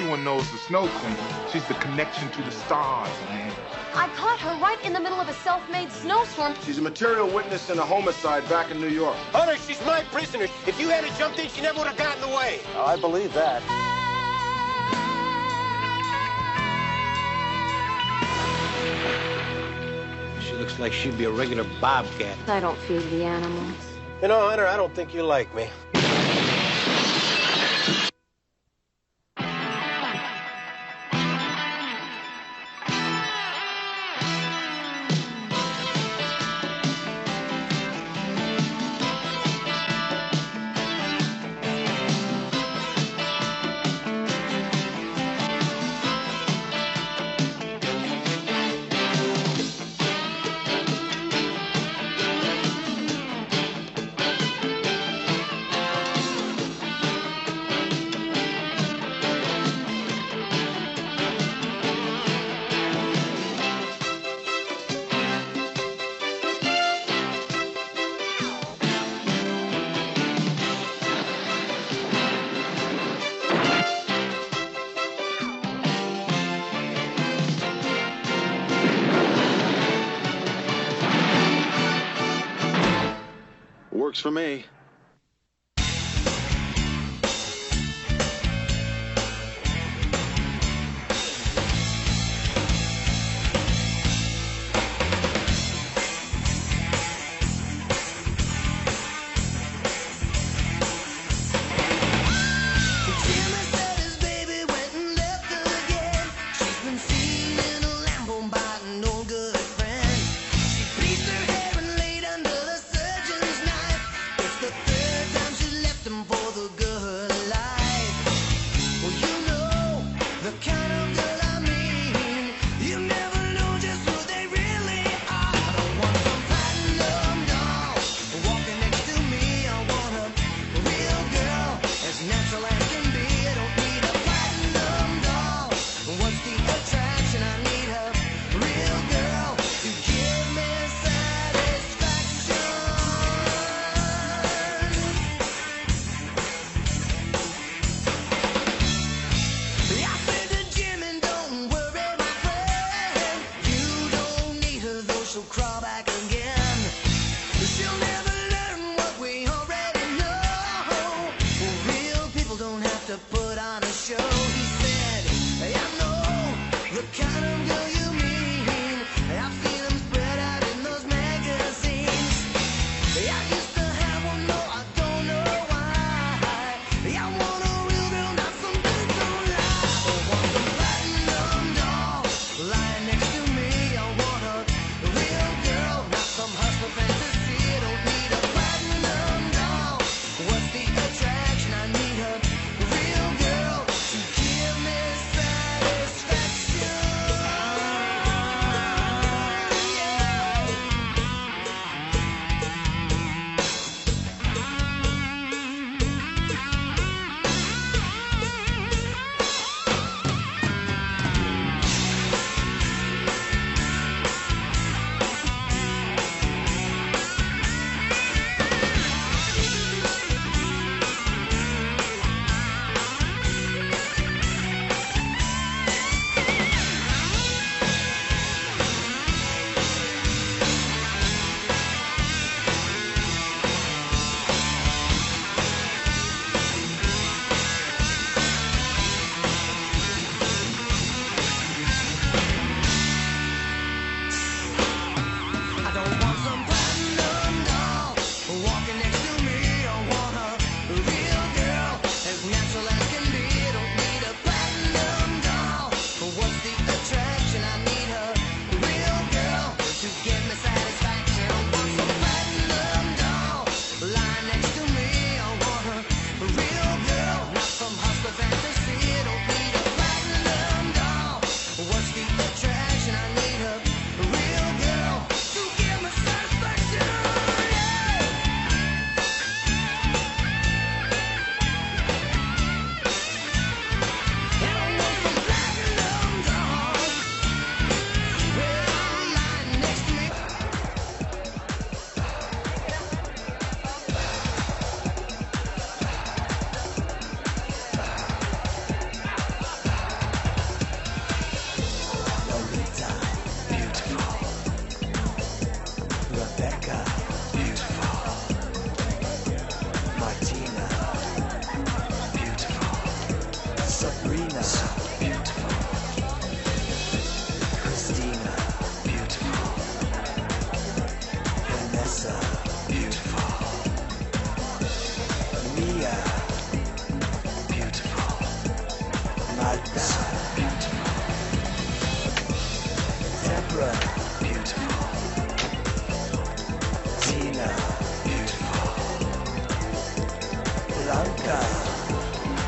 anyone knows the Snow Queen, she's the connection to the stars, man. I caught her right in the middle of a self-made snowstorm. She's a material witness in a homicide back in New York. Hunter, she's my prisoner. If you hadn't jumped in, she never would have gotten away. Oh, I believe that. She looks like she'd be a regular bobcat. I don't feed the animals. You know, Hunter, I don't think you like me. Works for me.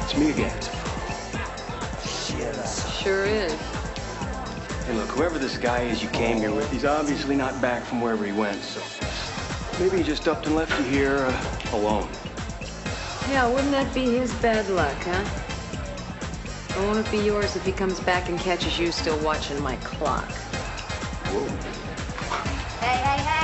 It's me again. Sure is. Hey, look, whoever this guy is you came here with, he's obviously not back from wherever he went, so maybe he just upped and left you here alone. Yeah, wouldn't that be his bad luck, huh? Or won't it be yours if he comes back and catches you still watching my clock? Whoa. Hey, hey, hey!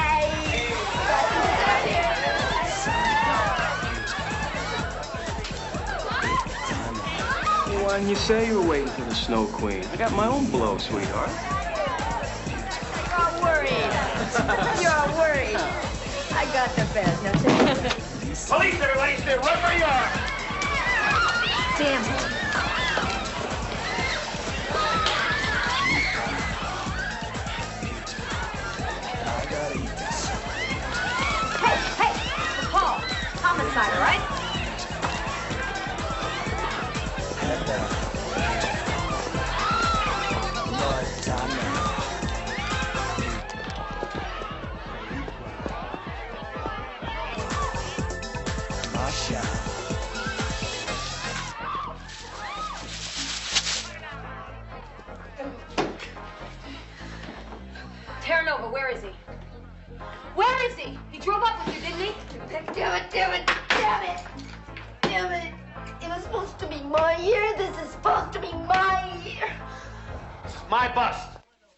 Why didn't you say you were waiting for the Snow Queen? I got my own blow, sweetheart. You're all worried. You're all worried. I got the bed. Now take it. Police, everybody, stay right where you are. Damn it. Hey, McCall. Homicide, all right? Terranova, where is he? Where is he? He drove up with you, didn't he? Damn it, damn it, damn it, damn it. It was supposed to be my year. This is supposed to be my year. My bust.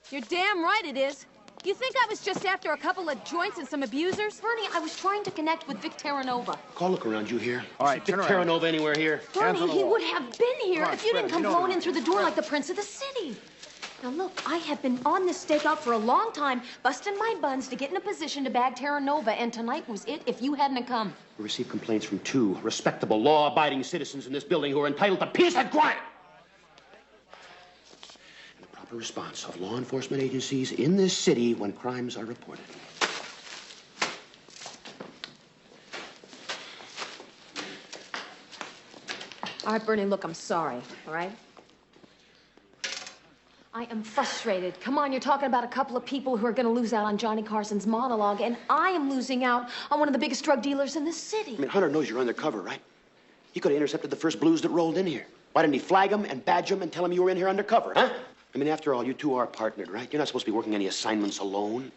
You're damn right it is. You think I was just after a couple of joints and some abusers? Bernie, I was trying to connect with Vic Terranova. Call, look around. You here? All right, Vic turn around. Terranova anywhere here? Bernie, he would have been here Come on, if you didn't spread come it. You know blowing the in through the door like the prince of the city. Now, look, I have been on this stakeout for a long time, busting my buns to get in a position to bag Terranova, and tonight was it if you hadn't come. We received complaints from 2 respectable, law-abiding citizens in this building who are entitled to peace and quiet. And the proper response of law enforcement agencies in this city when crimes are reported. All right, Bernie, look, I'm sorry, all right? I am frustrated. Come on, you're talking about a couple of people who are going to lose out on Johnny Carson's monologue, and I am losing out on one of the biggest drug dealers in the city. I mean, Hunter knows you're undercover, right? He could have intercepted the first blues that rolled in here. Why didn't he flag him and badge him and tell him you were in here undercover, huh? I mean, after all, you two are partnered, right? You're not supposed to be working any assignments alone.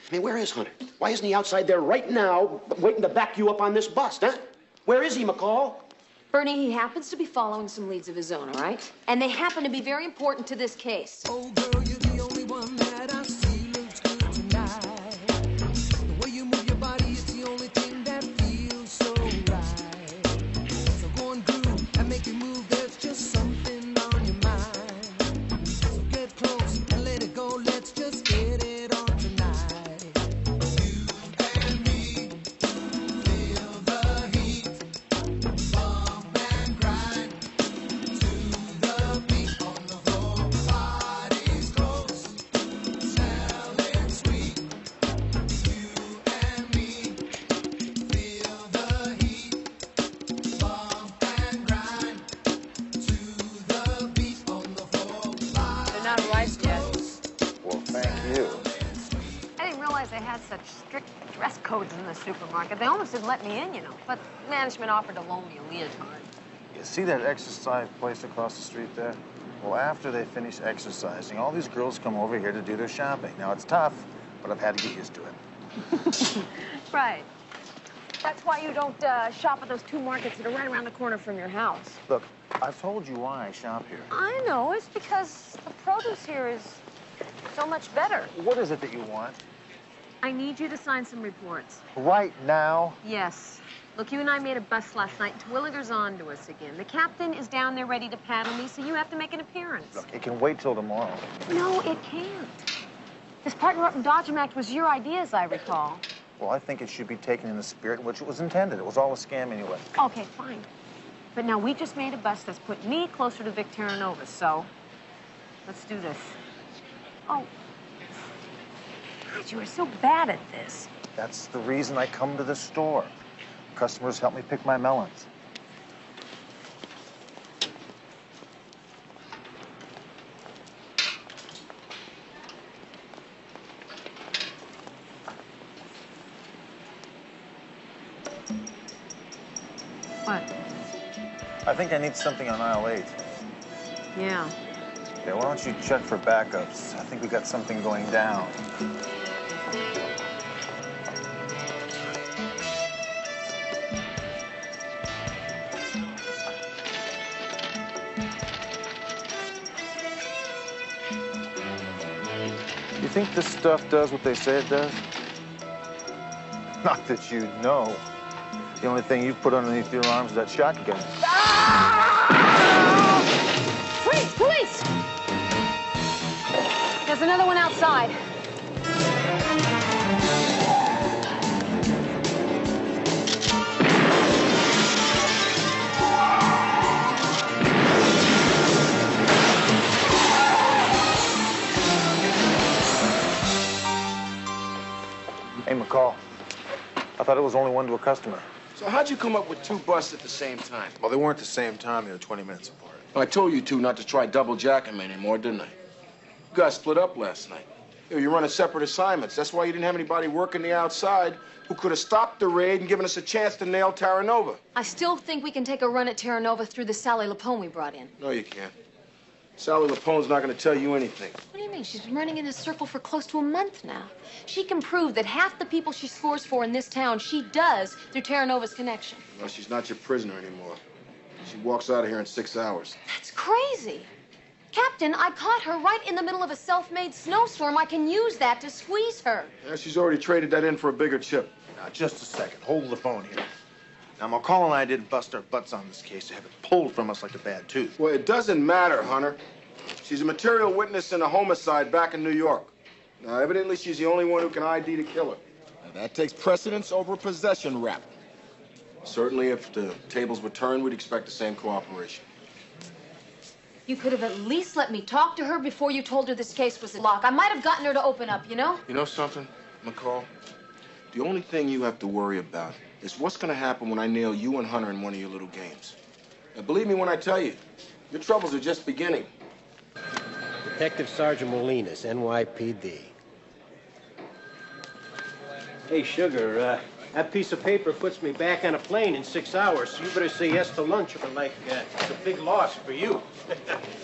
I mean, where is Hunter? Why isn't he outside there right now waiting to back you up on this bust, huh? Where is he, McCall? Bernie, he happens to be following some leads of his own, all right? And they happen to be very important to this case. Oh, girl, you're the only one that I see looks good tonight. The way you move your body is the only thing that feels so right. So go and groove and make it move. There's just something on your mind. So get close and let it go. Let's just get it on tonight. You and me feel the heat. Bump and grind to the beat on the floor. Body's close, smelling sweet. You and me feel the heat. Bump and grind to the beat on the floor. They're not arrived yet. Well, thank you. I didn't realize they had such strict dress codes in the supermarket. They almost didn't let me in, you know. But management offered to loan me a leotard. You see that exercise place across the street there? Well, after they finish exercising, all these girls come over here to do their shopping. Now, it's tough, but I've had to get used to it. Right. That's why you don't shop at those 2 markets that are right around the corner from your house. Look, I've told you why I shop here. I know. It's because the produce here is so much better. What is it that you want? I need you to sign some reports. Right now? Yes. Look, you and I made a bust last night. Terwilliger's on to us again. The captain is down there ready to paddle me, so you have to make an appearance. Look, it can wait till tomorrow. No, it can't. This partner up and dodge 'em act was your idea, as I recall. Well, I think it should be taken in the spirit in which it was intended. It was all a scam anyway. Okay, fine. But now we just made a bust that's put me closer to Vic Terranova, so let's do this. Oh, God, you are so bad at this. That's the reason I come to the store. Customers help me pick my melons. What? I think I need something on aisle 8. Yeah. Yeah, why don't you check for backups? I think we got something going down. You think this stuff does what they say it does? Not that you know. The only thing you've put underneath your arms is that shotgun. Freeze! Police! There's another one outside. Hey, McCall. I thought it was only one to a customer. So how'd you come up with 2 busts at the same time? Well, they weren't the same time. They were 20 minutes apart. Well, I told you two not to try double jacking me anymore, didn't I? You guys split up last night. You're running separate assignments. That's why you didn't have anybody working the outside who could have stopped the raid and given us a chance to nail Terranova. I still think we can take a run at Terranova through the Sally Lapone we brought in. No, you can't. Sally Lapone's not going to tell you anything. What do you mean? She's been running in a circle for close to a month now. She can prove that half the people she scores for in this town, she does through Terranova's connection. No, she's not your prisoner anymore. She walks out of here in 6 hours. That's crazy. Captain, I caught her right in the middle of a self-made snowstorm. I can use that to squeeze her. Yeah, she's already traded that in for a bigger chip. Now, just a second. Hold the phone here. Now, McCall and I didn't bust our butts on this case to have it pulled from us like a bad tooth. Well, it doesn't matter, Hunter. She's a material witness in a homicide back in New York. Now, evidently, she's the only one who can ID the killer. Now, that takes precedence over possession rap. Certainly, if the tables were turned, we'd expect the same cooperation. You could have at least let me talk to her before you told her this case was a lock. I might have gotten her to open up, you know? You know something, McCall? The only thing you have to worry about is what's going to happen when I nail you and Hunter in one of your little games. Now, believe me when I tell you, your troubles are just beginning. Detective Sergeant Molinas, NYPD. Hey, Sugar, that piece of paper puts me back on a plane in 6 hours, so you better say yes to lunch or like it's a big loss for you.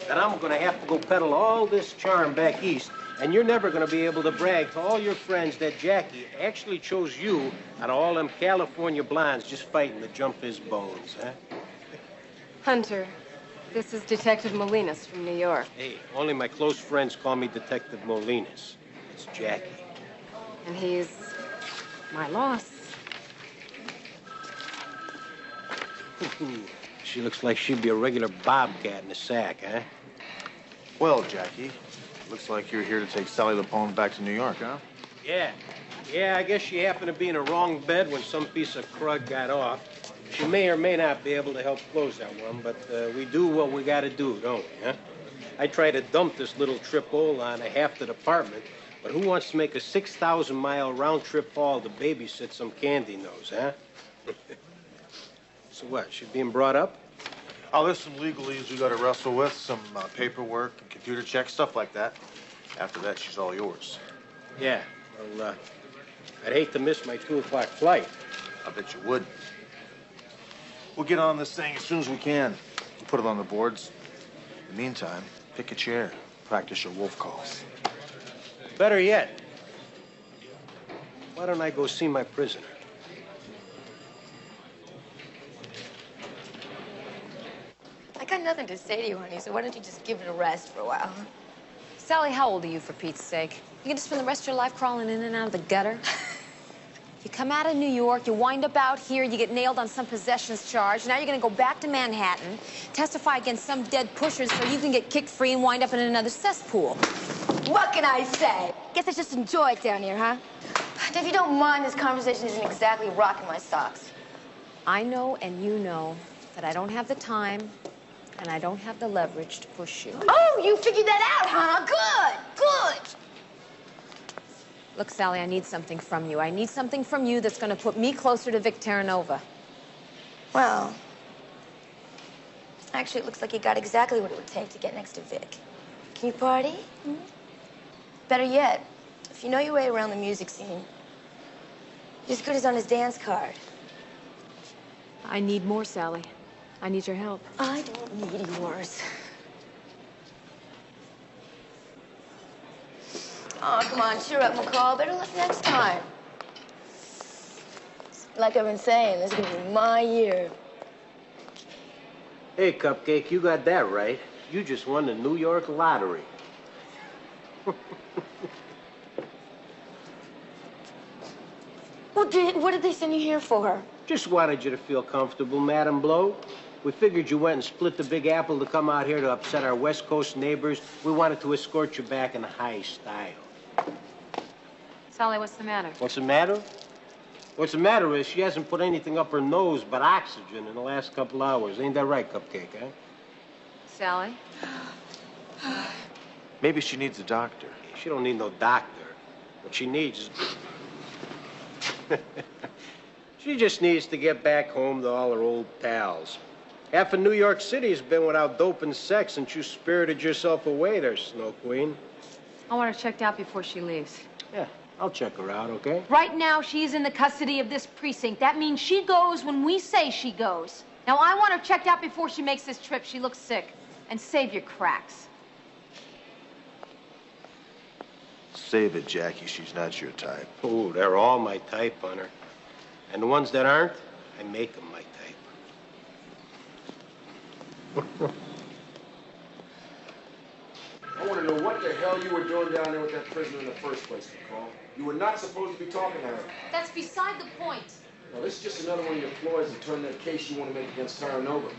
And I'm gonna have to go peddle all this charm back east, and you're never gonna be able to brag to all your friends that Jackie actually chose you out of all them California blondes just fighting to jump his bones, huh? Hunter, this is Detective Molinas from New York. Hey, only my close friends call me Detective Molinas. It's Jackie. And he's my loss. She looks like she'd be a regular bobcat in a sack, huh? Well, Jackie, looks like you're here to take Sally Lapone back to New York, huh? Yeah. Yeah, I guess she happened to be in a wrong bed when some piece of crud got off. She may or may not be able to help close that one, but we do what we gotta do, don't we, huh? I tried to dump this little tripole on half the department, but who wants to make a 6,000-mile round-trip haul to babysit some candy nose, huh? So what, she being brought up? Oh, there's some legalese we gotta wrestle with, some paperwork and computer checks, stuff like that. After that, she's all yours. Yeah, well, I'd hate to miss my 2 o'clock flight. I bet you would. We'll get on this thing as soon as we can. We'll put it on the boards. In the meantime, pick a chair. Practice your wolf calls. Better yet, why don't I go see my prisoner? I got nothing to say to you, honey, so why don't you just give it a rest for a while? Sally, how old are you, for Pete's sake? You gonna spend the rest of your life crawling in and out of the gutter? You come out of New York, you wind up out here, you get nailed on some possessions charge. Now you're gonna go back to Manhattan, testify against some dead pushers so you can get kicked free and wind up in another cesspool. What can I say? Guess I just enjoy it down here, huh? But if you don't mind, this conversation isn't exactly rocking my socks. I know and you know that I don't have the time and I don't have the leverage to push you. Oh, you figured that out, huh? Good, good. Look, Sally, I need something from you. I need something from you that's gonna put me closer to Vic Terranova. Well, actually, it looks like you got exactly what it would take to get next to Vic. Can you party? Hmm? Better yet, if you know your way around the music scene, you're as good as on his dance card. I need more, Sally. I need your help. I don't need yours. Oh, come on, cheer up, McCall. Better luck next time. Like I've been saying, this is gonna be my year. Hey, Cupcake, you got that right. You just won the New York lottery. What did they send you here for? Just wanted you to feel comfortable, Madam Blow. We figured you went and split the Big Apple to come out here to upset our West Coast neighbors. We wanted to escort you back in high style. Sally, what's the matter? What's the matter? What's the matter is she hasn't put anything up her nose but oxygen in the last couple hours. Ain't that right, Cupcake, huh? Sally? Maybe she needs a doctor. She don't need no doctor. What she needs is... She just needs to get back home to all her old pals. Half of New York City has been without dope and sex since you spirited yourself away there, Snow Queen. I want her checked out before she leaves. Yeah, I'll check her out, okay? Right now, she's in the custody of this precinct. That means she goes when we say she goes. Now, I want her checked out before she makes this trip. She looks sick. And save your cracks. Save it, Jackie. She's not your type. Ooh, they're all my type, Hunter. And the ones that aren't, I make them my type. I want to know what the hell you were doing down there with that prisoner in the first place, McCall. You were not supposed to be talking to her. That's beside the point. Now, this is just another one of your ploys to turn that case you want to make against Terranova.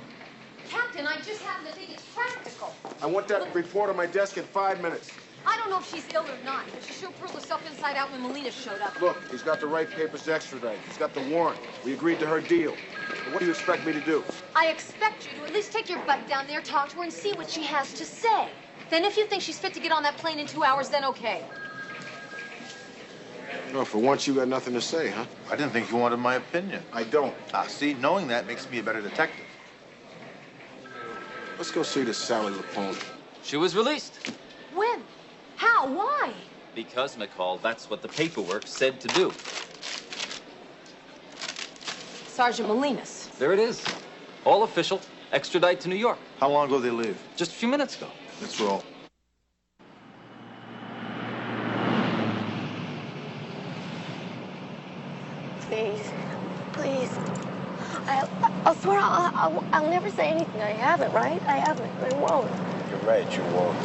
Captain, I just happen to think it's practical. I want that report on my desk in 5 minutes. I don't know if she's ill or not, but she sure pulled herself inside out when Melina showed up. Look, he's got the right papers to extradite. He's got the warrant. We agreed to her deal. But what do you expect me to do? I expect you to at least take your butt down there, talk to her, and see what she has to say. Then if you think she's fit to get on that plane in 2 hours, then okay. No, for once you got nothing to say, huh? I didn't think you wanted my opinion. I don't. Ah, see, knowing that makes me a better detective. Let's go see this Sally Lapone. She was released. When? How? Why? Because, McCall, that's what the paperwork said to do. Sergeant Molinas. There it is. All official. Extradite to New York. How long ago did they leave? Just a few minutes ago. Let's roll. Please, please. I'll swear I'll never say anything. I haven't, right? I haven't. I won't. You're right, you won't.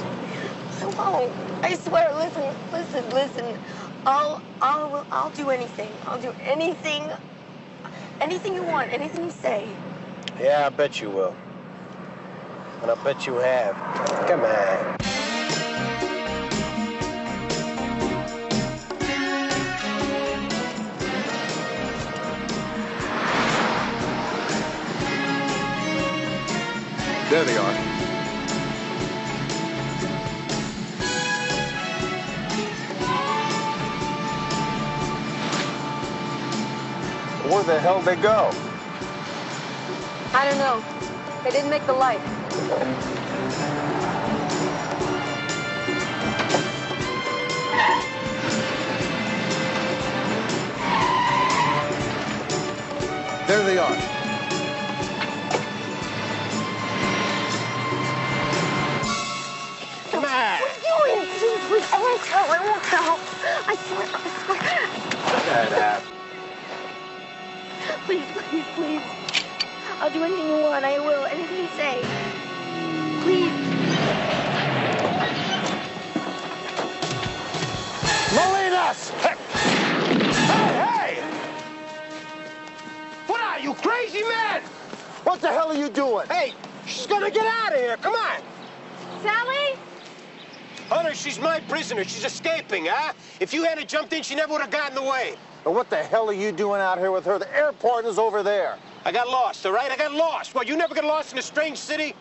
I won't. I swear. Listen. I'll do anything. I'll do anything. Anything you want. Anything you say. Yeah, I bet you will. And I bet you have. Come on. There they are. Where the hell they go? I don't know. They didn't make the light. There they are. Come on. What are you doing? Please, I won't tell. I swear. Shut up. Please. I'll do anything you want. I will. Anything you say. Please. Molinas! Hey! What are you, crazy man? What the hell are you doing? Hey, she's gonna get out of here. Come on. Sally? Hunter, she's my prisoner. She's escaping, huh? If you hadn't jumped in, she never would have gotten away. But what the hell are you doing out here with her? The airport is over there. I got lost, all right? I got lost. Well, you never get lost in a strange city?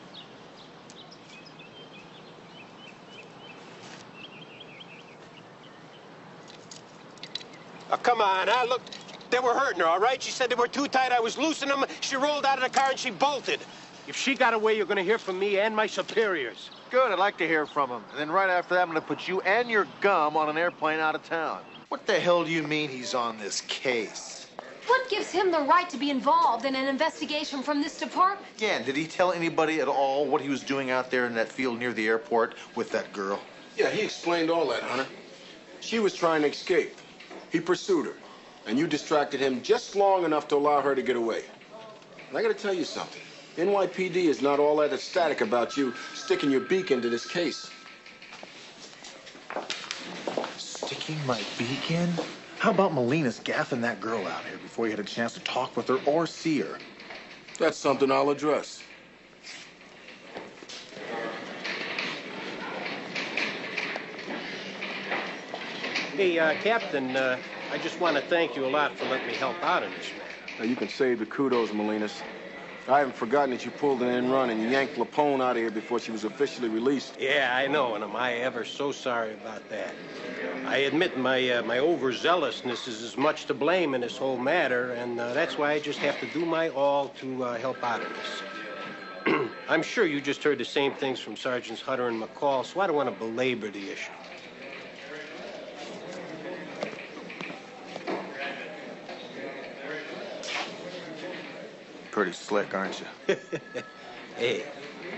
Oh, come on, huh? Look, they were hurting her, all right? She said they were too tight. I was loosening them. She rolled out of the car and she bolted. If she got away, you're gonna hear from me and my superiors. Good, I'd like to hear from him. And then right after that, I'm gonna put you and your gum on an airplane out of town. What the hell do you mean he's on this case? What gives him the right to be involved in an investigation from this department? Yeah, and did he tell anybody at all what he was doing out there in that field near the airport with that girl? Yeah, he explained all that, Hunter. She was trying to escape. He pursued her, and you distracted him just long enough to allow her to get away. And I gotta tell you something. NYPD is not all that ecstatic about you sticking your beak into this case. Sticking my beak in? How about Molina's gaffing that girl out here before you had a chance to talk with her or see her? That's something I'll address. Hey, Captain, I just want to thank you a lot for letting me help out in this matter. Now, you can save the kudos, Molinas. I haven't forgotten that you pulled an end run and you yanked Lapone out of here before she was officially released. Yeah, I know, and am I ever so sorry about that. I admit my overzealousness is as much to blame in this whole matter, and that's why I just have to do my all to help out in this. I'm sure you just heard the same things from Sergeants Hunter and McCall, so I don't want to belabor the issue. Pretty slick, aren't you? Hey,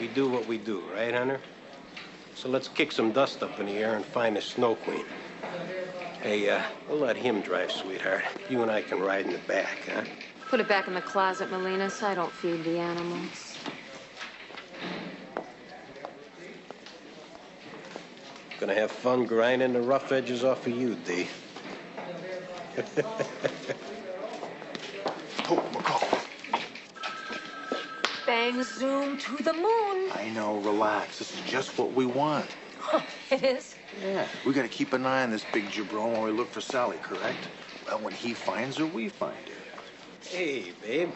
we do what we do, right, Hunter? So let's kick some dust up in the air and find the Snow Queen. Hey, we'll let him drive, sweetheart. You and I can ride in the back, huh? Put it back in the closet, Molinas. I don't feed the animals. Gonna have fun grinding the rough edges off of you, D. Oh, McCall. Bang, zoom, to the moon. I know, relax. This is just what we want. It is? Yeah, we gotta keep an eye on this big jabron while we look for Sally, correct? Well, when he finds her, we find her. Hey, babe.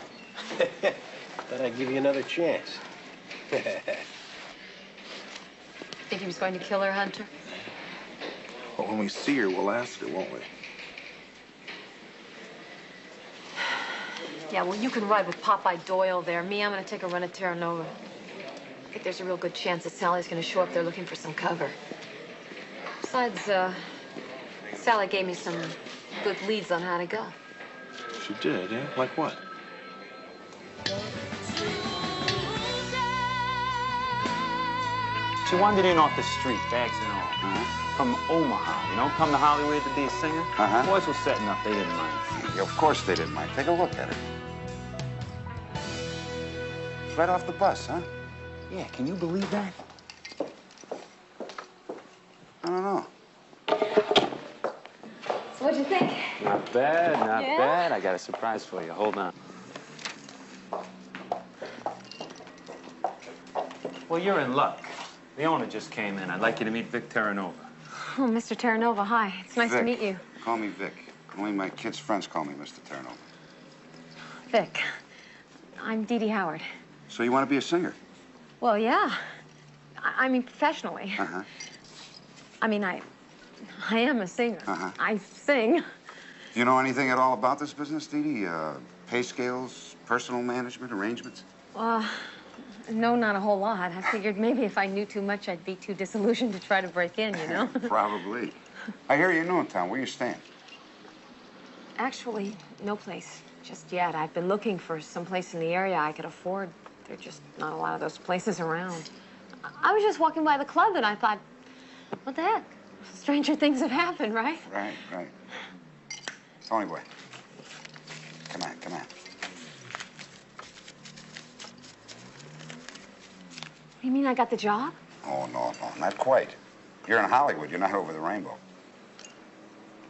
Thought I'd give you another chance. Think he was going to kill her, Hunter? Well, when we see her, we'll ask her, won't we? Yeah, well, you can ride with Popeye Doyle there. Me, I'm gonna take a run at Terra Nova. I think there's a real good chance that Sally's gonna show up there looking for some cover. Besides, Sally gave me some good leads on how to go. She did, yeah? Like what? She wandered in off the street, bags and all. From Omaha, you know, come to Hollywood to be a singer. Boys were setting up, they didn't mind. Yeah, of course they didn't mind. Take a look at her. Right off the bus, huh? Yeah, can you believe that? I don't know. So what'd you think? Not bad, not bad. I got a surprise for you. Hold on. Well, you're in luck. The owner just came in. I'd like you to meet Vic Terranova. Oh, Mr. Terranova, hi. It's nice to meet you. Call me Vic. Only my kids' friends call me Mr. Terranova. Vic, I'm Dee Dee Howard. So you want to be a singer? Well, yeah. I mean, professionally. I mean, I am a singer. I sing. Do you know anything at all about this business, Dee Dee? Pay scales, personal management, arrangements? No, not a whole lot. I figured maybe if I knew too much, I'd be too disillusioned to try to break in, you know? Probably. I hear you're new in town. Where you staying? Actually, no place just yet. I've been looking for some place in the area I could afford. There are just not a lot of those places around. I was just walking by the club and I thought, what the heck? Stranger things have happened, right? Right, right. Tony boy. Come on, come on. You mean I got the job? Oh, no, not quite. You're in Hollywood. You're not over the rainbow.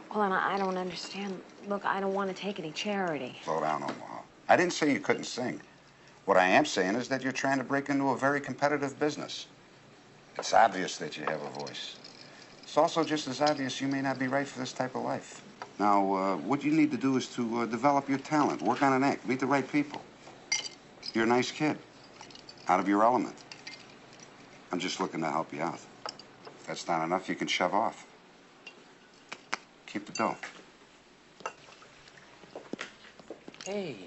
Well, and I don't understand. Look, I don't want to take any charity. Slow down, Omaha. I didn't say you couldn't sing. What I am saying is that you're trying to break into a very competitive business. It's obvious that you have a voice. It's also just as obvious you may not be right for this type of life. Now, what you need to do is to develop your talent, work on an act, meet the right people. You're a nice kid, out of your element. I'm just looking to help you out. If that's not enough, you can shove off. Keep the dough. Hey,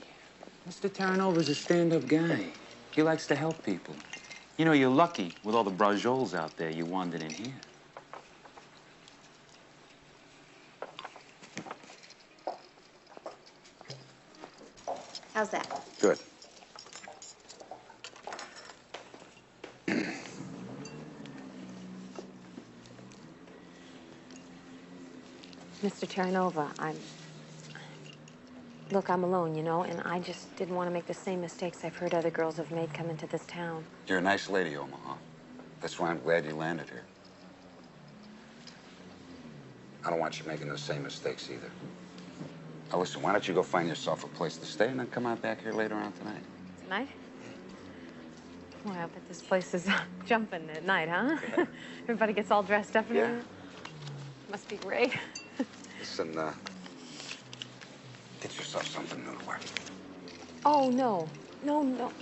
Mr. Terranova's a stand-up guy. He likes to help people. You know, you're lucky with all the brajoles out there you wandered in here. How's that? Good. Mr. Terranova, Look, I'm alone, you know, and I just didn't want to make the same mistakes I've heard other girls have made coming to this town. You're a nice lady, Omaha. That's why I'm glad you landed here. I don't want you making those same mistakes either. Now listen, why don't you go find yourself a place to stay and then come on back here later on tonight? Tonight? Boy, I bet this place is jumping at night, huh? Everybody gets all dressed up and everything. Must be great. Listen, get yourself something new to wear. Oh, no. No.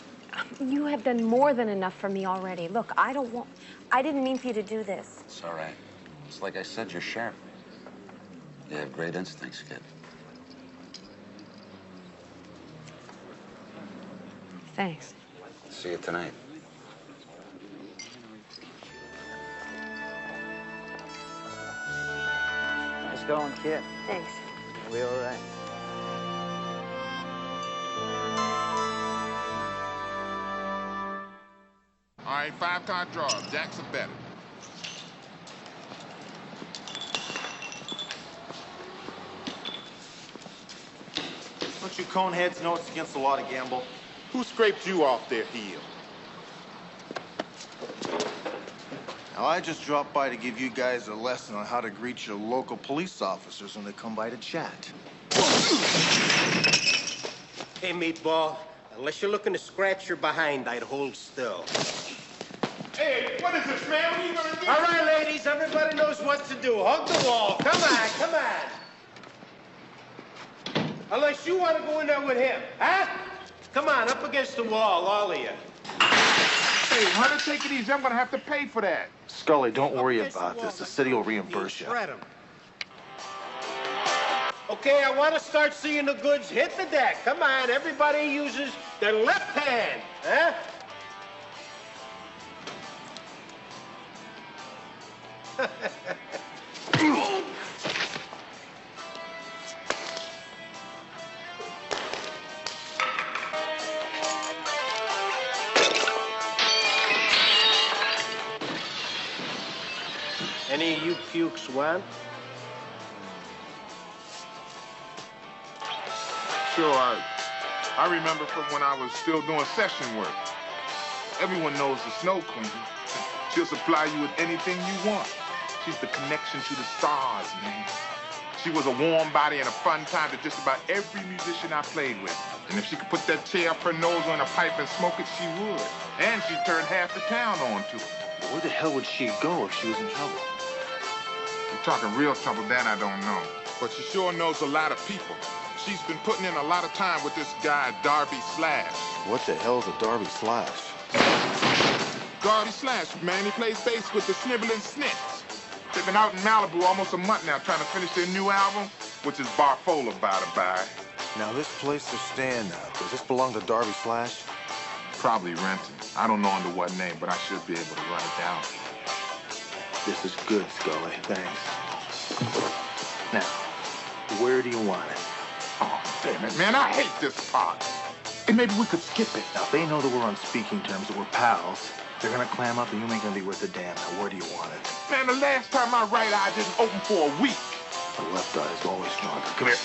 You have done more than enough for me already. Look, I didn't mean for you to do this. It's all right. It's like I said, you're sharp. You have great instincts, kid. Thanks. See you tonight. Nice going, kid. Thanks. We all right? All right, 5-card draw. Jacks are better. Don't you coneheads know it's against the law to gamble? Who scraped you off their heel? Now, I just dropped by to give you guys a lesson on how to greet your local police officers when they come by to chat. Hey, meatball, unless you're looking to scratch your behind, I'd hold still. Hey, what is this, man? What are you gonna do? All right, ladies, everybody knows what to do. Hug the wall. Come on. Unless you want to go in there with him, huh? Come on, up against the wall, all of you. Hey, Hunter, take it easy. I'm gonna have to pay for that. Scully, don't worry about this. The city will reimburse you. Spread 'em. Okay, I want to start seeing the goods hit the deck. Come on, everybody uses their left hand, huh? Any of you pukes want? Sure, I remember from when I was still doing session work. Everyone knows the Snow Queen. She'll supply you with anything you want. She's the connection to the stars, man. She was a warm body and a fun time to just about every musician I played with. And if she could put that chair up her nose on a pipe and smoke it, she would. And she'd turn half the town on to it. Where the hell would she go if she was in trouble? You're talking real trouble, that I don't know. But she sure knows a lot of people. She's been putting in a lot of time with this guy, Darby Slash. What the hell's a Darby Slash? Darby Slash, man, he plays bass with the Sniveling Snits. They've been out in Malibu almost a month now trying to finish their new album, which is Barfola by the by. Now, this place they're staying at, does this belong to Darby Slash? Probably renting. I don't know under what name, but I should be able to run it down. This is good, Scully. Thanks. Now, where do you want it? Oh, damn it, man, I hate this part. And maybe we could skip it. Now, if they know that we're on speaking terms, that we're pals, they're gonna clam up and you ain't gonna be worth a damn. Now, where do you want it? Man, the last time my right eye didn't open for a week. The left eye is always stronger. Come here.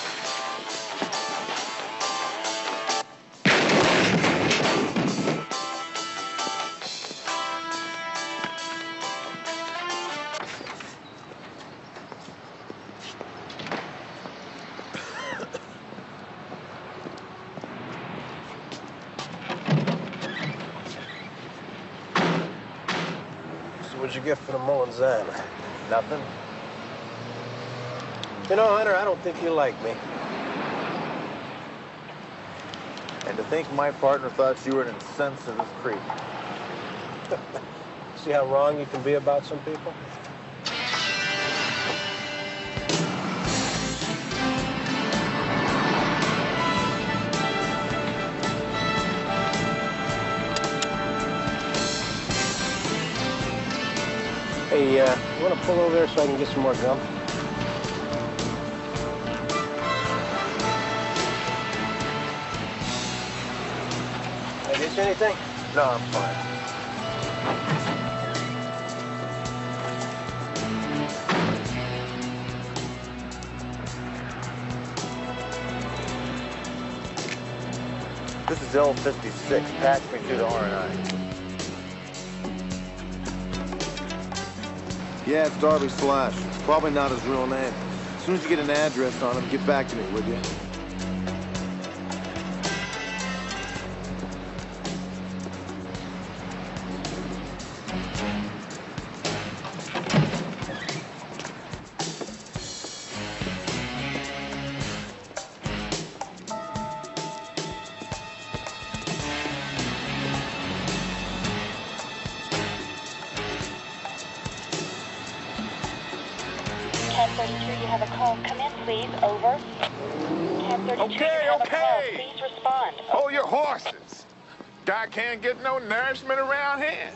What'd you get for the Mullinzana? Nothing? You know, Hunter, I don't think you like me. And to think my partner thought you were an insensitive creep. See how wrong you can be about some people? Hey, you want to pull over there so I can get some more gum? miss anything? No, I'm fine. This is L56. Patch me through the R&I. Yeah, it's Darby Slash. Probably not his real name. As soon as you get an address on him, get back to me, would you? Cab 32, you have a call. Come in, please. Over. Cab 32, you have a call. Please respond. Hold your horses. Guy can't get no nourishment around here.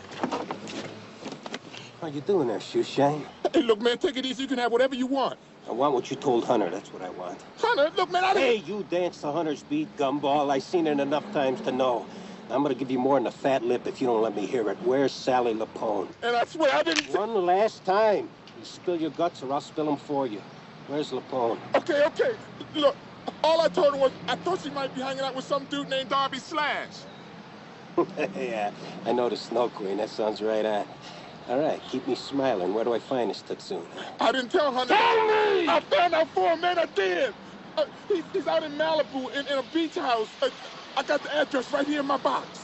How you doing there, Shoe Shane? Hey, look, man, take it easy. You can have whatever you want. I want what you told Hunter. That's what I want. Hunter, look, man, I didn't... Hey, you danced to Hunter's beat, gumball. I seen it enough times to know. I'm gonna give you more than a fat lip if you don't let me hear it. Where's Sally Lapone? And I swear I didn't... One last time. You spill your guts or I'll spill them for you. Where's Lapone? Okay, okay. Look, all I told her was I thought she might be hanging out with some dude named Darby Slash. Yeah, I know the Snow Queen. That sounds right on. All right, keep me smiling. Where do I find this Tatsoon? I didn't tell Hunter. Tell me! I found out for him, man. I did. He's out in Malibu in a beach house. I got the address right here in my box.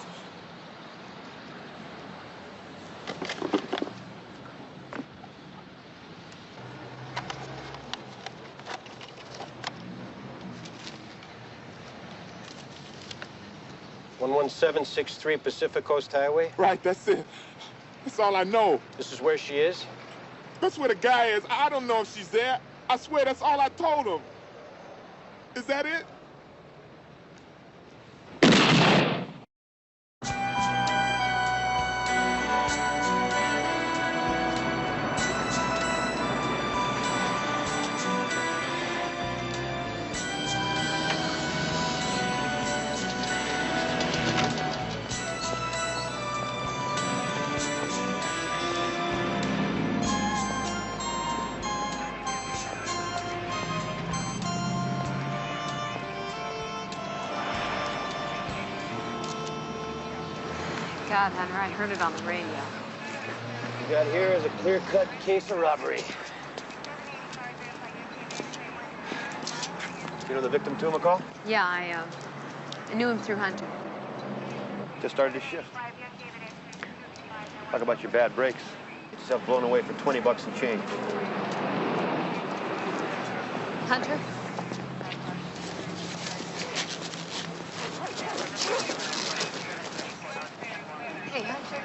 $11763 Pacific Coast Highway? Right, that's it. That's all I know. This is where she is? That's where the guy is. I don't know if she's there. I swear that's all I told him. Is that it? God, Hunter, I heard it on the radio. You got here is a clear-cut case of robbery. You know the victim too, McCall? Yeah, I knew him through Hunter. Just started his shift. Talk about your bad breaks. Get yourself blown away for 20 bucks and change. Hunter? Hey, Hunter.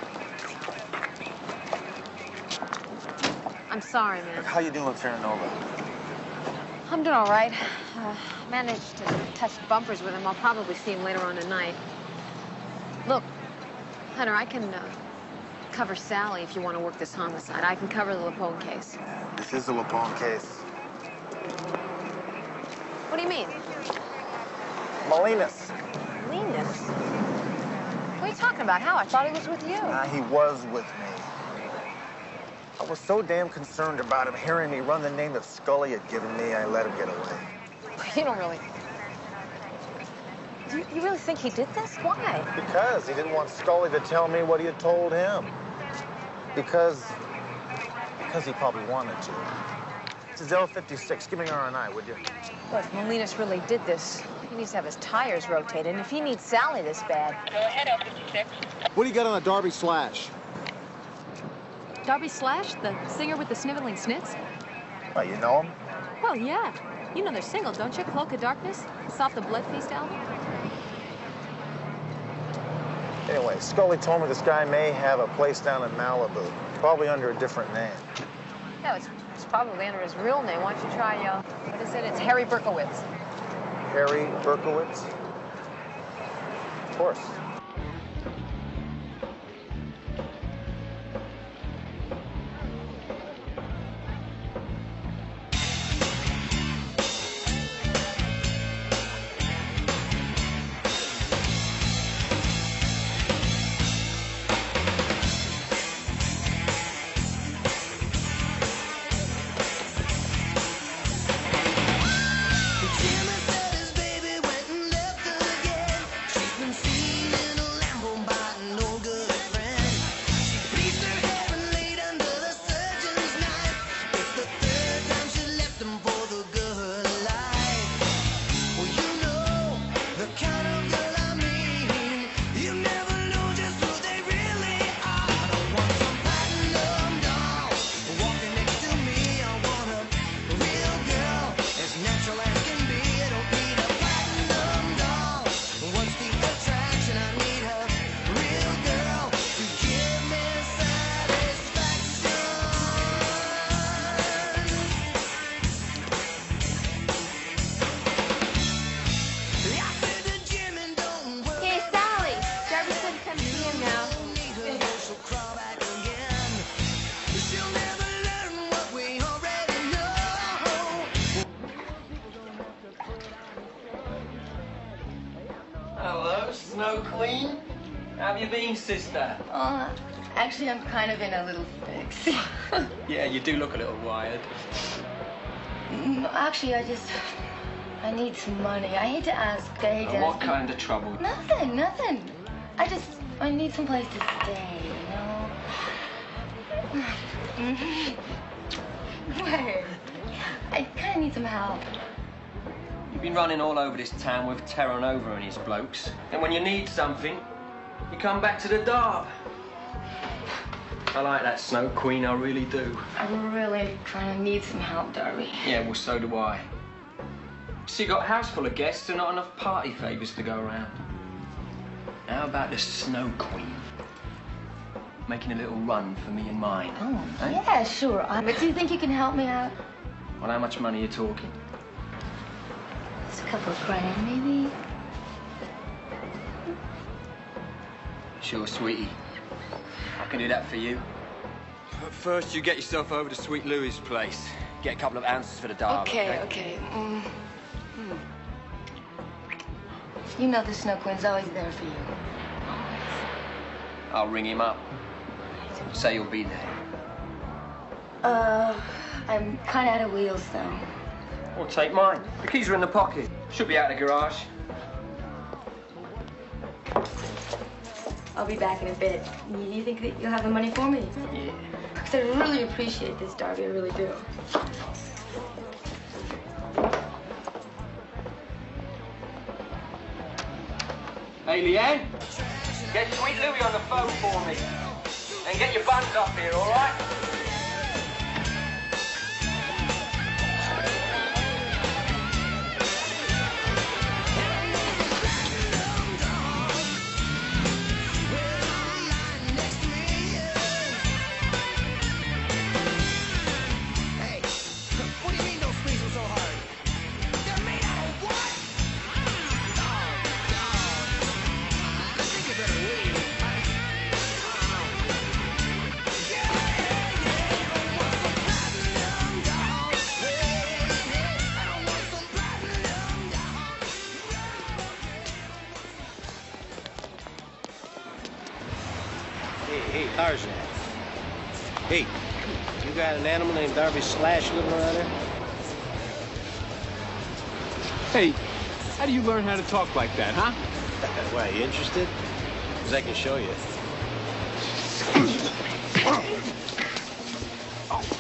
I'm sorry, man. How you doing, Terranova? I'm doing all right. Managed to touch bumpers with him. I'll probably see him later on tonight. Look, Hunter, I can cover Sally if you want to work this homicide. I can cover the Lapone case. This is the Lapone case. What do you mean? Molinas. Leanness? What are you talking about? How? I thought he was with you. He was with me. I was so damn concerned about him hearing me run the name that Scully had given me, I let him get away. You don't really... You really think he did this? Why? Because he didn't want Scully to tell me what he had told him. Because he probably wanted to. This is L56. Give me R&I, would you? Well, if Molinas really did this, he needs to have his tires rotated. And if he needs Sally this bad... Go ahead, L56. What do you got on a Darby Slash? Darby Slash, the singer with the sniveling snits? Oh, you know him? Well, yeah. You know they're single, don't you? Cloak of Darkness? It's off the Blood Feast album? Anyway, Scully told me this guy may have a place down in Malibu, probably under a different name. Yeah, it's probably under his real name. Why don't you try, what is it? It's Harry Berkowitz. Harry Berkowitz? Of course. Queen. How have you been, sister? Actually, I'm kind of in a little fix. Yeah, you do look a little wired. Actually, I need some money. I hate to ask. What kind of trouble? Nothing. I need some place to stay, you know? Wait. I kind of need some help. You've been running all over this town with Terranova and his blokes. And when you need something, you come back to the dart. I like that Snow Queen, I really do. I'm really trying to need some help, Darby. Yeah, well, so do I. So you got a house full of guests and not enough party favors to go around. How about the Snow Queen? Making a little run for me and mine. Oh, yeah, sure. But do you think you can help me out? Well, how much money are you talking? Just a couple of grand, maybe? Sure, sweetie. I can do that for you. But first, you get yourself over to Sweet Louie's place. Get a couple of ounces for the derby. Okay. You know the Snow Queen's always there for you. I'll ring him up. Say you'll be there. I'm kind of out of wheels, though. Well, take mine. The keys are in the pocket. Should be out of the garage. I'll be back in a bit. You think that you'll have the money for me? Yeah. Because I really appreciate this, Darby. I really do. Hey, Leanne, get Sweet Louie on the phone for me. And get your buns up here, all right? Hey, Tarzan. Hey, you got an animal named Darby Slash living around here? Hey, how do you learn how to talk like that, huh? Why, you interested? Because I can show you.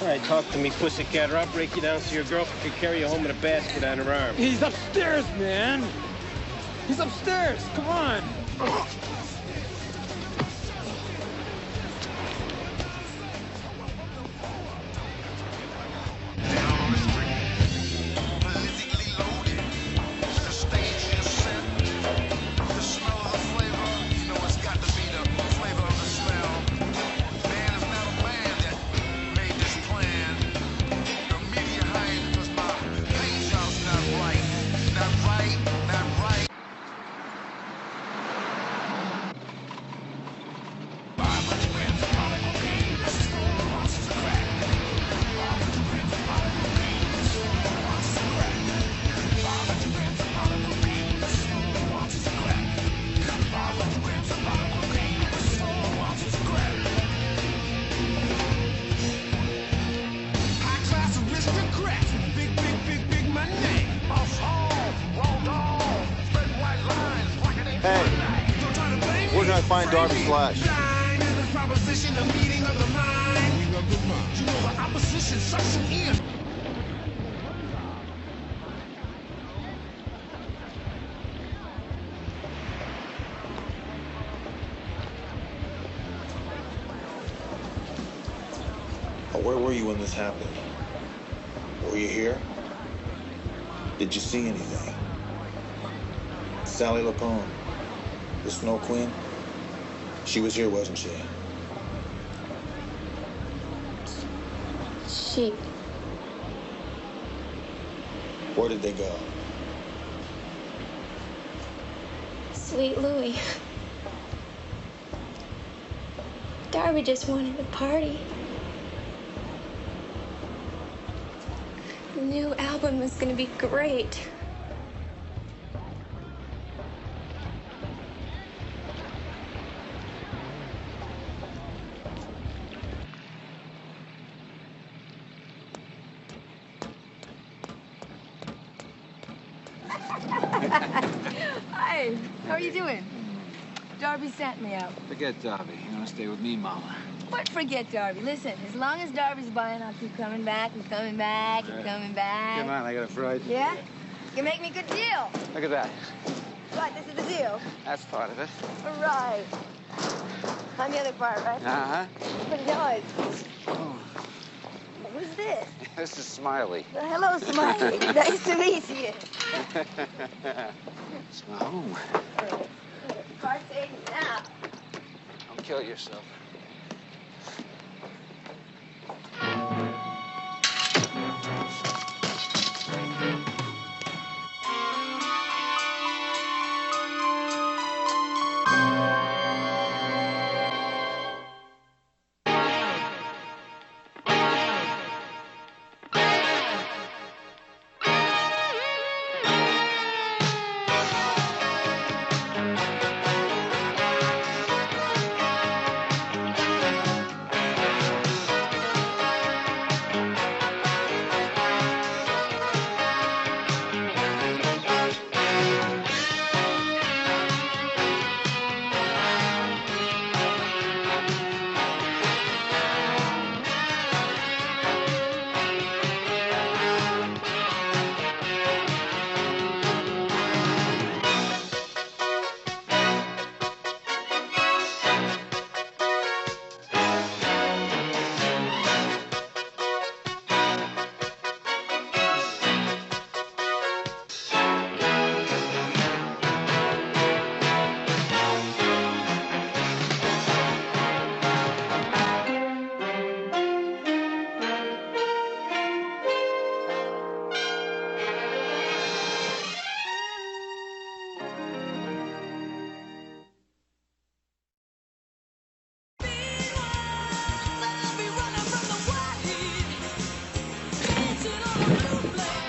All right, talk to me, pussycat, or I'll break you down so your girlfriend can carry you home in a basket on her arm. He's upstairs, man. He's upstairs. Come on. Where can I find Darby Slash? Where were you when this happened? Were you here? Did you see anything? Sally Lapone, the Snow Queen? She was here, wasn't she? She... Where did they go? Sweet Louie. Darby just wanted to party. The new album is gonna be great. Hi, how are you doing? Darby sent me out. Forget Darby. You want to stay with me, Mama? What forget Darby? Listen, as long as Darby's buying, I'll keep coming back and coming back and coming back. Come on, I got a fright. Yeah? You make me a good deal. Look at that. Right, this is the deal. That's part of it. All right. I'm the other part, right? Uh-huh. But no, who's this? This is Smiley. Well, hello, Smiley. Nice to meet you. It's my home. Partake now. Don't kill yourself.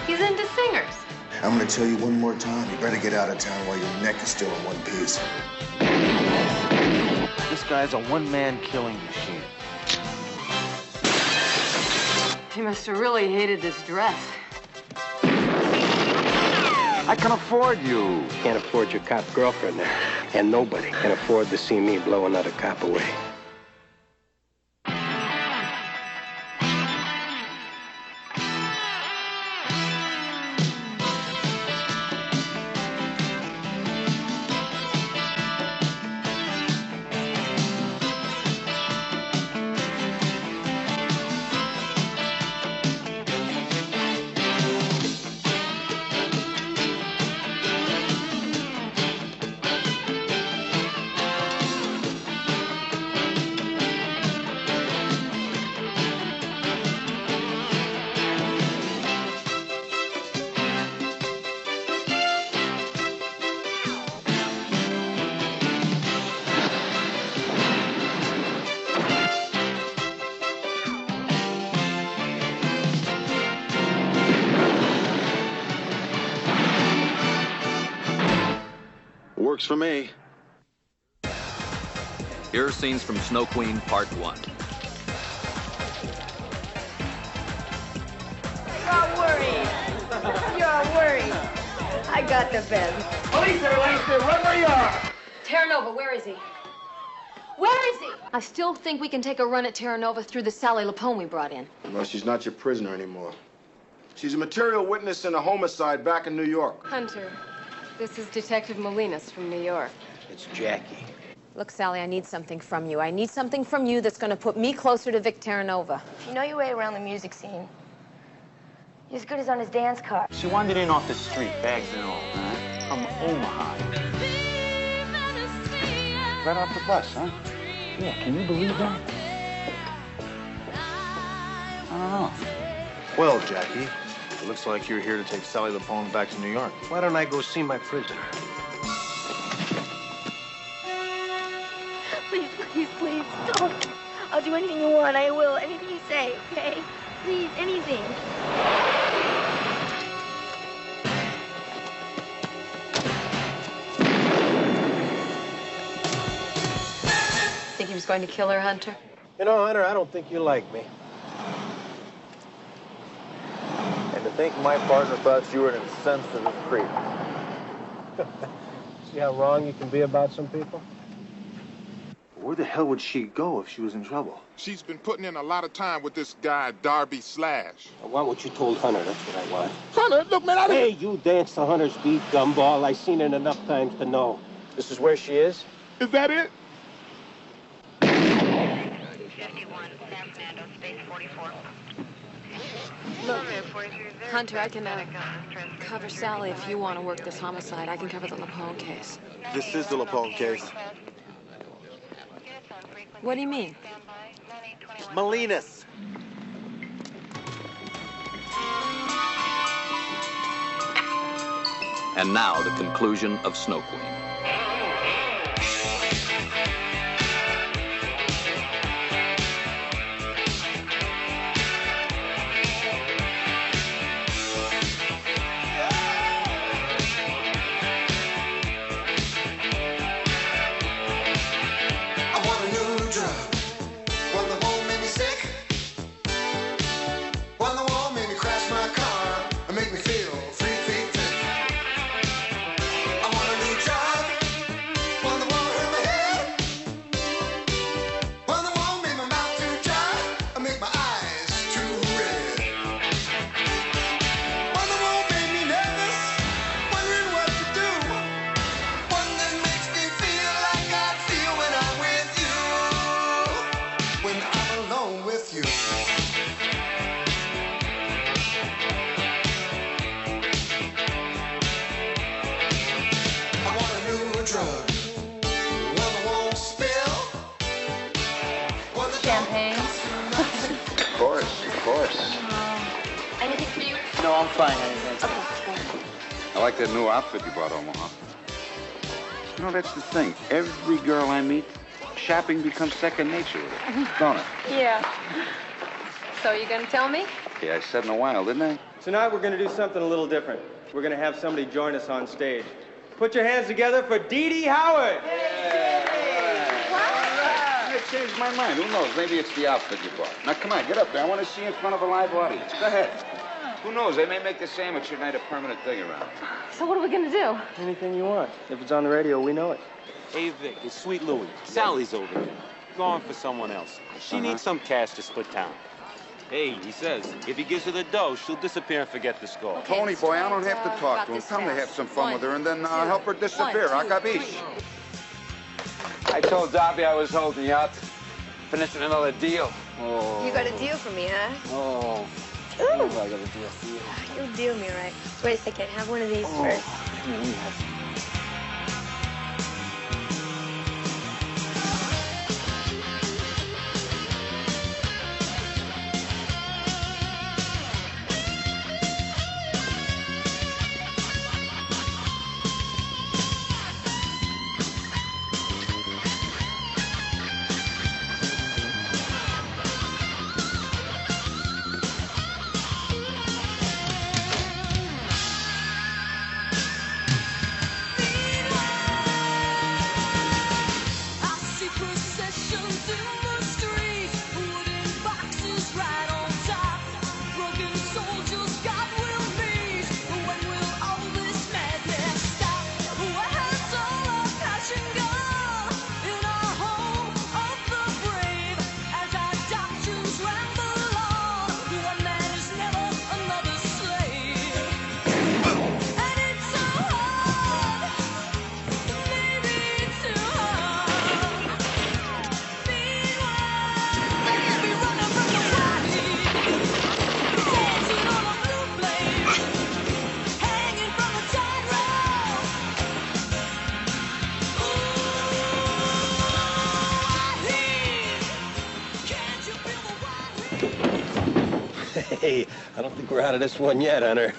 He's into singers. I'm gonna tell you one more time, you better get out of town while your neck is still in one piece. This guy's a one-man killing machine. He must have really hated this dress. I can afford you. Can't afford your cop girlfriend there. And nobody can afford to see me blow another cop away. Works for me. Here are scenes from Snow Queen Part 1. You're worried. You're worried. I got the best. Police are wasted right where you are. Terra Nova, where is he? Where is he? I still think we can take a run at Terra Nova through the Sally Lapone we brought in. Well, she's not your prisoner anymore. She's a material witness in a homicide back in New York. Hunter, this is Detective Molinas from New York. It's Jackie. Look, Sally, I need something from you. I need something from you that's going to put me closer to Vic Terra Nova. You know your way around the music scene. You're as good as on his dance card. She wandered in off the street, bags and all, from Omaha. Right off the bus, huh? Yeah, can you believe that? I don't know. Well, Jackie, it looks like you're here to take Sally Lapone back to New York. Why don't I go see my prisoner? Please, please, please, don't. I'll do anything you want. I will. Anything you say, okay? Please, anything. Think he was going to kill her, Hunter? You know, Hunter, I don't think you like me. And to think my partner thought you were an insensitive creep. See how wrong you can be about some people? Where the hell would she go if she was in trouble? She's been putting in a lot of time with this guy, Darby Slash. I want what you told Hunter. That's what I want. Hunter, look, man, Hey, you danced to Hunter's beat, gumball. I seen it enough times to know. This is where she is? Is that it? Look, Hunter, I can cover Sally if you want to work this homicide. I can cover the Lapone case. This is the Lapone case. What do you mean? Molinas. And now the conclusion of Snow Queen. Champagne? Of course. Anything for you? No, I'm fine, honey. Thanks. I like that new outfit you brought, Omaha. You know, that's the thing. Every girl I meet, shopping becomes second nature with her, don't it? Yeah. So you gonna tell me? Yeah, I said in a while, didn't I? Tonight we're going to do something a little different. We're going to have somebody join us on stage. Put your hands together for Dee Dee Howard. I changed my mind. Who knows? Maybe it's the outfit you bought. Now, come on, get up there. I want to see you in front of a live audience. Go ahead. Who knows? They may make this amateur night a permanent thing around. So what are we gonna do? Anything you want. If it's on the radio, we know it. Hey, Vic, it's Sweet Louie. Sally's over there. Going for someone else. She needs some cash to split town. Hey, he says, if he gives her the dough, she'll disappear and forget the score. Tony, boy, I don't have to talk to him. Come to have some fun with her and then help her disappear. Akabish. I told Darby I was holding you out. Finishing another deal. You got a deal for me, huh? Oh. Ooh. I got a deal for you. You'll deal me right. Wait a second. Have one of these first. Hey, I don't think we're out of this one yet, Hunter.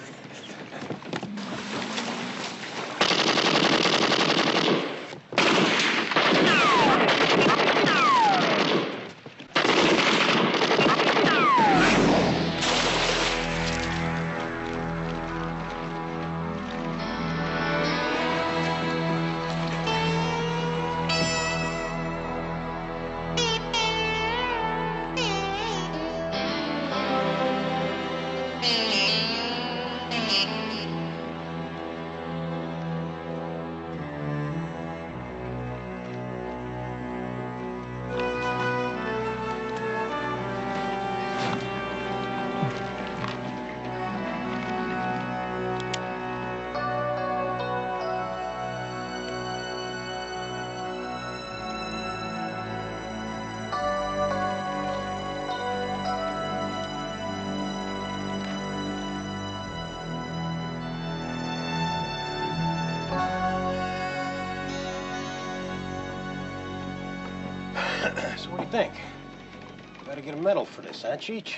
So what do you think? Gotta get a medal for this, huh, Cheech?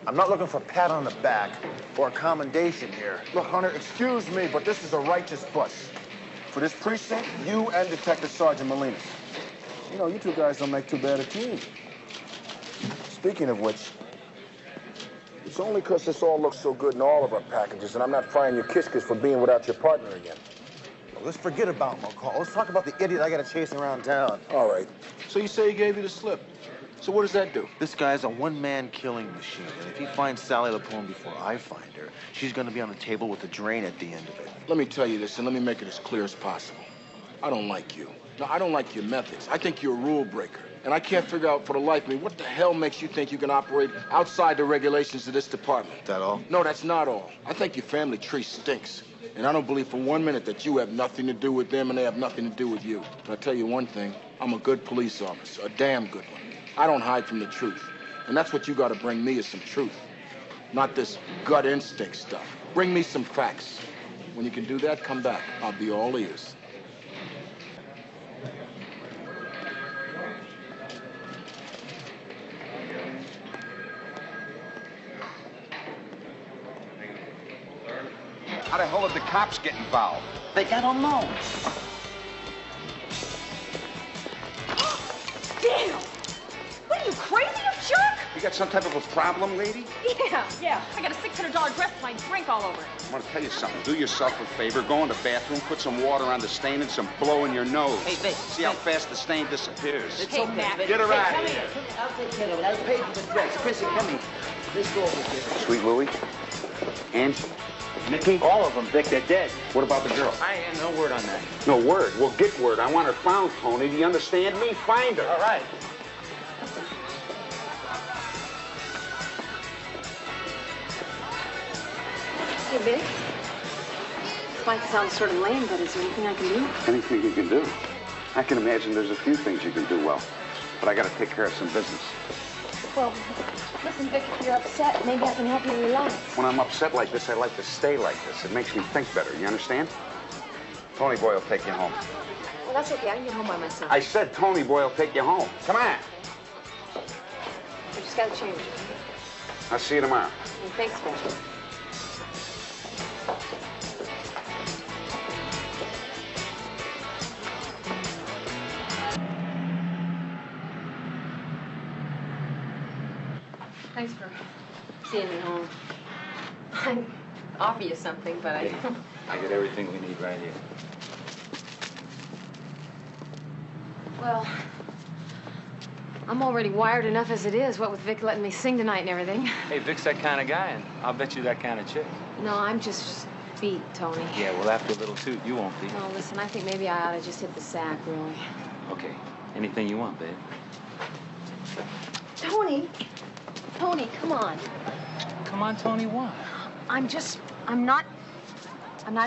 I'm not looking for a pat on the back or a commendation here. Look, Hunter, excuse me, but this is a righteous push. For this precinct, you and Detective Sergeant Molinas. You know, you two guys don't make too bad a team. Speaking of which, it's only because this all looks so good in all of our packages, and I'm not frying your kiskis for being without your partner again. Well, let's forget about McCall. Let's talk about the idiot I got to chase around town. All right. So you say he gave you the slip. So what does that do? This guy's a one-man killing machine, and if he finds Sally Lapone before I find her, she's going to be on the table with the drain at the end of it. Let me tell you this, and let me make it as clear as possible. I don't like you. No, I don't like your methods. I think you're a rule breaker. And I can't figure out for the life of me what the hell makes you think you can operate outside the regulations of this department. That all? No, that's not all. I think your family tree stinks. And I don't believe for 1 minute that you have nothing to do with them and they have nothing to do with you. But I'll tell you one thing, I'm a good police officer, a damn good one. I don't hide from the truth. And that's what you gotta bring me is some truth. Not this gut instinct stuff. Bring me some facts. When you can do that, come back. I'll be all ears. How the hell did the cops get involved? I don't know. Damn! What are you, crazy, you jerk? You got some type of a problem, lady? Yeah. I got a $600 dress with my drink all over it. I want to tell you something. Do yourself a favor. Go in the bathroom, put some water on the stain and some blow in your nose. Hey, Vic. See how fast the stain disappears. It's okay, Matt. Vic. Get her out of Come here. I'll take care of it. I paid for the dress. Chris and Hemmings. Let's go over here. Sweet Louie? Angie? Nikki? All of them, Vic, they're dead. What about the girl? I ain't no word on that. No word. Well, get word. I want her found, Tony. Do you understand me? Find her. All right. Hey, Vic. Might sound sort of lame, but is there anything I can do? Anything you can do. I can imagine there's a few things you can do well. But I got to take care of some business. Well, listen, Vic, if you're upset, maybe I can help you relax. When I'm upset like this, I like to stay like this. It makes me think better. You understand? Tony Boy will take you home. Well, that's okay. I can get home by myself. I said Tony Boy will take you home. Come on. I just gotta change. I'll see you tomorrow. Well, thanks, Vic. Thanks for seeing me home. I'd offer you something, but I don't. I got everything we need right here. Well, I'm already wired enough as it is, what with Vic letting me sing tonight and everything. Hey, Vic's that kind of guy, and I'll bet you that kind of chick. No, I'm just beat, Tony. Yeah, well, after a little toot, you won't be. No, listen, I think maybe I ought to just hit the sack, really. Okay. Anything you want, babe. Tony, come on. Come on, Tony, what? I'm not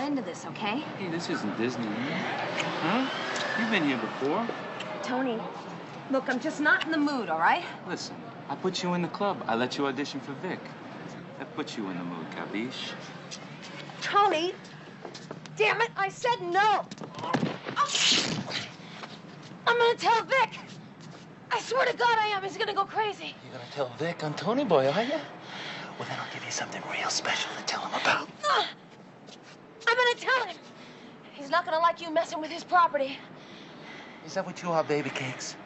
into this, okay? Hey, this isn't Disney. Huh? You've been here before. Tony, look, I'm just not in the mood, all right? Listen, I put you in the club. I let you audition for Vic. That puts you in the mood, capiche? Tony, damn it, I said no. I'm gonna tell Vic. I swear to God I am. He's gonna go crazy. You're gonna tell Vic on Tony Boy, are you? Well, then I'll give you something real special to tell him about. I'm gonna tell him. He's not gonna like you messing with his property. Is that what you are, baby cakes?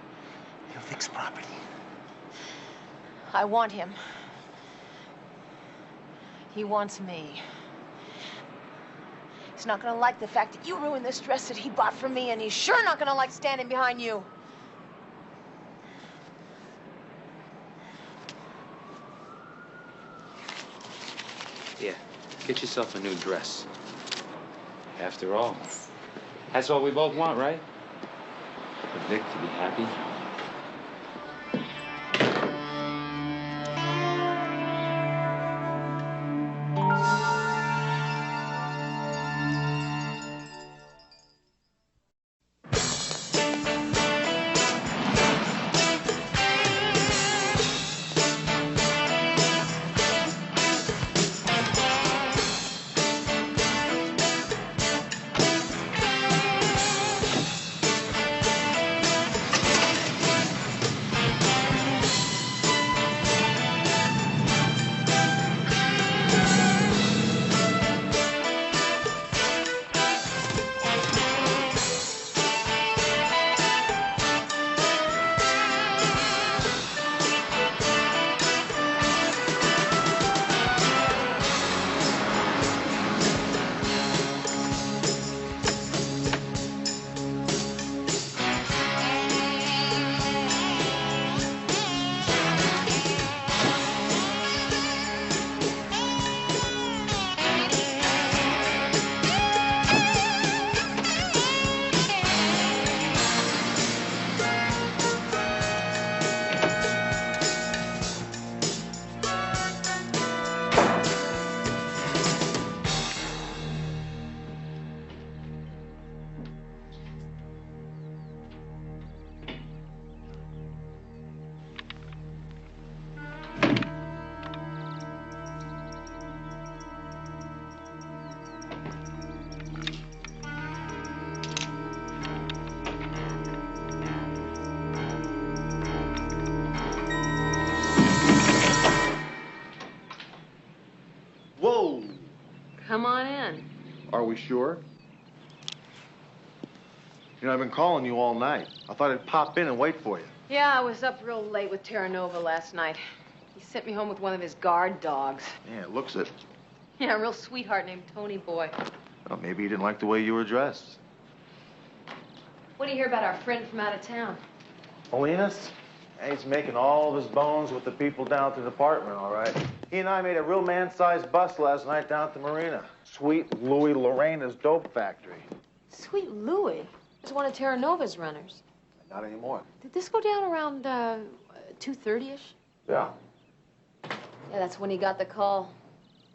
You're Vic's property. I want him. He wants me. He's not gonna like the fact that you ruined this dress that he bought for me, and he's sure not gonna like standing behind you. Yeah, get yourself a new dress. After all, that's what we both want, right? For Vic to be happy. Are we sure? You know, I've been calling you all night. I thought I'd pop in and wait for you. Yeah, I was up real late with Terra Nova last night. He sent me home with one of his guard dogs. Yeah, it looks it. Yeah, a real sweetheart named Tony Boy. Well, maybe he didn't like the way you were dressed. What do you hear about our friend from out of town? Molinas? He's making all of his bones with the people down at the department, all right. He and I made a real man-sized bust last night down at the marina. Sweet Louis Lorena's dope factory. Sweet Louis was one of Terra Nova's runners. Not anymore. Did this go down around 2:30-ish? Yeah. Yeah, that's when he got the call.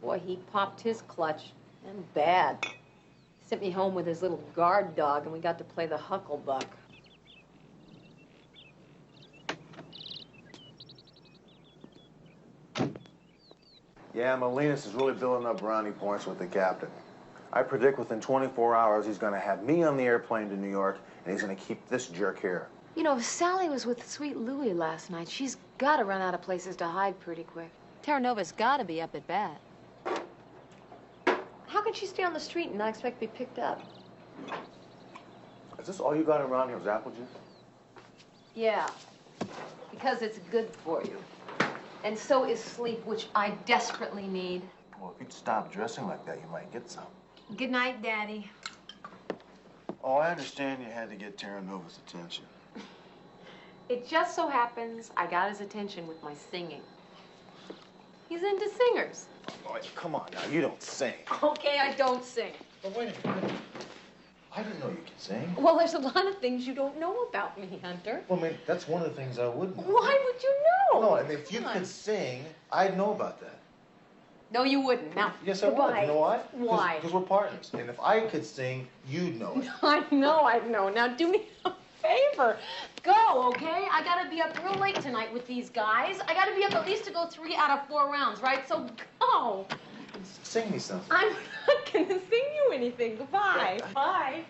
Boy, he popped his clutch, and bad. He sent me home with his little guard dog, and we got to play the hucklebuck. Yeah, Molinas is really building up brownie points with the captain. I predict within 24 hours he's going to have me on the airplane to New York, and he's going to keep this jerk here. You know, if Sally was with Sweet Louie last night, she's got to run out of places to hide pretty quick. Terra Nova's got to be up at bat. How can she stay on the street and not expect to be picked up? Is this all you got around here is apple juice? Yeah, because it's good for you. And so is sleep, which I desperately need. Well, if you'd stop dressing like that, you might get some. Good night, Daddy. Oh, I understand you had to get Terra Nova's attention. It just so happens I got his attention with my singing. He's into singers. Oh, come on now, you don't sing. Okay, I don't sing. But wait a minute. I didn't know you could sing. Well, there's a lot of things you don't know about me, Hunter. Well, I mean, that's one of the things I would know. Why would you know? No, I mean, if you could sing, I'd know about that. No, you wouldn't. Now, Yes, I would. You know why? Why? Because we're partners. And if I could sing, you'd know it. I'd know. Now, do me a favor. Go, okay? I gotta be up real late tonight with these guys. I gotta be up at least to go 3 out of 4 rounds, right? So go. Sing me something. I'm not gonna sing you anything. Goodbye. Bye.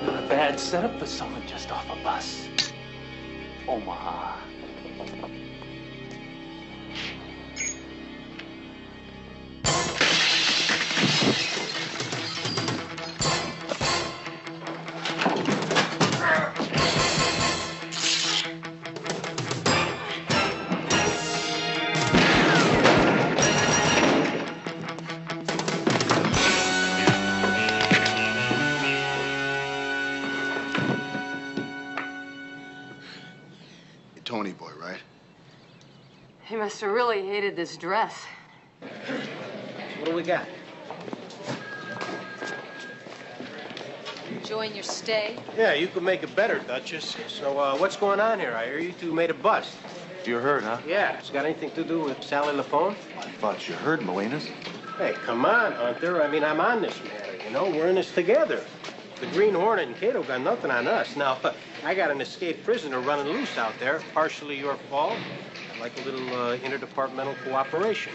Not a bad setup for someone just off a bus. Omaha. Tony boy, right? He must have really hated this dress. What do we got? Enjoying your stay? Yeah, you could make it better, Duchess. So, what's going on here? I hear you two made a bust. You heard, huh? Yeah, it's got anything to do with Sally Lapone? I thought you heard, Molinas. Hey, come on, Hunter. I mean, I'm on this matter, you know? We're in this together. The Green Hornet and Cato got nothing on us. Now, I got an escaped prisoner running loose out there, partially your fault. I'd like a little interdepartmental cooperation.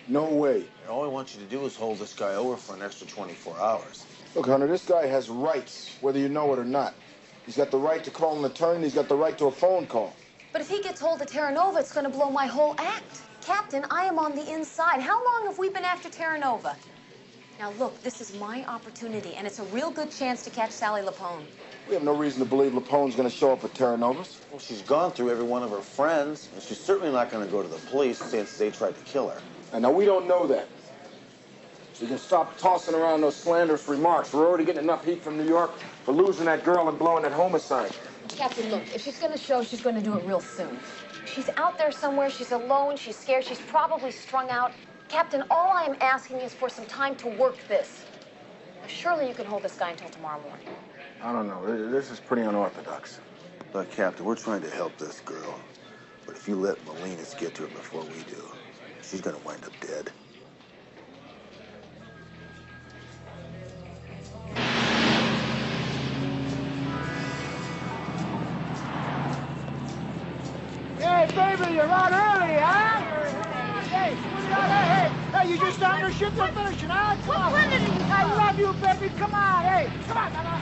No way. All I want you to do is hold this guy over for an extra 24 hours. Look, Hunter, this guy has rights, whether you know it or not. He's got the right to call an attorney, he's got the right to a phone call. But if he gets hold of Terra Nova, it's going to blow my whole act. Captain, I am on the inside. How long have we been after Terra Nova? Now, look, this is my opportunity, and it's a real good chance to catch Sally Lapone. We have no reason to believe Lapone's going to show up at Terra Nova's. Well, she's gone through every one of her friends, and she's certainly not going to go to the police since they tried to kill her. And now, we don't know that. So you can stop tossing around those slanderous remarks. We're already getting enough heat from New York for losing that girl and blowing that homicide. Captain, look, if she's going to show, she's going to do it real soon. She's out there somewhere, she's alone, she's scared, she's probably strung out. Captain, all I am asking is for some time to work this. Now, surely you can hold this guy until tomorrow morning. I don't know. This is pretty unorthodox. Look, Captain, we're trying to help this girl. But if you let Molinas get to her before we do, she's gonna wind up dead. Hey, baby, you're out early, huh? Hey, what are you out there? Hey, you just starting your shift or finishing, huh? Come on. I love you, baby. Come on, hey. Come on, Mama.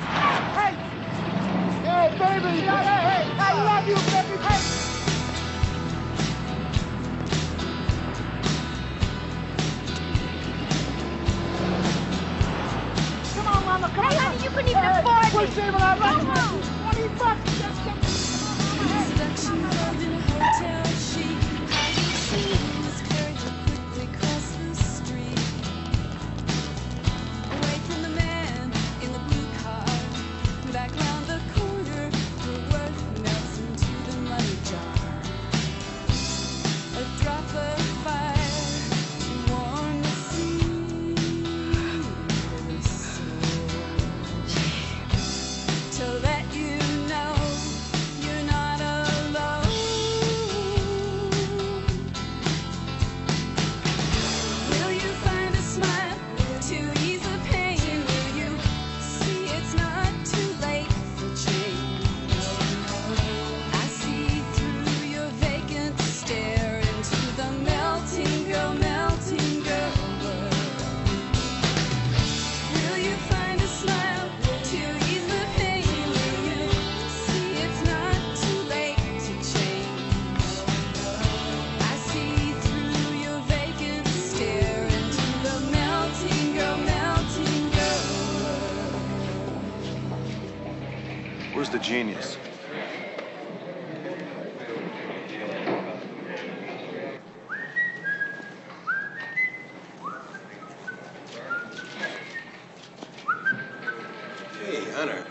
Hey. Hey, baby, you're out there. Hey, I love you, baby. Hey. Come on, Mama, come on. Hey, honey, you couldn't even afford me. We're saving our lives. Come on. 20 bucks. Just come. Hotel chic, how you see was carried quickly across the street, away from the man in the blue car, back round the corner, the worth melts into the money jar. A drop of fire to warm the sea, to let you know you're not alone. Will you find a smile to ease the pain? Will you see it's not too late for change? I see through your vacant stare into the melting girl world. Will you find a smile to ease the pain? Will you see it's not too late to change? I see through your vacant stare into the melting girl world. Where's the genius? Hey, Hunter.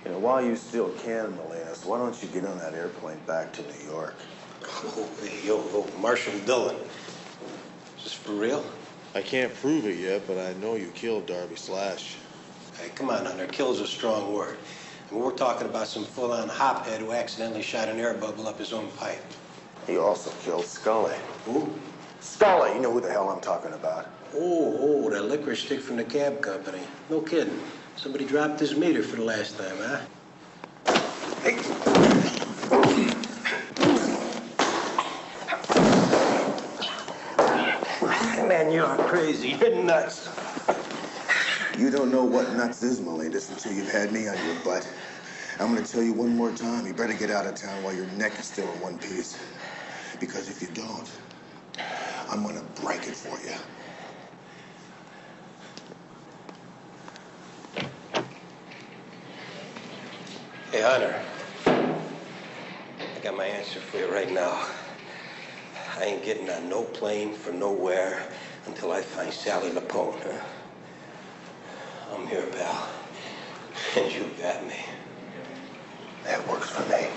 You know, while you still can, Molinas, why don't you get on that airplane back to New York? Oh, hey, yo, Marshal Dillon. Is this for real? I can't prove it yet, but I know you killed Darby Slash. Hey, come on, Hunter. Kill's a strong word. I mean, we're talking about some full-on hophead who accidentally shot an air bubble up his own pipe. He also killed Scully. Who? Scully, you know who the hell I'm talking about. Oh, that licorice stick from the cab company. No kidding. Somebody dropped his meter for the last time, huh? Man, you are crazy. You're nuts. You don't know what nuts is, Molinas, until you've had me on your butt. I'm gonna tell you one more time, you better get out of town while your neck is still in one piece. Because if you don't, I'm gonna break it for you. Hey, Hunter. I got my answer for you right now. I ain't getting on no plane for nowhere until I find Sally Lapone, huh? I'm here, pal. And you got me. That works for me.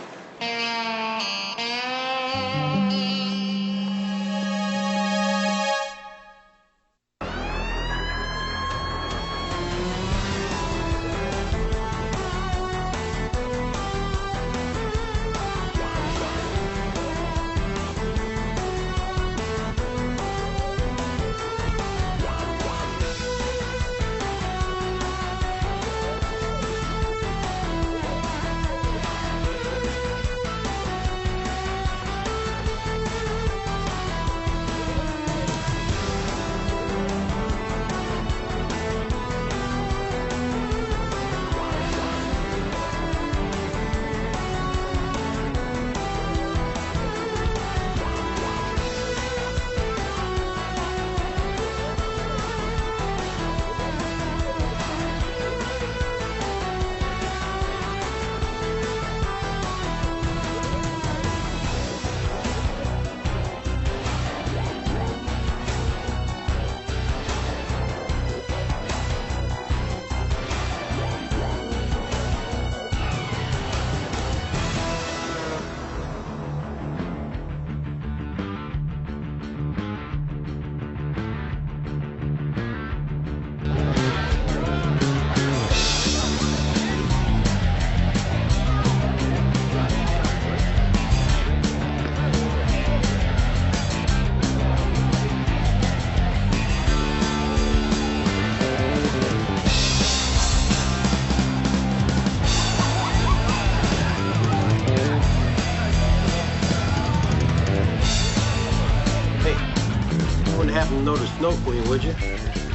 wouldn't happen to notice Snow Queen, would you?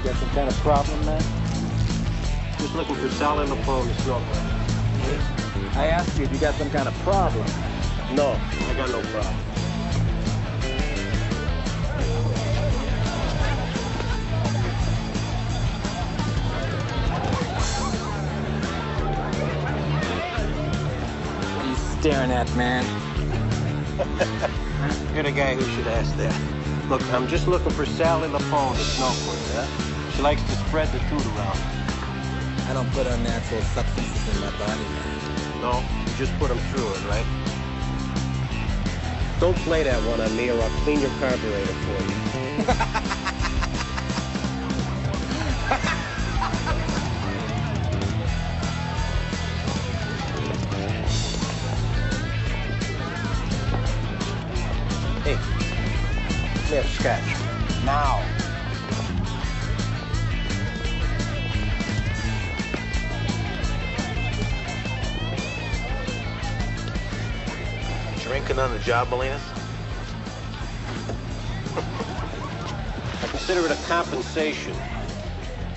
Got some kind of problem, man? Just looking for Sally Lapone, the Snow Queen. I asked you if you got some kind of problem. No, I got no problem. What are you staring at, man? You're the guy who should ask that. Look, I'm just looking for Sally Lapone, the Snow Queen, huh? She likes to spread the truth around. I don't put unnatural substances in my body, man. No, you just put them through it, right? Don't play that one on me or I'll clean your carburetor for you. Hey, let me have a scotch. Now. Drinking on the job, Molinas? I consider it a compensation.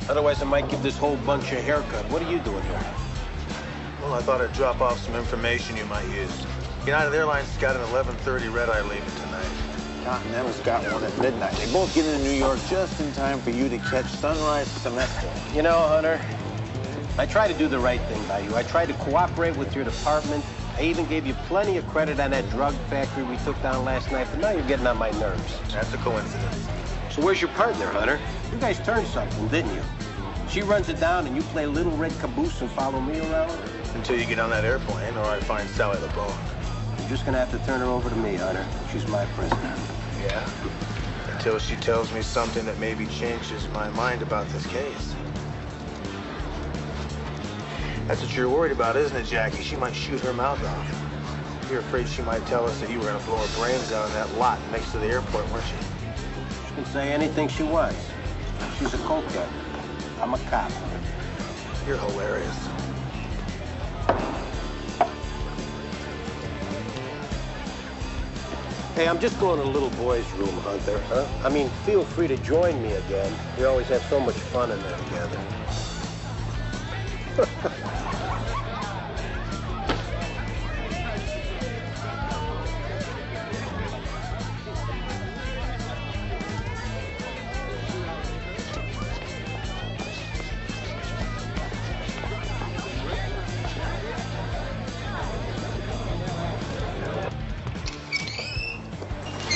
Otherwise, I might give this whole bunch a haircut. What are you doing here? Well, I thought I'd drop off some information you might use. United Airlines has got an 11:30 red-eye leaving tonight. Continental's got one at midnight. They both get into New York just in time for you to catch sunrise semester. You know, Hunter, I try to do the right thing by you. I try to cooperate with your department. I even gave you plenty of credit on that drug factory we took down last night, but now you're getting on my nerves. That's a coincidence. So where's your partner, Hunter? You guys turned something, didn't you? She runs it down and you play little red caboose and follow me around? Until you get on that airplane or I find Sally Lapone. You're just gonna have to turn her over to me, Hunter. She's my prisoner. Yeah? Until she tells me something that maybe changes my mind about this case. That's what you're worried about, isn't it, Jackie? She might shoot her mouth off. You're afraid she might tell us that you were gonna blow her brains out on that lot next to the airport, weren't you? She can say anything she wants. She's a cokehead. I'm a cop. You're hilarious. Hey, I'm just going to the little boy's room, Hunter, huh? I mean, feel free to join me again. We always have so much fun in there together.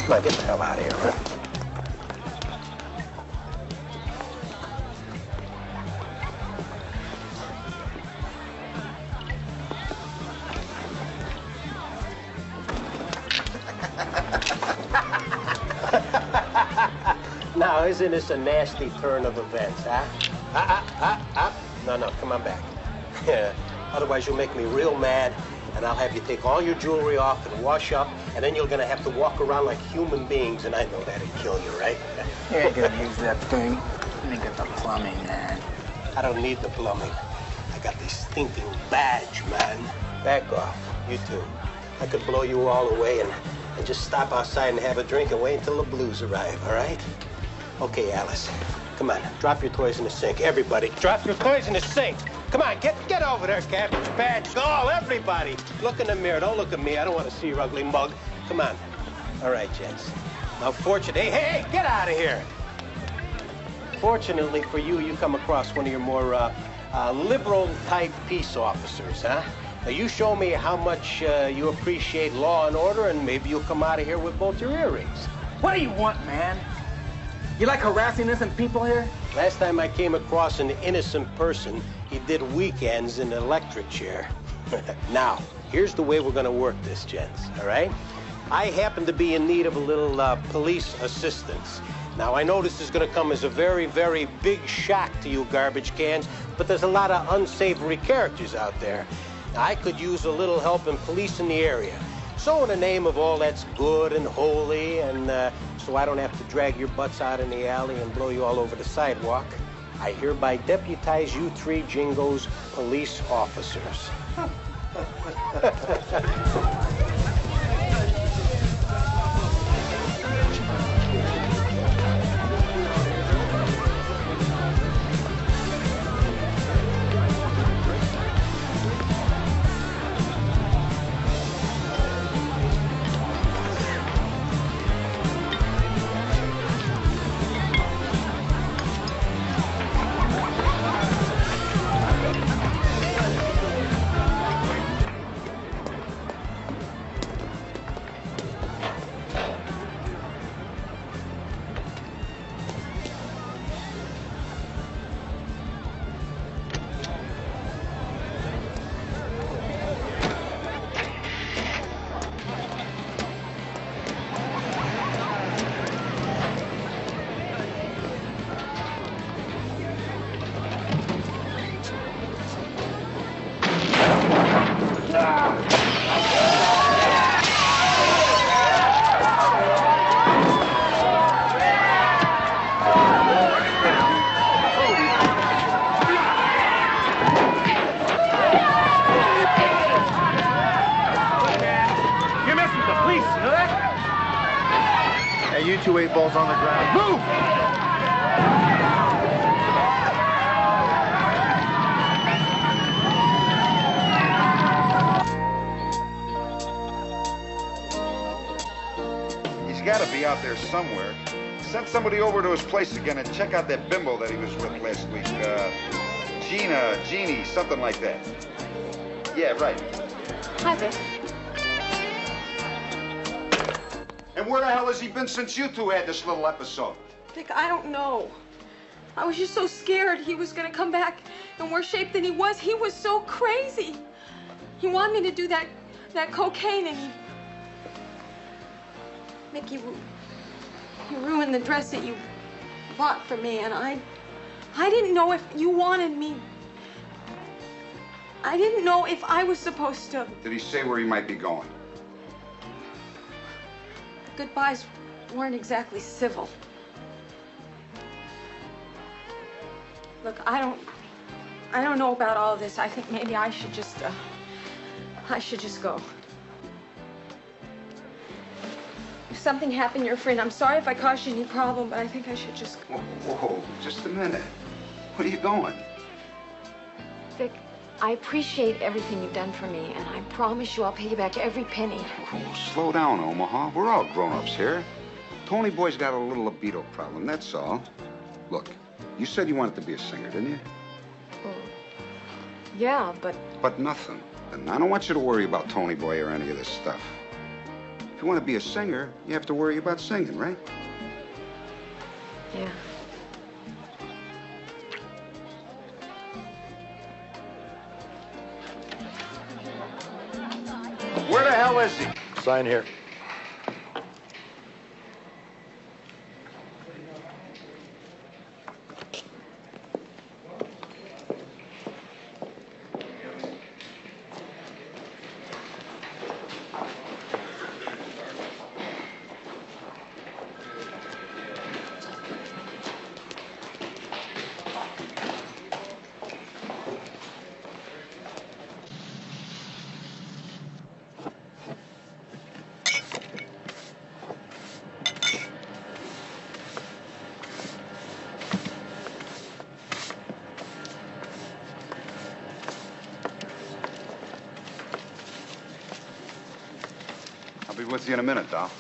Come on, get the hell out of here, huh? Now, isn't this a nasty turn of events, huh? No, come on back. Otherwise, you'll make me real mad, and I'll have you take all your jewelry off and wash up, and then you're gonna have to walk around like human beings, and I know that'll kill you, right? You ain't gonna use that thing. Let me get the plumbing, man. I don't need the plumbing. I got this stinking badge, man. Back off, you too. I could blow you all away and just stop outside and have a drink and wait until the blues arrive, all right? Okay, Alice, come on, drop your toys in the sink. Everybody, drop your toys in the sink. Come on, get over there, Cabbage Patch. Go, everybody. Look in the mirror. Don't look at me. I don't want to see your ugly mug. Come on. All right, gents. Now, hey, get out of here. Fortunately for you, you come across one of your more liberal-type peace officers, huh? Now, you show me how much you appreciate law and order, and maybe you'll come out of here with both your earrings. What do you want, man? You like harassing innocent people here? Last time I came across an innocent person, he did weekends in an electric chair. Now, here's the way we're gonna work this, gents, all right? I happen to be in need of a little police assistance. Now, I know this is gonna come as a very, very big shock to you garbage cans, but there's a lot of unsavory characters out there. Now, I could use a little help in policing the area. So in the name of all that's good and holy, and so I don't have to drag your butts out in the alley and blow you all over the sidewalk, I hereby deputize you three Jingos police officers. you two 8 balls on the ground. Move! He's got to be out there somewhere. Send somebody over to his place again and check out that bimbo that he was with last week. Jeannie, something like that. Yeah, right. Hi, Vic. And where the hell has he been since you two had this little episode? Vic, I don't know. I was just so scared he was gonna come back in worse shape than he was. He was so crazy. He wanted me to do that cocaine, and Mick, you ruined the dress that you bought for me, and I didn't know if you wanted me. I didn't know if I was supposed to. Did he say where he might be going? The goodbyes weren't exactly civil. Look, I don't know about all this. I think maybe I should just go. If something happened, you're a friend. I'm sorry if I caused you any problem, but I think I should just go. Whoa, just a minute. Where are you going? Vic, I appreciate everything you've done for me, and I promise you I'll pay you back every penny. Oh, slow down, Omaha. We're all grown-ups here. Tony Boy's got a little libido problem, that's all. Look, you said you wanted to be a singer, didn't you? Well, yeah, but... But nothing. And I don't want you to worry about Tony Boy or any of this stuff. If you want to be a singer, you have to worry about singing, right? Yeah. Where the hell is he? Sign here. I'll be with you in a minute, Doll.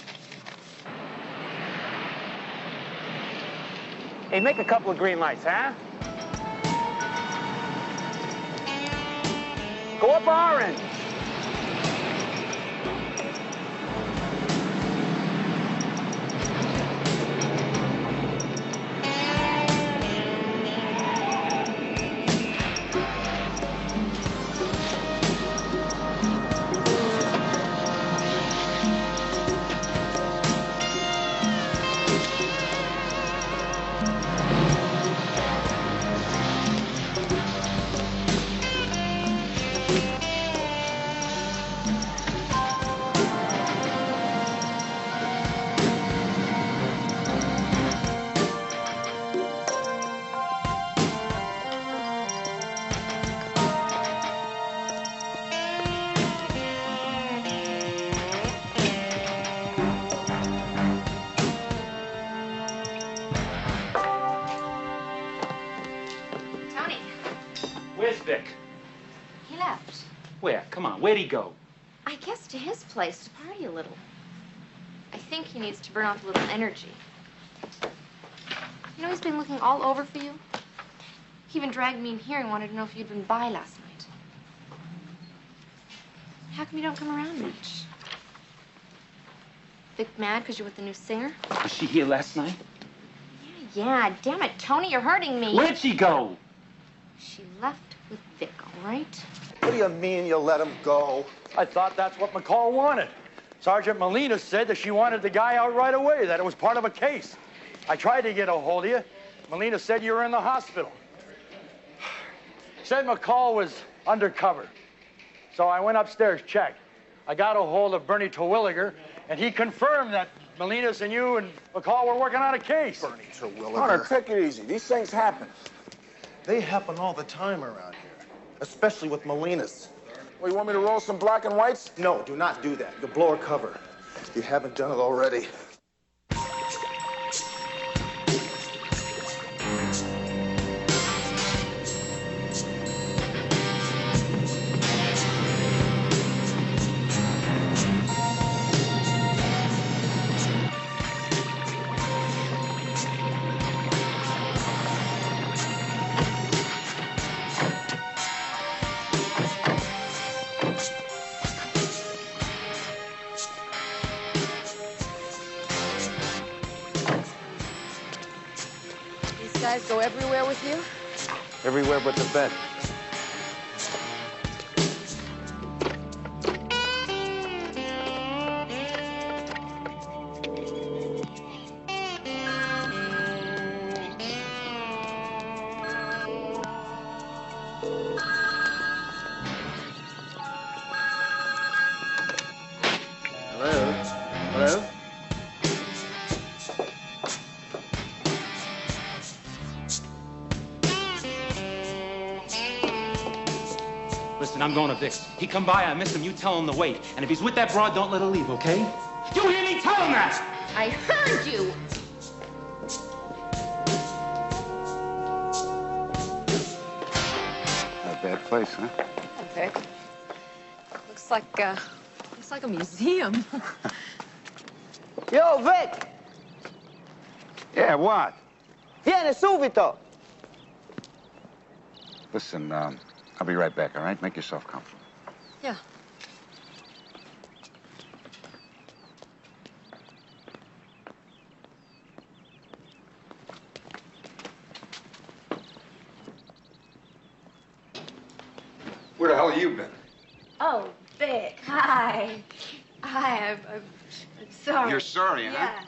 Hey, make a couple of green lights, huh? Go up orange. Where's Vic? He left. Where? Come on, where'd he go? I guess to his place to party a little. I think he needs to burn off a little energy. You know, he's been looking all over for you. He even dragged me in here and wanted to know if you'd been by last night. How come you don't come around much? Vic mad because you're with the new singer? Was she here last night? Yeah, damn it, Tony, you're hurting me. Where'd she go? She left with Vic, all right? What do you mean you let him go? I thought that's what McCall wanted. Sergeant Molina said that she wanted the guy out right away, that it was part of a case. I tried to get a hold of you. Molina said you were in the hospital. Said McCall was undercover. So I went upstairs, checked. I got a hold of Bernie Terwilliger, and he confirmed that Molina's and you and McCall were working on a case. Bernie Terwilliger. Hunter, take it easy. These things happen. They happen all the time around here, especially with Molina's. Well, you want me to roll some black and whites? No, do not do that. You'll blow her cover. You haven't done it already. guys go everywhere with you? Everywhere but the bed. Hello? Hello? Listen, I'm going to Vic's. He come by, I miss him, you tell him to wait. And if he's with that broad, don't let her leave, okay? You hear me? Tell him that! I heard you! Not a bad place, huh? Vic. Looks like a museum. Yo, Vic! Yeah, what? Viene subito! Listen, I'll be right back, all right? Make yourself comfortable. Yeah. Where the hell have you been? Oh, Vic, hi. Hi, I'm sorry. You're sorry, huh? Yeah.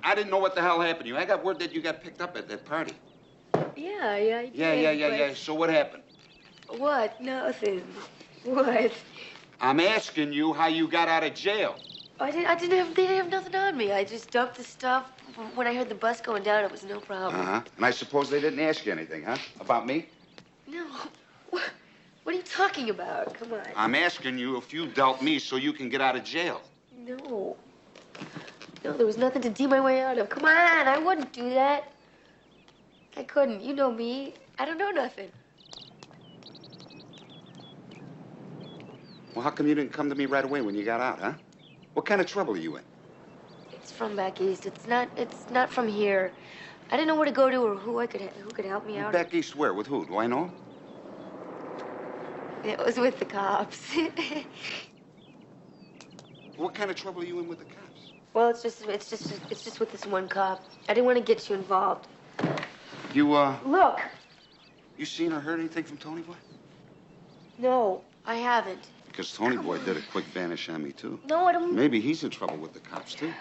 I didn't know what the hell happened to you. I got word that you got picked up at that party. Yeah, I did. Yeah. So what happened? What? Nothing. What? I'm asking you how you got out of jail. They didn't have nothing on me. I just dumped the stuff. When I heard the bus going down, it was no problem. Uh-huh. And I suppose they didn't ask you anything, huh? About me? No. What are you talking about? Come on. I'm asking you if you dealt me so you can get out of jail. No. No, there was nothing to dee my way out of. Come on, I wouldn't do that. I couldn't. You know me. I don't know nothing. Well, how come you didn't come to me right away when you got out, huh? What kind of trouble are you in? It's from back east. It's not from here. I didn't know where to go to or who could help me out. Back east where? With who? Do I know him? It was with the cops. What kind of trouble are you in with the cops? Well, it's just with this one cop. I didn't want to get you involved. You, Look. You seen or heard anything from Tony Boy? No, I haven't. Because Tony Boy did a quick vanish on me, too. No, I don't. Maybe he's in trouble with the cops, too.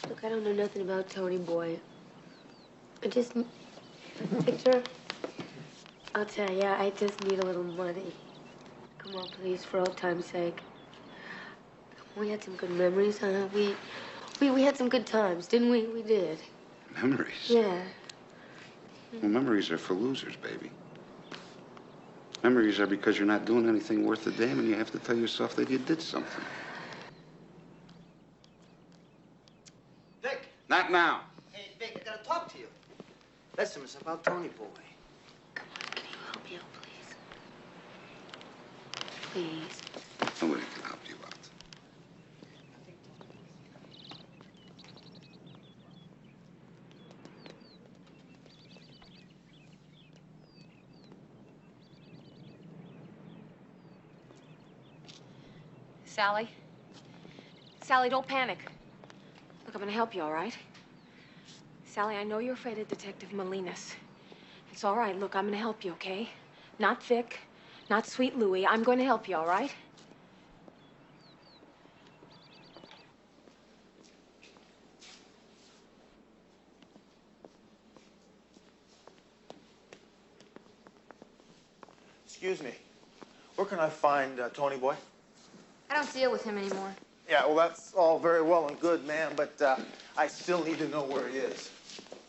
Look, I don't know nothing about Tony Boy. I just... Victor, I'll tell you, I just need a little money. Come on, please, for old time's sake. We had some good memories, huh? We had some good times, didn't we? We did. Memories? Yeah. Well, memories are for losers, baby. Memories are because you're not doing anything worth a damn and you have to tell yourself that you did something. Vic! Not now. Hey, Vic, I gotta talk to you. Listen, it's about Tony Boy. Come on, can you help me out, please? Please. Nobody can help you out. Sally? Sally, don't panic. Look, I'm gonna help you, all right? Sally, I know you're afraid of Detective Molinas. It's all right. Look, I'm gonna help you, okay? Not Vic, not Sweet Louie. I'm going to help you, all right? Excuse me. Where can I find Tony Boy? I don't deal with him anymore. Yeah, well, that's all very well and good, man, but I still need to know where he is.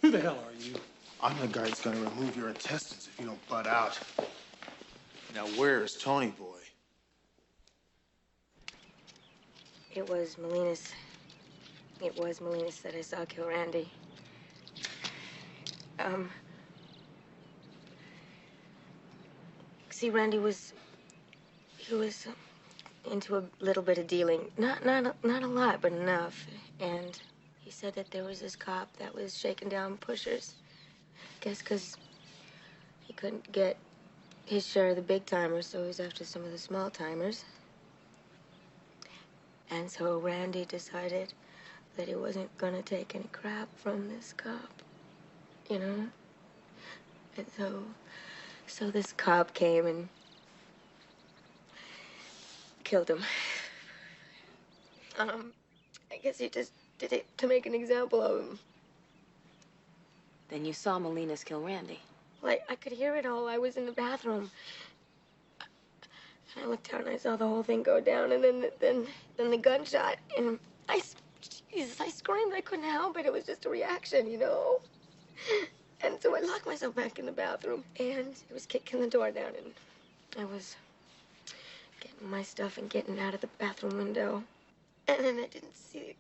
Who the hell are you? I'm the guy that's gonna remove your intestines if you don't butt out. Now, where's Tony Boy? It was Molinas. It was Molinas that I saw kill Randy. See, Randy he was into a little bit of dealing. Not a lot, but enough. And he said that there was this cop that was shaking down pushers. Guess because he couldn't get He's sure of the big timers, so he's after some of the small timers. And so Randy decided that he wasn't gonna take any crap from this cop, you know? And so this cop came and killed him. I guess he just did it to make an example of him. Then you saw Molinas kill Randy. Like, I could hear it all. I was in the bathroom. And I looked out and I saw the whole thing go down, and then the gunshot, and Jesus, I screamed. I couldn't help it. It was just a reaction, you know? And so I locked myself back in the bathroom, and it was kicking the door down, and I was getting my stuff and getting out of the bathroom window. And then I didn't see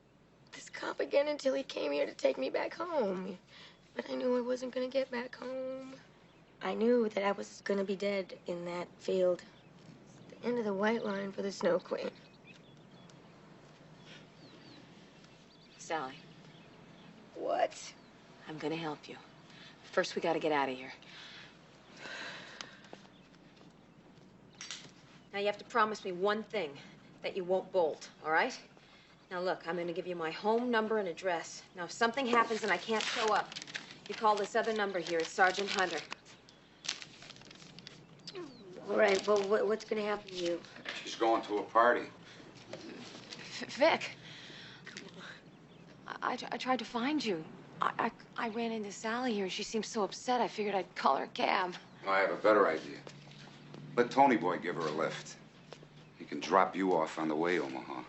this cop again until he came here to take me back home. But I knew I wasn't gonna get back home. I knew that I was gonna be dead in that field. The end of the white line for the Snow Queen. Sally. What? I'm gonna help you. First, we gotta get out of here. Now, you have to promise me one thing, that you won't bolt, all right? Now, look, I'm gonna give you my home number and address. Now, if something happens and I can't show up, you call this other number here. It's Sergeant Hunter. All right, well, what's gonna happen to you? She's going to a party. Vic, I tried to find you. I ran into Sally here. She seems so upset. I figured I'd call her a cab. I have a better idea. Let Tony Boy give her a lift. He can drop you off on the way, Omaha.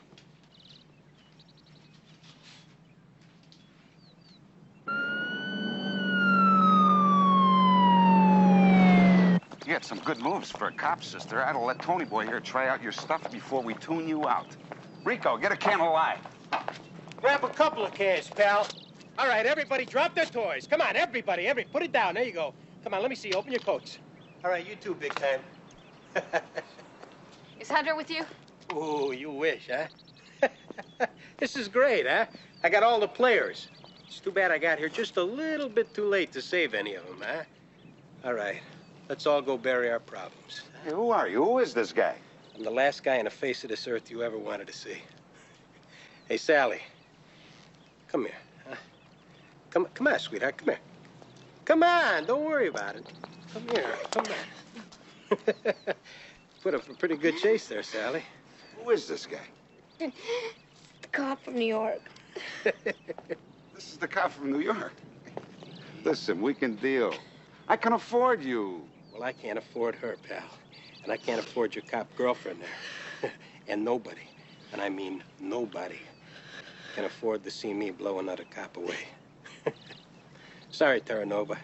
You had some good moves for a cop, sister. I'd have let Tony Boy here try out your stuff before we tune you out. Rico, get a can of lye. Grab a couple of cans, pal. All right, everybody, drop their toys. Come on, everybody, put it down. There you go. Come on, let me see. Open your coats. All right, you too, big time. Is Hunter with you? Ooh, you wish, huh? This is great, huh? I got all the players. It's too bad I got here just a little bit too late to save any of them, huh? All right, let's all go bury our problems. Hey, who are you? Who is this guy? I'm the last guy on the face of this earth you ever wanted to see. Hey, Sally, come here. Huh? Come on, sweetheart, come here. Come on, don't worry about it. Come here, come on. Put up a pretty good chase there, Sally. Who is this guy? The cop from New York. This is the cop from New York. Listen, we can deal. I can afford you. Well, I can't afford her, pal. And I can't afford your cop girlfriend there. And nobody, and I mean nobody, can afford to see me blow another cop away. Sorry, Terranova.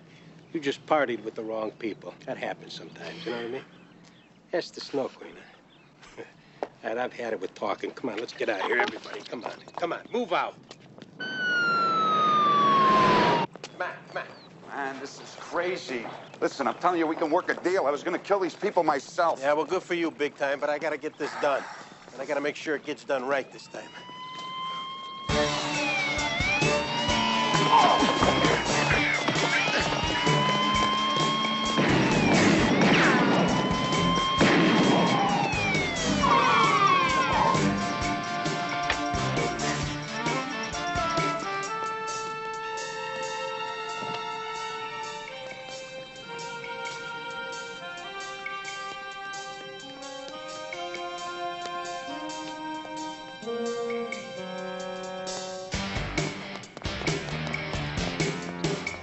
You just partied with the wrong people. That happens sometimes, you know what I mean? Ask the Snow Queen. All right, I've had it with talking. Come on, let's get out of here, everybody. Come on, move out. Come on. Man, this is crazy. Listen, I'm telling you, we can work a deal. I was gonna kill these people myself. Yeah, well, good for you, big time, but I gotta get this done. And I gotta make sure it gets done right this time.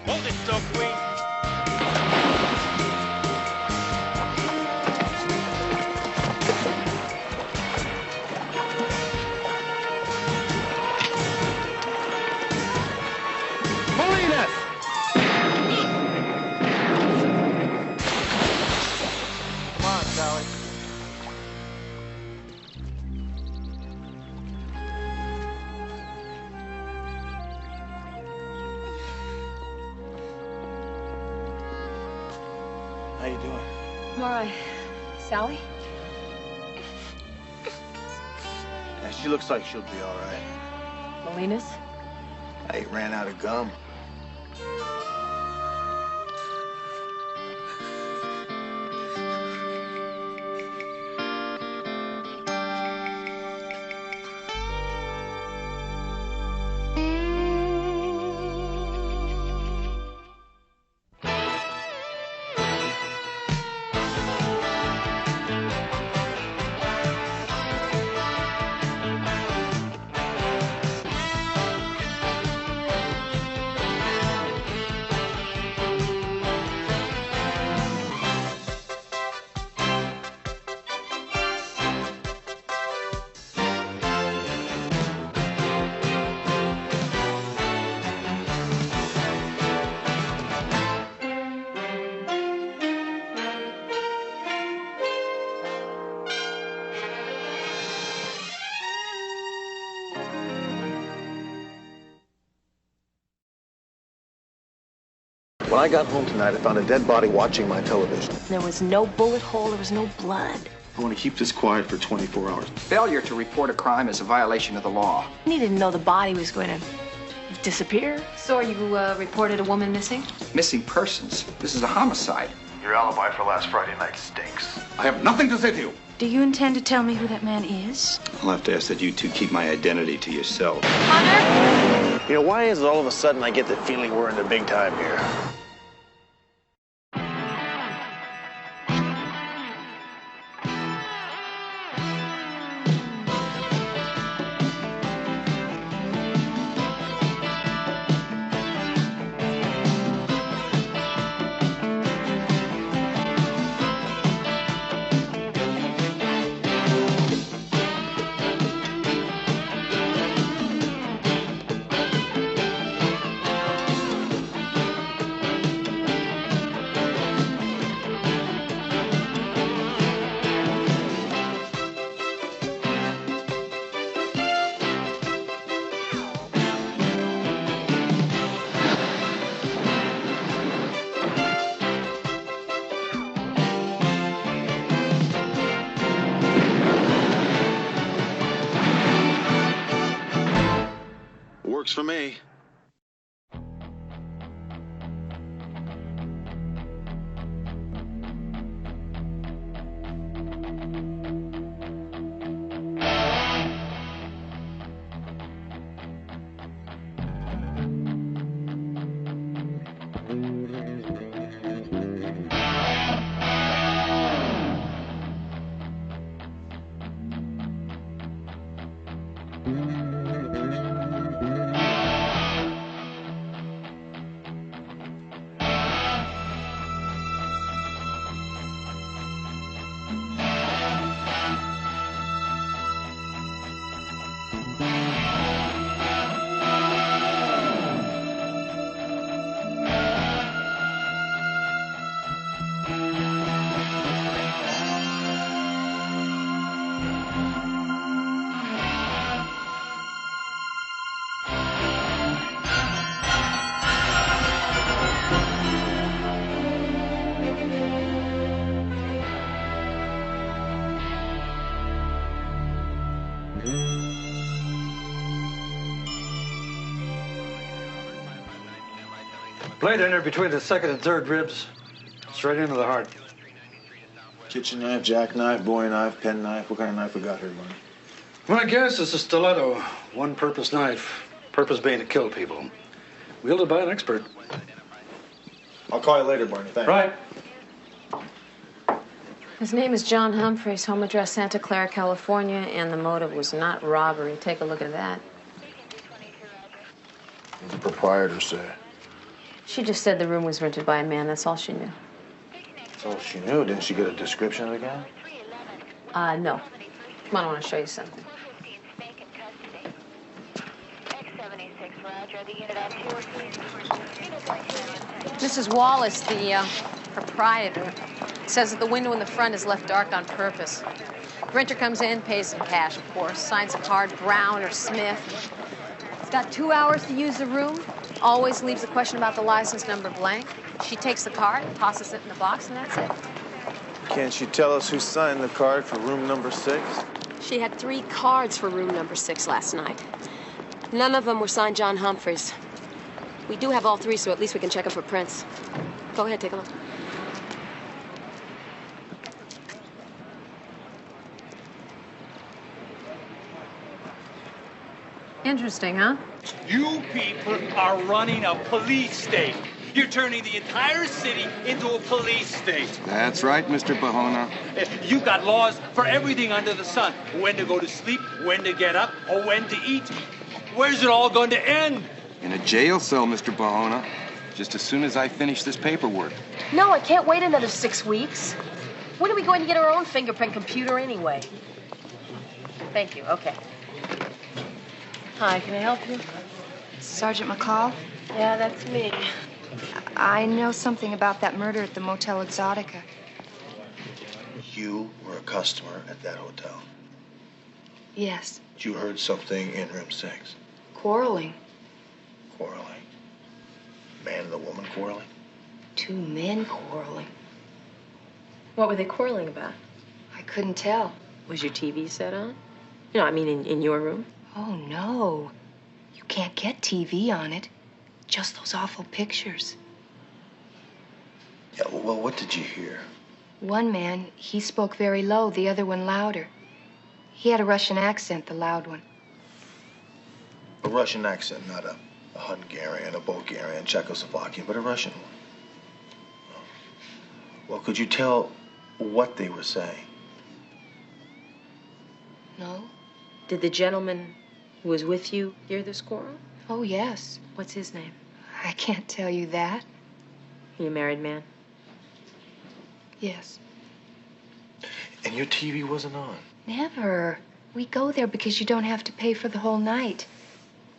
Hold it, Snow Queen. Molinas! Come on, Sally. How you doing? I'm all right. Sally? Yeah, she looks like she'll be all right. Molinas? I ran out of gum. When I got home tonight, I found a dead body watching my television. There was no bullet hole, there was no blood. I want to keep this quiet for 24 hours. Failure to report a crime is a violation of the law. You needed to know the body was going to disappear. So you reported a woman missing? Missing persons. This is a homicide. Your alibi for last Friday night stinks. I have nothing to say to you. Do you intend to tell me who that man is? I'll have to ask that you two keep my identity to yourself. Hunter? You know, why is it all of a sudden I get the feeling we're in the big time here? Works for me. Blade entered between the second and third ribs, straight into the heart. Kitchen knife, jackknife, bowie knife, pen knife. What kind of knife we got here, Barney? My guess is a stiletto, one-purpose knife, purpose being to kill people. Wielded by an expert. I'll call you later, Barney. Thanks. Right. His name is John Humphreys, home address Santa Clara, California, and the motive was not robbery. Take a look at that. What did the proprietor say? She just said the room was rented by a man. That's all she knew. That's all she knew. Didn't she get a description of the guy? No. Come on, I want to show you something. Mrs. Wallace, the proprietor, says that the window in the front is left dark on purpose. Renter comes in, pays some cash, of course, signs a card, Brown or Smith. He's got 2 hours to use the room. Always leaves a question about the license number blank. She takes the card, tosses it in the box, and that's it. Can't you tell us who signed the card for room number 6? She had 3 cards for room number 6 last night. None of them were signed John Humphreys. We do have all 3, so at least we can check them for prints. Go ahead, take a look. Interesting, huh? You people are running a police state. You're turning the entire city into a police state. That's right, Mr. Bahona. You got laws for everything under the sun. When to go to sleep, when to get up, or when to eat. Where's it all going to end? In a jail cell, Mr. Bahona. Just as soon as I finish this paperwork. No, I can't wait another 6 weeks. When are we going to get our own fingerprint computer anyway? Thank you, okay. Hi, can I help you? Sergeant McCall? Yeah, that's me. I know something about that murder at the Motel Exotica. You were a customer at that hotel. Yes. You heard something in room 6. Quarreling. Quarreling. Man and the woman quarreling? Two men quarreling. What were they quarreling about? I couldn't tell. Was your TV set on? You know, I mean, in your room? Oh, no. You can't get TV on it. Just those awful pictures. Yeah, well, what did you hear? One man, he spoke very low, the other one louder. He had a Russian accent, the loud one. A Russian accent, not a Hungarian, a Bulgarian, Czechoslovakian, but a Russian one. Well, could you tell what they were saying? No. Did the gentleman who was with you hear this quarrel? Oh, yes. What's his name? I can't tell you that. He a married man? Yes. And your TV wasn't on? Never. We go there because you don't have to pay for the whole night.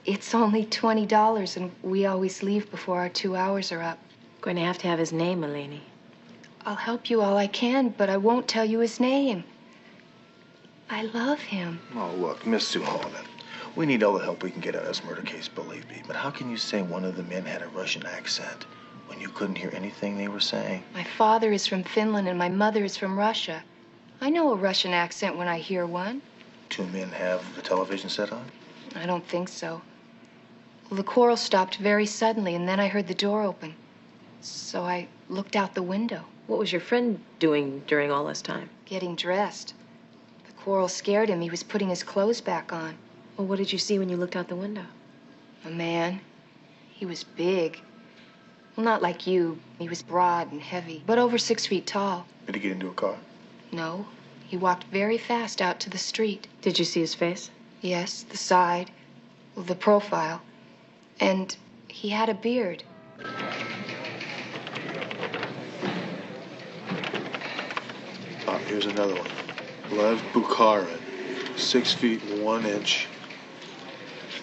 It's only $20, and we always leave before our 2 hours are up. Going to have his name, Eleni. I'll help you all I can, but I won't tell you his name. I love him. Oh, look, Miss Suhonen, we need all the help we can get on this murder case, believe me. But how can you say one of the men had a Russian accent when you couldn't hear anything they were saying? My father is from Finland, and my mother is from Russia. I know a Russian accent when I hear one. Two men have the television set on? I don't think so. Well, the quarrel stopped very suddenly, and then I heard the door open. So I looked out the window. What was your friend doing during all this time? Getting dressed. The quarrel scared him. He was putting his clothes back on. Well, what did you see when you looked out the window? A man. He was big. Well, not like you. He was broad and heavy, but over 6 feet tall. Did he get into a car? No. He walked very fast out to the street. Did you see his face? Yes, the side, the profile. And he had a beard. Oh, here's another one. Lev Bukharin, 6 feet 1 inch,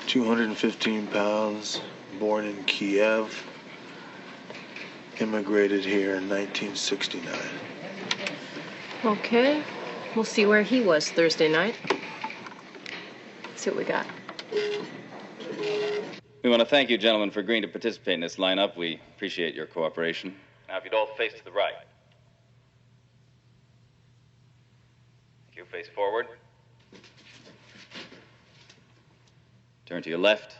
215 pounds, born in Kiev, immigrated here in 1969. Okay. We'll see where he was Thursday night. Let's see what we got. We want to thank you, gentlemen, for agreeing to participate in this lineup. We appreciate your cooperation. Now, if you'd all face to the right. Thank you. Face forward. Turn to your left.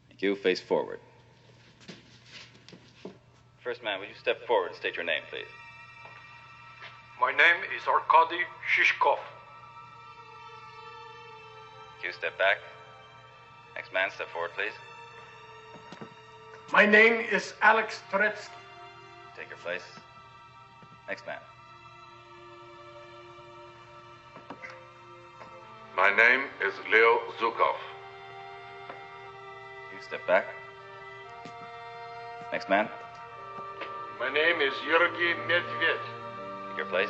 Thank you. Face forward. First man, would you step forward and state your name, please? My name is Arkady Shishkov. Thank you. Step back. Next man, step forward, please. My name is Alex Turetsky. Take your place. Next man. My name is Leo Zukov. You step back. Next man. My name is Yurgi Medved. Take your place.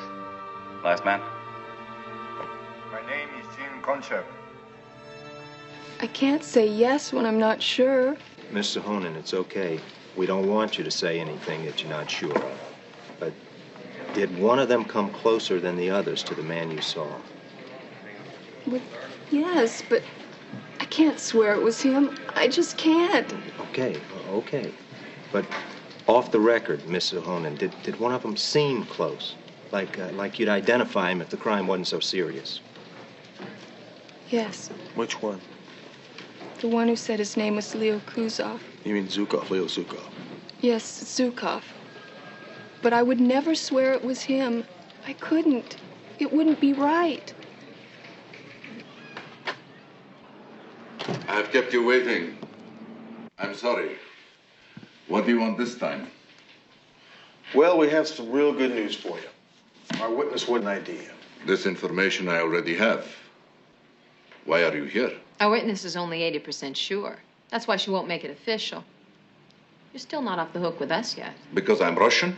Last man. My name is Jin Konchev. I can't say yes when I'm not sure. Miss Suhonen, it's okay. We don't want you to say anything that you're not sure of. But did one of them come closer than the others to the man you saw? Well, yes, but I can't swear it was him. I just can't. Okay, okay. But off the record, Miss Suhonen, did one of them seem close? Like you'd identify him if the crime wasn't so serious? Yes. Which one? The one who said his name was Leo Kuzov. You mean Zukov, Leo Zukov? Yes, Zukov. But I would never swear it was him. I couldn't. It wouldn't be right. I have kept you waiting. I'm sorry. What do you want this time? Well, we have some real good news for you. Our witness wouldn't ID you. This information I already have. Why are you here? Our witness is only 80% sure. That's why she won't make it official. You're still not off the hook with us yet. Because I'm Russian?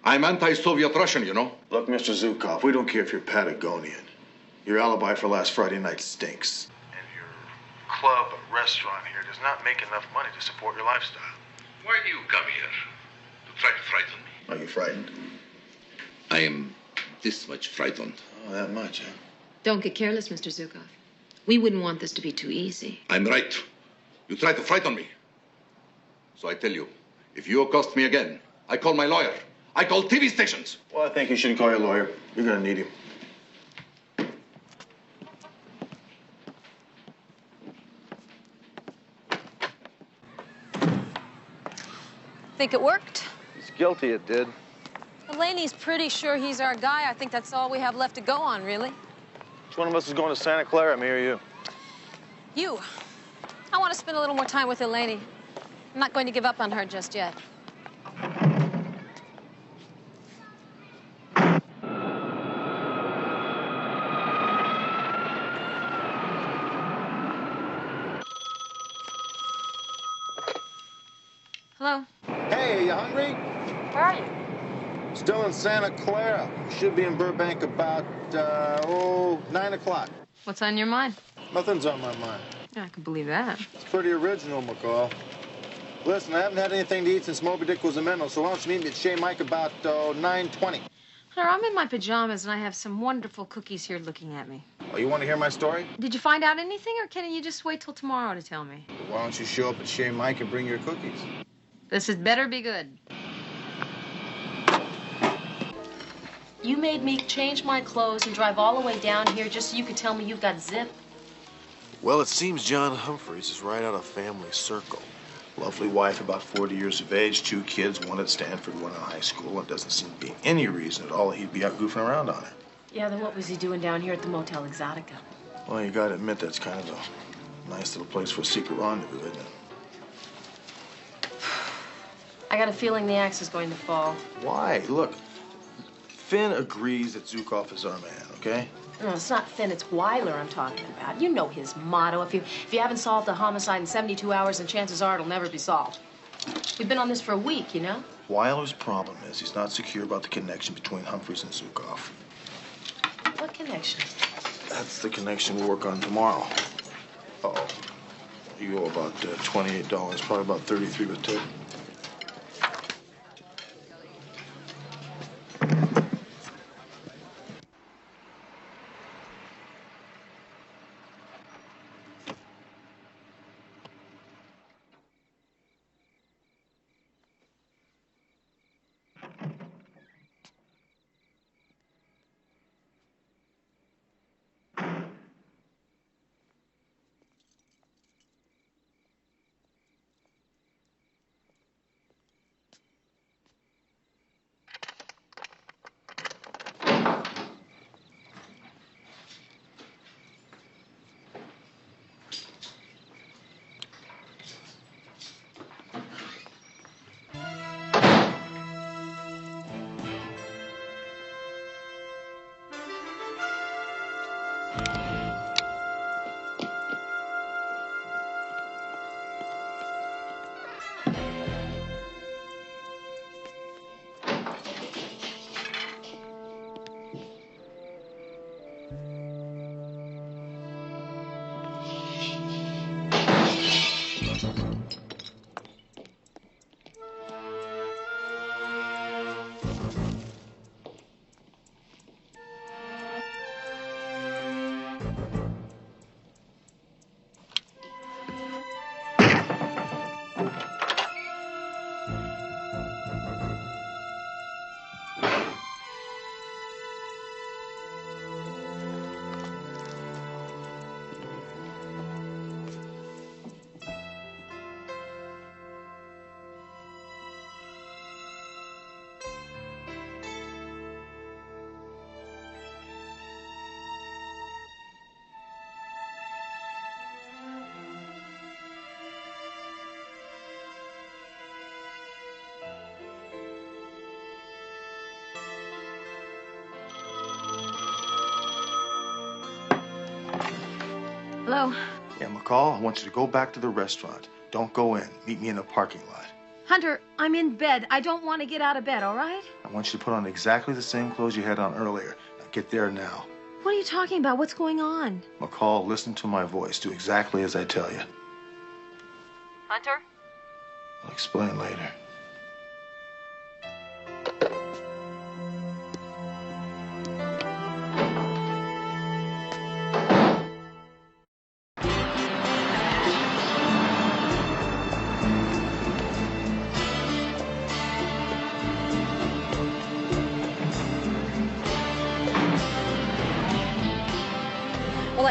I'm anti-Soviet Russian, you know. Look, Mr. Zukov, we don't care if you're Patagonian. Your alibi for last Friday night stinks. And your club, restaurant here does not make enough money to support your lifestyle. Why do you come here? To try to frighten me? Are you frightened? I am this much frightened. Oh, that much, huh? Don't get careless, Mr. Zukov. We wouldn't want this to be too easy. I'm right. You try to frighten me. So I tell you, if you accost me again, I call my lawyer. I call TV stations. Well, I think you shouldn't call your lawyer. You're gonna need him. Think it worked? He's guilty, it did. Elaine's pretty sure he's our guy. I think that's all we have left to go on, really. Which one of us is going to Santa Clara, me or you? You. I want to spend a little more time with Elaine. I'm not going to give up on her just yet. Hello? Hey, are you hungry? Where are you? Still in Santa Clara. Should be in Burbank about, 9 o'clock. What's on your mind? Nothing's on my mind. Yeah, I can believe that. It's pretty original, McCall. Listen, I haven't had anything to eat since Moby Dick was a minnow, so why don't you meet me at Shea Mike about 9:20? Hunter, I'm in my pajamas, and I have some wonderful cookies here looking at me. Oh, you want to hear my story? Did you find out anything, or can you just wait till tomorrow to tell me? Why don't you show up at Shea Mike and bring your cookies? This had better be good. You made me change my clothes and drive all the way down here just so you could tell me you've got zip? Well, it seems John Humphreys is right out of family circle. Lovely wife, about 40 years of age, 2 kids, one at Stanford, one in high school. It doesn't seem to be any reason at all that he'd be out goofing around on her. Yeah, then what was he doing down here at the Motel Exotica? Well, you gotta admit that's kind of a nice little place for a secret rendezvous, isn't it? I got a feeling the axe is going to fall. Why? Look, Finn agrees that Zukov is our man, okay? No, it's not Finn, it's Weiler I'm talking about. You know his motto. If you haven't solved a homicide in 72 hours, then chances are it'll never be solved. We've been on this for a week, you know? Weiler's problem is he's not secure about the connection between Humphreys and Zukov. What connection? That's the connection we'll work on tomorrow. Uh-oh. You owe about $28, probably about 33 with tip. Hello? Yeah, McCall, I want you to go back to the restaurant. Don't go in. Meet me in the parking lot. Hunter, I'm in bed. I don't want to get out of bed, all right? I want you to put on exactly the same clothes you had on earlier. Now get there now. What are you talking about? What's going on? McCall, listen to my voice. Do exactly as I tell you. Hunter? I'll explain later.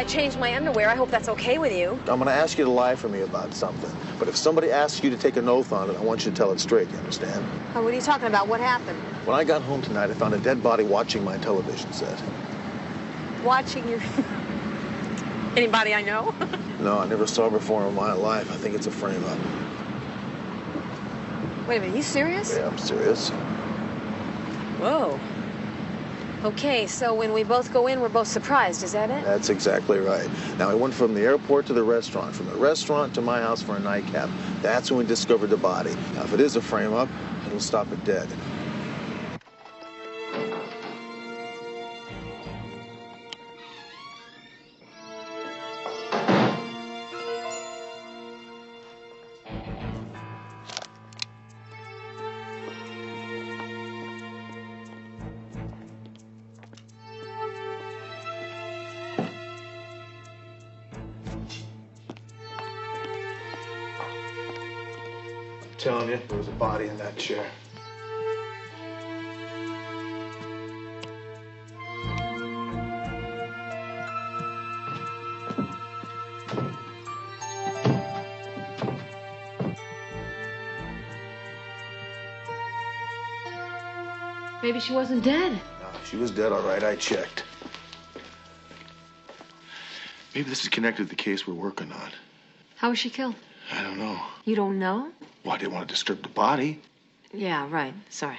I changed my underwear. I hope that's okay with you. I'm going to ask you to lie for me about something. But if somebody asks you to take an oath on it, I want you to tell it straight, you understand? Oh, what are you talking about? What happened? When I got home tonight, I found a dead body watching my television set. Watching your... Anybody I know? No, I never saw her before in my life. I think it's a frame-up. Wait a minute, you serious? Yeah, I'm serious. Whoa. Okay, so when we both go in, we're both surprised, is that it? That's exactly right. Now, I went from the airport to the restaurant, from the restaurant to my house for a nightcap. That's when we discovered the body. Now, if it is a frame-up, it'll stop it dead. I'm telling you, there was a body in that chair. Maybe she wasn't dead. No, she was dead, all right. I checked. Maybe this is connected to the case we're working on. How was she killed? I don't know. You don't know? Well, I didn't want to disturb the body. Yeah, right. Sorry.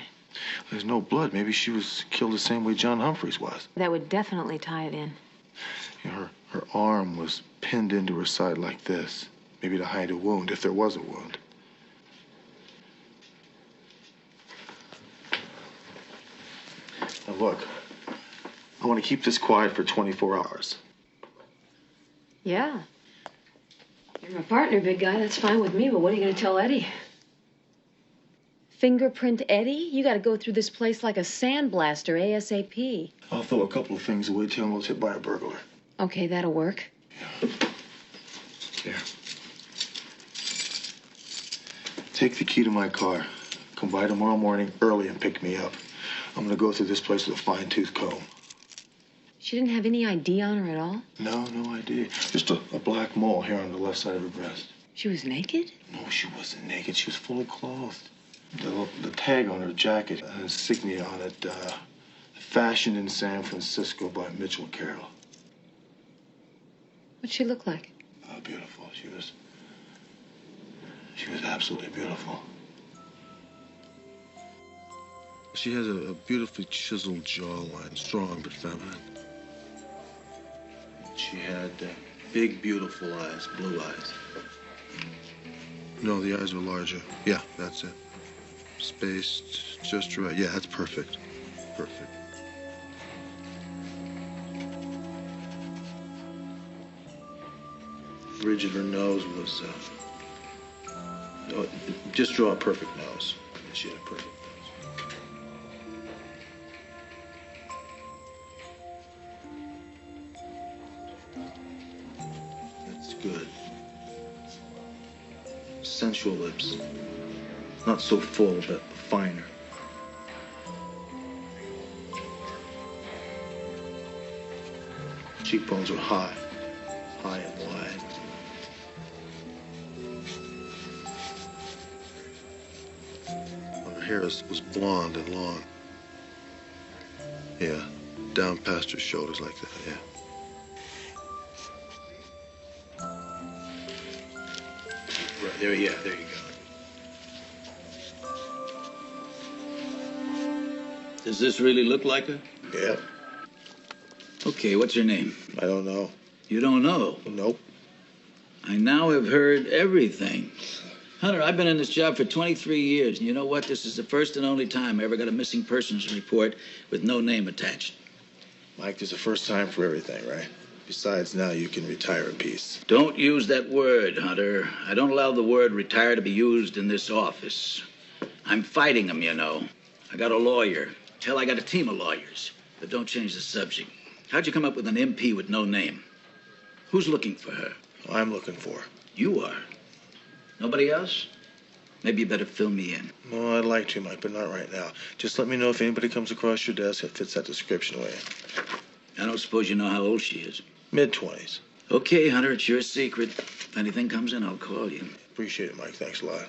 There's no blood. Maybe she was killed the same way John Humphreys was. That would definitely tie it in. You know, her arm was pinned into her side like this. Maybe to hide a wound, if there was a wound. Now look, I want to keep this quiet for 24 hours. Yeah. You're my partner, big guy. That's fine with me, but what are you going to tell Eddie? Fingerprint Eddie? You got to go through this place like a sandblaster ASAP. I'll throw a couple of things away, tell him I was hit by a burglar. Okay, that'll work. Here. Take the key to my car. Come by tomorrow morning early and pick me up. I'm going to go through this place with a fine-tooth comb. She didn't have any ID on her at all? No ID. Just a black mole here on the left side of her breast. She was naked? No, she wasn't naked. She was fully clothed. The tag on her jacket, an insignia on it, fashioned in San Francisco by Mitchell Carroll. What'd she look like? Oh, beautiful. She was absolutely beautiful. She has a beautifully chiseled jawline, strong but feminine. She had big, beautiful eyes, blue eyes. No, the eyes were larger. Yeah, that's it. Spaced just right. Yeah, that's perfect. Perfect. Bridge of her nose was, just draw a perfect nose. She had a perfect nose. That's good. Sensual lips. Not so full, but finer. Cheekbones were high and wide. Her hair was blonde and long. Yeah, down past her shoulders like that, yeah. Right, there you go. Does this really look like her? Yeah. Okay, what's her name? I don't know. You don't know? Nope. I now have heard everything. Hunter, I've been in this job for 23 years, and you know what? This is the first and only time I ever got a missing persons report with no name attached. Mike, there's a first time for everything, right? Besides, now you can retire in peace. Don't use that word, Hunter. I don't allow the word retire to be used in this office. I'm fighting them, you know. I got a lawyer. Hell, I got a team of lawyers. But don't change the subject. How'd you come up with an MP with no name? Who's looking for her? I'm looking for her. You are? Nobody else? Maybe you better fill me in. No, I'd like to, Mike, but not right now. Just let me know if anybody comes across your desk that fits that description, will you? I don't suppose you know how old she is. Mid-20s. Okay, Hunter, it's your secret. If anything comes in, I'll call you. Appreciate it, Mike. Thanks a lot.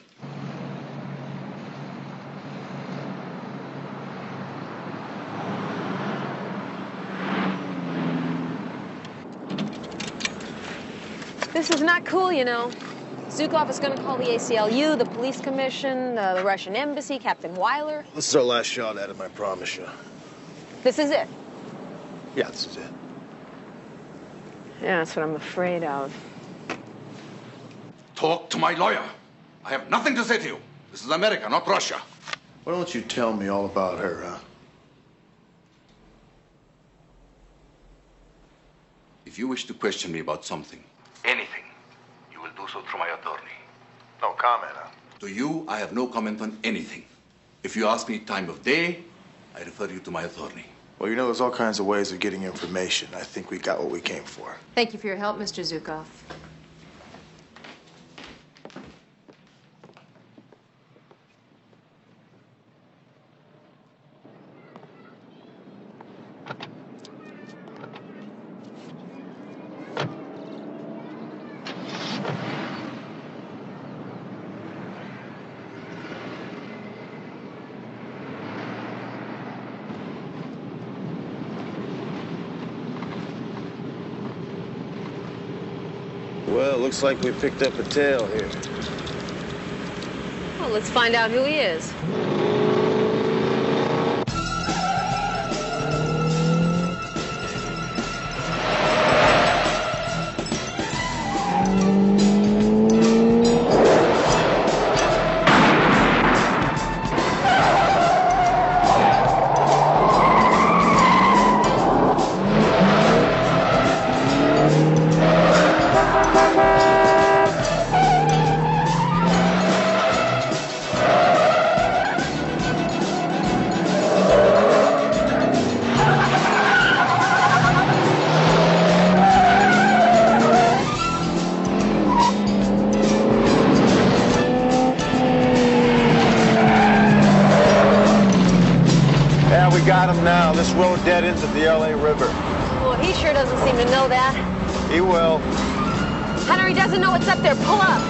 This is not cool, you know. Zukov is going to call the ACLU, the police commission, the Russian embassy, Captain Weiler. This is our last shot at him, I promise you. This is it. Yeah, this is it. Yeah, that's what I'm afraid of. Talk to my lawyer. I have nothing to say to you. This is America, not Russia. Why don't you tell me all about her, huh? If you wish to question me about something, anything, you will do so through my attorney. No comment, huh? To you, I have no comment on anything. If you ask me time of day, I refer you to my attorney. Well, you know, there's all kinds of ways of getting information. I think we got what we came for. Thank you for your help, Mr. Zukov. Well, looks like we picked up a tail here. Well, let's find out who he is. This road dead ends at the LA River. Well, he sure doesn't seem to know that. He will. Hunter, he doesn't know what's up there. Pull up.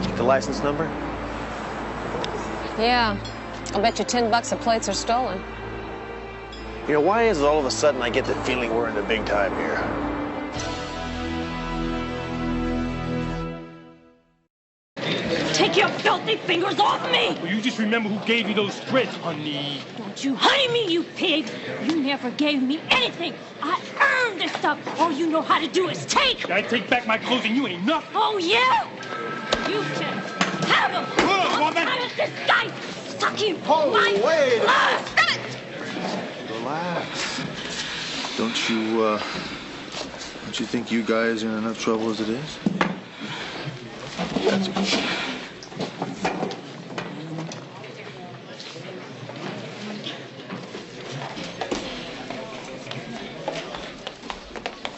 Get the license number? Yeah. I'll bet you $10 the plates are stolen. You know, why is it all of a sudden I get the feeling we're in the big time here? Take your filthy fingers off me! Well, you just remember who gave you those threats, honey. Don't you honey me, you pig! You never gave me anything. I earned this stuff. All you know how to do is take. I take back my clothes and you ain't nothing. Oh, yeah? You can have them. What kind of this guy sucking my blood? Relax. Don't you think you guys are in enough trouble as it is? That's a good one.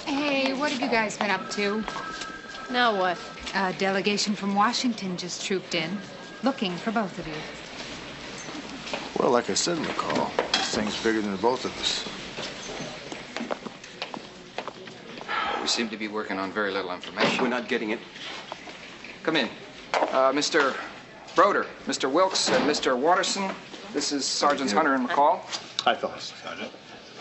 Hey, what have you guys been up to? Now what? A delegation from Washington just trooped in, looking for both of you. Well, like I said, McCall, this thing's bigger than the both of us. We seem to be working on very little information. We're not getting it. Come in. Mr. Broder, Mr. Wilkes, and Mr. Watterson. This is Sergeants Hunter and McCall. Hi, fellas. Sergeant.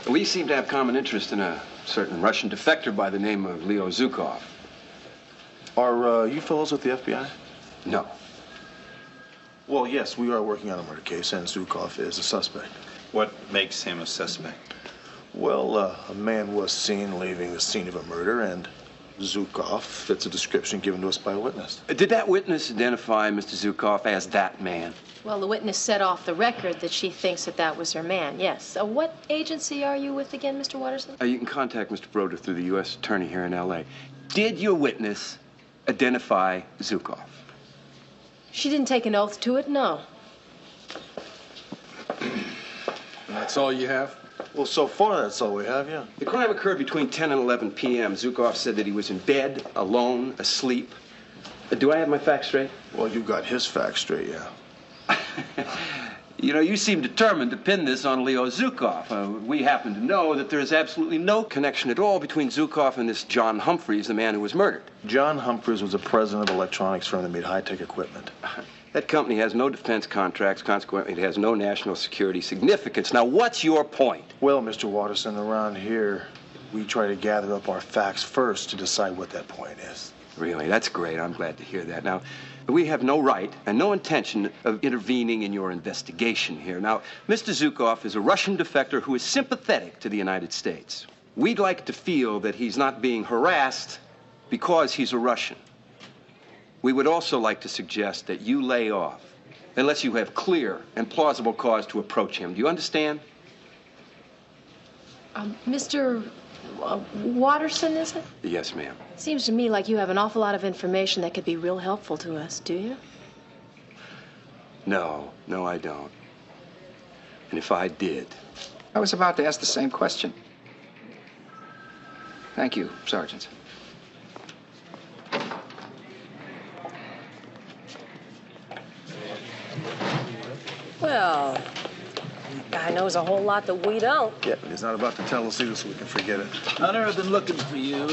We seem to have common interest in a certain Russian defector by the name of Leo Zukov. Are you fellows with the FBI? No. Well, yes, we are working on a murder case, and Zukov is a suspect. What makes him a suspect? Well, a man was seen leaving the scene of a murder, and Zukov fits a description given to us by a witness. Did that witness identify Mr. Zukov as that man? Well, the witness said off the record that she thinks that was her man, yes. What agency are you with again, Mr. Watterson? You can contact Mr. Broder through the U.S. Attorney here in L.A. Did your witness identify Zukov? She didn't take an oath to it, no. That's all you have? Well, so far that's all we have, yeah. The crime occurred between 10 and 11 p.m. Zukov said that he was in bed, alone, asleep. Do I have my facts straight? Well, you got his facts straight, yeah. You know, you seem determined to pin this on Leo Zukov. We happen to know that there is absolutely no connection at all between Zukov and this John Humphreys, the man who was murdered. John Humphreys was the president of an electronics firm that made high-tech equipment. That company has no defense contracts. Consequently, it has no national security significance. Now, what's your point? Well, Mr. Watterson, around here, we try to gather up our facts first to decide what that point is. Really? That's great. I'm glad to hear that. Now, we have no right and no intention of intervening in your investigation here. Now, Mr. Zukov is a Russian defector who is sympathetic to the United States. We'd like to feel that he's not being harassed because he's a Russian. We would also like to suggest that you lay off unless you have clear and plausible cause to approach him. Do you understand? Mr. Watterson, is it? Yes, ma'am. Seems to me like you have an awful lot of information that could be real helpful to us, do you? No, I don't. And if I did... I was about to ask the same question. Thank you, Sergeant. Well, guy knows a whole lot that we don't. Yeah, but he's not about to tell us either, so we can forget it. Hunter, I've been looking for you.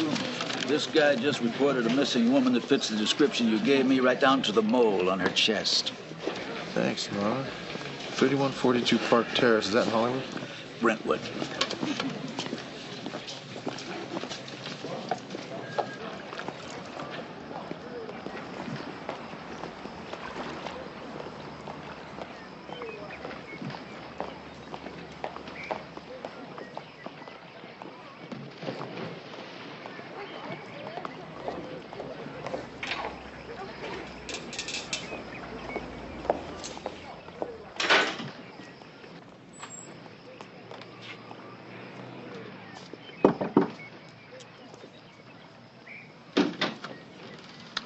This guy just reported a missing woman that fits the description you gave me, right down to the mole on her chest. Thanks, Mark. 3142 Park Terrace. Is that in Hollywood? Brentwood.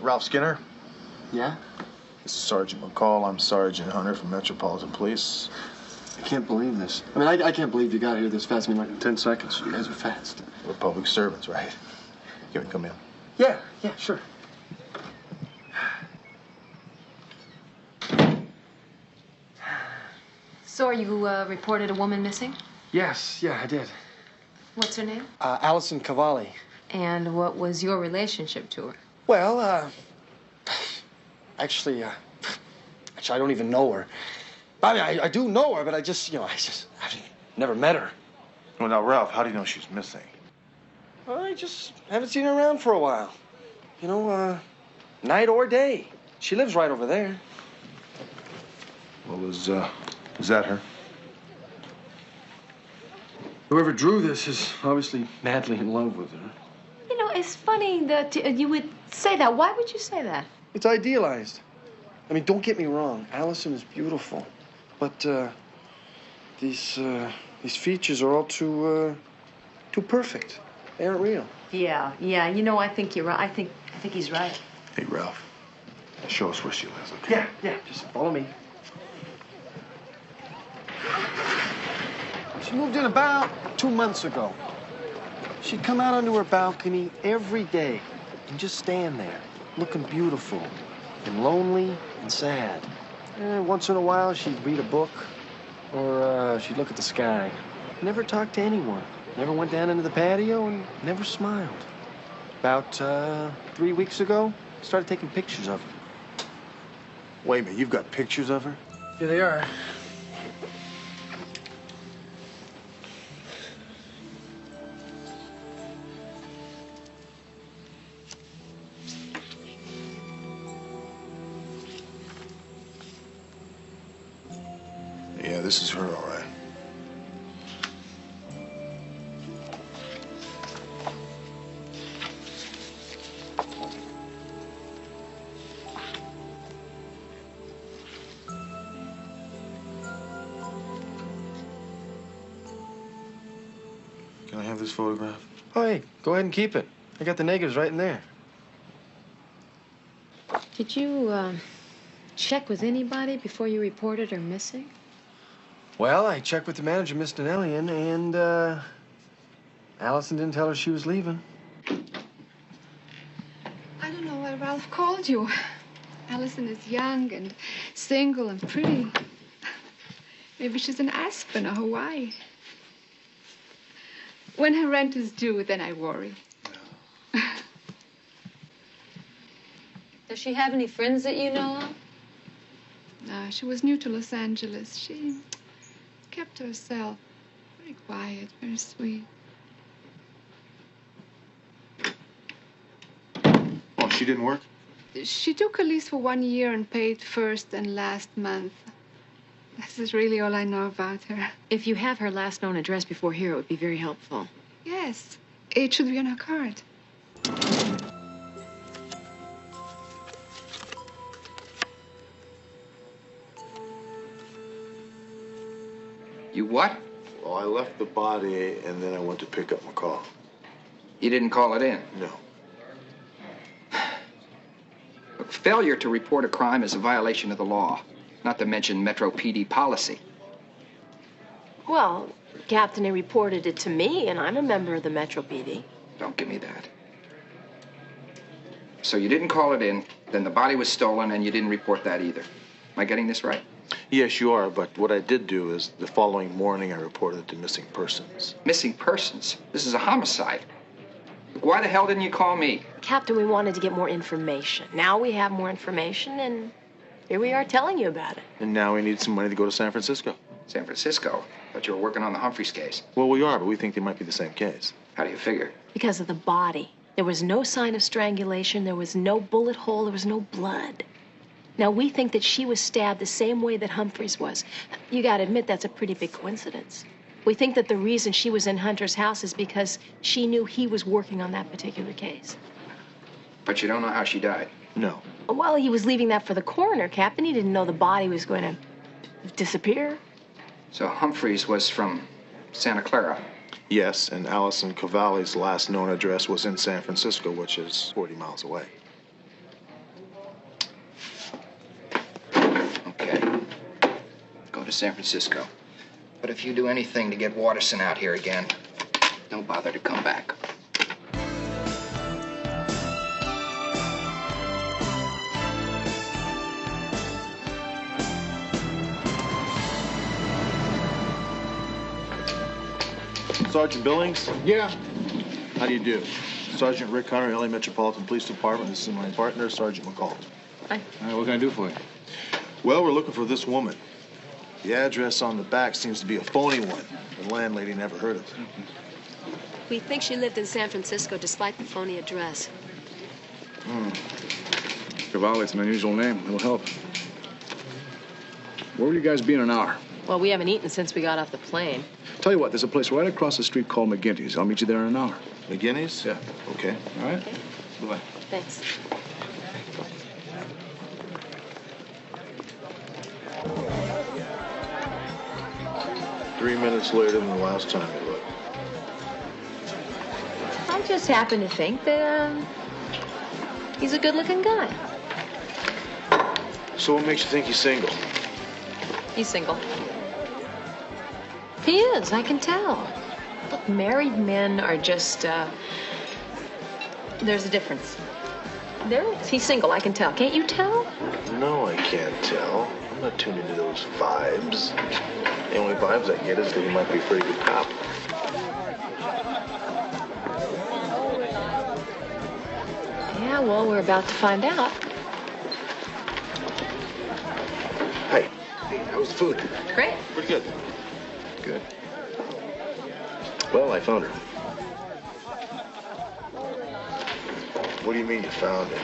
Ralph Skinner? Yeah? This is Sergeant McCall. I'm Sergeant Hunter from Metropolitan Police. I can't believe this. I mean, I can't believe you got here this fast. I mean, like in 10 seconds. You guys are fast. We're public servants, right? Can we come in? Yeah, sure. So you reported a woman missing? Yes, yeah, I did. What's her name? Allison Cavalli. And what was your relationship to her? Well, actually, I don't even know her. I mean, I do know her, but I never met her. Well, now, Ralph, how do you know she's missing? Well, I just haven't seen her around for a while. You know, night or day. She lives right over there. Well, is that her? Whoever drew this is obviously madly in love with her. You know, it's funny that you would say that. Why would you say that? It's idealized. I mean, don't get me wrong. Allison is beautiful, but these features are all too perfect. They aren't real. Yeah. You know, I think you're right. I think he's right. Hey, Ralph, show us where she lives, okay? Yeah. Just follow me. She moved in about 2 months ago. She'd come out onto her balcony every day and just stand there, looking beautiful and lonely and sad. And once in a while, she'd read a book or she'd look at the sky. Never talked to anyone. Never went down into the patio and never smiled. About 3 weeks ago, started taking pictures of her. Wait a minute, you've got pictures of her? Here they are. Yeah, this is her, all right. Can I have this photograph? Oh, hey, go ahead and keep it. I got the negatives right in there. Did you check with anybody before you reported her missing? Well, I checked with the manager, Miss Donnellian, and, Allison didn't tell her she was leaving. I don't know why Ralph called you. Allison is young and single and pretty. Maybe she's in Aspen or Hawaii. When her rent is due, then I worry. Does she have any friends that you know of? No, she was new to Los Angeles. She kept to herself. Very quiet, very sweet. Oh, she didn't work? She took a lease for 1 year and paid first and last month. This is really all I know about her. If you have her last known address before here, it would be very helpful. Yes, it should be on her card. You what? Well, I left the body and then I went to pick up McCall. You didn't call it in? No. Look, failure to report a crime is a violation of the law, not to mention Metro PD policy. Well, Captain, he reported it to me, and I'm a member of the Metro PD. Don't give me that. So you didn't call it in, then the body was stolen, and you didn't report that either. Am I getting this right? Yes, you are, but what I did do is the following morning I reported it to missing persons. Missing persons? This is a homicide. Why the hell didn't you call me? Captain, we wanted to get more information. Now we have more information, and here we are telling you about it. And now we need some money to go to San Francisco. San Francisco? But you were working on the Humphreys case. Well, we are, but we think they might be the same case. How do you figure? Because of the body. There was no sign of strangulation. There was no bullet hole. There was no blood. Now, we think that she was stabbed the same way that Humphreys was. You gotta admit, that's a pretty big coincidence. We think that the reason she was in Hunter's house is because she knew he was working on that particular case. But you don't know how she died? No. Well, he was leaving that for the coroner, Captain. He didn't know the body was going to disappear. So Humphreys was from Santa Clara? Yes, and Allison Cavalli's last known address was in San Francisco, which is 40 miles away. Okay. Go to San Francisco. But if you do anything to get Watterson out here again, don't bother to come back. Sergeant Billings? Yeah. How do you do? Sergeant Rick Hunter, LA Metropolitan Police Department. This is my partner, Sergeant McCall. Hi. All right, what can I do for you? Well, we're looking for this woman. The address on the back seems to be a phony one. The landlady never heard of it. We think she lived in San Francisco despite the phony address. Cavalli's an unusual name. It'll help. Where will you guys be in an hour? Well, we haven't eaten since we got off the plane. Tell you what, there's a place right across the street called McGinty's. I'll meet you there in an hour. McGinty's? Yeah. Okay. All right? Okay. Bye-bye. Thanks. Three minutes later than the last time we looked. I just happen to think that, he's a good-looking guy. So what makes you think he's single? He's single. He is, I can tell. Look, married men are just, there's a difference. He's single, I can tell. Can't you tell? No, I can't tell. I'm not tuned into those vibes. The only vibes I get is that he might be a pretty good cop. Yeah, well, we're about to find out. Hey, how was the food? Great. Pretty good. Good. Well, I found her. What do you mean you found her?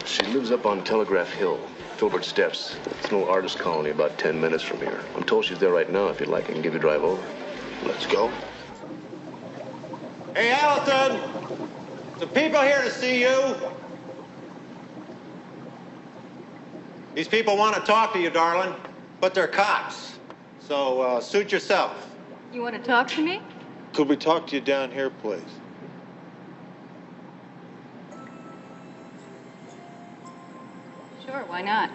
She lives up on Telegraph Hill, Filbert Steps. It's an old artist colony about 10 minutes from here. I'm told she's there right now. If you'd like, I can give you a drive over. Let's go. Hey, Allison! Some people here to see you. These people want to talk to you, darling, but they're cops. So, suit yourself. You want to talk to me? Could we talk to you down here, please? Sure, why not?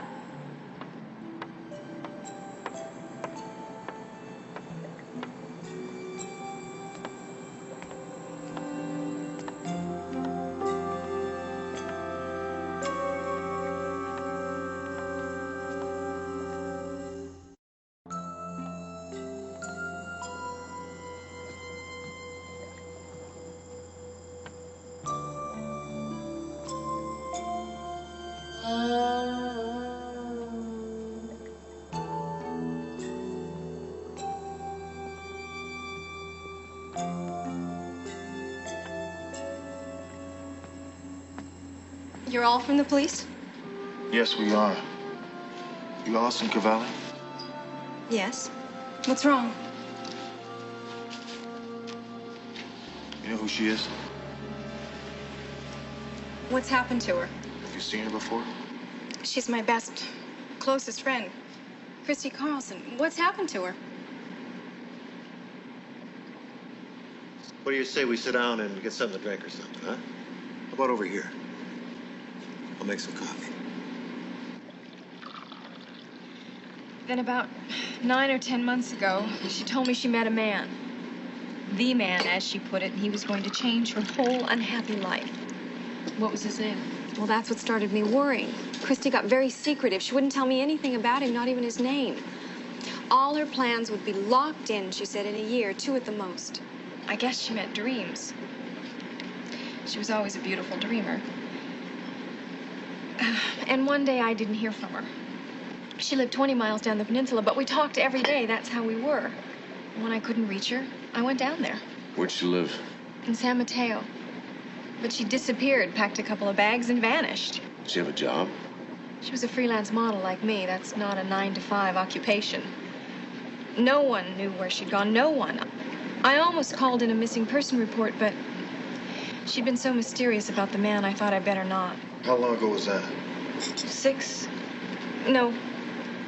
You're all from the police? Yes, we are. You Allison Cavalli? Yes. What's wrong? You know who she is? What's happened to her? Have you seen her before? She's my best, closest friend. Christy Carlson. What's happened to her? What do you say we sit down and get something to drink or something, huh? How about over here? I'll make some coffee. Then about 9 or 10 months ago, she told me she met a man. The man, as she put it, and he was going to change her whole unhappy life. What was his name? Well, that's what started me worrying. Christy got very secretive. She wouldn't tell me anything about him, not even his name. All her plans would be locked in, she said, in a year, 2 at the most. I guess she meant dreams. She was always a beautiful dreamer. And one day I didn't hear from her. She lived 20 miles down the peninsula, but we talked every day. That's how we were. When I couldn't reach her, I went down there. Where'd she live? In San Mateo. But she disappeared, packed a couple of bags, and vanished. Did she have a job? She was a freelance model like me. That's not a 9-to-5 occupation. No one knew where she'd gone. No one. I almost called in a missing person report, but she'd been so mysterious about the man, I thought I'd better not. How long ago was that?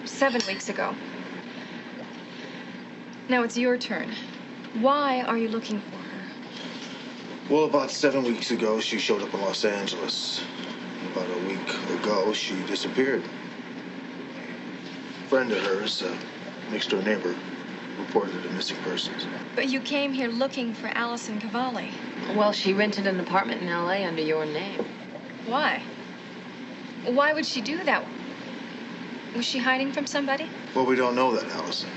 7 weeks ago. Now it's your turn. Why are you looking for her? Well, about 7 weeks ago, she showed up in Los Angeles. About a week ago, she disappeared. A friend of hers, a next-door neighbor, reported her missing persons. But you came here looking for Allison Cavalli. Well, she rented an apartment in L.A. under your name. Why? Why would she do that? Was she hiding from somebody? Well, we don't know that, Allison.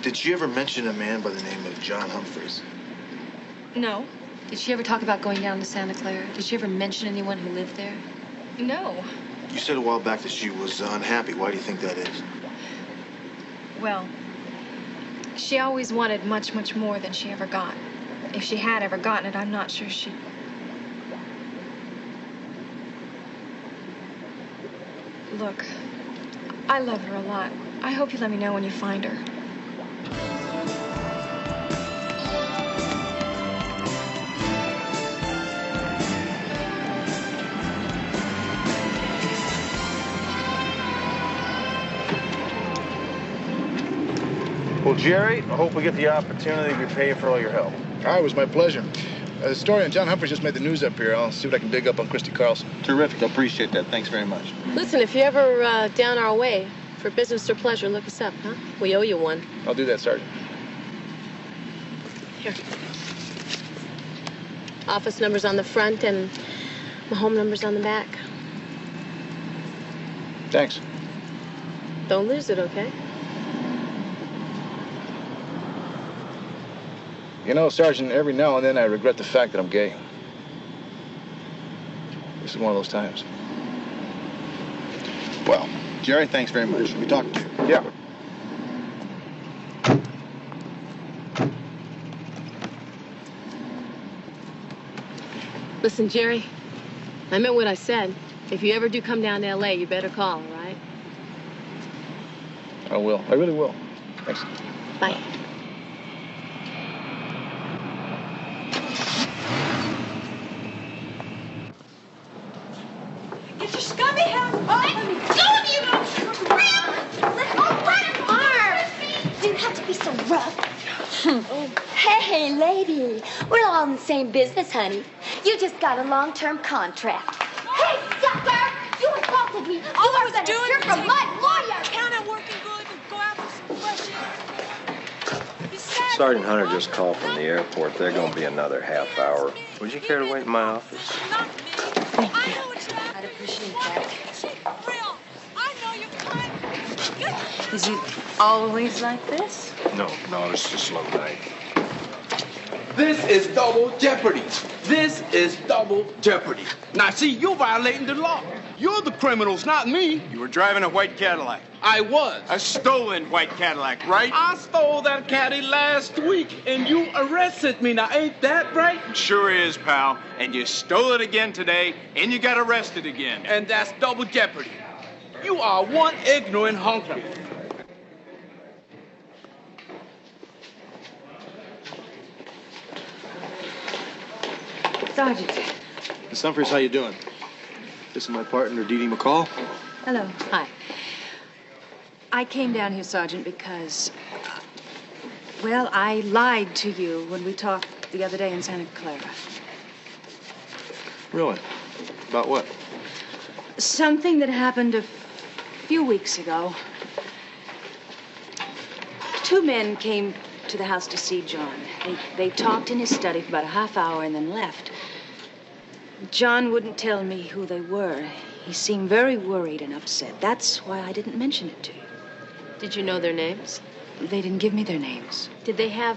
Did she ever mention a man by the name of John Humphreys? No. Did she ever talk about going down to Santa Clara? Did she ever mention anyone who lived there? No. You said a while back that she was unhappy. Why do you think that is? Well, she always wanted much, much more than she ever got. If she had ever gotten it, I'm not sure she... Look, I love her a lot. I hope you let me know when you find her. Well, Jerry, I hope we get the opportunity to pay you for all your help. It was my pleasure. The story on John Humphreys just made the news up here. I'll see what I can dig up on Christy Carlson. Terrific. I appreciate that. Thanks very much. Listen, if you're ever down our way for business or pleasure, look us up, huh? We owe you one. I'll do that, Sergeant. Here. Office number's on the front and my home number's on the back. Thanks. Don't lose it, okay? You know, Sergeant, every now and then I regret the fact that I'm gay. This is one of those times. Well, Jerry, thanks very much. We talked to you. Yeah. Listen, Jerry, I meant what I said. If you ever do come down to L.A., you better call, all right? I will. I really will. Thanks. Bye. Get your scummy hands off me! Don't you grab! Let go right arm! You have to be so rough. Hey, lady. We're all in the same business, honey. You just got a long-term contract. Hey, sucker! You assaulted me. All You I are was gonna doing hear was from my lawyer. Count on working good and go out for some fresh air. Sergeant Hunter just called from the airport. They're going to be another half hour. Would you care to wait in my office? I'd appreciate that. Is it always like this? No, it's just slow night. This is double jeopardy. This is double jeopardy. Now, see, you're violating the law. You're the criminals, not me. You were driving a white Cadillac. I was. A stolen white Cadillac, right? I stole that caddy last week, and you arrested me. Now, ain't that right? Sure is, pal. And you stole it again today, and you got arrested again. And that's double jeopardy. You are one ignorant hunker. Sergeant. Miss Humphreys, how you doing? This is my partner, Dee Dee McCall. Hello. Hi. I came down here, Sergeant, because, well, I lied to you when we talked the other day in Santa Clara. Really? About what? Something that happened a few weeks ago. 2 men came to the house to see John. They talked in his study for about a half hour and then left. John wouldn't tell me who they were. He seemed very worried and upset. That's why I didn't mention it to you. Did you know their names? They didn't give me their names. Did they have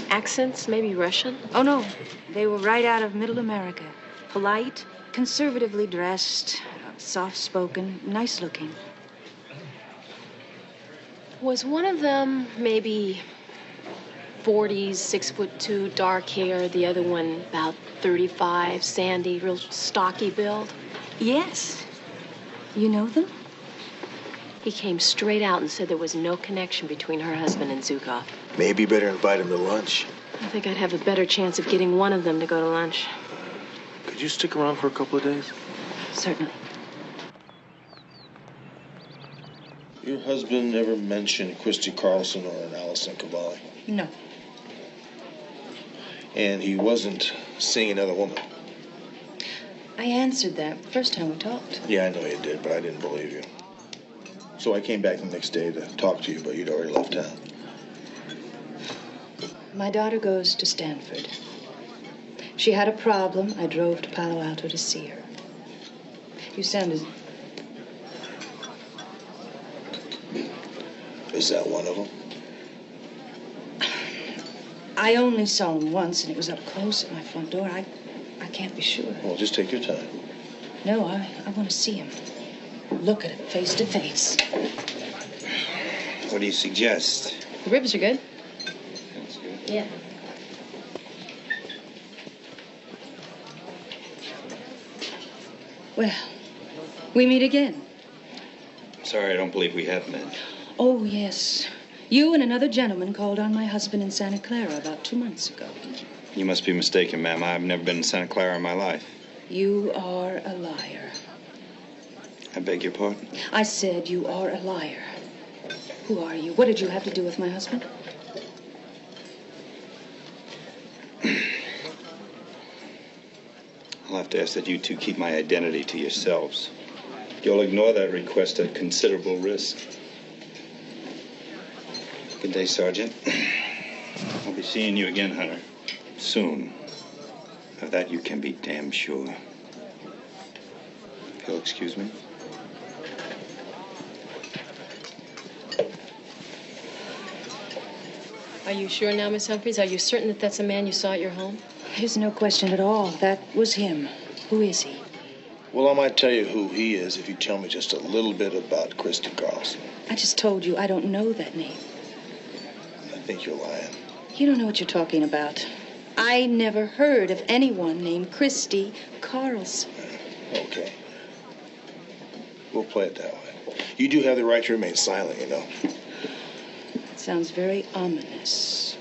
accents, maybe Russian? Oh, no. They were right out of Middle America. Polite, conservatively dressed, soft-spoken, nice-looking. Was one of them maybe 40s, 6'2", dark hair, the other one about 35, sandy, real stocky build? Yes. You know them? He came straight out and said there was no connection between her husband and Zukov. Maybe better invite him to lunch. I think I'd have a better chance of getting one of them to go to lunch. Could you stick around for a couple of days? Certainly. Your husband ever mentioned Christy Carlson or an Allison Cavalli? No. And he wasn't seeing another woman? I answered that the first time we talked. Yeah, I know you did, but I didn't believe you. So I came back the next day to talk to you, but you'd already left town. My daughter goes to Stanford. She had a problem. I drove to Palo Alto to see her. You sounded... Is that one of them? I only saw him once, and it was up close at my front door. I can't be sure. Well, just take your time. No, I want to see him. Look at it face to face. What do you suggest? The ribs are good. That's good. Yeah. Well, we meet again. Sorry, I don't believe we have met. Oh, yes. You and another gentleman called on my husband in Santa Clara about 2 months ago. You must be mistaken, ma'am. I've never been in Santa Clara in my life. You are a liar. I beg your pardon? I said you are a liar. Who are you? What did you have to do with my husband? I'll have to ask that you two keep my identity to yourselves. You'll ignore that request at considerable risk. Good day, Sergeant. I'll be seeing you again, Hunter. Soon. Of that you can be damn sure. If you'll excuse me. Are you sure now, Miss Humphreys? Are you certain that that's a man you saw at your home? There's no question at all. That was him. Who is he? Well, I might tell you who he is if you tell me just a little bit about Christy Carlson. I just told you I don't know that name. I think you're lying. You don't know what you're talking about. I never heard of anyone named Christy Carlson. Okay. We'll play it that way. You do have the right to remain silent, you know. It sounds very ominous.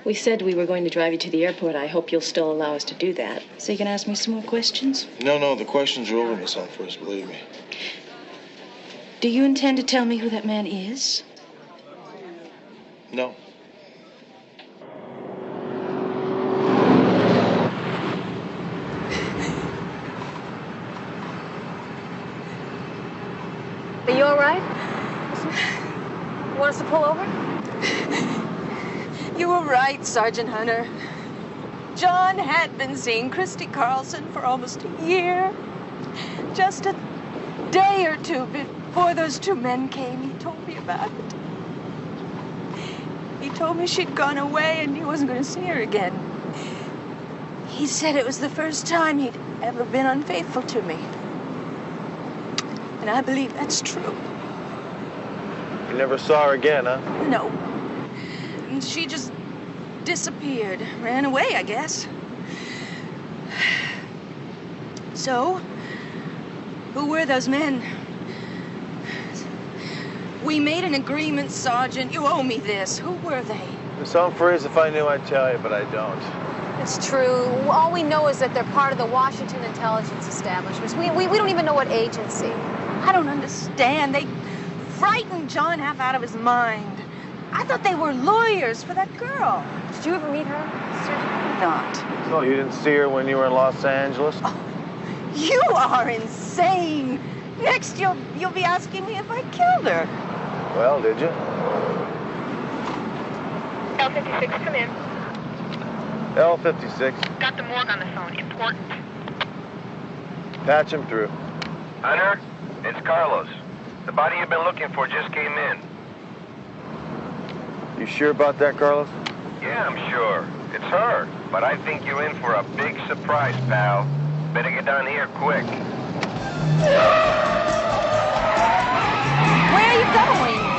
We said we were going to drive you to the airport. I hope you'll still allow us to do that. So you can ask me some more questions? No, the questions are over, Miss Humphreys, believe me. Do you intend to tell me who that man is? No. Are you all right? You want us to pull over? You were right, Sergeant Hunter. John had been seeing Christy Carlson for almost a year. Just a day or two before those 2 men came, he told me about it. He told me she'd gone away and he wasn't going to see her again. He said it was the first time he'd ever been unfaithful to me. And I believe that's true. You never saw her again, huh? No. And she just disappeared. Ran away, I guess. So, who were those men? We made an agreement, Sergeant. You owe me this. Who were they? Miss Humphreys, if I knew, I'd tell you, but I don't. It's true. All we know is that they're part of the Washington intelligence establishments. We don't even know what agency. I don't understand. They frightened John half out of his mind. I thought they were lawyers for that girl. Did you ever meet her? Certainly not. So you didn't see her when you were in Los Angeles? Oh, you are insane. Next, you'll be asking me if I killed her. Well, did you? L56, come in. L56. Got the morgue on the phone. Important. Patch him through. Hunter, it's Carlos. The body you've been looking for just came in. You sure about that, Carlos? Yeah, I'm sure. It's her. But I think you're in for a big surprise, pal. Better get down here quick. Where are you going?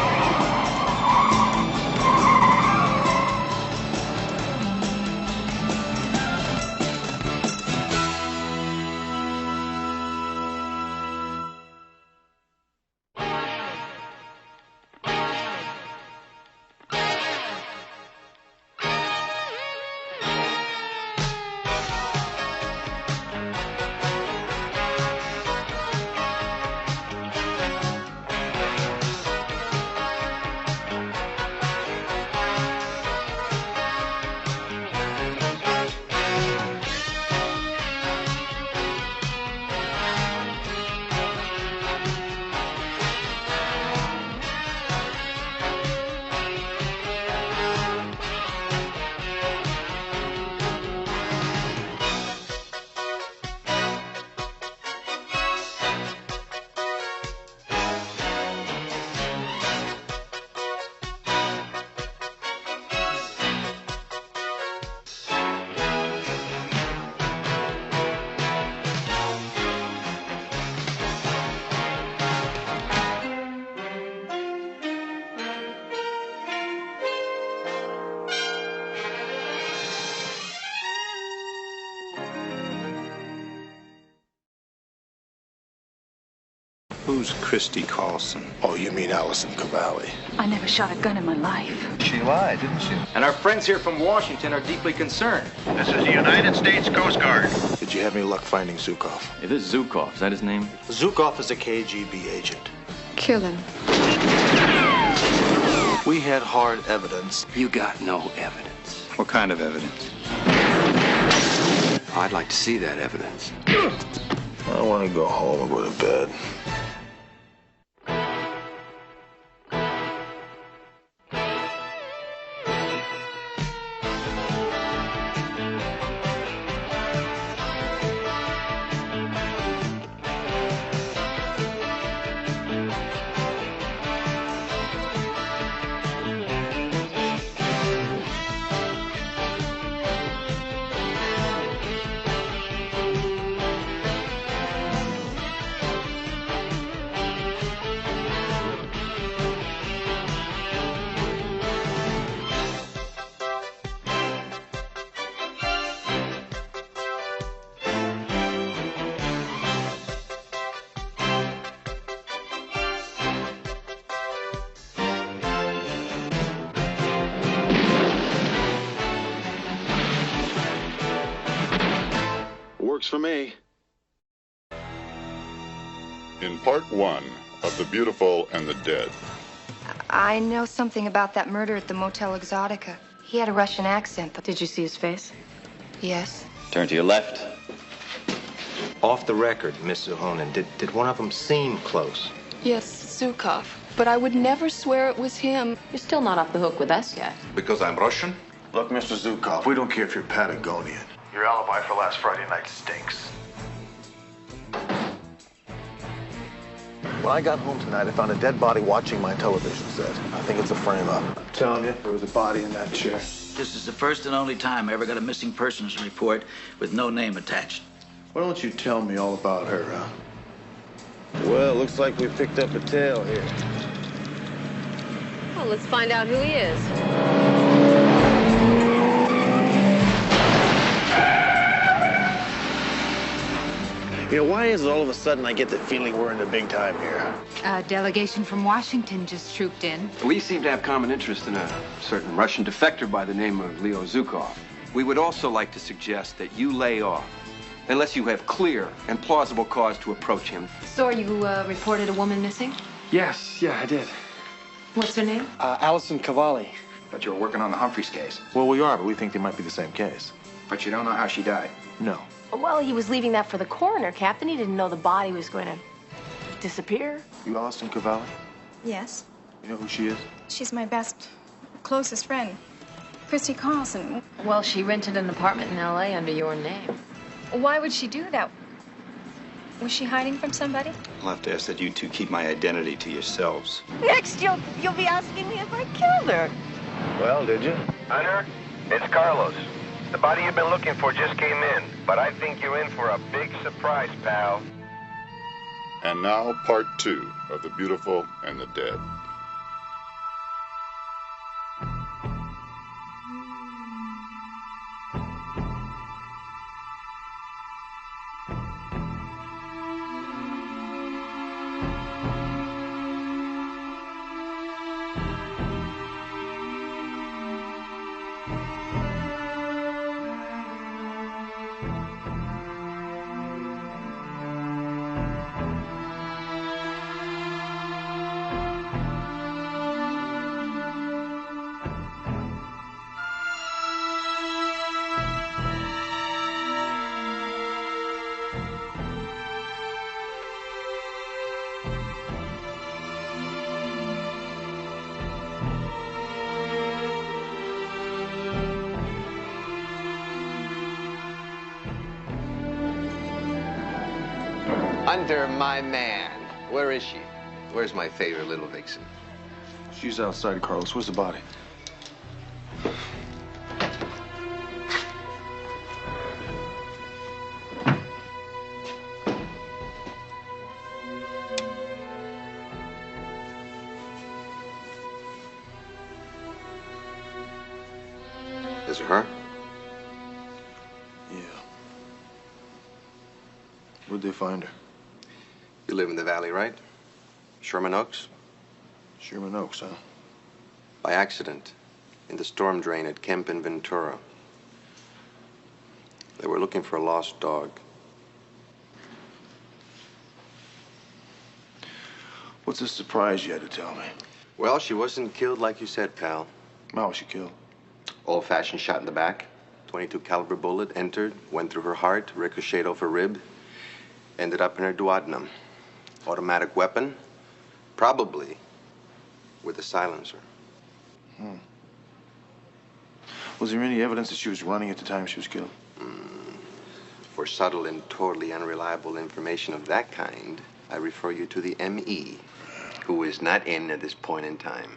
Who's Christy Carlson? Oh, you mean Allison Cavalli? I never shot a gun in my life. She lied, didn't she? And our friends here from Washington are deeply concerned. This is the United States Coast Guard. Did you have any luck finding Zukov? Hey, this is Zukov. Is that his name? Zukov is a KGB agent. Kill him. We had hard evidence. You got no evidence. What kind of evidence? I'd like to see that evidence. I want to go home and go to bed. Works for me. In part one of The Beautiful and the Dead. I know something about that murder at the Motel Exotica. He had a Russian accent. Did you see his face? Yes. Turn to your left. Off the record, Miss Suhonen, did one of them seem close? Yes, Zukov. But I would never swear it was him. You're still not off the hook with us yet. Because I'm Russian? Look, Mr. Zukov, we don't care if you're Patagonian. Your alibi for last Friday night stinks. When I got home tonight, I found a dead body watching my television set. I think it's a frame-up. I'm telling you, there was a body in that chair. This is the first and only time I ever got a missing persons report with no name attached. Why don't you tell me all about her, huh? Well, looks like we picked up a tail here. Well, let's find out who he is. You know, why is it all of a sudden I get the feeling we're in the big time here? A delegation from Washington just trooped in. We seem to have common interest in a certain Russian defector by the name of Leo Zhukov. We would also like to suggest that you lay off, unless you have clear and plausible cause to approach him. So you reported a woman missing? Yes, yeah, I did. What's her name? Allison Cavalli. But you were working on the Humphreys case. Well, we are, but we think they might be the same case. But you don't know how she died. No. Well, he was leaving that for the coroner, Captain. He didn't know the body was going to disappear. You Allison Cavalli? Yes. You know who she is? She's my best, closest friend. Christy Carlson. Well, she rented an apartment in L.A. under your name. Why would she do that? Was she hiding from somebody? I'll have to ask that you two keep my identity to yourselves. Next, you'll be asking me if I killed her. Well, did you? Hunter, it's Carlos. The body you've been looking for just came in, but I think you're in for a big surprise, pal. And now, part 2 of The Beautiful and the Dead. Hunter, my man. Where is she? Where's my favorite little vixen? She's outside, Carlos. Where's the body? Is it her? Yeah. Where'd they find her? You live in the valley, right? Sherman Oaks? Sherman Oaks, huh? By accident, in the storm drain at Kemp and Ventura. They were looking for a lost dog. What's the surprise you had to tell me? Well, she wasn't killed like you said, pal. How was she killed? Old-fashioned shot in the back. .22 caliber bullet entered, went through her heart, ricocheted off her rib, ended up in her duodenum. Automatic weapon, probably with a silencer. Was there any evidence that she was running at the time she was killed? For subtle and totally unreliable information of that kind, I refer you to the M.E., who is not in at this point in time.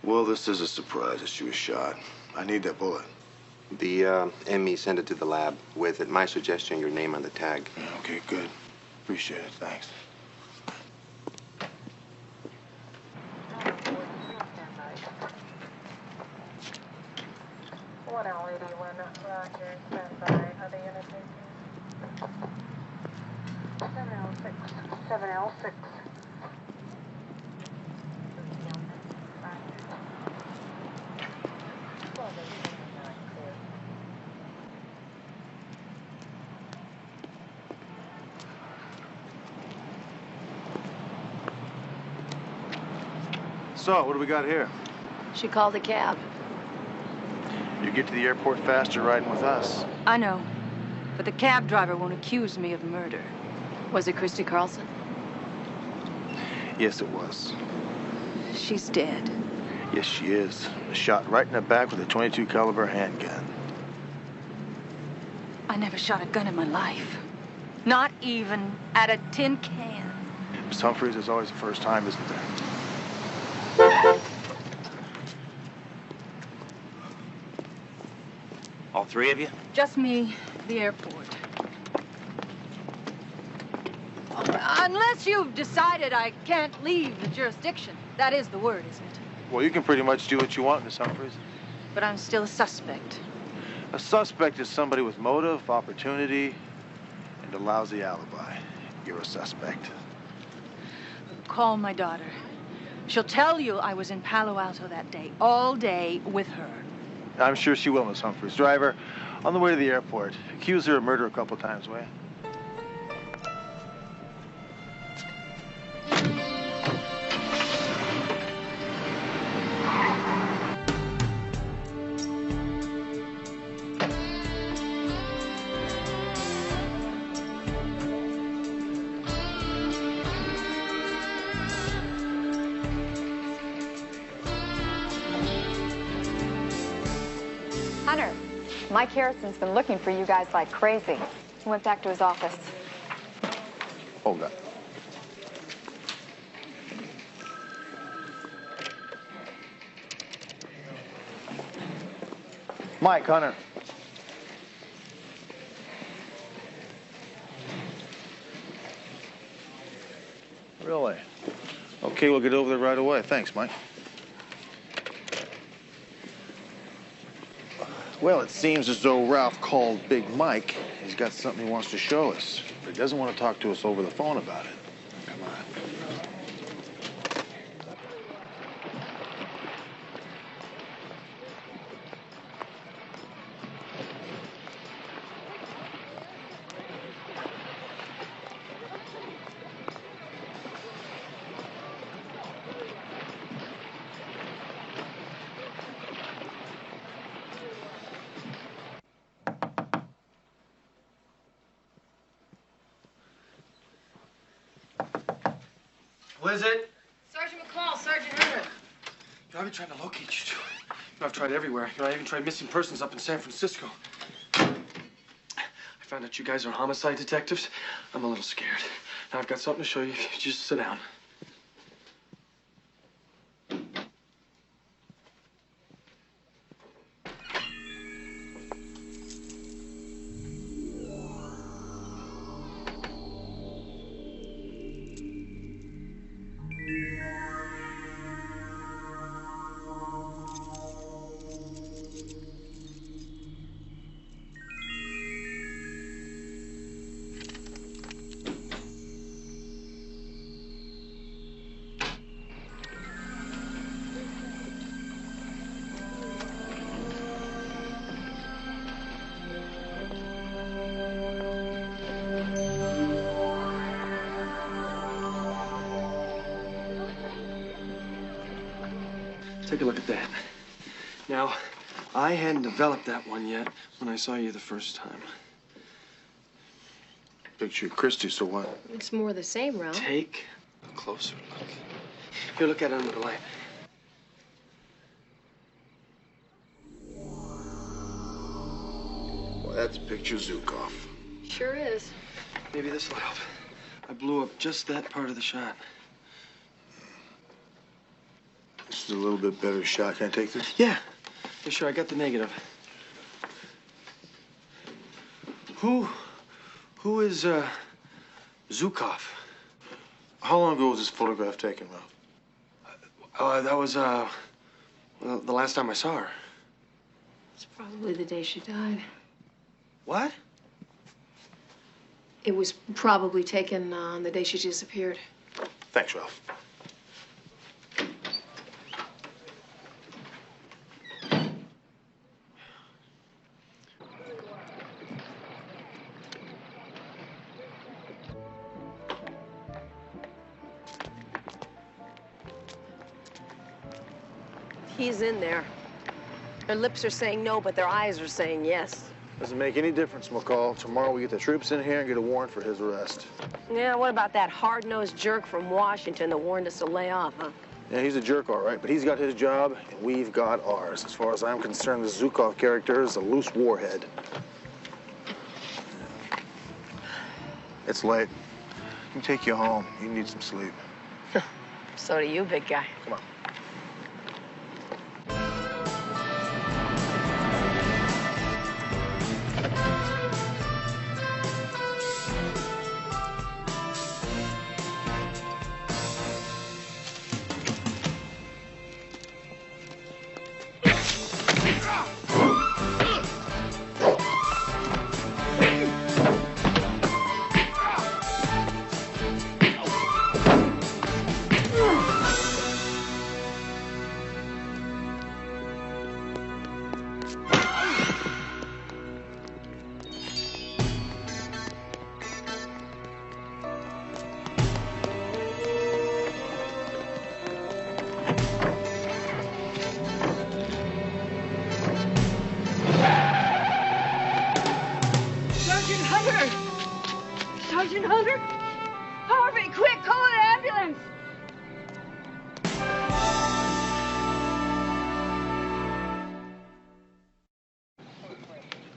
Well, this is a surprise that she was shot. I need that bullet. The M.E. sent it to the lab with, at my suggestion, your name on the tag. Okay, good. Appreciate it. Thanks. So, what do we got here? She called a cab. You get to the airport faster riding with us. I know, but the cab driver won't accuse me of murder. Was it Christy Carlson? Yes, it was. She's dead. Yes, she is. Shot right in the back with a .22 caliber handgun. I never shot a gun in my life. Not even at a tin can. Miss Humphreys, is always the first time, isn't there? All three of you? Just me, the airport. Unless you've decided I can't leave the jurisdiction. That is the word, isn't it? Well, you can pretty much do what you want, Miss Humphreys. But I'm still a suspect. A suspect is somebody with motive, opportunity, and a lousy alibi. You're a suspect. Call my daughter. She'll tell you I was in Palo Alto that day, all day with her. I'm sure she will, Miss Humphreys. Driver, on the way to the airport. Accuse her of murder a couple times, will you? Hunter, Mike Harrison's been looking for you guys like crazy. He went back to his office. Hold on. Mike, Hunter. Really? Okay, we'll get over there right away. Thanks, Mike. Well, it seems as though Ralph called Big Mike. He's got something he wants to show us, but he doesn't want to talk to us over the phone about it. Come on. Who is it? Sergeant McCall, Sergeant Hunter. I've been trying to locate you two. I've tried everywhere. I even tried missing persons up in San Francisco. I found out you guys are homicide detectives. I'm a little scared. Now I've got something to show you. Just sit down. Take a look at that. Now, I hadn't developed that one yet when I saw you the first time. Picture of Christie, so what? It's more the same, Ralph. Take a closer look. Here, look at it under the light. Well, that's a picture of Zukov. Sure is. Maybe this will help. I blew up just that part of the shot. This is a little bit better shot. Can I take this? Yeah. Yeah, sure. I got the negative. Who is, Zukov? How long ago was this photograph taken, Ralph? That was, well, the last time I saw her. It's probably the day she died. What? It was probably taken on the day she disappeared. Thanks, Ralph. He's in there. Their lips are saying no, but their eyes are saying yes. Doesn't make any difference, McCall. Tomorrow we get the troops in here and get a warrant for his arrest. Yeah, what about that hard-nosed jerk from Washington that warned us to lay off, huh? Yeah, he's a jerk, all right, but he's got his job, and we've got ours. As far as I'm concerned, the Zukov character is a loose warhead. It's late. I can take you home. You need some sleep. So do you, big guy. Come on.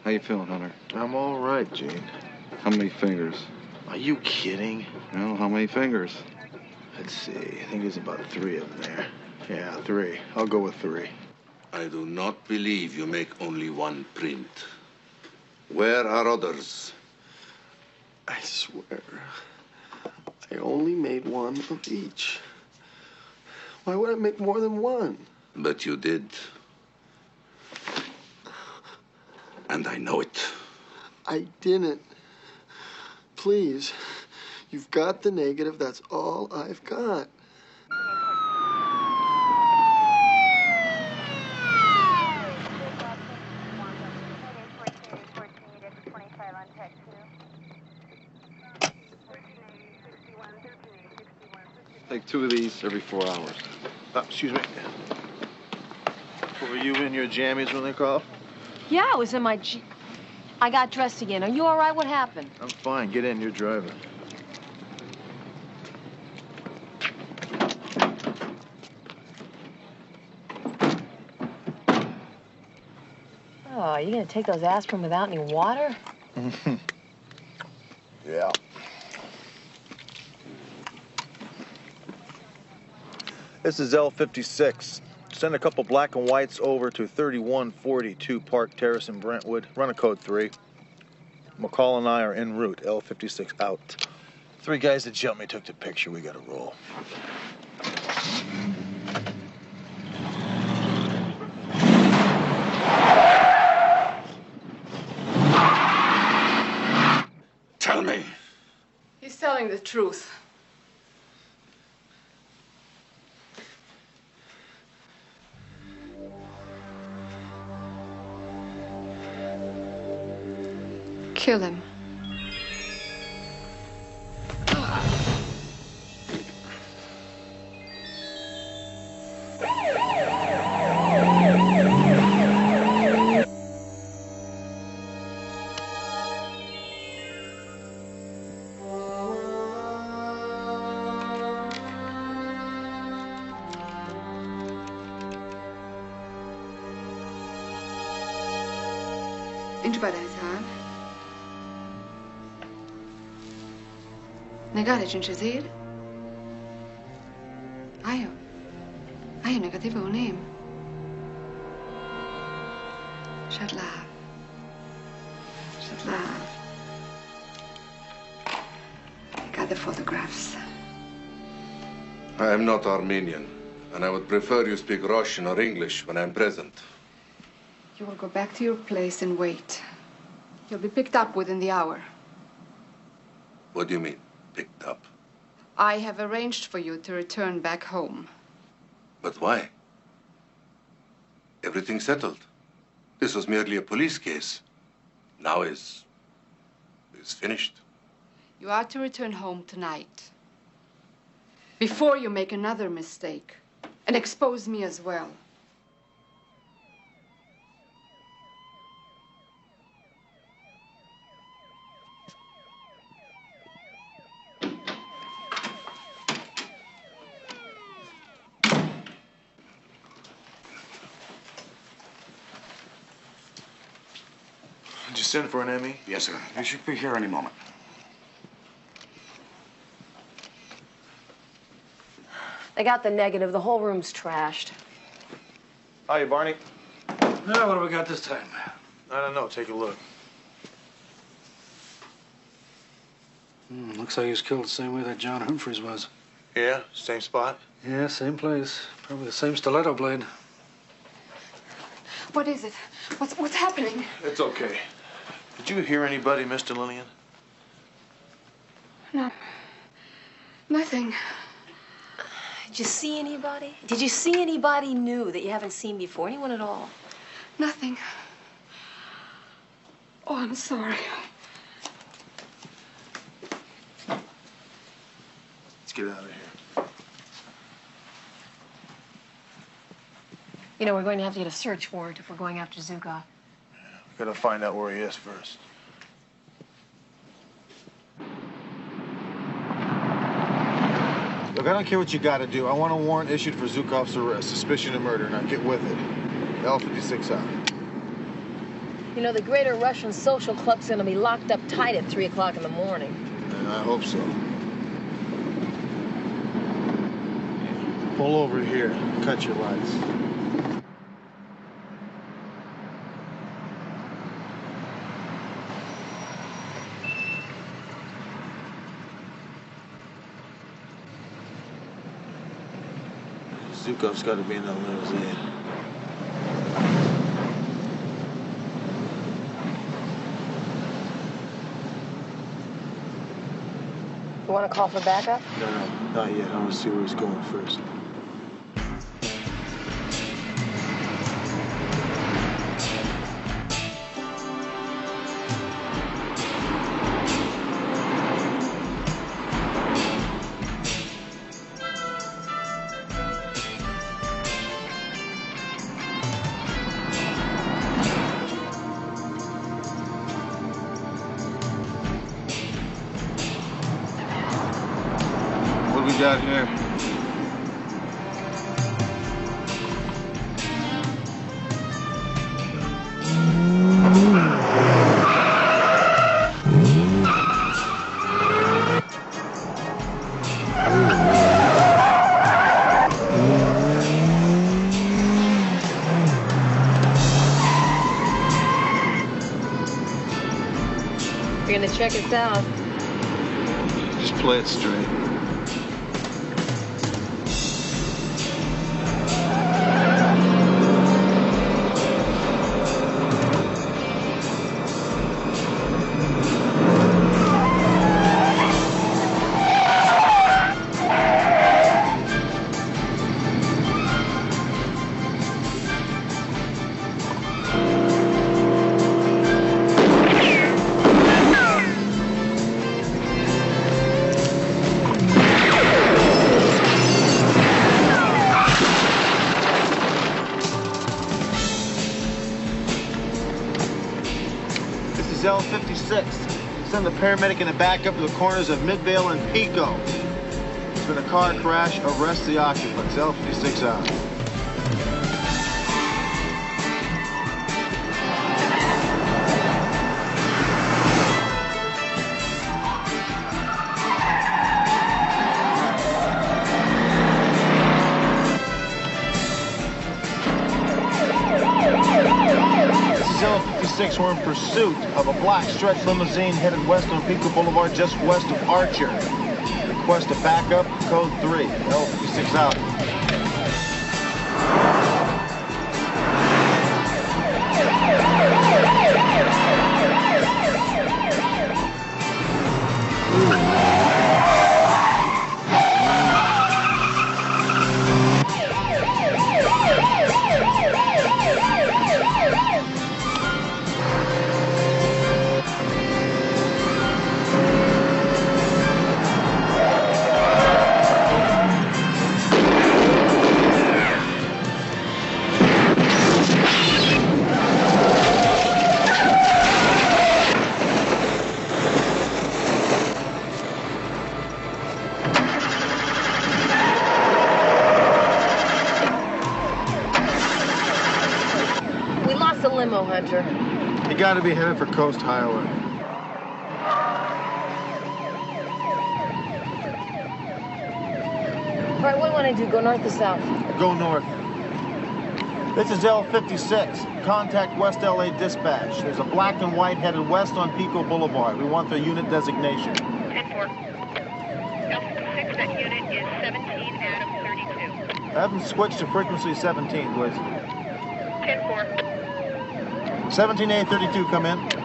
How you feeling, Hunter? I'm all right, Gene. How many fingers? Are you kidding? Well, how many fingers? Let's see. I think there's about 3 of them there. Yeah, 3. I'll go with 3. I do not believe you make only 1 print. Where are others? I swear, I only made 1 of each. Why would I make more than 1? But you did. And I know it. I didn't. Please, you've got the negative. That's all I've got. Take 2 of these every 4 hours. Excuse me. Were you in your jammies when they called? Yeah, I was in my I got dressed again. Are you all right? What happened? I'm fine. Get in. You're driving. Oh, are you gonna take those aspirin without any water? Yeah. This is L56. Send a couple black and whites over to 3142 Park Terrace in Brentwood. Run a code 3. McCall and I are en route. L56 out. 3 guys that jumped me took the picture. We gotta roll. Tell me. He's telling the truth. Kill him. Entra para essa. Negareġ inċezir? Ajo. Ajo negativu unim. Xatlaħ. Xatlaħ. Got the photographs. I am not Armenian, and I would prefer you speak Russian or English when I'm present. You will go back to your place and wait. You'll be picked up within the hour. What do you mean, picked up? I have arranged for you to return back home. But why? Everything settled. This was merely a police case. Now is finished. You are to return home tonight. Before you make another mistake and expose me as well. Did you send for an Emmy? Yes, sir. He should be here any moment. They got the negative. The whole room's trashed. Hiya, Barney. Now, what do we got this time? I don't know. Take a look. Looks like he was killed the same way that John Humphreys was. Yeah? Same spot? Yeah, same place. Probably the same stiletto blade. What is it? What's happening? It's okay. Did you hear anybody, Mr. Lillian? No. Nothing. Did you see anybody? Did you see anybody new that you haven't seen before? Anyone at all? Nothing. Oh, I'm sorry. Let's get out of here. You know, we're going to have to get a search warrant if we're going after Zukov. Gotta find out where he is first. Look, I don't care what you gotta do. I want a warrant issued for Zukov's arrest. Suspicion of murder. Now get with it. L56 out. You know, the Greater Russian Social Club's gonna be locked up tight at 3 o'clock in the morning. And I hope so. Pull over here. Cut your lights. Zukov's got to be in that limousine. You want to call for backup? No, not yet. I want to see where he's going first. What do we got here? You're gonna check us out. Just play it straight. L56. Send the paramedic in the back up to the corners of Midvale and Pico. There's been a car crash. Arrest the occupants. L56 out. We're in pursuit of a black stretch limousine headed west on Pico Boulevard, just west of Archer. Request a backup, code 3. L56 out. Hunter. You gotta be headed for Coast Highway. All right, what do you want to do? Go north or south? Go north. This is L56. Contact West LA Dispatch. There's a black and white headed west on Pico Boulevard. We want their unit designation. 10-4. L56, that unit is 17 Adam 32. Have them switch to frequency 17, please. 10-4. 17A32, come in. This is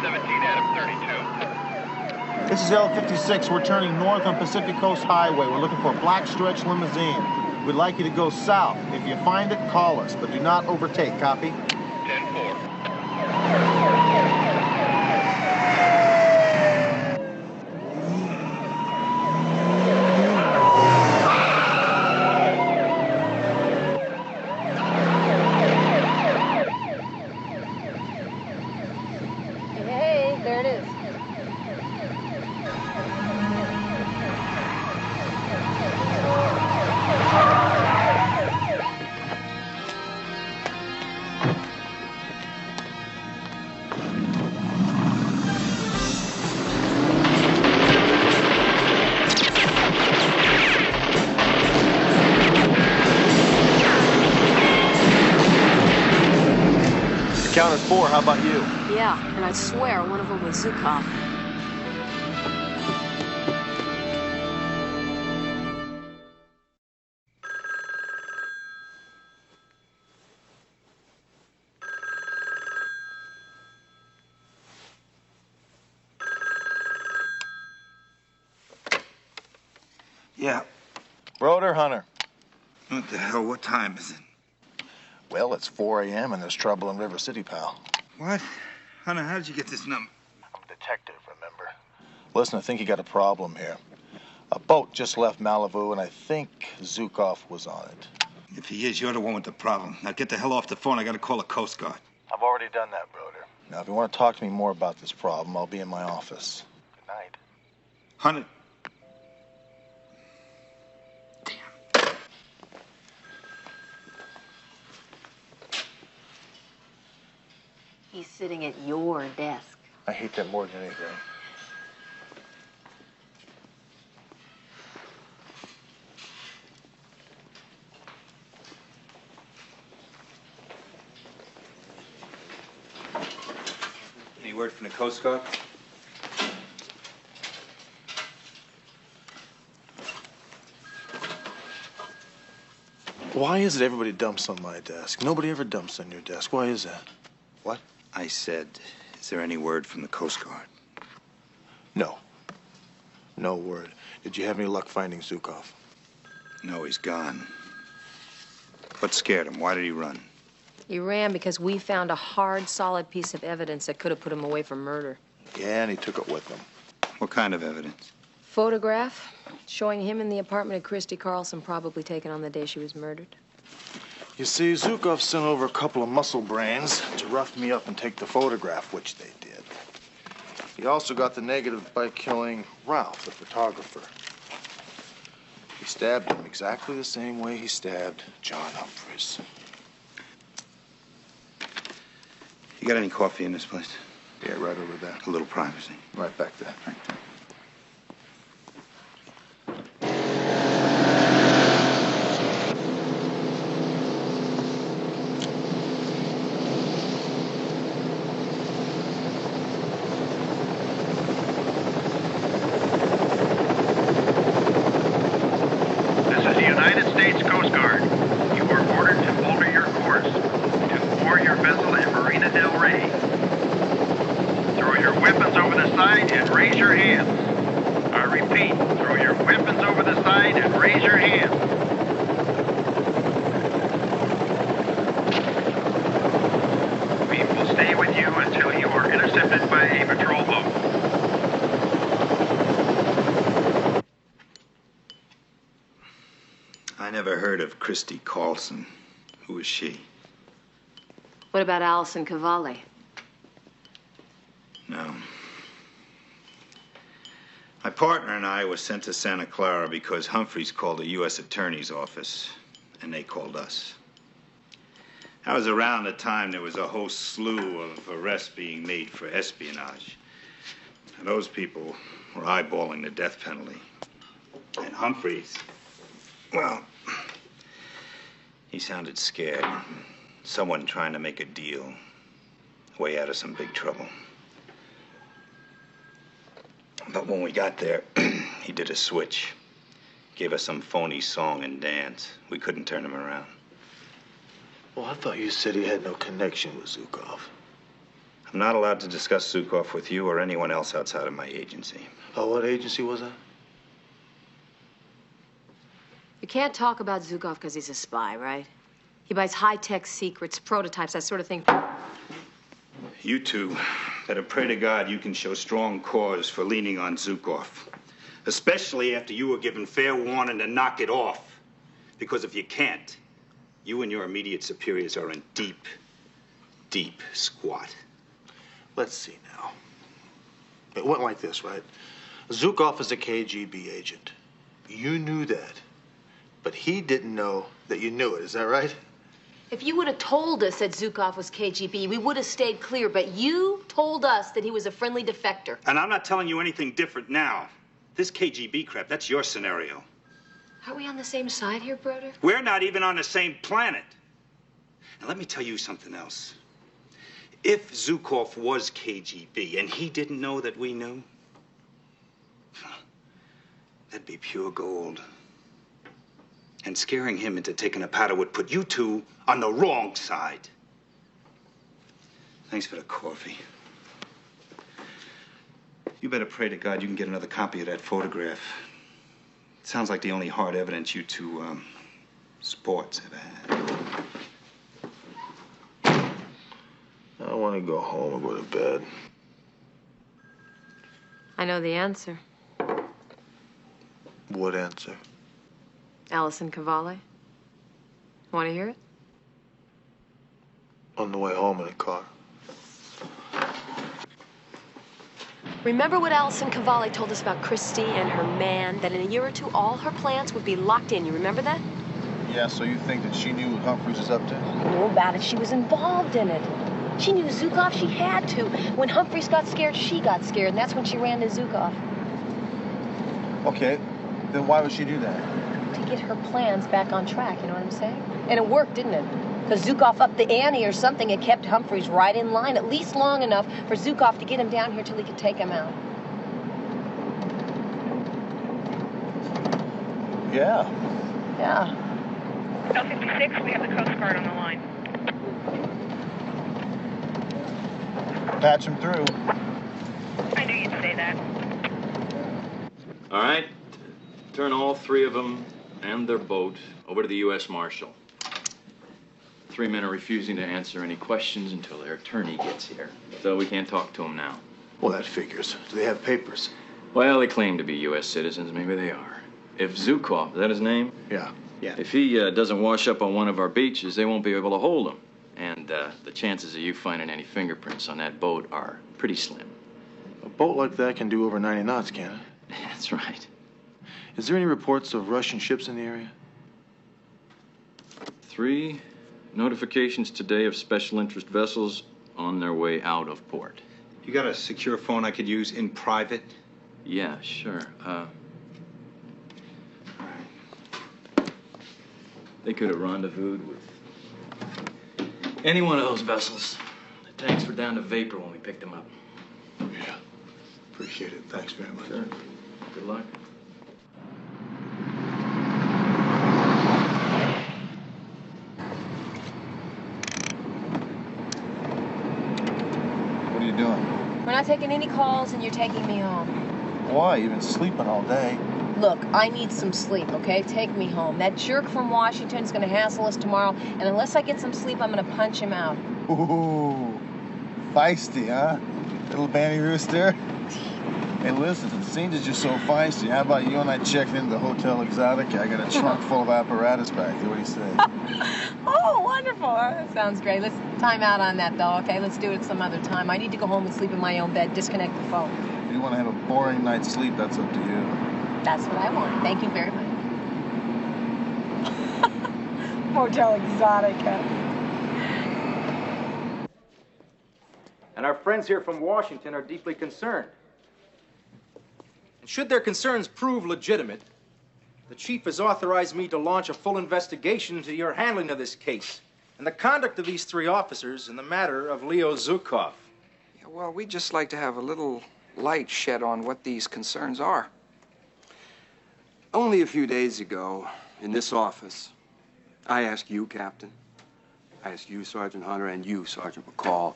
17 Adam 32. This is L56. We're turning north on Pacific Coast Highway. We're looking for a black stretch limousine. We'd like you to go south. If you find it, call us, but do not overtake. Copy? 10-4. Counted 4, how about you? Yeah, and I swear one of them was Zukov. Yeah. Broder, Hunter. What the hell? What time is it? Well, it's 4 a.m. and there's trouble in River City, pal. What? Hunter, how did you get this number? I'm a detective, remember? Listen, I think you got a problem here. A boat just left Malibu, and I think Zukov was on it. If he is, you're the one with the problem. Now get the hell off the phone. I gotta call the Coast Guard. I've already done that, Broder. Now, if you want to talk to me more about this problem, I'll be in my office. Good night. Hunter. He's sitting at your desk. I hate that more than anything. Any word from the Coast Guard? Why is it everybody dumps on my desk? Nobody ever dumps on your desk. Why is that? What? I said, is there any word from the Coast Guard? No. No word. Did you have any luck finding Zukov? No, he's gone. What scared him? Why did he run? He ran because we found a hard, solid piece of evidence that could have put him away from murder. Yeah, and he took it with him. What kind of evidence? Photograph showing him in the apartment of Christy Carlson, probably taken on the day she was murdered. You see, Zukov sent over a couple of muscle brains to rough me up and take the photograph, which they did. He also got the negative by killing Ralph, the photographer. He stabbed him exactly the same way he stabbed John Humphreys. You got any coffee in this place? Yeah, right over there. A little privacy. Right back there. Right there. Christy Carlson. Who is she? What about Allison Cavalli? No. My partner and I were sent to Santa Clara because Humphreys called the U.S. Attorney's office, and they called us. That was around the time there was a whole slew of arrests being made for espionage. And those people were eyeballing the death penalty. And Humphreys, well, he sounded scared. Someone trying to make a deal. Way out of some big trouble. But when we got there, he did a switch. Gave us some phony song and dance. We couldn't turn him around. Well, I thought you said he had no connection with Zukov. I'm not allowed to discuss Zukov with you or anyone else outside of my agency. Oh, what agency was that? You can't talk about Zukov because he's a spy, right? He buys high-tech secrets, prototypes, that sort of thing. You two better pray to God you can show strong cause for leaning on Zukov. Especially after you were given fair warning to knock it off. Because if you can't, you and your immediate superiors are in deep, deep squat. Let's see now. It went like this, right? Zukov is a KGB agent. You knew that. But he didn't know that you knew it. Is that right? If you would have told us that Zukov was KGB, we would have stayed clear. But you told us that he was a friendly defector. And I'm not telling you anything different now. This KGB crap, that's your scenario. Are we on the same side here, Broder? We're not even on the same planet. And let me tell you something else. If Zukov was KGB and he didn't know that we knew, that'd be pure gold. And scaring him into taking a powder would put you two on the wrong side. Thanks for the coffee. You better pray to God you can get another copy of that photograph. It sounds like the only hard evidence you two, sports have had. I want to go home and go to bed. I know the answer. What answer? Allison Cavalli. Want to hear it? On the way home in the car. Remember what Allison Cavalli told us about Christy and her man, that in a year or two, all her plans would be locked in. You remember that? Yeah, so you think that she knew what Humphreys was up to? I knew about it. She was involved in it. She knew Zukov. She had to. When Humphreys got scared, she got scared, and that's when she ran to Zukov. Okay, then why would she do that? To get her plans back on track, you know what I'm saying? And it worked, didn't it? Because Zukov upped the ante or something. It kept Humphreys right in line, at least long enough for Zukov to get him down here till he could take him out. Yeah. Yeah. L56, we have the Coast Guard on the line. Patch him through. I knew you'd say that. All right. Turn all three of them and their boat over to the U.S. Marshal. 3 men are refusing to answer any questions until their attorney gets here. So we can't talk to them now. Well, that figures. Do they have papers? Well, they claim to be U.S. citizens. Maybe they are. If Zukov, is that his name? Yeah. If he doesn't wash up on one of our beaches, they won't be able to hold him. And the chances of you finding any fingerprints on that boat are pretty slim. A boat like that can do over 90 knots, can it? That's right. Is there any reports of Russian ships in the area? 3 notifications today of special interest vessels on their way out of port. You got a secure phone I could use in private? Yeah, sure. They could have rendezvoused with any one of those vessels. The tanks were down to vapor when we picked them up. Yeah. Appreciate it. Thanks very much. Sure. Good luck. What are you doing? We're not taking any calls, and you're taking me home. Why? You've been sleeping all day. Look, I need some sleep, okay? Take me home. That jerk from Washington's gonna hassle us tomorrow, and unless I get some sleep, I'm gonna punch him out. Ooh, feisty, huh? Little Banny Rooster. Hey, listen, it seems that you're so feisty. How about you and I checking into the Hotel Exotica? I got a trunk full of apparatus back there. What do you say? Oh, wonderful. That sounds great. Let's time out on that, though, okay? Let's do it some other time. I need to go home and sleep in my own bed. Disconnect the phone. If you want to have a boring night's sleep, that's up to you. That's what I want. Thank you very much. Hotel Exotica. And our friends here from Washington are deeply concerned. And should their concerns prove legitimate, the chief has authorized me to launch a full investigation into your handling of this case and the conduct of these 3 officers in the matter of Leo Zukov. Yeah, well, we'd just like to have a little light shed on what these concerns are. Only a few days ago, in this office, I asked you, Captain, I asked you, Sergeant Hunter, and you, Sergeant McCall,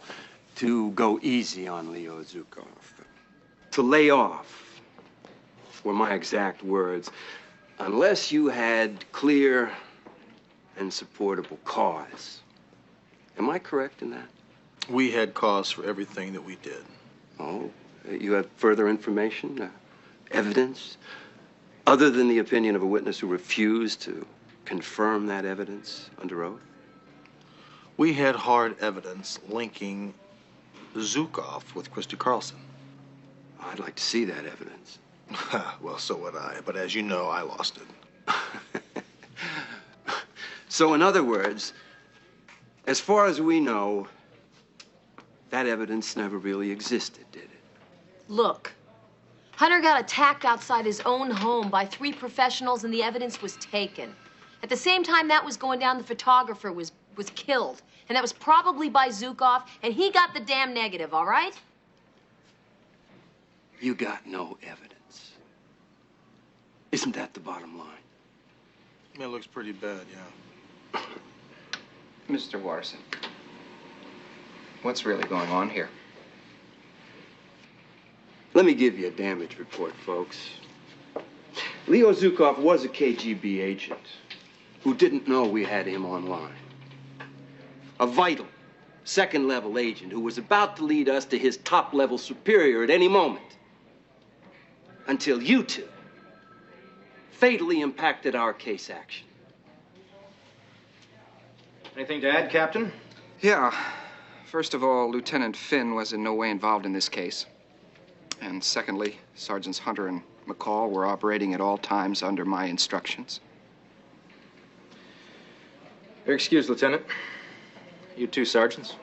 to go easy on Leo Zukov. To lay off, were my exact words, unless you had clear and supportable cause. Am I correct in that? We had cause for everything that we did. Oh, you have further information, evidence? Other than the opinion of a witness who refused to confirm that evidence under oath? We had hard evidence linking Zukov with Christy Carlson. I'd like to see that evidence. Well, so would I, but as you know, I lost it. So, in other words, as far as we know, that evidence never really existed, did it? Look, Hunter got attacked outside his own home by 3 professionals, and the evidence was taken. At the same time that was going down, the photographer was was killed. And that was probably by Zukov, and he got the damn negative, all right? You got no evidence. Isn't that the bottom line? It looks pretty bad, yeah. Mr. Watterson, what's really going on here? Let me give you a damage report, folks. Leo Zukov was a KGB agent who didn't know we had him online. A vital, second-level agent who was about to lead us to his top-level superior at any moment. Until you two fatally impacted our case action. Anything to add, Captain? Yeah. First of all, Lieutenant Finn was in no way involved in this case. And secondly, Sergeants Hunter and McCall were operating at all times under my instructions. You're excused, Lieutenant. You two sergeants.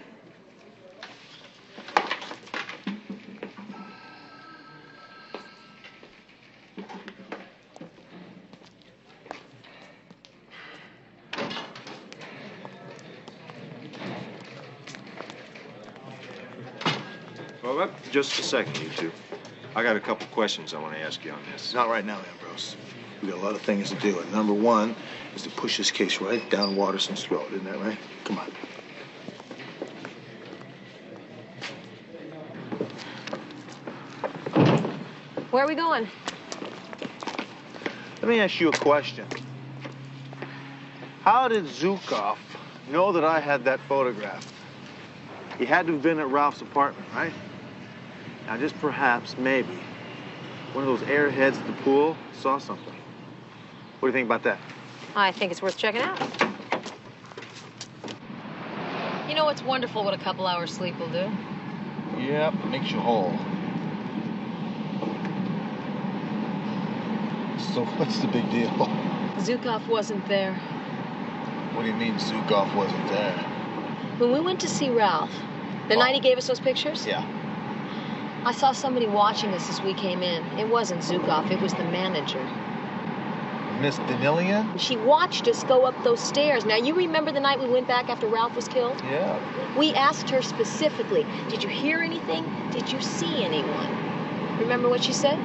Well, just a second, you two. I got a couple questions I want to ask you on this. Not right now, Ambrose. We got a lot of things to do, and number one is to push this case right down Watterson's throat, isn't that right? Come on. Where are we going? Let me ask you a question. How did Zukov know that I had that photograph? He had to have been at Ralph's apartment, right? Now, just perhaps, maybe, one of those airheads at the pool saw something. What do you think about that? I think it's worth checking out. You know, it's wonderful what a couple hours sleep will do. Yep, it makes you whole. So what's the big deal? Zukov wasn't there. What do you mean Zukov wasn't there? When we went to see Ralph, the night he gave us those pictures? Yeah. I saw somebody watching us as we came in. It wasn't Zukov, it was the manager. Miss Danilian? She watched us go up those stairs. Now, you remember the night we went back after Ralph was killed? Yeah. We asked her specifically, did you hear anything? Did you see anyone? Remember what she said?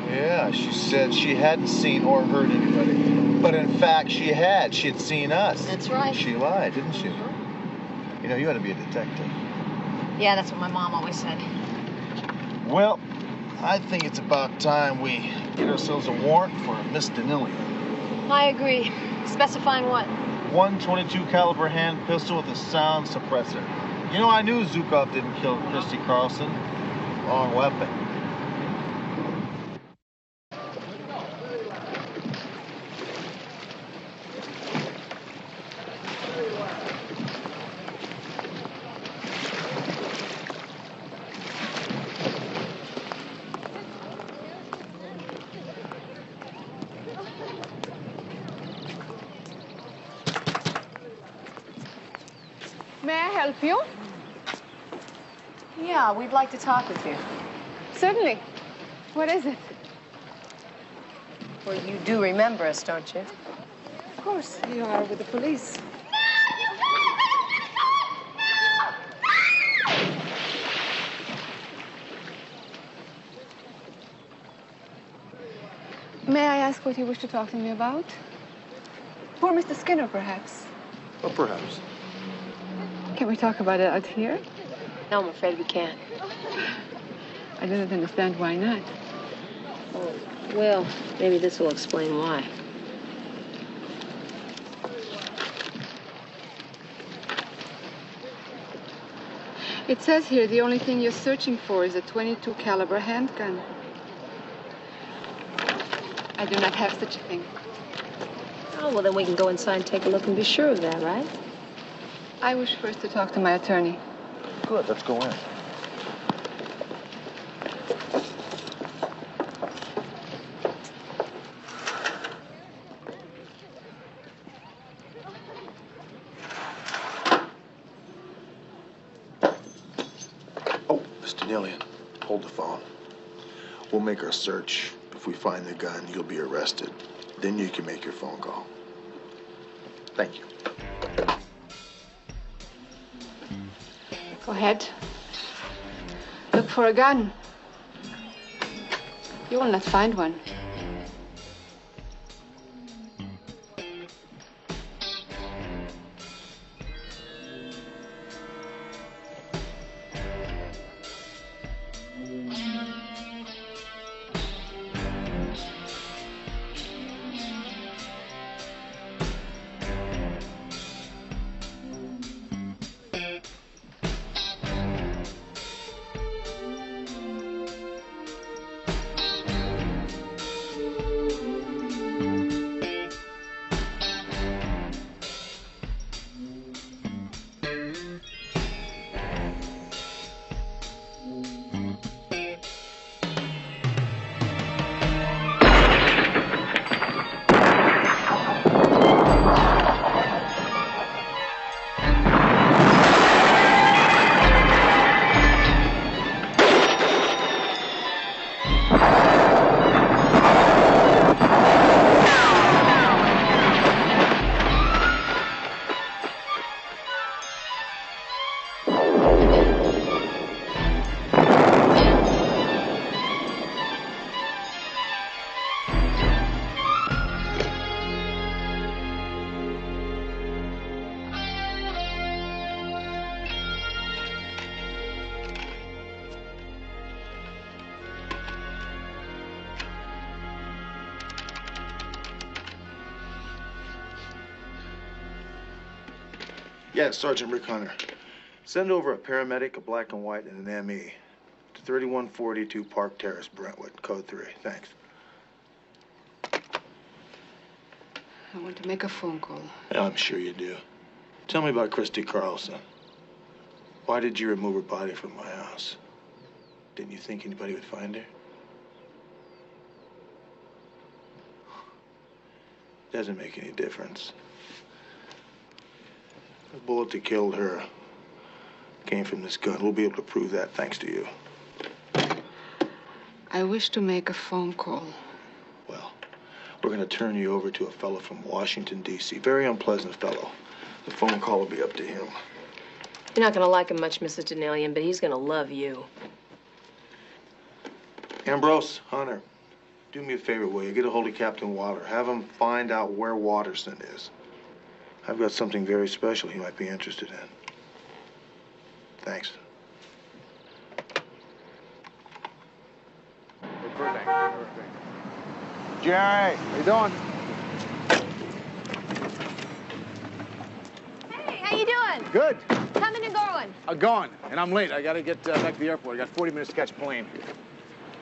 Yeah, she said she hadn't seen or heard anybody. But in fact, she had. She had seen us. That's right. She lied, didn't she? You know, you ought to be a detective. Yeah, that's what my mom always said. Well, I think it's about time we get ourselves a warrant for Miss Danilian. I agree. Specifying what? 122 caliber hand pistol with a sound suppressor. You know, I knew Zukov didn't kill Christy Carlson. Wrong weapon. May I help you? Yeah, we'd like to talk with you. Certainly. What is it? Well, you do remember us, don't you? Of course, you are with the police. May I ask what you wish to talk to me about? Poor Mr. Skinner, perhaps. Well, perhaps. Can we talk about it out here? No, I'm afraid we can't. I didn't understand why not. Oh, well, maybe this will explain why. It says here the only thing you're searching for is a .22 caliber handgun. I do not have such a thing. Oh, well, then we can go inside and take a look and be sure of that, right? I wish first to talk to my attorney. Good, let's go in. Oh, Mr. Nilian, hold the phone. We'll make our search. If we find the gun, you'll be arrested. Then you can make your phone call. Thank you. Go ahead. Look for a gun. You will not find one. Yeah, Sergeant Rick Hunter. Send over a paramedic, a black and white, and an ME to 3142 Park Terrace, Brentwood, code 3. Thanks. I want to make a phone call. Yeah, I'm sure you do. Tell me about Christy Carlson. Why did you remove her body from my house? Didn't you think anybody would find her? Doesn't make any difference. The bullet that killed her came from this gun. We'll be able to prove that thanks to you. I wish to make a phone call. Well, we're going to turn you over to a fellow from Washington, D.C. Very unpleasant fellow. The phone call will be up to him. You're not going to like him much, Mrs. Donnellian, but he's going to love you. Ambrose, Hunter, do me a favor, will you? Get a hold of Captain Wilder. Have him find out where Watterson is. I've got something very special he might be interested in. Thanks. Jerry, how you doing? Hey, how you doing? Good. Coming and going? Going, and I'm late. I gotta get back to the airport. I got 40 minutes to catch a plane.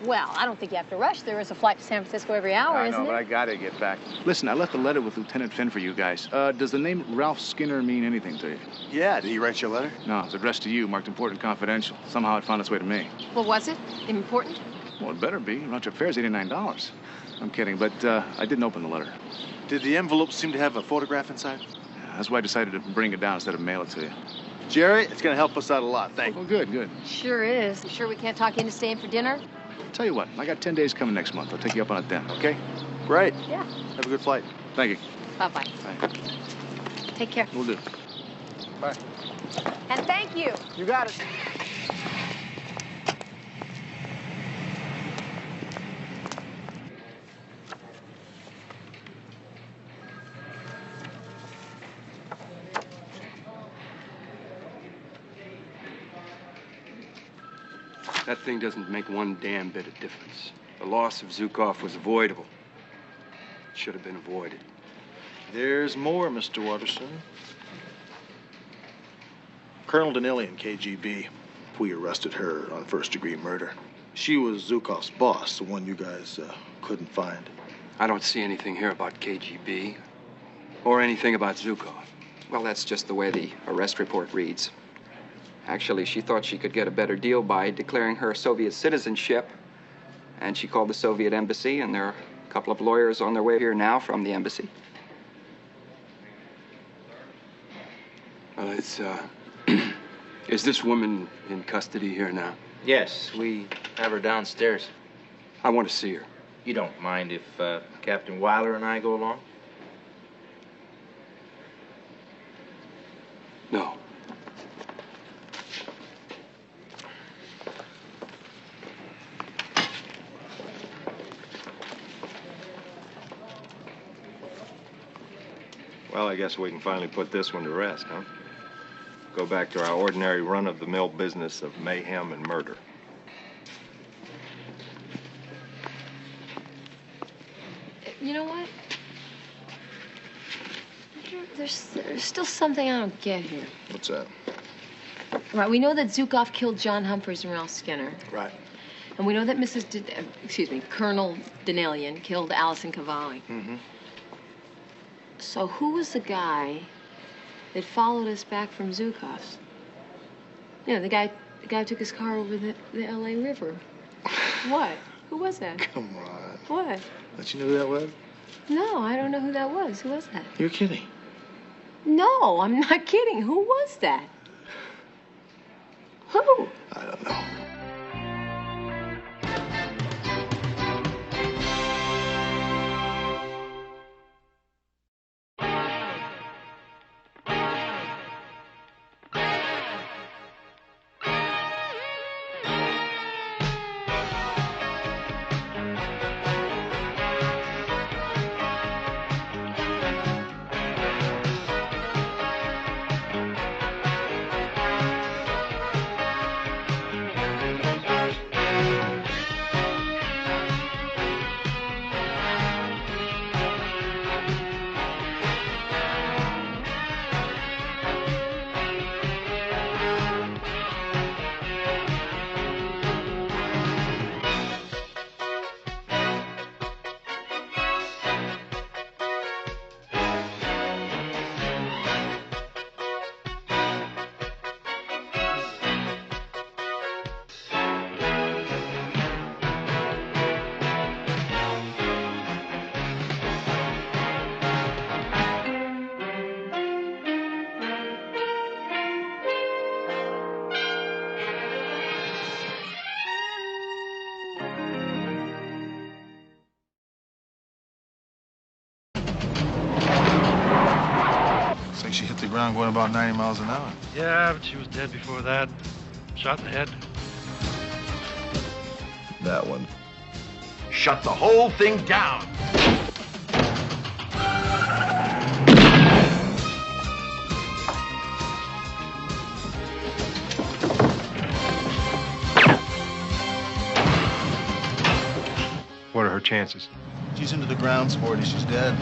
Well, I don't think you have to rush. There is a flight to San Francisco every hour, I isn't know, there? but I gotta get back. Listen, I left a letter with Lieutenant Finn for you guys. Does the name Ralph Skinner mean anything to you? Yeah, did he write you a letter? No, it's addressed to you, marked important confidential. Somehow it found its way to me. Well, was it important? Well, it better be. Round trip fare's $89. I'm kidding, but I didn't open the letter. Did the envelope seem to have a photograph inside? Yeah, that's why I decided to bring it down instead of mail it to you. Jerry, it's gonna help us out a lot. Thank you. Well, good, good. Sure is. You sure we can't talk you into staying for dinner? Tell you what, I got 10 days coming next month. I'll take you up on it then, okay? Great. Yeah. Have a good flight. Thank you. Bye-bye. Bye. Take care. Will do. Bye. And thank you. You got it. That thing doesn't make one damn bit of difference. The loss of Zukov was avoidable. It should have been avoided. There's more, Mr. Watterson. Colonel Donnellian, KGB. We arrested her on first-degree murder. She was Zukov's boss, the one you guys couldn't find. I don't see anything here about KGB or anything about Zukov. Well, that's just the way the arrest report reads. Actually, she thought she could get a better deal by declaring her Soviet citizenship. And she called the Soviet embassy, and there are a couple of lawyers on their way here now from the embassy. Well, it's, is this woman in custody here now? Yes, we have her downstairs. I want to see her. You don't mind if Captain Weiler and I go along? No. Well, I guess we can finally put this one to rest, huh? Go back to our ordinary run-of-the-mill business of mayhem and murder. You know what? There's still something I don't get here. What's that? Right, we know that Zukov killed John Humphreys and Ralph Skinner. Right. And we know that Colonel Denalian killed Allison Cavalli. Mm-hmm. So who was the guy that followed us back from Zukov's? You know, the guy who took his car over the L.A. River. What? Who was that? Come on. What? Don't you know who that was? No, I don't know who that was. Who was that? You're kidding. No, I'm not kidding. Who was that? Who? I don't know. She hit the ground going about 90 miles an hour. Yeah, but she was dead before that. Shot in the head. That one. Shut the whole thing down. What are her chances? She's into the ground, Sporty. She's dead.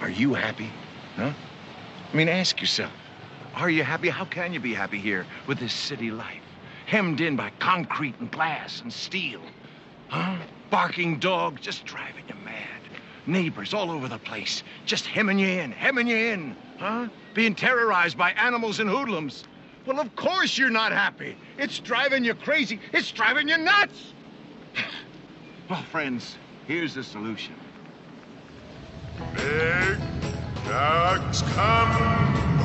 Are you happy? Huh? I mean, ask yourself. Are you happy? How can you be happy here with this city life? Hemmed in by concrete and glass and steel. Huh? Barking dogs just driving you mad. Neighbors all over the place just hemming you in. Huh? Being terrorized by animals and hoodlums. Well, of course you're not happy. It's driving you crazy. It's driving you nuts. Well, friends, here's the solution. Big Jack's Camperland.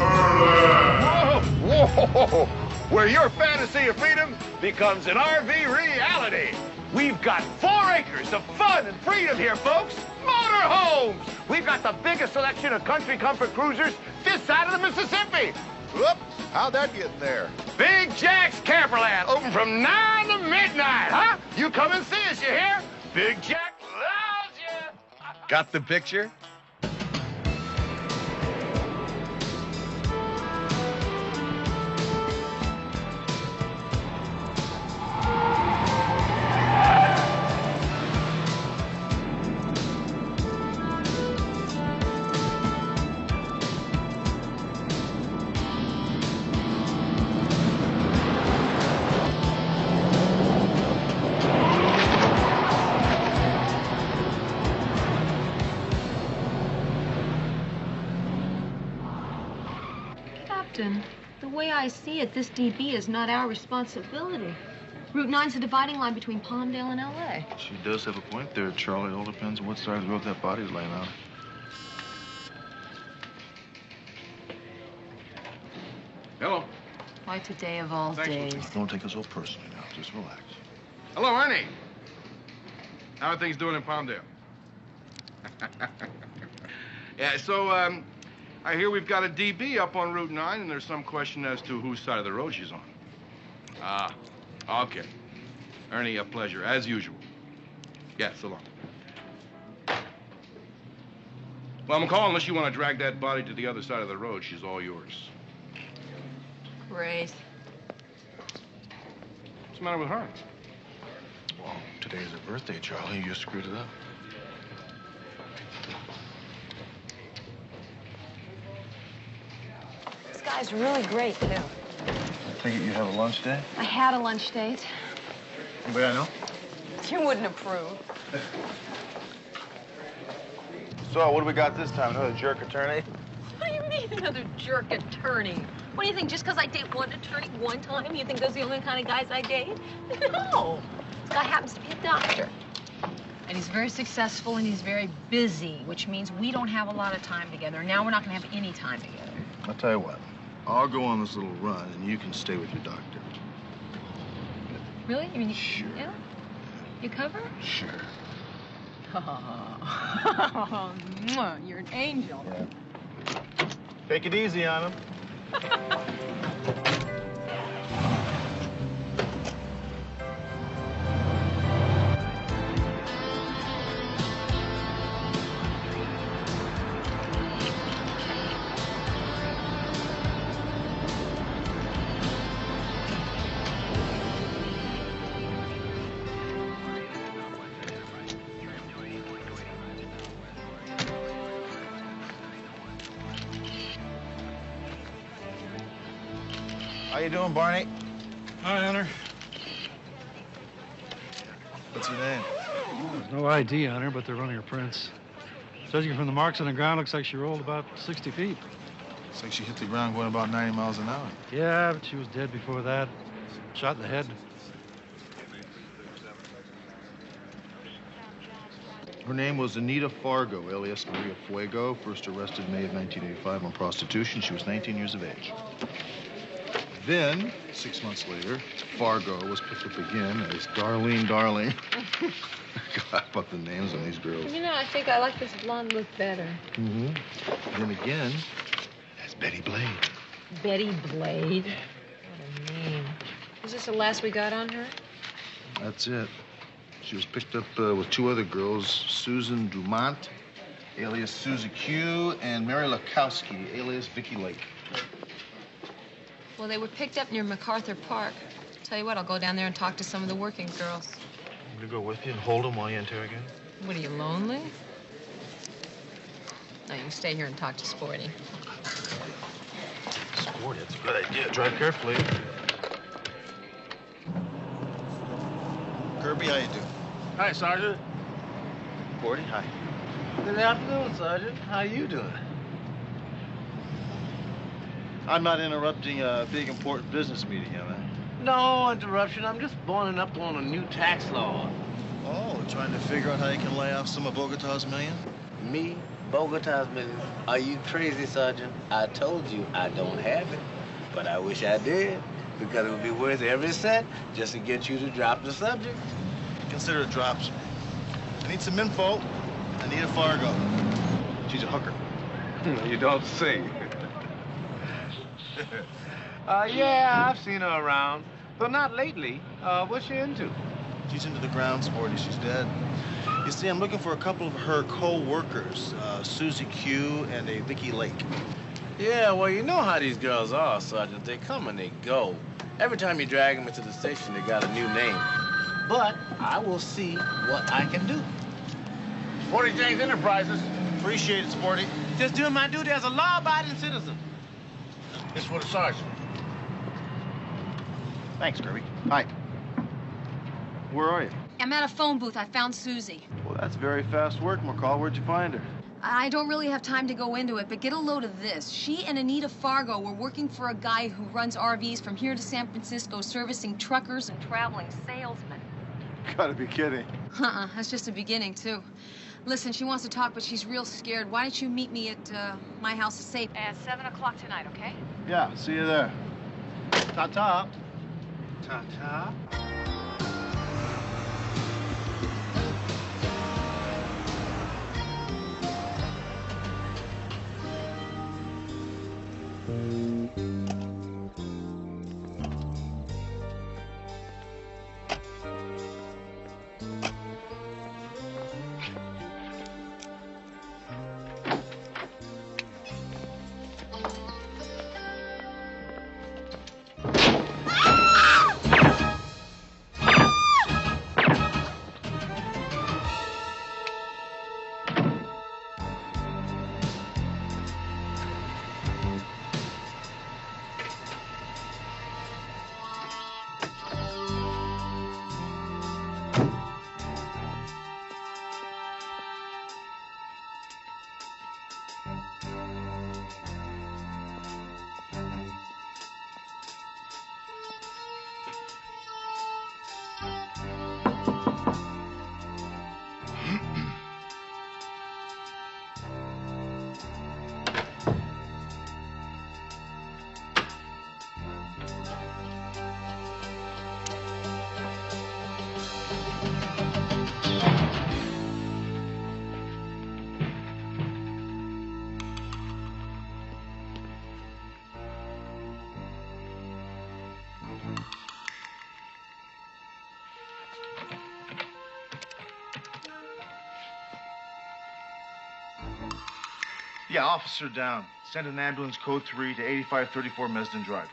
Whoa, whoa! Where your fantasy of freedom becomes an RV reality. We've got 4 acres of fun and freedom here, folks. Motorhomes. We've got the biggest selection of country comfort cruisers this side of the Mississippi. Whoops. How'd that get in there? Big Jack's Camperland, open from 9 to midnight, huh? You come and see us, you hear? Big Jack loves you. Got the picture? The way I see it, this DB is not our responsibility. Route 9's the dividing line between Palmdale and L.A. She does have a point there, Charlie. It all depends on what side of the road that body's laying on. Hello. Why today of all days? Don't take it so personally now. Just relax. Hello, Ernie. How are things doing in Palmdale? Yeah, so, I hear we've got a DB up on Route 9, and there's some question as to whose side of the road she's on. Ah, okay. Ernie, a pleasure, as usual. Yeah, so long. Well, McCall, unless you want to drag that body to the other side of the road, she's all yours. Great. What's the matter with her? Well, today's her birthday, Charlie. You screwed it up. This guy's really great, too. I take it you have a lunch date? I had a lunch date. Anybody I know? You wouldn't approve. So, what do we got this time? Another jerk attorney? What do you mean, another jerk attorney? What do you think, just because I date one attorney one time, you think those are the only kind of guys I date? No. This guy happens to be a doctor. And he's very successful and he's very busy, which means we don't have a lot of time together. Now we're not going to have any time together. I'll tell you what. I'll go on this little run and you can stay with your doctor. Really? You mean sure. Yeah? You cover? Sure. Oh, you're an angel. Yeah. Take it easy on him. How you doing, Barney? Hi, Hunter. What's your name? There's no ID on her, but they're running her prints. Judging from the marks on the ground, looks like she rolled about 60 feet. Looks like she hit the ground going about 90 miles an hour. Yeah, but she was dead before that. Shot in the head. Her name was Anita Fargo, alias Maria Fuego. First arrested May of 1985 on prostitution. She was 19 years of age. Then, 6 months later, Fargo was picked up again as Darlene. God, about the names on these girls. You know, I think I like this blonde look better. Mm-hmm. Then again, as Betty Blade. Betty Blade? What a name. Is this the last we got on her? That's it. She was picked up with two other girls, Susan Dumont, alias Susie Q, and Mary Lakowski, alias Vicky Lake. Well, they were picked up near MacArthur Park. Tell you what, I'll go down there and talk to some of the working girls. I'm gonna go with you and hold them while you interrogate? What, are you lonely? No, you can stay here and talk to Sporty. Sporty, that's a good idea. Drive carefully. Kirby, how you doing? Hi, Sergeant. Sporty, hi. Good afternoon, Sergeant. How you doing? I'm not interrupting a big, important business meeting, am I? No interruption. I'm just boning up on a new tax law. Oh, trying to figure out how you can lay off some of Bogota's million? Me? Bogota's million? Are you crazy, Sergeant? I told you I don't have it, but I wish I did, because it would be worth every cent just to get you to drop the subject. Consider it drops. I need some info. Anita Fargo. She's a hooker. You don't say. Yeah, I've seen her around. But not lately. What's she into? She's into the ground, Sporty. She's dead. You see, I'm looking for a couple of her co-workers, Susie Q and a Vicky Lake. Yeah, well, you know how these girls are, Sergeant. They come and they go. Every time you drag them into the station, they got a new name. But I will see what I can do. Sporty James Enterprises. Appreciate it, Sporty. Just doing my duty as a law-abiding citizen. This for the sergeant. Thanks, Kirby. Hi. Where are you? I'm at a phone booth. I found Susie. Well, that's very fast work, McCall. Where'd you find her? I don't really have time to go into it, but get a load of this. She and Anita Fargo were working for a guy who runs RVs from here to San Francisco, servicing truckers and traveling salesmen. Gotta be kidding. That's just the beginning, too. Listen, she wants to talk, but she's real scared. Why don't you meet me at my house of safe at 7 o'clock tonight, okay? Yeah, see you there. Ta-ta. Ta-ta. Yeah, officer down. Send an ambulance code 3 to 8534 Mesden Drive.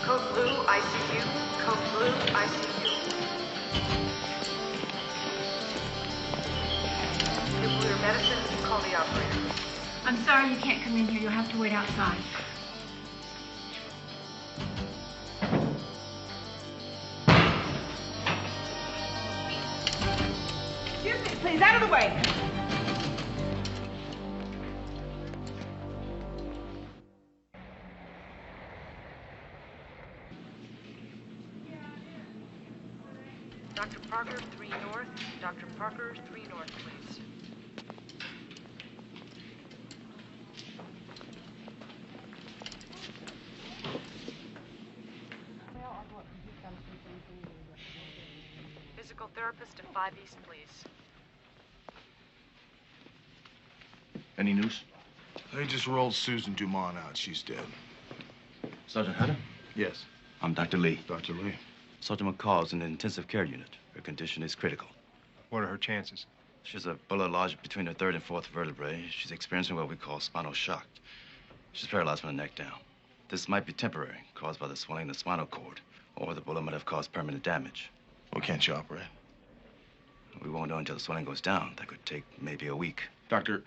Code blue, ICU. Code blue, ICU. Give Blue your medicine and call the operator. I'm sorry you can't come in here. You'll have to wait outside. Excuse me, please, out of the way. Dr. Parker, 3 North. Dr. Parker, 3 North, please. Physical therapist to 5 East, please. Any news? They just rolled Susan Dumont out. She's dead. Sergeant Hunter? Yes. I'm Dr. Lee. Dr. Lee. Sergeant McCall's in the intensive care unit. Her condition is critical. What are her chances? She's a bullet lodged between her 3rd and 4th vertebrae. She's experiencing what we call spinal shock. She's paralyzed from the neck down. This might be temporary, caused by the swelling of the spinal cord, or the bullet might have caused permanent damage. Well, can't you operate? We won't know until the swelling goes down. That could take maybe a week. Doctor,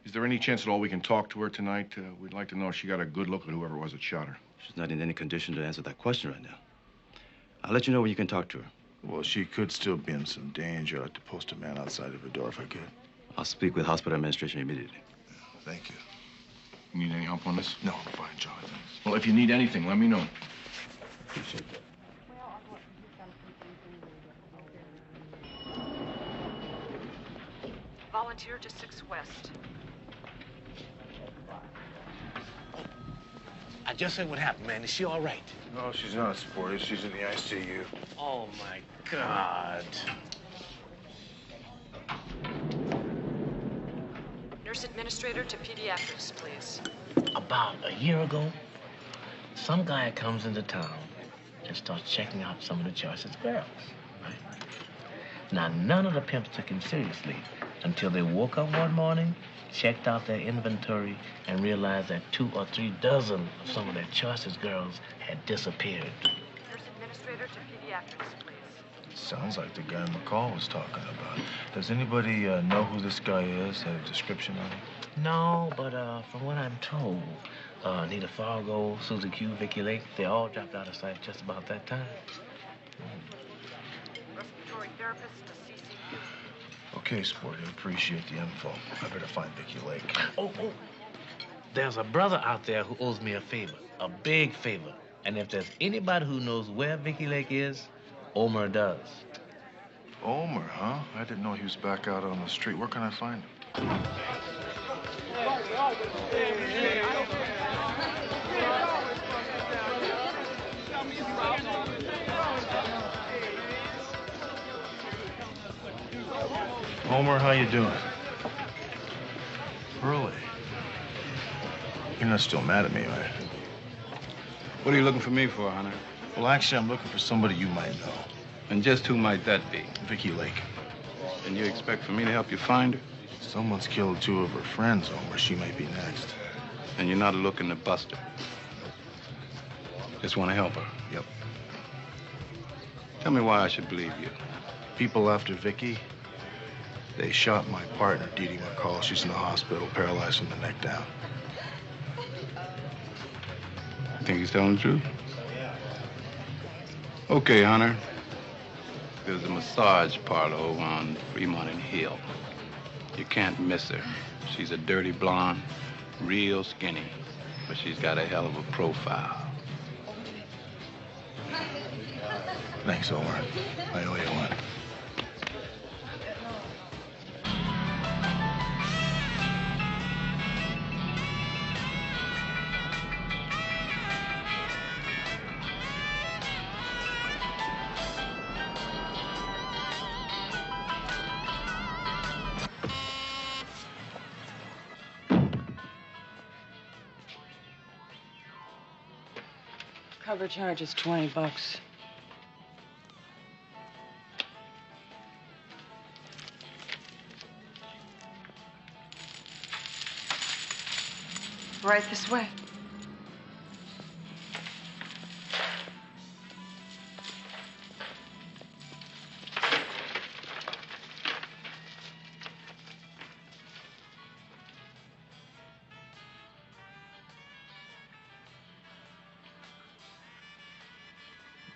is there any chance at all we can talk to her tonight? We'd like to know if she got a good look at whoever it was that shot her. She's not in any condition to answer that question right now. I'll let you know when you can talk to her. Well, she could still be in some danger. I'd like to post a man outside of her door if I could. I'll speak with hospital administration immediately. Thank you. You need any help on this? No, I'm fine, Charlie. Thanks. Well, if you need anything, let me know. Appreciate that. Volunteer to 6 West. I just said what happened, man. Is she all right? No, she's not, Sporty. She's in the ICU. Oh, my God. Nurse administrator to pediatrics, please. About a year ago, some guy comes into town and starts checking out some of the choicest girls, right? Now, none of the pimps took him seriously until they woke up one morning, checked out their inventory, and realized that 2 or 3 dozen of some of their choicest girls had disappeared. Nurse administrator to pediatrics, please. Sounds like the guy McCall was talking about. Does anybody know who this guy is? Have a description on him? No, but from what I'm told, Nita Fargo, Susie Q, Vicky Lake, they all dropped out of sight just about that time. Respiratory therapist to CCU. Okay, Sporty, appreciate the info. I better find Vicky Lake. Oh, there's a brother out there who owes me a favor, a big favor. And if there's anybody who knows where Vicky Lake is, Omer does. Omer, huh? I didn't know he was back out on the street. Where can I find him? Homer, how you doing? Early. You're not still mad at me, right? What are you looking for me for, Hunter? Well, actually, I'm looking for somebody you might know. And just who might that be? Vicky Lake. And you expect for me to help you find her? Someone's killed 2 of her friends, Homer. She might be next. And you're not looking to bust her? Just want to help her? Yep. Tell me why I should believe you. People after Vicky, they shot my partner, Dee Dee McCall. She's in the hospital, paralyzed from the neck down. You think he's telling the truth? Okay, Hunter. There's a massage parlor over on Fremont and Hill. You can't miss her. She's a dirty blonde, real skinny, but she's got a hell of a profile. Thanks, Homer. I know you want. Cover charge is $20. Right this way.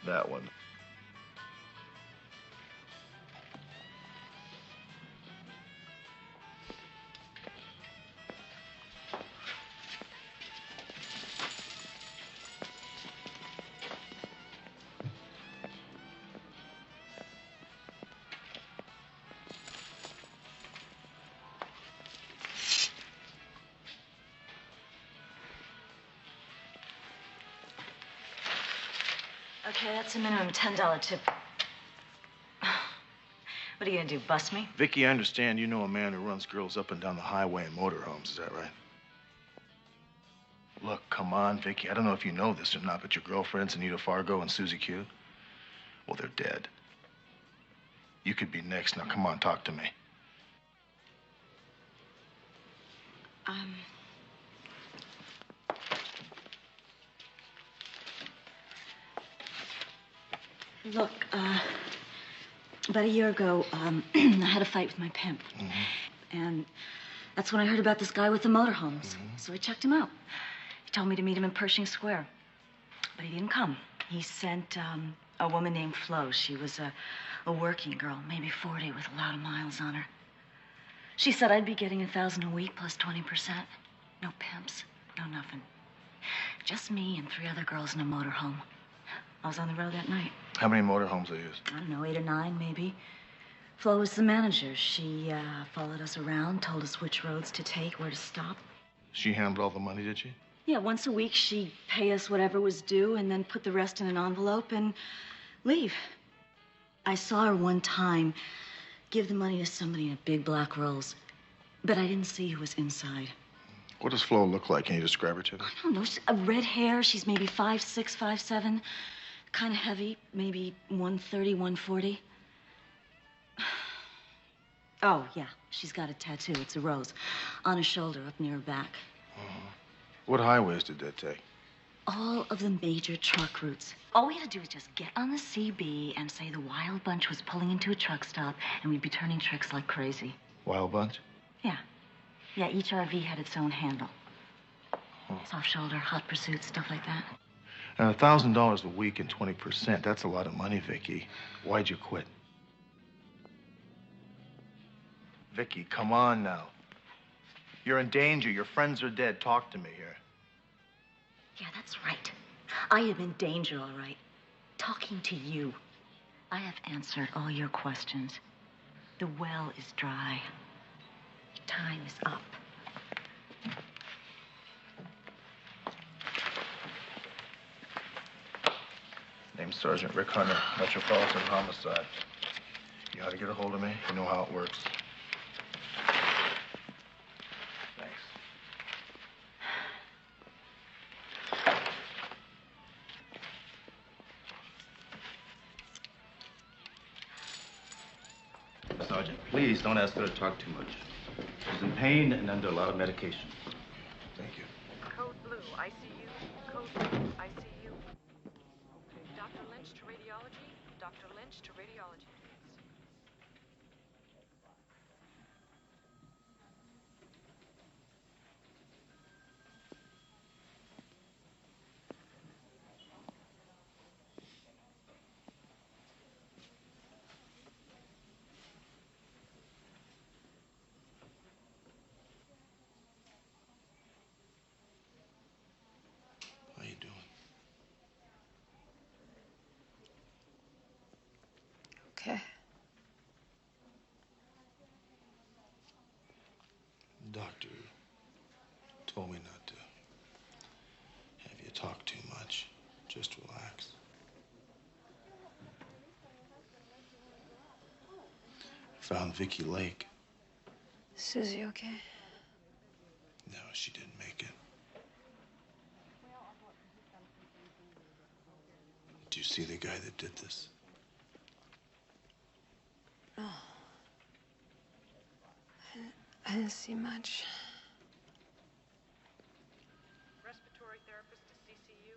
That one. Okay, that's a minimum $10 tip. What are you gonna do, bust me? Vicky, I understand you know a man who runs girls up and down the highway in motorhomes. Is that right? Look, come on, Vicky. I don't know if you know this or not, but your girlfriends, Anita Fargo and Susie Q, well, they're dead. You could be next. Now, come on, talk to me. Look, about a year ago, I had a fight with my pimp. And that's when I heard about this guy with the motorhomes. So I checked him out. He told me to meet him in Pershing Square. But he didn't come. He sent a woman named Flo. She was a working girl, maybe 40, with a lot of miles on her. She said I'd be getting $1,000 a week plus 20%. No pimps, no nothing. Just me and 3 other girls in a motorhome. I was on the road that night. How many motorhomes they use? I don't know, 8 or 9, maybe. Flo was the manager. She followed us around, told us which roads to take, where to stop. She handled all the money, did she? Yeah, once a week she'd pay us whatever was due and then put the rest in an envelope and leave. I saw her one time give the money to somebody in a big black rose, but I didn't see who was inside. What does Flo look like? Can you describe her to me? I don't know. She's a red hair. She's maybe 5'6", 5'7", kind of heavy, maybe 130, 140. Oh, yeah. She's got a tattoo. It's a rose on her shoulder up near her back. What highways did that take? All of the major truck routes. All we had to do was just get on the CB and say the Wild Bunch was pulling into a truck stop, and we'd be turning tricks like crazy. Wild Bunch? Yeah. Yeah, each RV had its own handle. Soft shoulder, hot pursuit, stuff like that. $1,000 a week and 20%. That's a lot of money, Vicky. Why'd you quit? Vicky, come on now. You're in danger. Your friends are dead. Talk to me here. Yeah, that's right. I am in danger, all right. Talking to you. I have answered all your questions. The well is dry. Your time is up. Name's Sergeant Rick Hunter, Metropolitan Homicide. You know how to get a hold of me? You know how it works. Thanks. Sergeant, please don't ask her to talk too much. She's in pain and under a lot of medication. Thank you. Code blue, ICU. Code blue, ICU. Okay, Dr. Lynch to radiology. Dr. Lynch to radiology, please. How you doing? Okay. The doctor told me not to have you talk too much. Just relax. Found Vicky Lake. Susie, okay? No, she didn't make it. Do you see the guy that did this? No. I didn't see much. Respiratory therapist to CCU.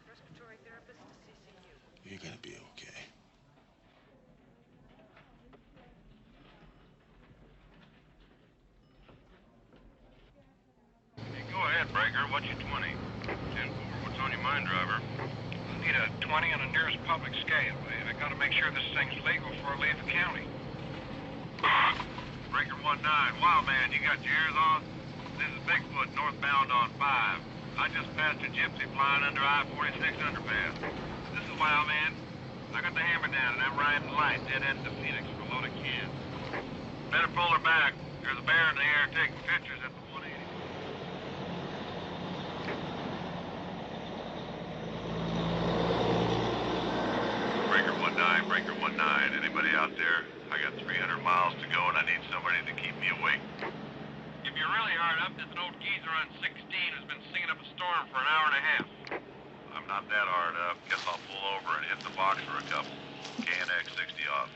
Respiratory therapist to CCU. You're gonna be okay. Hey, go ahead, Breaker. What's your 20? 10-4. What's on your mind, driver? I need a 20 on the nearest public scale. I gotta make sure this thing's legal before I leave the county. Breaker 19, Wild Man, you got your ears on? This is Bigfoot, northbound on 5. I just passed a gypsy flying under I-46 underpass. This is Wild Man. I got the hammer down and I'm riding light dead end of Phoenix for a load of cans. Better pull her back. There's a bear in the air taking pictures at the 180. Breaker 19, anybody out there? I got 300 miles to go and I need somebody to keep me awake. If you're really hard up, there's an old geezer on 16 who's been singing up a storm for an hour and a half. I'm not that hard up. Guess I'll pull over and hit the box for a couple. KNX 60 off.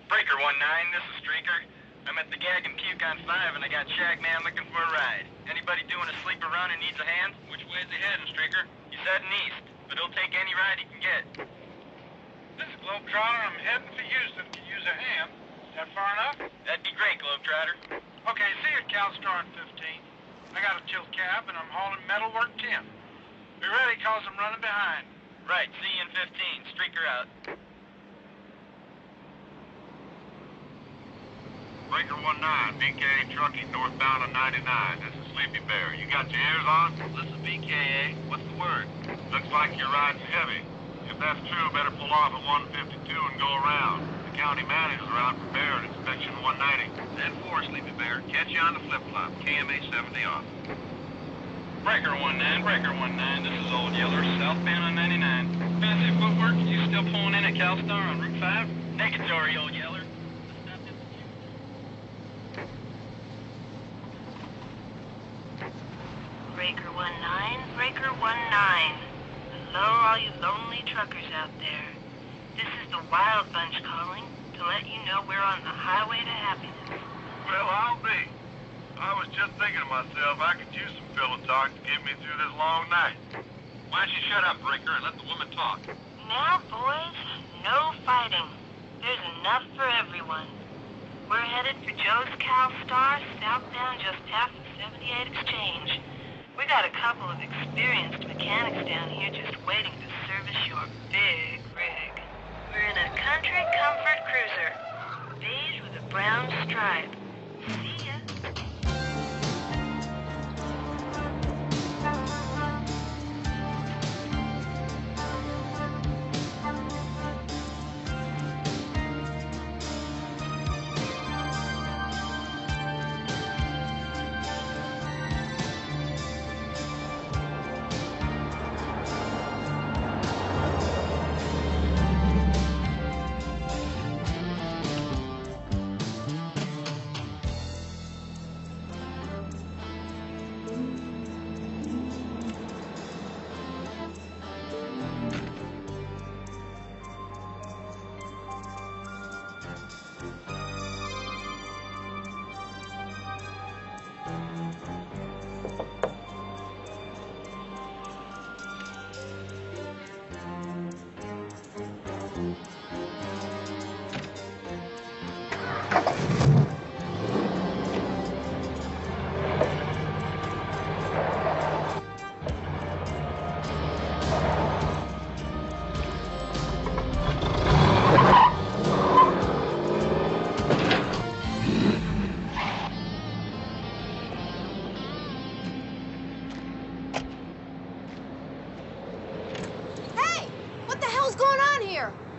Breaker 19, this is Streaker. I'm at the Gag and Puke on 5 and I got Shagman looking for a ride. Anybody doing a sleeper run and needs a hand? Which way's he heading, Streaker? He's heading east, but he'll take any ride he can get. This is Globetrotter. I'm heading for Houston. Can use a hand. Is that far enough? That'd be great, Globetrotter. Okay, see you at CalStar on 15. I got a tilt cab and I'm hauling metalwork tin. Be ready, cause I'm running behind. Right, see you in 15. Streaker out. Breaker 19, BKA trucking northbound on 99. This is Sleepy Bear. You got your ears on? This is BKA. What's the word? Looks like you're riding heavy. If that's true, better pull off at 152 and go around. The county manager's around for bear at inspection 190. 10-4, Sleepy Bear. Catch you on the flip-flop. KMA 70 off. Breaker 19, this is Old Yeller, southbound on 99. Fancy footwork, you still pulling in at CalStar on Route 5? Negatory, Old Yeller. Breaker 19. Hello, all you lonely truckers out there. This is the Wild Bunch calling to let you know we're on the highway to happiness. Well, I'll be. I was just thinking to myself, I could use some pillow talk to get me through this long night. Why don't you shut up, Breaker, and let the woman talk? Now, boys, no fighting. There's enough for everyone. We're headed for Joe's CalStar, southbound just past the 78 Exchange. We got a couple of experienced mechanics down here just waiting to service your big rig. We're in a country comfort cruiser, beige with a brown stripe. See ya.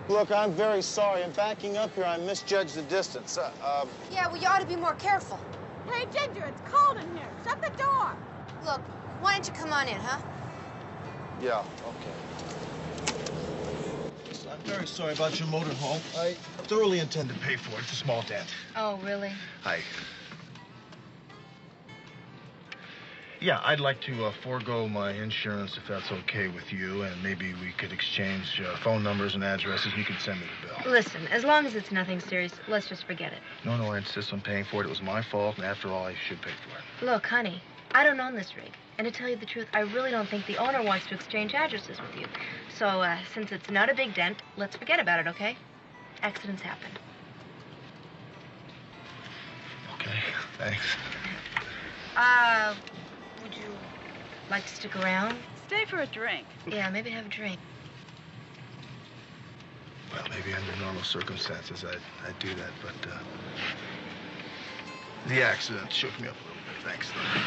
Look, I'm very sorry. I'm backing up here. I misjudged the distance. Yeah, well, you ought to be more careful. Hey, Ginger, it's cold in here. Shut the door. Look, why don't you come on in, huh? Yeah, okay. Listen, I'm very sorry about your motorhome. I thoroughly intend to pay for it. It's a small dent. Oh, really? Hi. Yeah, I'd like to forego my insurance if that's okay with you, and maybe we could exchange phone numbers and addresses. You could send me the bill. Listen, as long as it's nothing serious, let's just forget it. No, I insist on paying for it. It was my fault, and after all, I should pay for it. Look, honey, I don't own this rig. And to tell you the truth, I really don't think the owner wants to exchange addresses with you. So, since it's not a big dent, let's forget about it, okay? Accidents happen. Okay, thanks. Would you like to stick around? Stay for a drink. Yeah, maybe have a drink. Well, maybe under normal circumstances I'd do that, but the accident shook me up a little bit. Thanks, though.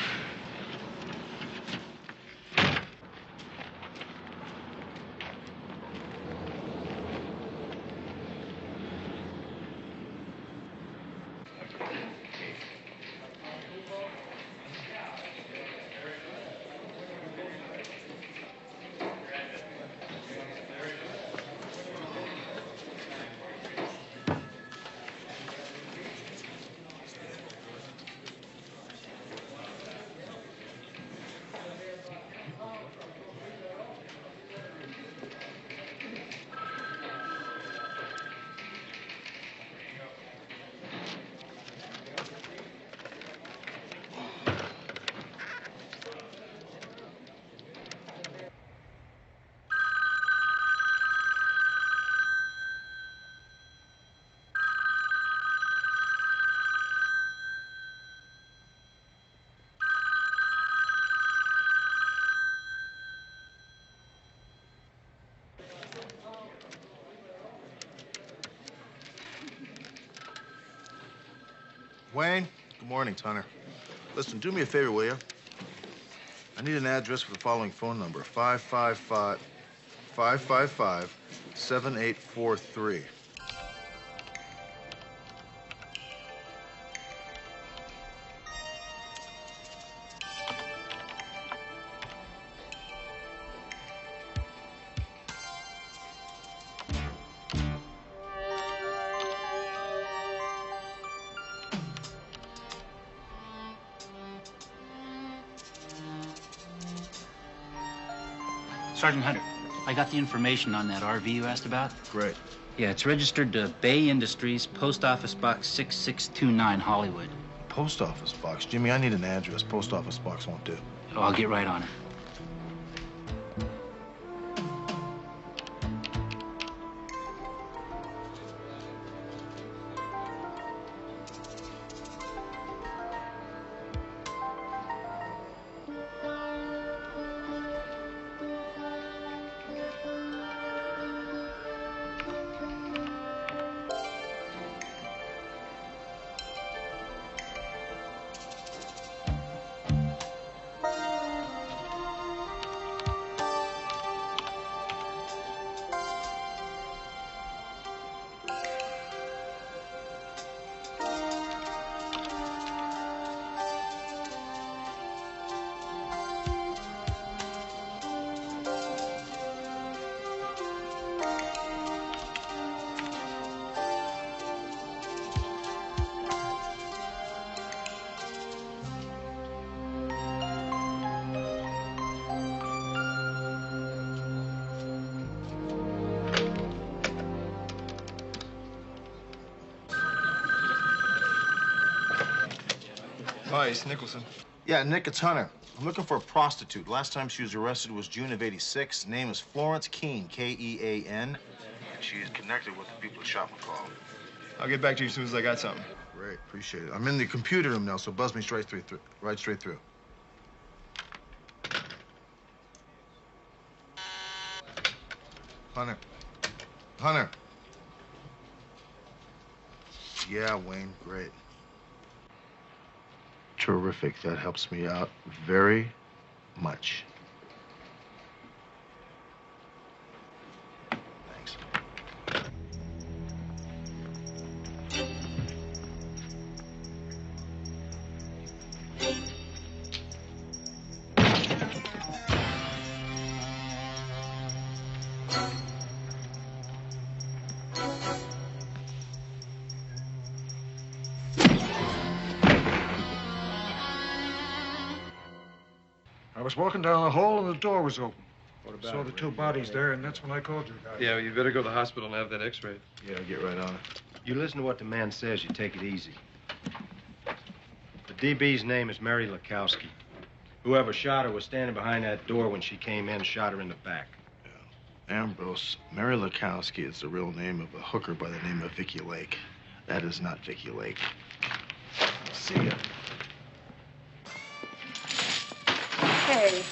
Wayne, good morning, Hunter. Listen, do me a favor, will you? I need an address for the following phone number, 555-7843. Sergeant Hunter, I got the information on that RV you asked about. Great. Yeah, it's registered to Bay Industries, Post Office Box 6629, Hollywood. Post office box? Jimmy, I need an address. Post office box won't do. Oh, I'll get right on it. Hi, it's Nicholson. Yeah, Nick, it's Hunter. I'm looking for a prostitute. Last time she was arrested was June of '86. Name is Florence Keene, K-E-A-N. And she is connected with the people at shop McCall. I'll get back to you as soon as I got something. Great, appreciate it. I'm in the computer room now, so buzz me straight through. Right straight through. Hunter. Hunter. Yeah, Wayne, great. Terrific. That helps me out very much. Thanks. I was walking down the hall and the door was open. What about Saw it, the two Ray? bodies there, and that's when I called you guys. Yeah, well, you better go to the hospital and have that x-rayed. Yeah, I'll get right on it. You listen to what the man says, you take it easy. The DB's name is Mary Lakowski. Whoever shot her was standing behind that door when she came in, shot her in the back. Ambrose, Mary Lakowski is the real name of a hooker by the name of Vicky Lake. That is not Vicky Lake. See ya. Hey,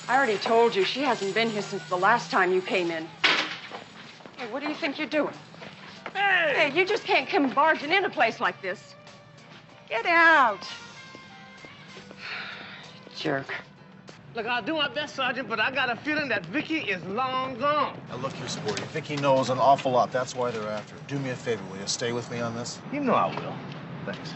I already told you she hasn't been here since the last time you came in. Hey, what do you think you're doing? Hey, you just can't come barging in a place like this. Get out. Jerk. Look, I'll do my best, Sergeant, but I got a feeling that Vicky is long gone. Now look here, Sporty. Vicky knows an awful lot. That's why they're after her. Do me a favor, will you? Stay with me on this? You know I will. Thanks.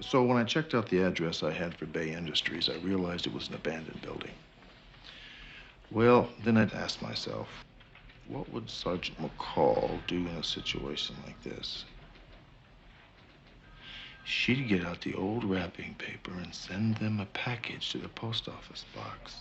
So when I checked out the address I had for Bay Industries, I realized it was an abandoned building. Well, then I'd asked myself, what would Sergeant McCall do in a situation like this? She'd get out the old wrapping paper and send them a package to the post office box.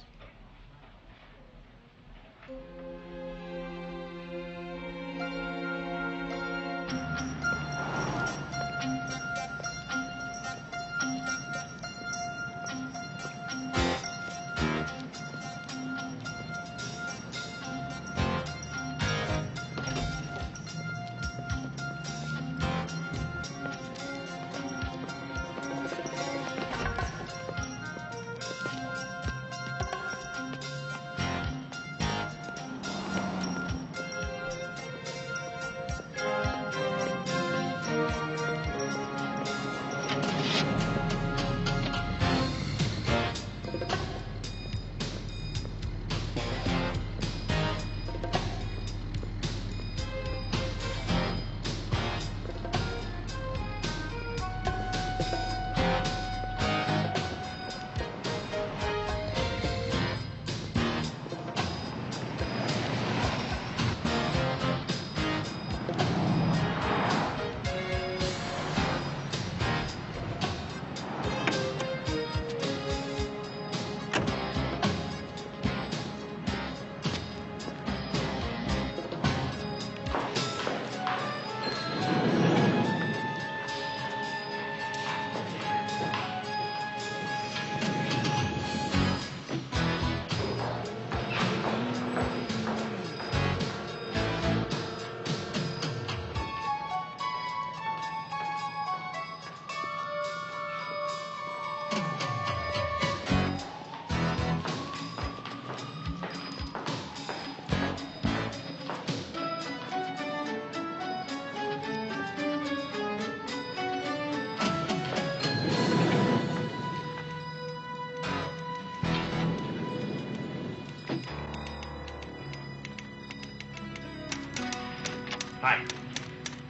Hi.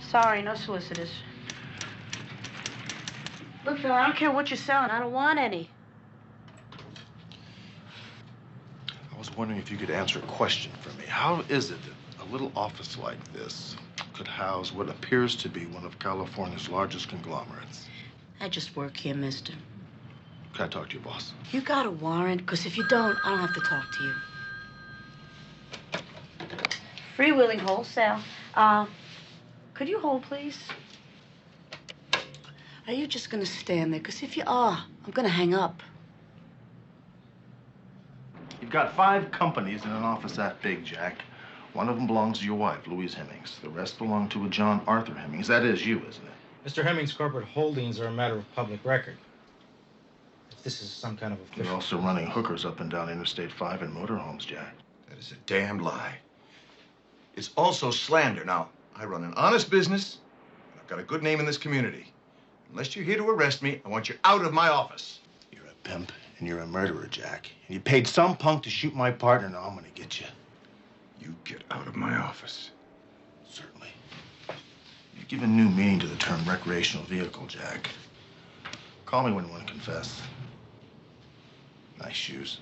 Sorry, no solicitors. Look, Phil, I don't care what you're selling. I don't want any. I was wondering if you could answer a question for me. How is it that a little office like this could house what appears to be one of California's largest conglomerates? I just work here, mister. Can I talk to your boss? You got a warrant? Because if you don't, I don't have to talk to you. Freewheeling wholesale. Could you hold, please? Are you just going to stand there? Because if you are, I'm going to hang up. You've got 5 companies in an office that big, Jack. One of them belongs to your wife, Louise Hemmings. The rest belong to a John Arthur Hemmings. That is you, isn't it? Mr. Hemmings' corporate holdings are a matter of public record. If this is some kind of official... You're also running hookers up and down Interstate 5 in motorhomes, Jack. That is a damn lie. It's also slander. Now, I run an honest business, and I've got a good name in this community. Unless you're here to arrest me, I want you out of my office. You're a pimp, and you're a murderer, Jack. And you paid some punk to shoot my partner. Now I'm gonna get you. You get out of my office. Certainly. You've given new meaning to the term recreational vehicle, Jack. Call me when you want to confess. Nice shoes.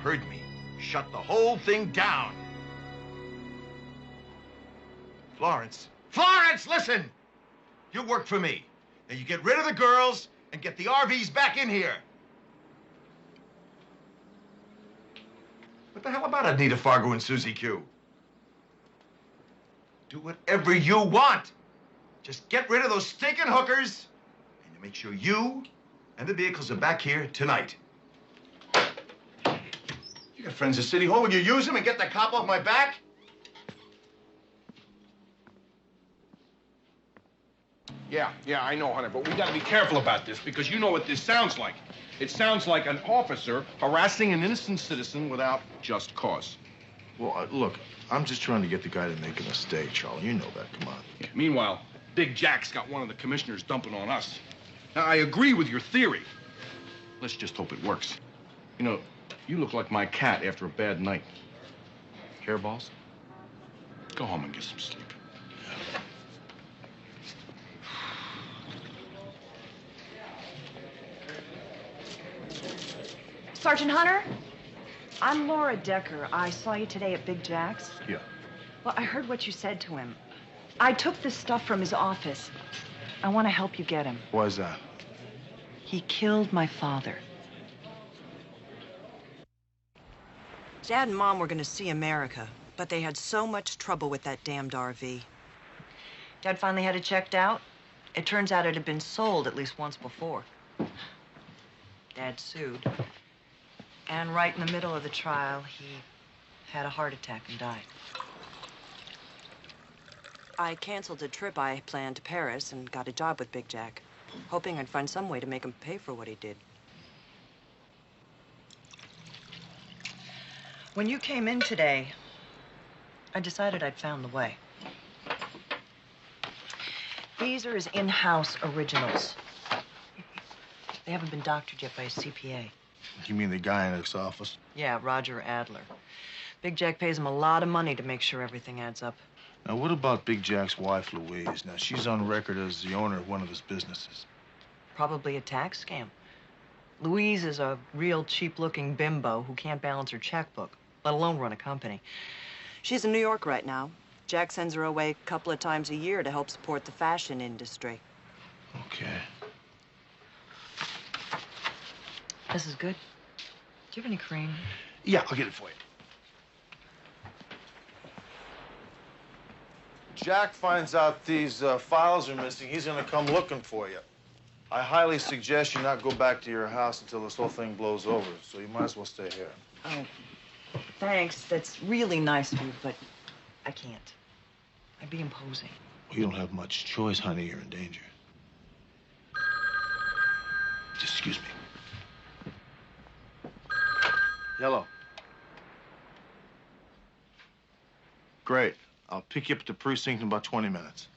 Heard me. Shut the whole thing down. Florence. Florence, listen! You work for me. Now you get rid of the girls and get the RVs back in here. What the hell about Anita Fargo and Susie Q? Do whatever you want. Just get rid of those stinking hookers and make sure you and the vehicles are back here tonight. You got friends at City Hall. Will you use them and get the cop off my back? Yeah, I know, Hunter, but we gotta be careful about this because you know what this sounds like. It sounds like an officer harassing an innocent citizen without just cause. Well, look, I'm just trying to get the guy to make a mistake, Charlie. You know that. Come on. Yeah, meanwhile, Big Jack's got one of the commissioners dumping on us. Now, I agree with your theory. Let's just hope it works. You know, you look like my cat after a bad night. Hairballs? Go home and get some sleep. Sergeant Hunter? I'm Laura Decker. I saw you today at Big Jack's. Yeah. Well, I heard what you said to him. I took this stuff from his office. I want to help you get him. Why is that? He killed my father. Dad and Mom were going to see America, but they had so much trouble with that damned RV. Dad finally had it checked out. It turns out it had been sold at least once before. Dad sued. And right in the middle of the trial, he had a heart attack and died. I canceled a trip I planned to Paris and got a job with Big Jack, hoping I'd find some way to make him pay for what he did. When you came in today, I decided I'd found the way. These are his in-house originals. They haven't been doctored yet by his CPA. You mean the guy in his office? Yeah, Roger Adler. Big Jack pays him a lot of money to make sure everything adds up. Now, what about Big Jack's wife, Louise? Now, she's on record as the owner of one of his businesses. Probably a tax scam. Louise is a real cheap-looking bimbo who can't balance her checkbook, let alone run a company. She's in New York right now. Jack sends her away a couple of times a year to help support the fashion industry. Okay. This is good. Do you have any cream? Yeah, I'll get it for you. Jack finds out these files are missing, he's gonna come looking for you. I highly suggest you not go back to your house until this whole thing blows over, so you might as well stay here. Oh, thanks. That's really nice of you, but I can't. I'd be imposing. Well, you don't have much choice, honey. You're in danger. Just excuse me. Yellow. Great. I'll pick you up at the precinct in about 20 minutes.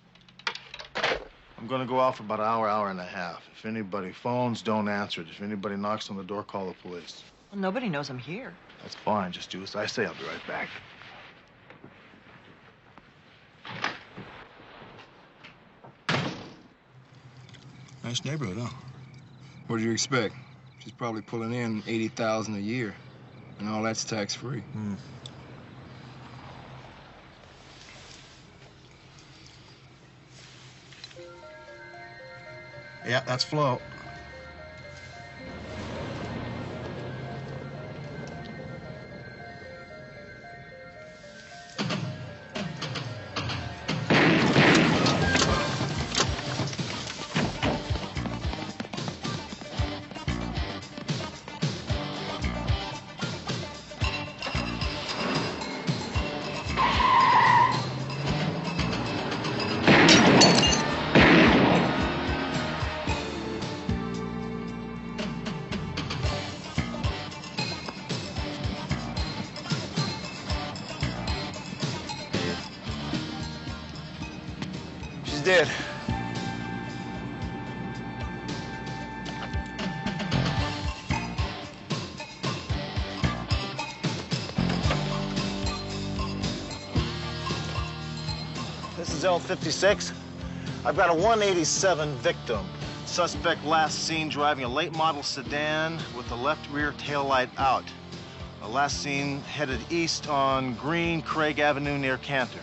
I'm gonna go out for about an hour, hour and a half. If anybody phones, don't answer it. If anybody knocks on the door, call the police. Well, nobody knows I'm here. That's fine. Just do as I say. I'll be right back. Nice neighborhood, huh? What did you expect? She's probably pulling in $80,000 a year, and all that's tax-free. Yeah, that's Flo. Dead. This is L56. I've got a 187 victim. Suspect last seen driving a late model sedan with the left rear taillight out. Last seen headed east on Green Craig Avenue near Cantor.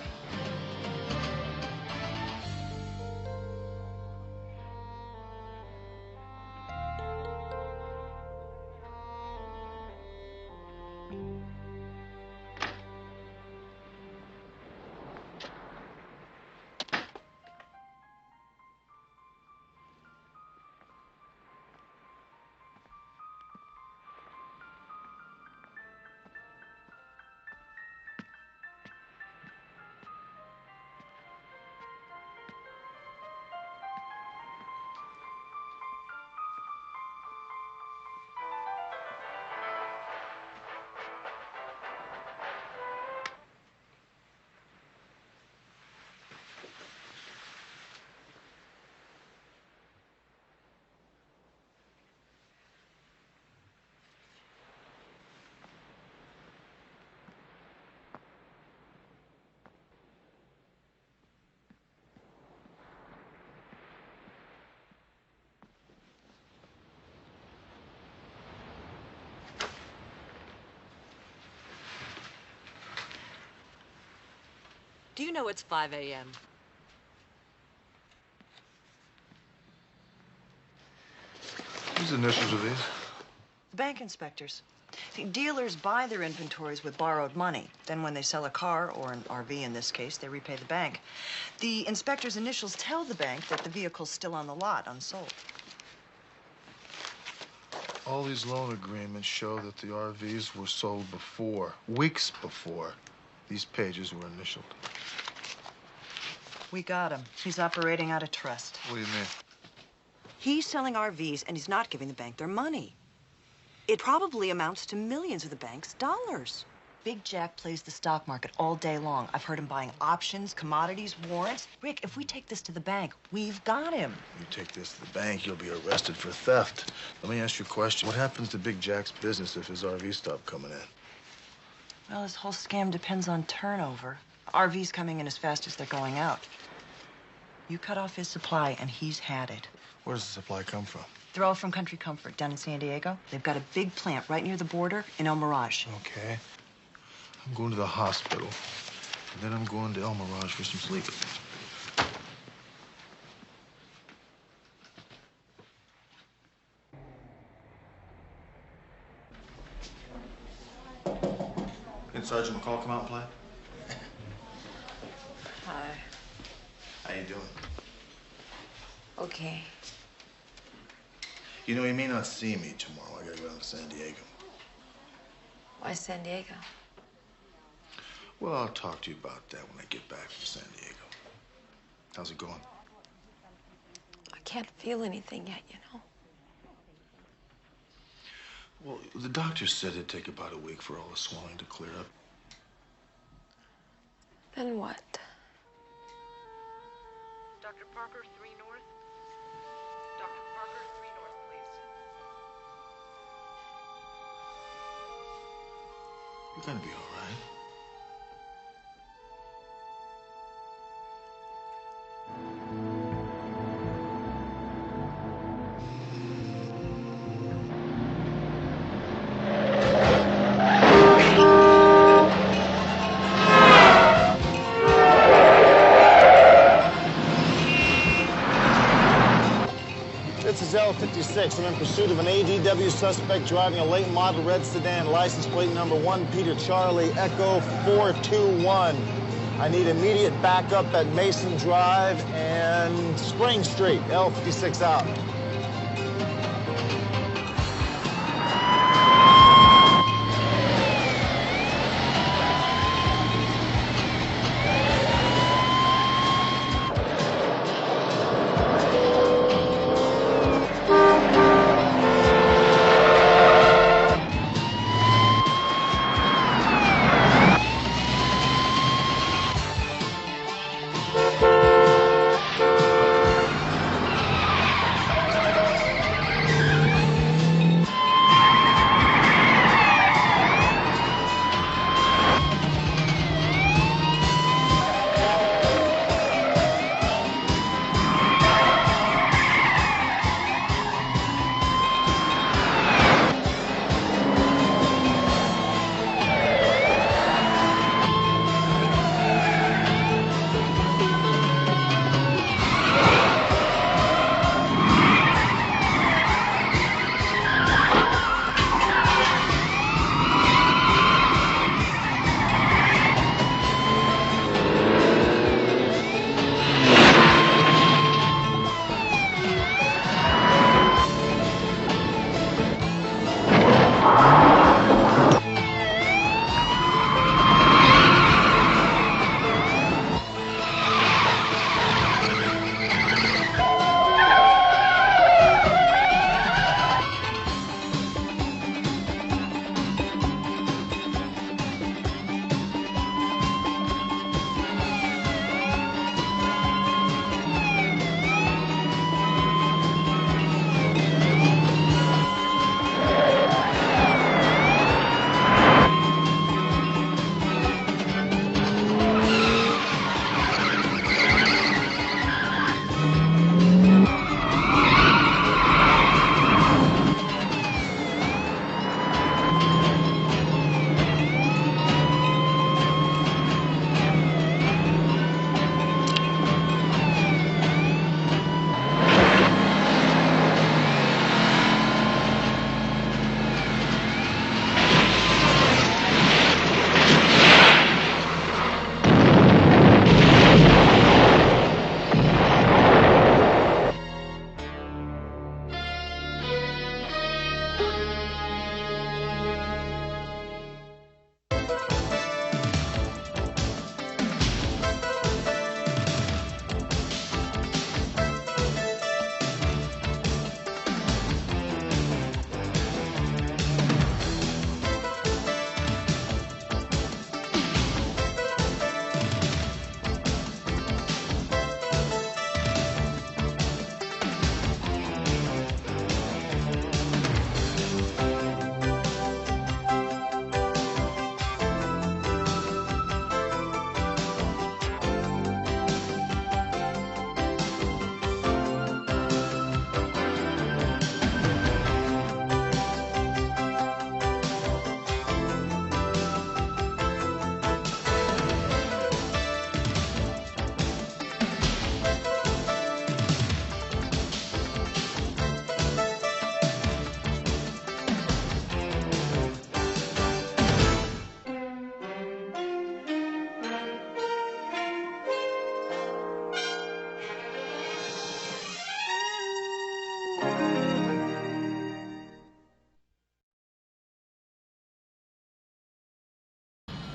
Do you know it's 5 a.m.? Whose initials are these? The bank inspectors. See, dealers buy their inventories with borrowed money. Then when they sell a car, or an RV in this case, they repay the bank. The inspector's initials tell the bank that the vehicle's still on the lot, unsold. All these loan agreements show that the RVs were sold before, weeks before, these pages were initialed. We got him. He's operating out of trust. What do you mean? He's selling RVs, and he's not giving the bank their money. It probably amounts to millions of the bank's dollars. Big Jack plays the stock market all day long. I've heard him buying options, commodities, warrants. Rick, if we take this to the bank, we've got him. You take this to the bank, you'll be arrested for theft. Let me ask you a question. What happens to Big Jack's business if his RVs stop coming in? Well, this whole scam depends on turnover. RVs coming in as fast as they're going out. You cut off his supply, and he's had it. Where does the supply come from? They're all from Country Comfort down in San Diego. They've got a big plant right near the border in El Mirage. Okay. I'm going to the hospital, and then I'm going to El Mirage for some sleep. Can Sergeant McCall come out and play? Hi. How you doing? Okay. You know, you may not see me tomorrow. I gotta go down to San Diego. Why San Diego? Well, I'll talk to you about that when I get back from San Diego. How's it going? I can't feel anything yet, you know. Well, the doctor said it'd take about a week for all the swelling to clear up. Then what? Dr. Parker, 3 North. Dr. Parker, 3 North, please. You're gonna be all right. This is L56. I'm in pursuit of an ADW suspect driving a late model red sedan, license plate number 1 Peter Charlie Echo 421. I need immediate backup at Mason Drive and Spring Street. L56 out.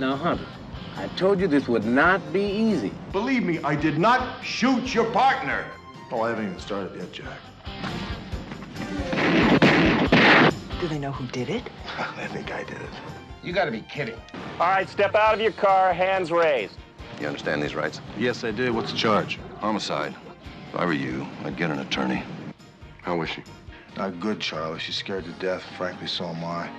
Now, Hunter, I told you this would not be easy. Believe me, I did not shoot your partner. Oh, I haven't even started yet, Jack. Do they know who did it? I think I did it. You gotta be kidding. All right, step out of your car, hands raised. You understand these rights? Yes, I did. What's the charge? Homicide. If I were you, I'd get an attorney. How was she? Not good, Charlie. She's scared to death. Frankly, so am I.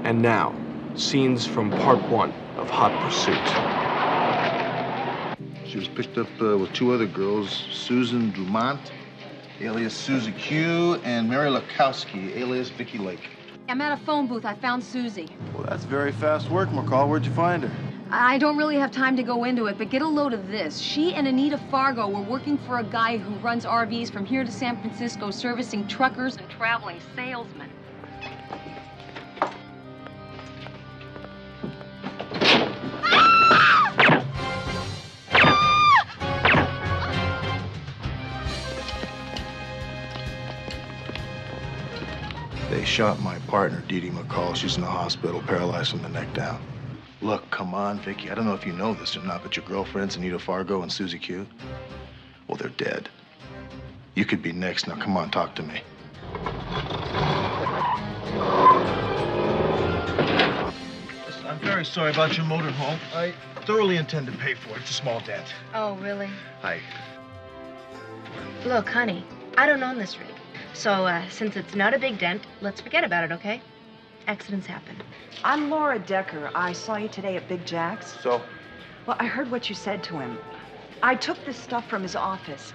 And now, scenes from part 1 of Hot Pursuit. She was picked up with 2 other girls, Susan Dumont, alias Susie Q, and Mary Lakowski, alias Vicky Lake. I'm at a phone booth. I found Susie. Well, that's very fast work, McCall. Where'd you find her? I don't really have time to go into it, but get a load of this. She and Anita Fargo were working for a guy who runs RVs from here to San Francisco, servicing truckers and traveling salesmen. They shot my partner, Dee Dee McCall. She's in the hospital, paralyzed from the neck down. Look, come on, Vicky. I don't know if you know this or not, but your girlfriends, Anita Fargo and Susie Q, well, they're dead. You could be next. Now, come on, talk to me. Listen, I'm very sorry about your motorhome. I thoroughly intend to pay for it. It's a small debt. Oh, really? Hi. Look, honey, I don't own this rig. So, since it's not a big dent, let's forget about it, okay? Accidents happen. I'm Laura Decker. I saw you today at Big Jack's. So? Well, I heard what you said to him. I took this stuff from his office.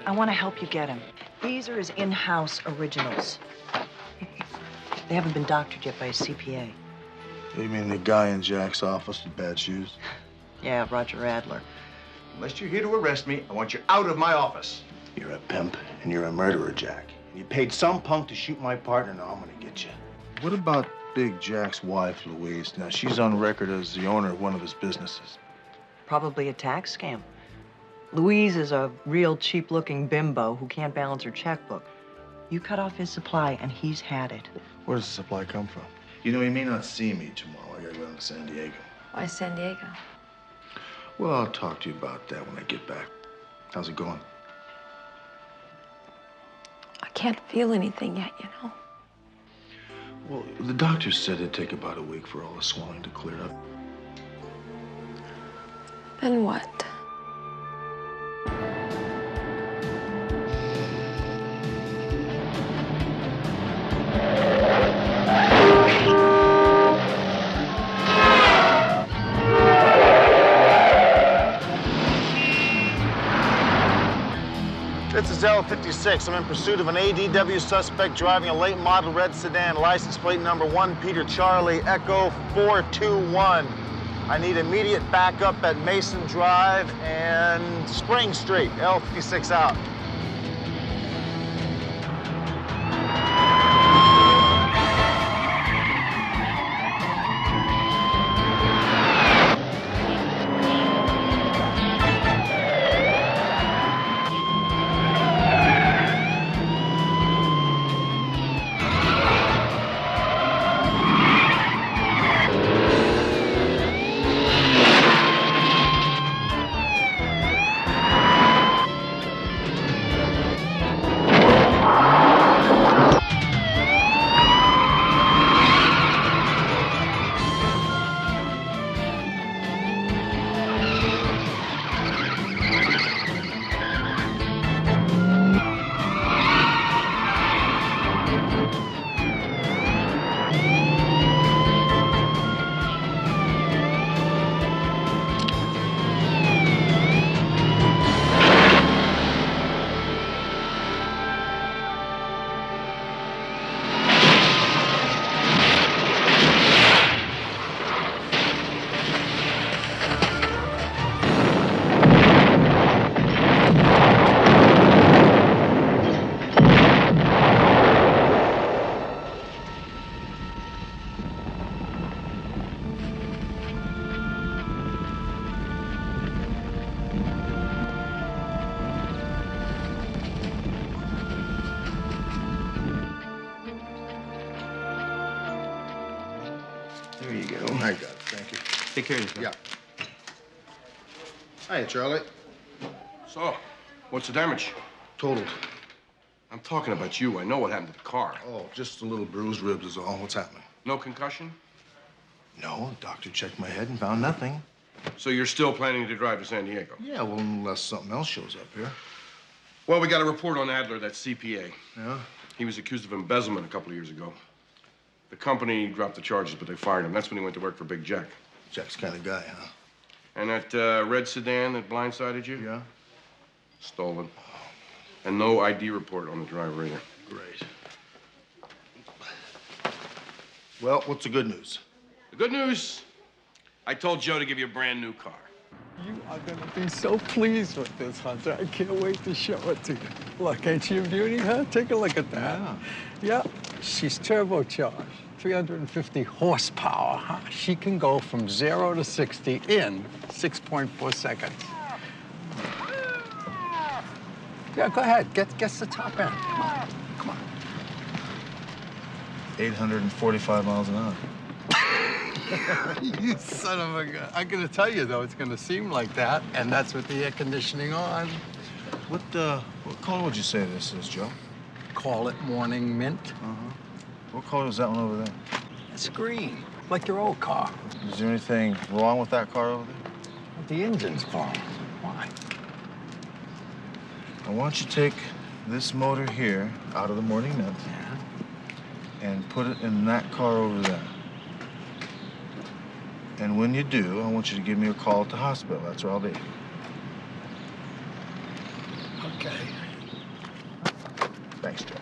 I want to help you get him. These are his in-house originals. They haven't been doctored yet by his CPA. You mean the guy in Jack's office with bad shoes? Yeah, Roger Adler. Unless you're here to arrest me, I want you out of my office. You're a pimp, and you're a murderer, Jack. You paid some punk to shoot my partner. Now I'm gonna get you. What about Big Jack's wife, Louise? Now, she's on record as the owner of one of his businesses. Probably a tax scam. Louise is a real cheap-looking bimbo who can't balance her checkbook. You cut off his supply, and he's had it. Where does the supply come from? You know, he may not see me tomorrow. I gotta go down to San Diego. Why San Diego? Well, I'll talk to you about that when I get back. How's it going? I can't feel anything yet, you know. Well, the doctor said it'd take about a week for all the swelling to clear up. Then what? This is L56. I'm in pursuit of an ADW suspect driving a late model red sedan, license plate number 1 Peter Charlie Echo 421. I need immediate backup at Mason Drive and Spring Street. L56 out. you. I got it, thank you. Take care of yourself. Yeah. Hiya, Charlie. So, what's the damage? Totaled. I'm talking about you. I know what happened to the car. Oh, just a little bruised ribs is all. What's happening? No concussion? No, the doctor checked my head and found nothing. So you're still planning to drive to San Diego? Yeah, well, unless something else shows up here. Well, we got a report on Adler, that CPA. Yeah? He was accused of embezzlement a couple of years ago. The company dropped the charges, but they fired him. That's when he went to work for Big Jack. Jack's kind of guy, huh? And that red sedan that blindsided you? Yeah. Stolen. And no ID report on the driver either. Great. Well, what's the good news? The good news, I told Joe to give you a brand new car. You are going to be so pleased with this, Hunter. I can't wait to show it to you. Look, ain't she a beauty, huh? Take a look at that. Yeah, she's turbocharged. 350 horsepower, huh? She can go from 0 to 60 in 6.4 seconds. Yeah, go ahead. Guess the top end. Come on. Come on. 845 miles an hour. You son of a gun. I'm going to tell you, though, it's going to seem like that, and that's with the air conditioning on. What color would you say this is, Joe? Call it morning mint. Uh-huh. What color is that one over there? It's green, like your old car. Is there anything wrong with that car over there? The engine's gone. Why? I want you to take this motor here out of the morning mint. Yeah. And put it in that car over there. And when you do, I want you to give me a call at the hospital. That's where I'll be. Okay. Thanks, Joe.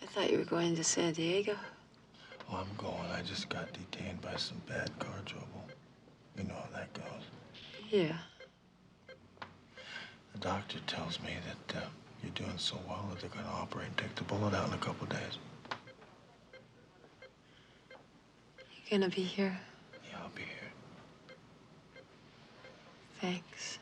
I thought you were going to San Diego. Oh, I'm going. I just got detained by some bad car trouble. You know how that goes. Yeah. The doctor tells me that you're doing so well that they're going to operate and take the bullet out in a couple of days. You're gonna be here? Yeah, I'll be here. Thanks.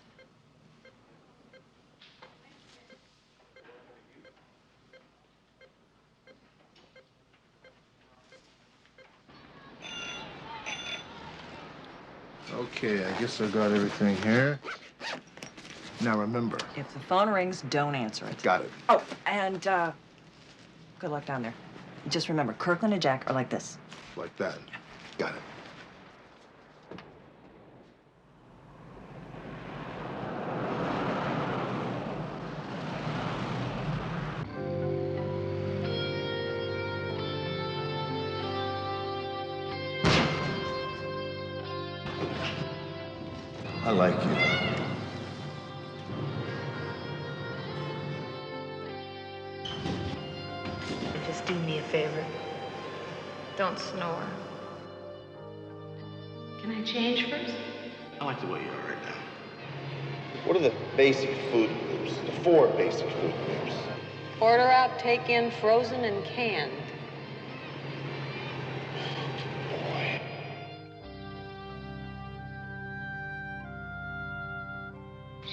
Okay, I guess I got everything here. Now remember. If the phone rings, don't answer it. Got it. Oh, and good luck down there. Just remember, Kirkland and Jack are like this. Like that. Got it. I like you. Just do me a favor. Don't snore. Can I change first? I like the way you are right now. What are the basic food groups? The 4 basic food groups. Order out, take in, frozen, and canned.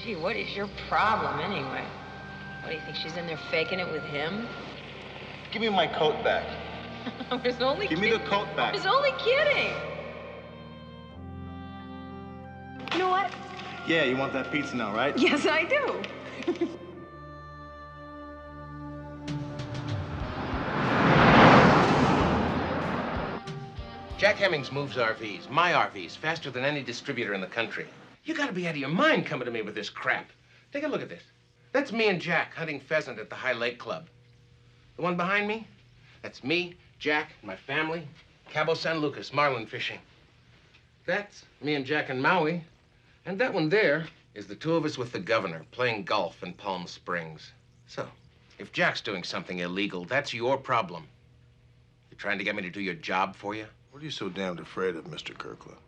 Gee, what is your problem anyway? What, do you think she's in there faking it with him? Give me my coat back. I was only Give me the coat back. I was only kidding. You know what? Yeah, you want that pizza now, right? Yes, I do. Jack Hemmings moves RVs, my RVs, faster than any distributor in the country. You gotta be out of your mind coming to me with this crap. Take a look at this. That's me and Jack hunting pheasant at the High Lake Club. The one behind me, that's me, Jack, and my family, Cabo San Lucas, marlin fishing. That's me and Jack in Maui. And that one there is the 2 of us with the governor playing golf in Palm Springs. So, if Jack's doing something illegal, that's your problem. Trying to get me to do your job for you? What are you so damned afraid of, Mr. Kirkland?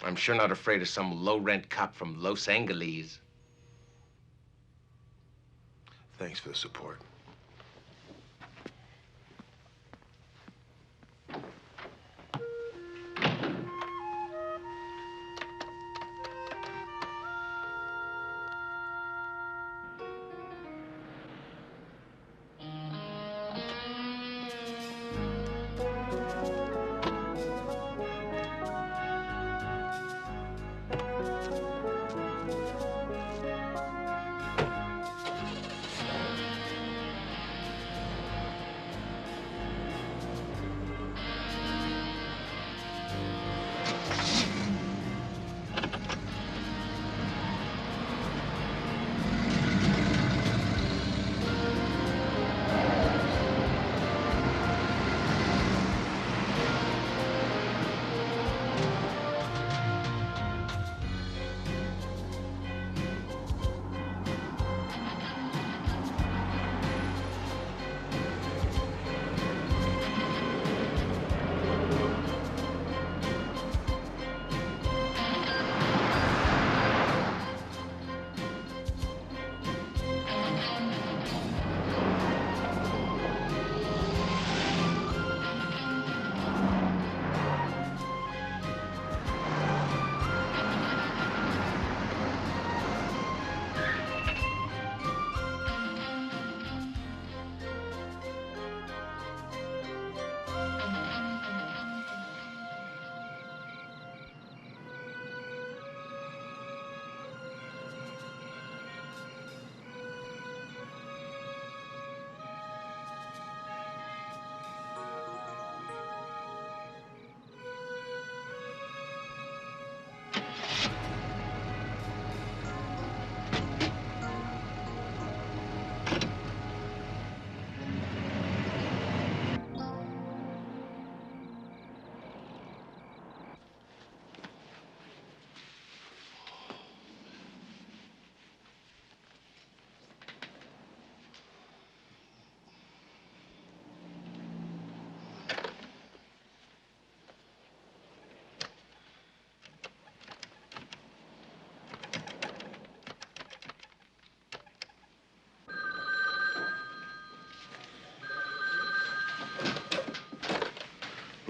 I'm sure not afraid of some low-rent cop from Los Angeles. Thanks for the support.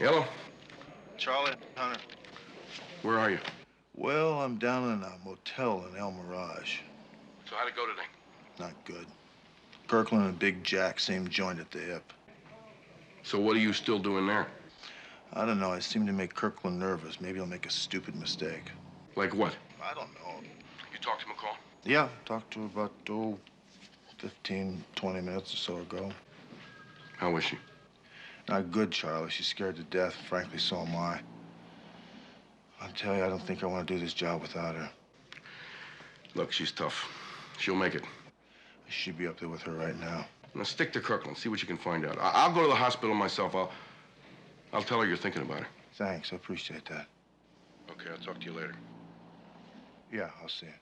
Yellow? Charlie, Hunter. Where are you? Well, I'm down in a motel in El Mirage. So how'd it go today? Not good. Kirkland and Big Jack, same joint at the hip. So what are you still doing there? I don't know. I seem to make Kirkland nervous. Maybe I'll make a stupid mistake. Like what? I don't know. You talked to McCall? Yeah, talked to her about, 15, 20 minutes or so ago. How is she? Not good, Charlie. She's scared to death. Frankly, so am I. I'll tell you, I don't think I want to do this job without her. Look, she's tough. She'll make it. I should be up there with her right now. Now stick to Kirkland. See what you can find out. I'll go to the hospital myself. I'll tell her you're thinking about her. Thanks. I appreciate that. Okay, I'll talk to you later. Yeah, I'll see you.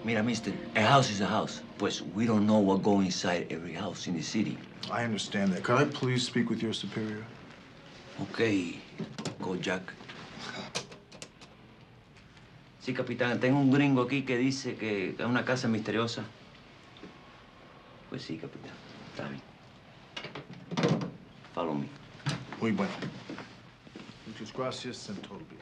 Mira, mister, a house is a house. Pues we don't know what goes inside every house in the city. I understand that. Could I please speak with your superior? Okay, go Jack. Sí, capitán, tengo un gringo aquí que dice que es una casa misteriosa. Pues sí, capitán. Está bien. Follow me. Muy bueno. Muchas gracias and todo bien.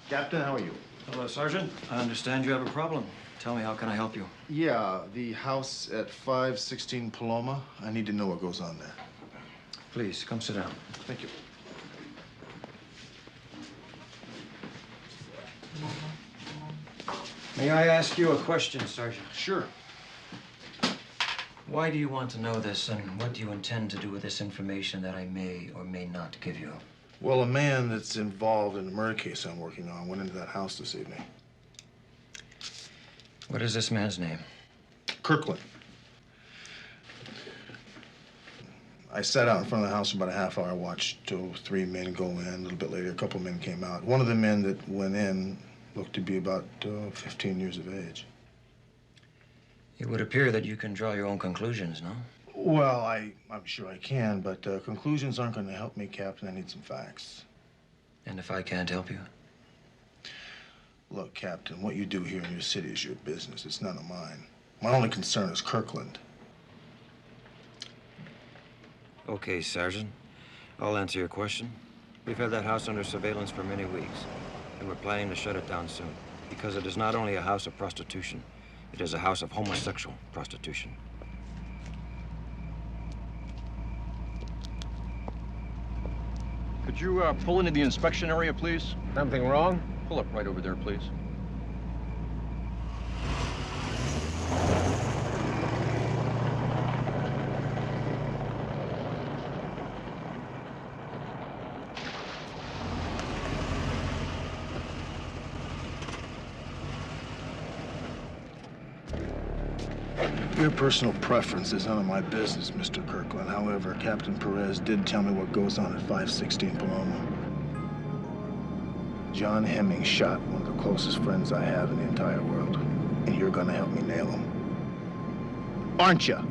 Captain, how are you? Hello, Sergeant. I understand you have a problem. Tell me, how can I help you? Yeah, the house at 516 Paloma. I need to know what goes on there. Please, come sit down. Thank you. May I ask you a question, Sergeant? Sure. Why do you want to know this, and what do you intend to do with this information that I may or may not give you? Well, a man that's involved in the murder case I'm working on went into that house this evening. What is this man's name? Kirkland. I sat out in front of the house for about a half hour, watched 3 men go in. A little bit later, a couple men came out. One of the men that went in looked to be about 15 years of age. It would appear that you can draw your own conclusions, no? Well, I'm sure I can, but conclusions aren't going to help me, Captain. I need some facts. And if I can't help you? Look, Captain, what you do here in your city is your business. It's none of mine. My only concern is Kirkland. Okay, Sergeant. I'll answer your question. We've had that house under surveillance for many weeks, and we're planning to shut it down soon, because it is not only a house of prostitution, it is a house of homosexual prostitution. Could you pull into the inspection area, please? Something wrong? Pull up right over there, please. Your personal preference is none of my business, Mr. Kirkland. However, Captain Perez did tell me what goes on at 516 Paloma. John Hemmings shot one of the closest friends I have in the entire world. And you're gonna help me nail him. Aren't you?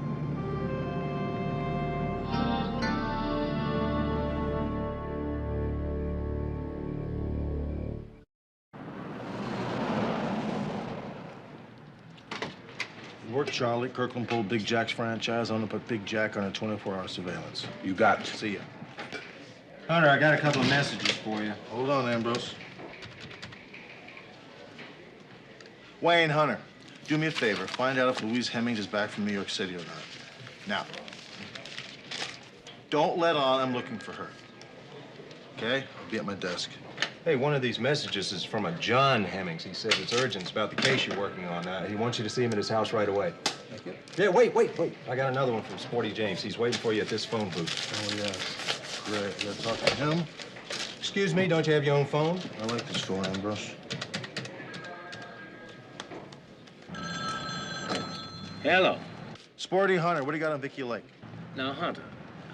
Work, Charlie. Kirkland pulled Big Jack's franchise. I'm gonna put Big Jack on a 24-hour surveillance. You got it. See ya. Hunter, I got a couple of messages for you. Hold on, Ambrose. Wayne Hunter, do me a favor. Find out if Louise Hemmings is back from New York City or not. Now, don't let on I'm looking for her. Okay? I'll be at my desk. Hey, one of these messages is from a John Hemmings. He says it's urgent. It's about the case you're working on. He wants you to see him at his house right away. Thank you. Yeah, wait. I got another one from Sporty James. He's waiting for you at this phone booth. Oh, yes. Great. You gotta talk to him? Excuse me, don't you have your own phone? I like this phone, Ambrose. Hello. Sporty Hunter, what do you got on Vicky Lake? Now, Hunter,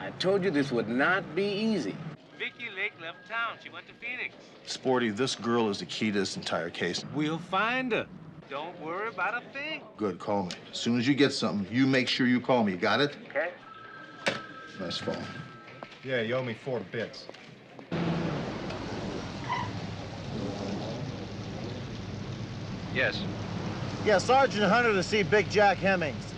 I told you this would not be easy. Vicky Lake left town. She went to Phoenix. Sporty, this girl is the key to this entire case. We'll find her. Don't worry about a thing. Good, call me. As soon as you get something, you make sure you call me. You got it? Okay. Nice phone. Yeah, you owe me 4 bits. Yes. Yeah, Sergeant Hunter to see Big Jack Hemmings.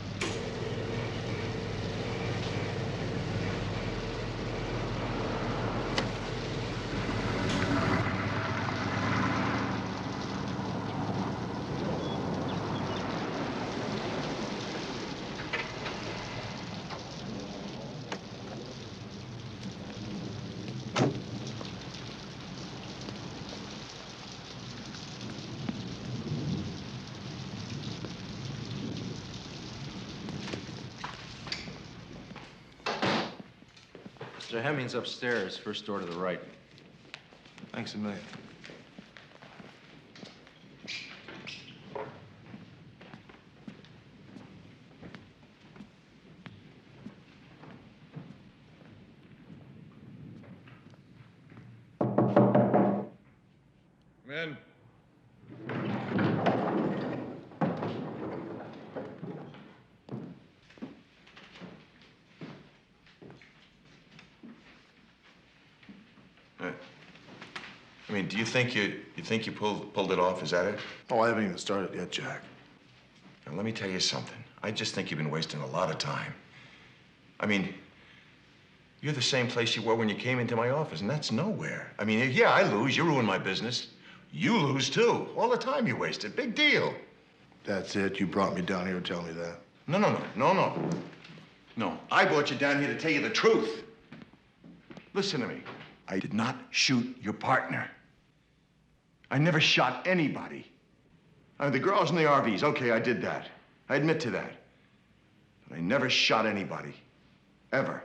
Mr. Hemmings upstairs, first door to the right. Thanks a million. Men. mean, do you think you pulled it off? Is that it? Oh, I haven't even started yet, Jack. Now, let me tell you something. I just think you've been wasting a lot of time. I mean, you're the same place you were when you came into my office, and that's nowhere. I mean, yeah, I lose. You ruin my business. You lose, too. All the time you wasted. Big deal. That's it? You brought me down here to tell me that? No, I brought you down here to tell you the truth. Listen to me. I did not shoot your partner. I never shot anybody. I mean, the girls in the RVs, okay, I did that. I admit to that. But I never shot anybody. Ever.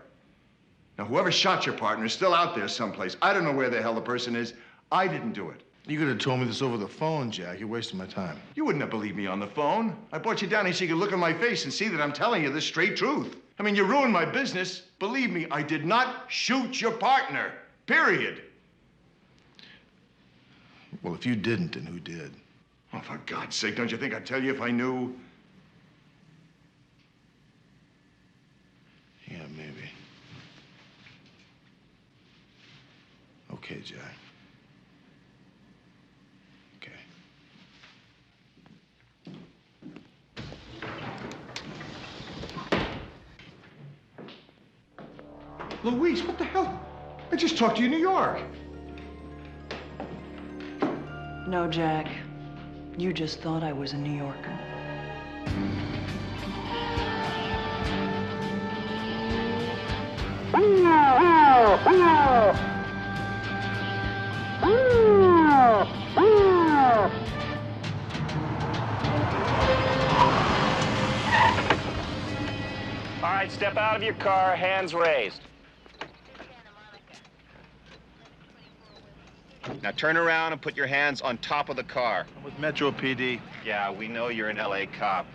Now, whoever shot your partner is still out there someplace. I don't know where the hell the person is. I didn't do it. You could have told me this over the phone, Jack. You're wasting my time. You wouldn't have believed me on the phone. I brought you down here so you could look in my face and see that I'm telling you the straight truth. I mean, you ruined my business. Believe me, I did not shoot your partner. Period. Well, if you didn't, then who did? Oh, for God's sake, don't you think I'd tell you if I knew? Yeah, maybe. Okay, Jack. Okay. Louise, what the hell? I just talked to you in New York. No, Jack. You just thought I was a New Yorker. All right, step out of your car, hands raised. Now turn around and put your hands on top of the car. I'm with Metro PD. Yeah, we know you're an LA cop.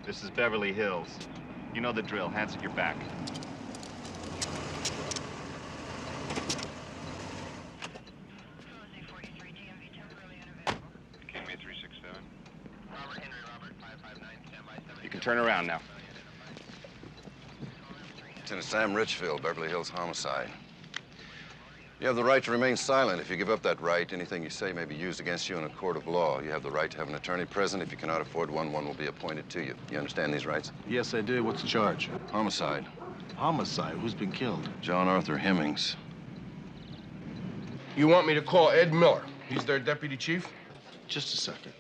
This is Beverly Hills. You know the drill, hands at your back. You can turn around now. Lieutenant Sam Richfield, Beverly Hills Homicide. You have the right to remain silent. If you give up that right, anything you say may be used against you in a court of law. You have the right to have an attorney present. If you cannot afford one, one will be appointed to you. You understand these rights? Yes, I do. What's the charge? Homicide. Homicide? Who's been killed? John Arthur Hemmings. You want me to call Ed Miller? He's their deputy chief? Just a second.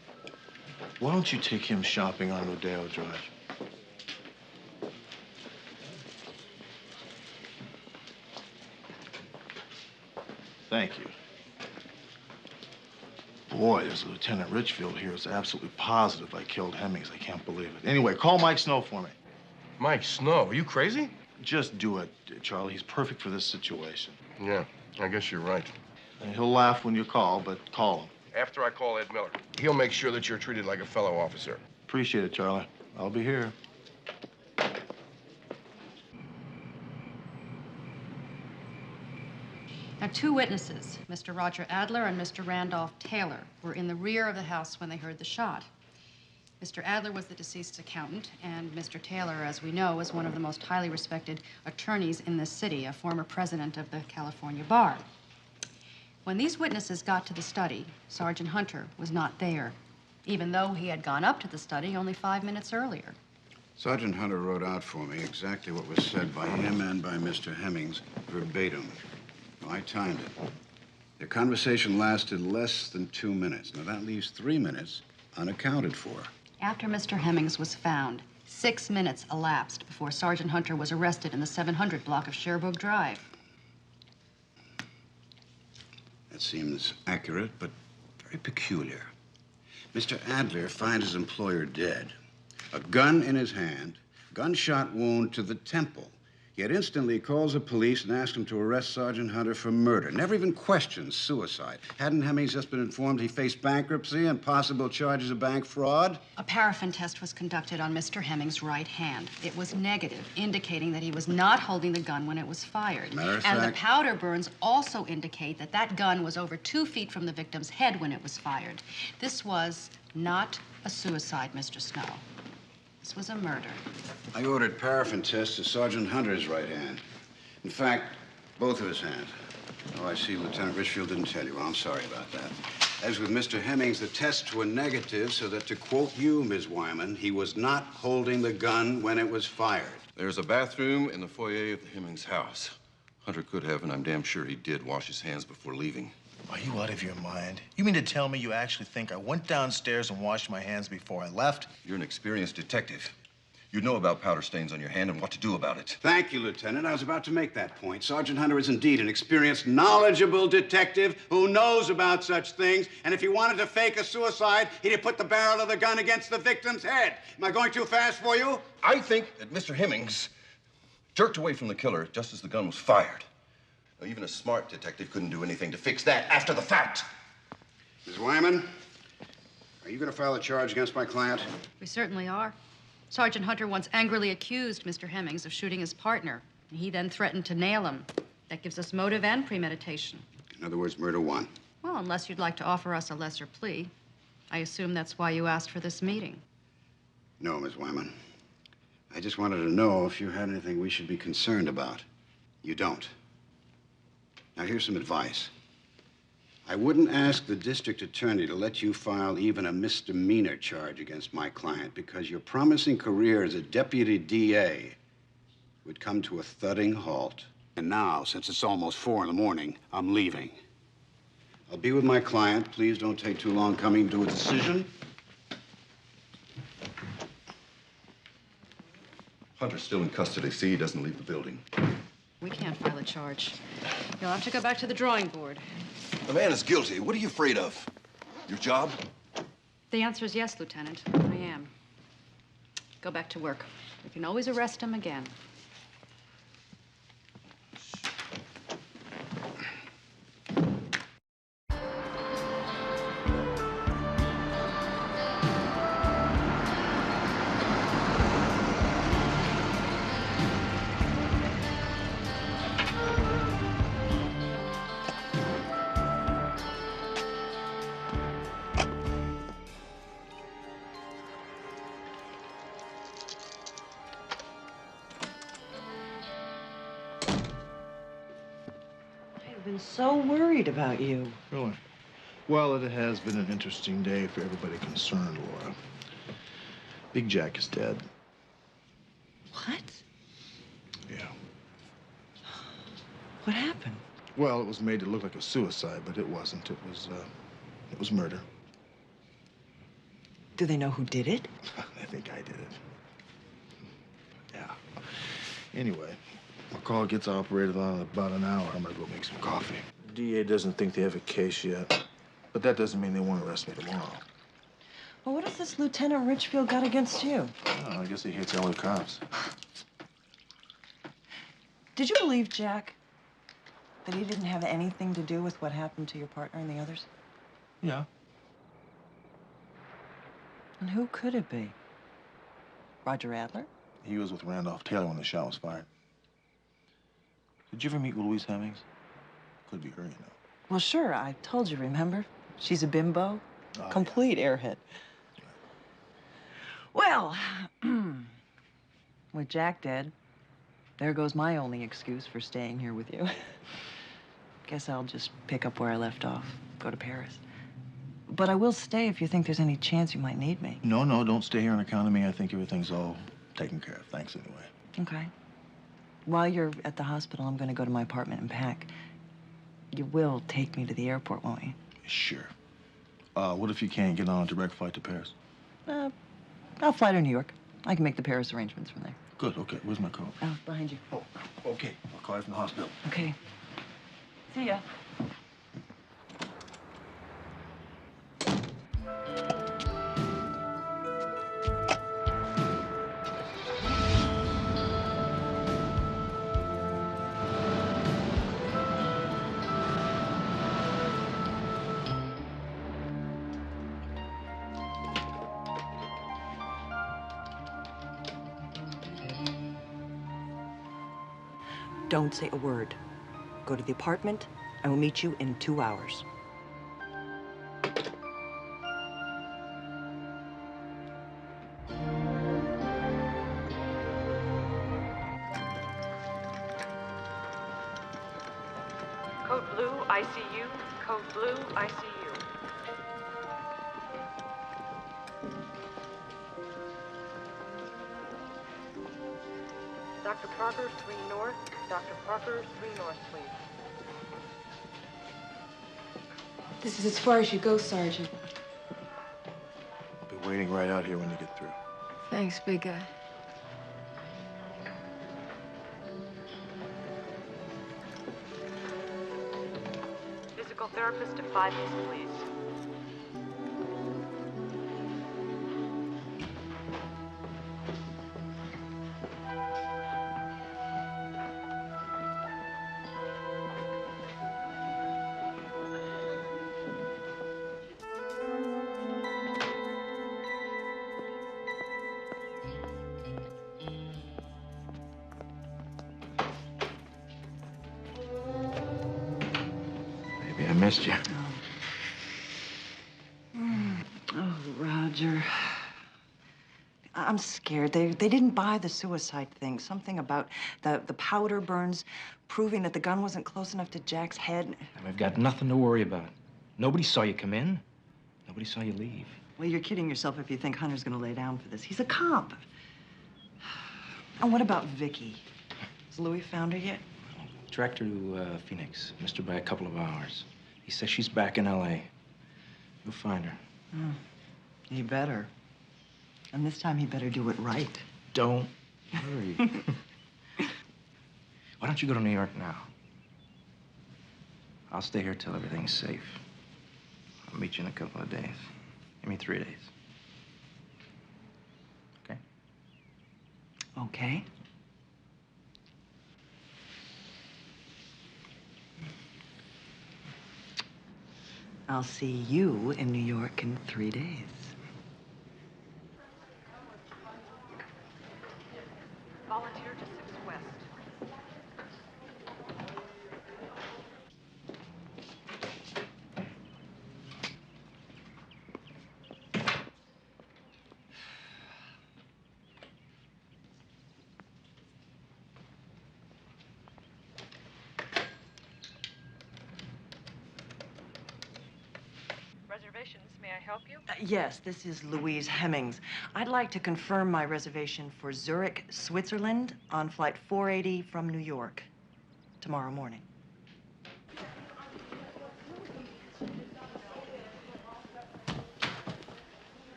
Why don't you take him shopping on Rodeo Drive? Thank you. Boy, this Lieutenant Richfield here is absolutely positive I killed Hemmings. I can't believe it. Anyway, call Mike Snow for me. Mike Snow? Are you crazy? Just do it, Charlie. He's perfect for this situation. Yeah, I guess you're right. And he'll laugh when you call, but call him. After I call Ed Miller, he'll make sure that you're treated like a fellow officer. Appreciate it, Charlie. I'll be here. Now, two witnesses, Mr. Roger Adler and Mr. Randolph Taylor, were in the rear of the house when they heard the shot. Mr. Adler was the deceased's accountant, and Mr. Taylor, as we know, is one of the most highly respected attorneys in this city, a former president of the California Bar. When these witnesses got to the study, Sergeant Hunter was not there, even though he had gone up to the study only 5 minutes earlier. Sergeant Hunter wrote out for me exactly what was said by him and by Mr. Hemmings, verbatim. I timed it. Their conversation lasted less than 2 minutes. Now, that leaves 3 minutes unaccounted for. After Mr. Hemmings was found, 6 minutes elapsed before Sergeant Hunter was arrested in the 700 block of Sherbrooke Drive. That seems accurate, but very peculiar. Mr. Adler finds his employer dead. A gun in his hand, gunshot wound to the temple. Yet instantly calls the police and asks them to arrest Sergeant Hunter for murder. Never even questions suicide. Hadn't Hemmings just been informed he faced bankruptcy and possible charges of bank fraud? A paraffin test was conducted on Mr. Hemmings' right hand. It was negative, indicating that he was not holding the gun when it was fired. Matter of and fact, the powder burns also indicate that that gun was over 2 feet from the victim's head when it was fired. This was not a suicide, Mr. Snow. This was a murder. I ordered paraffin tests to Sergeant Hunter's right hand. In fact, both of his hands. Oh, I see. Lieutenant Richfield didn't tell you. Well, I'm sorry about that. As with Mr. Hemmings, the tests were negative, so that to quote you, Ms. Wyman, he was not holding the gun when it was fired. There's a bathroom in the foyer of the Hemmings house. Hunter could have, and I'm damn sure he did, wash his hands before leaving. Are you out of your mind? You mean to tell me you actually think I went downstairs and washed my hands before I left? You're an experienced detective. You know about powder stains on your hand and what to do about it. Thank you, Lieutenant. I was about to make that point. Sergeant Hunter is indeed an experienced, knowledgeable detective who knows about such things. And if he wanted to fake a suicide, he'd have put the barrel of the gun against the victim's head. Am I going too fast for you? I think that Mr. Hemmings jerked away from the killer just as the gun was fired. Now, even a smart detective couldn't do anything to fix that after the fact. Ms. Wyman, are you going to file a charge against my client? We certainly are. Sergeant Hunter once angrily accused Mr. Hemmings of shooting his partner, and he then threatened to nail him. That gives us motive and premeditation. In other words, murder one. Well, unless you'd like to offer us a lesser plea. I assume that's why you asked for this meeting. No, Ms. Wyman. I just wanted to know if you had anything we should be concerned about. You don't. Now, here's some advice. I wouldn't ask the district attorney to let you file even a misdemeanor charge against my client because your promising career as a deputy DA would come to a thudding halt. And now, since it's almost 4 in the morning, I'm leaving. I'll be with my client. Please don't take too long coming to a decision. Hunter's still in custody. See, he doesn't leave the building. We can't file a charge. You'll have to go back to the drawing board. The man is guilty. What are you afraid of? Your job? The answer is yes, Lieutenant. I am. Go back to work. We can always arrest him again. I've been so worried about you. Really? Well, it has been an interesting day for everybody concerned, Laura. Big Jack is dead. What? Yeah. What happened? Well, it was made to look like a suicide, but it wasn't. It was murder. Do they know who did it? I think I did it. Yeah. Anyway, McCall gets operated on in about an hour. I'm gonna go make some coffee. DA doesn't think they have a case yet, but that doesn't mean they won't arrest me tomorrow. Well, what has this Lieutenant Richfield got against you? Oh, I guess he hates all the cops. Did you believe, Jack, that he didn't have anything to do with what happened to your partner and the others? Yeah. And who could it be? Roger Adler? He was with Randolph Taylor when the shot was fired. Did you ever meet Louise Hemmings? Could be her, you know. Well, sure. I told you, remember? She's a bimbo. Complete airhead. Well, with Jack dead, there goes my only excuse for staying here with you. Guess I'll just pick up where I left off, go to Paris. But I will stay if you think there's any chance you might need me. No, don't stay here on account of me. I think everything's all taken care of. Thanks anyway. Okay. While you're at the hospital, I'm going to go to my apartment and pack. You will take me to the airport, won't you? Sure. What if you can't get on a direct flight to Paris? I'll fly to New York. I can make the Paris arrangements from there. Good, okay. Where's my coat? Oh, behind you. Oh, okay. I'll call you from the hospital. Okay. See ya. Don't say a word. Go to the apartment. I will meet you in 2 hours. Code for ICU, code blue, ICU. Dr. Parker, 3 North. Dr. Parker, 3 North, please. This is as far as you go, Sergeant. I'll be waiting right out here when you get through. Thanks, big guy. Physical therapist to 5 East, please. Maybe I missed you. Oh, Roger. I'm scared. They didn't buy the suicide thing. Something about the powder burns proving that the gun wasn't close enough to Jack's head. And we've got nothing to worry about. Nobody saw you come in. Nobody saw you leave. Well, you're kidding yourself if you think Hunter's gonna lay down for this. He's a cop. And what about Vicky? Has Louis found her yet? Tracked her to Phoenix. Missed her by a couple of hours. He says she's back in L.A. You'll find her. Oh, he better. And this time he better do it right. Don't worry. Why don't you go to New York now? I'll stay here till everything's safe. I'll meet you in a couple of days. Give me 3 days. Okay? Okay. I'll see you in New York in 3 days. Volunteer to 6 West. Reservations, may I help you? Yes, this is Louise Hemmings. I'd like to confirm my reservation for Zurich, Switzerland on flight 480 from New York tomorrow morning.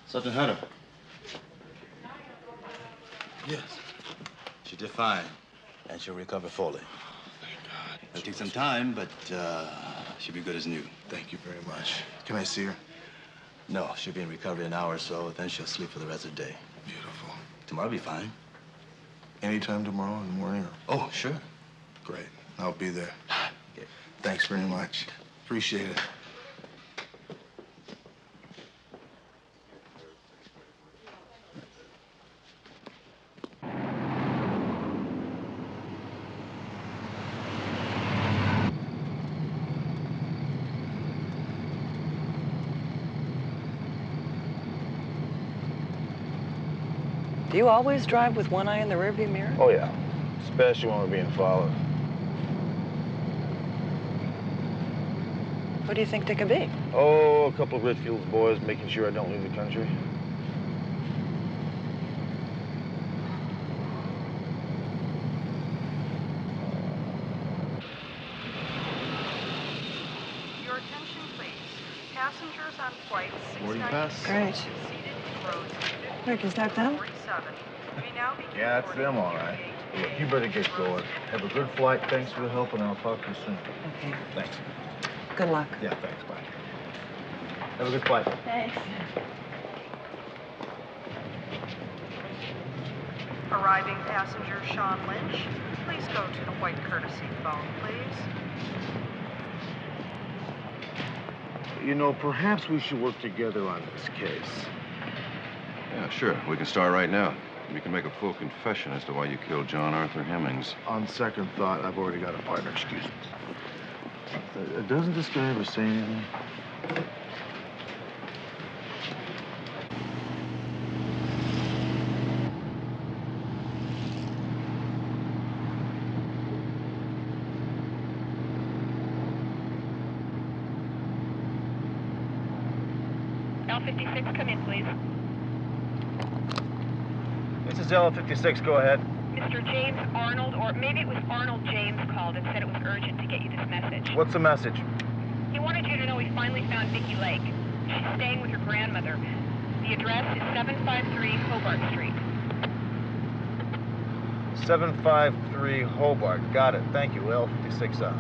Sergeant Hunter. Yes. She did fine, and she'll recover fully. Thank God. It'll take some time, but she'll be good as new. Thank you very much. Can I see her? No, she'll be in recovery an hour or so, then she'll sleep for the rest of the day. Beautiful. Tomorrow will be fine. Anytime tomorrow in the morning? Or... Oh, sure. Great. I'll be there. Okay. Thanks very much. Appreciate it. Do you always drive with one eye in the rearview mirror? Oh, yeah. Especially when we're being followed. Who do you think they could be? Oh, a couple of Richfield's boys making sure I don't leave the country. Your attention, please. Passengers on flight Boarding 690 pass? Great. seated in rows Rick, is that them? 47. May now begin Yeah, it's boarding them, all right. Look, you better get going. Have a good flight. Thanks for the help, and I'll talk to you soon. Okay. Thanks. Good luck. Yeah, thanks. Bye. Have a good flight. Thanks. Arriving passenger Sean Lynch, please go to the white courtesy phone, please. You know, perhaps we should work together on this case. Yeah, sure. We can start right now. You can make a full confession as to why you killed John Arthur Hemmings. On second thought, I've already got a partner. Excuse me. Doesn't this guy ever say anything? LO56, come in, please. This is LO56, go ahead. Mr. James Arnold, or maybe it was Arnold James, called and said it was urgent to get you this message. What's the message? He wanted you to know he finally found Vicki Lake. She's staying with her grandmother. The address is 753 Hobart Street. 753 Hobart. Got it. Thank you. L56 out.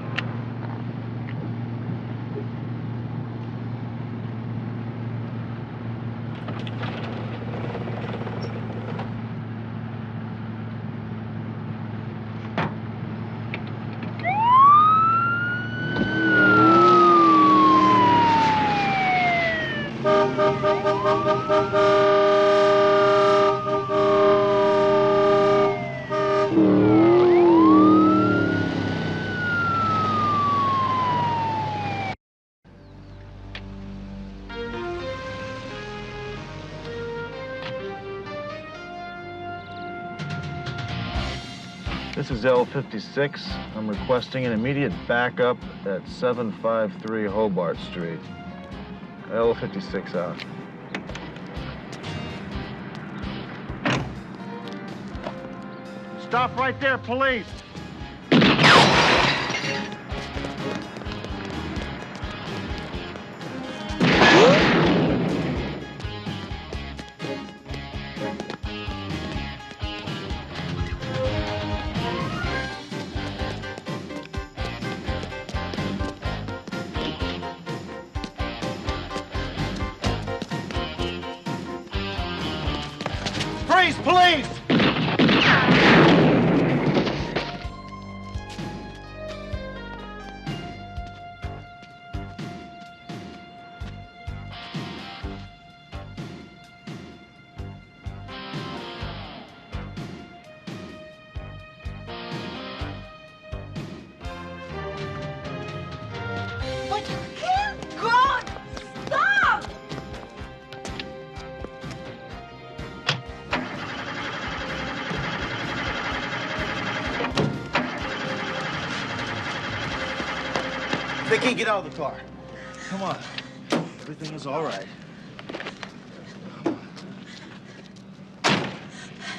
This is L56. I'm requesting an immediate backup at 753 Hobart Street. L56 out. Stop right there, police! Freeze, police! But you can't! God! Stop! Vicki, get out of the car. Come on. Everything is all right.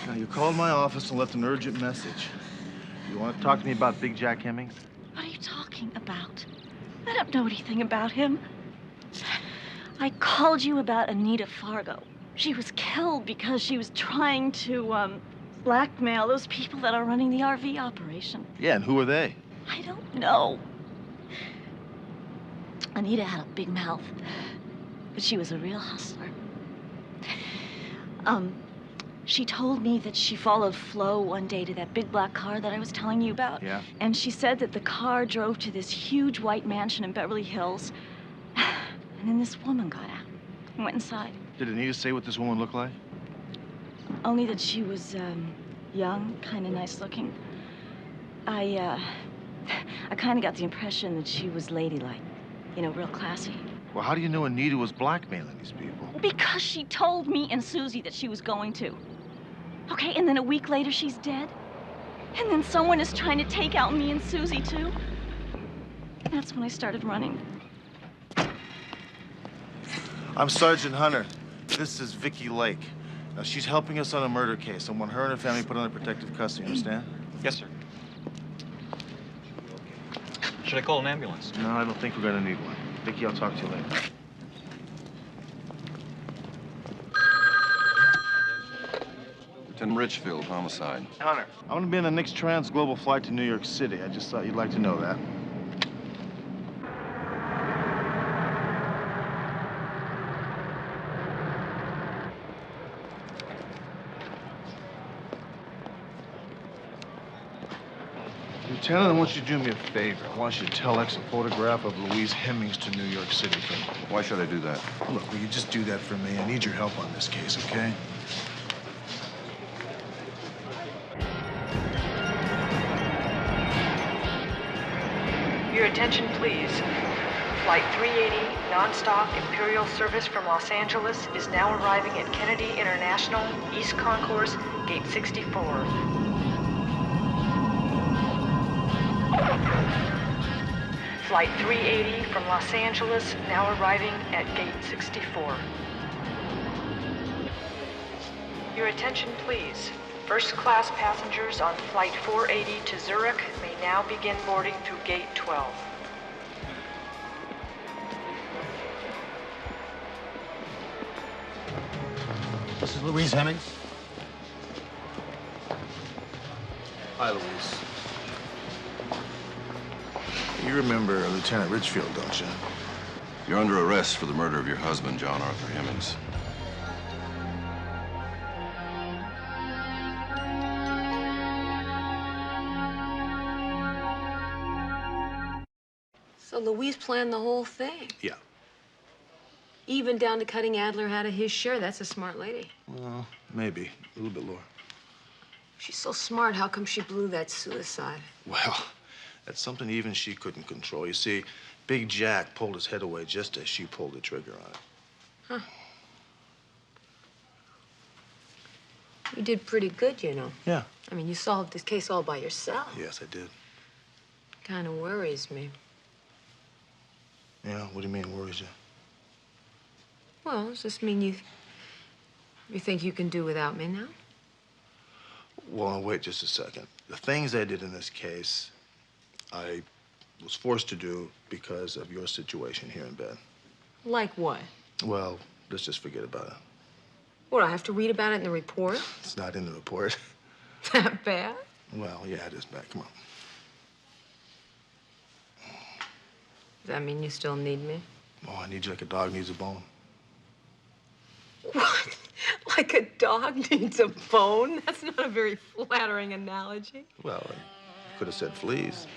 Now, you called my office and left an urgent message. You want to talk to me about Big Jack Hemmings? What are you talking about? I don't know anything about him. I called you about Anita Fargo. She was killed because she was trying to, blackmail those people that are running the RV operation. Yeah, and who are they? I don't know. Anita had a big mouth, but she was a real hustler. She told me that she followed Flo one day to that big black car that I was telling you about. Yeah. And she said that the car drove to this huge white mansion in Beverly Hills. And then this woman got out and went inside. Did Anita say what this woman looked like? Only that she was, young, kind of nice looking. I kind of got the impression that she was ladylike. You know, real classy. Well, how do you know Anita was blackmailing these people? Because she told me and Susie that she was going to. Okay, and then a week later, she's dead. And then someone is trying to take out me and Susie, too. That's when I started running. I'm Sergeant Hunter. This is Vicki Lake. Now, she's helping us on a murder case. I want her and her family put under protective custody, understand? Yes, sir. Should I call an ambulance? No, I don't think we're gonna need one. Vicki, I'll talk to you later. Lieutenant Richfield, homicide. Hunter, I'm gonna be on the next trans-global flight to New York City. I just thought you'd like to know that. Lieutenant, I want you to do me a favor. I want you to telex a photograph of Louise Hemmings to New York City for me. Why should I do that? Look, will you just do that for me? I need your help on this case, okay? Your attention, please. Flight 380, nonstop Imperial service from Los Angeles is now arriving at Kennedy International, East Concourse, Gate 64. Flight 380 from Los Angeles now arriving at Gate 64. Your attention, please. First-class passengers on Flight 480 to Zurich may now begin boarding through Gate 12. This is Louise Hemmings. Hi, Louise. You remember Lieutenant Richfield, don't you? You're under arrest for the murder of your husband, John Arthur Hemmings. So Louise planned the whole thing? Yeah. Even down to cutting Adler out of his share. That's a smart lady. Well, maybe. A little bit, Laura. She's so smart, how come she blew that suicide? Well, that's something even she couldn't control. You see, Big Jack pulled his head away just as she pulled the trigger on it. Huh. You did pretty good, you know. Yeah. I mean, you solved this case all by yourself. Yes, I did. Kind of worries me. Yeah, what do you mean, worries you? Well, does this mean you think you can do without me now? Well, now, wait just a second. The things I did in this case, I was forced to do because of your situation here in bed. Like what? Well, let's just forget about it. What, I have to read about it in the report? It's not in the report. That bad? Well, yeah, it is bad. Come on. Does that mean you still need me? Oh, I need you like a dog needs a bone. What? Like a dog needs a bone? That's not a very flattering analogy. Well, I could have said fleas.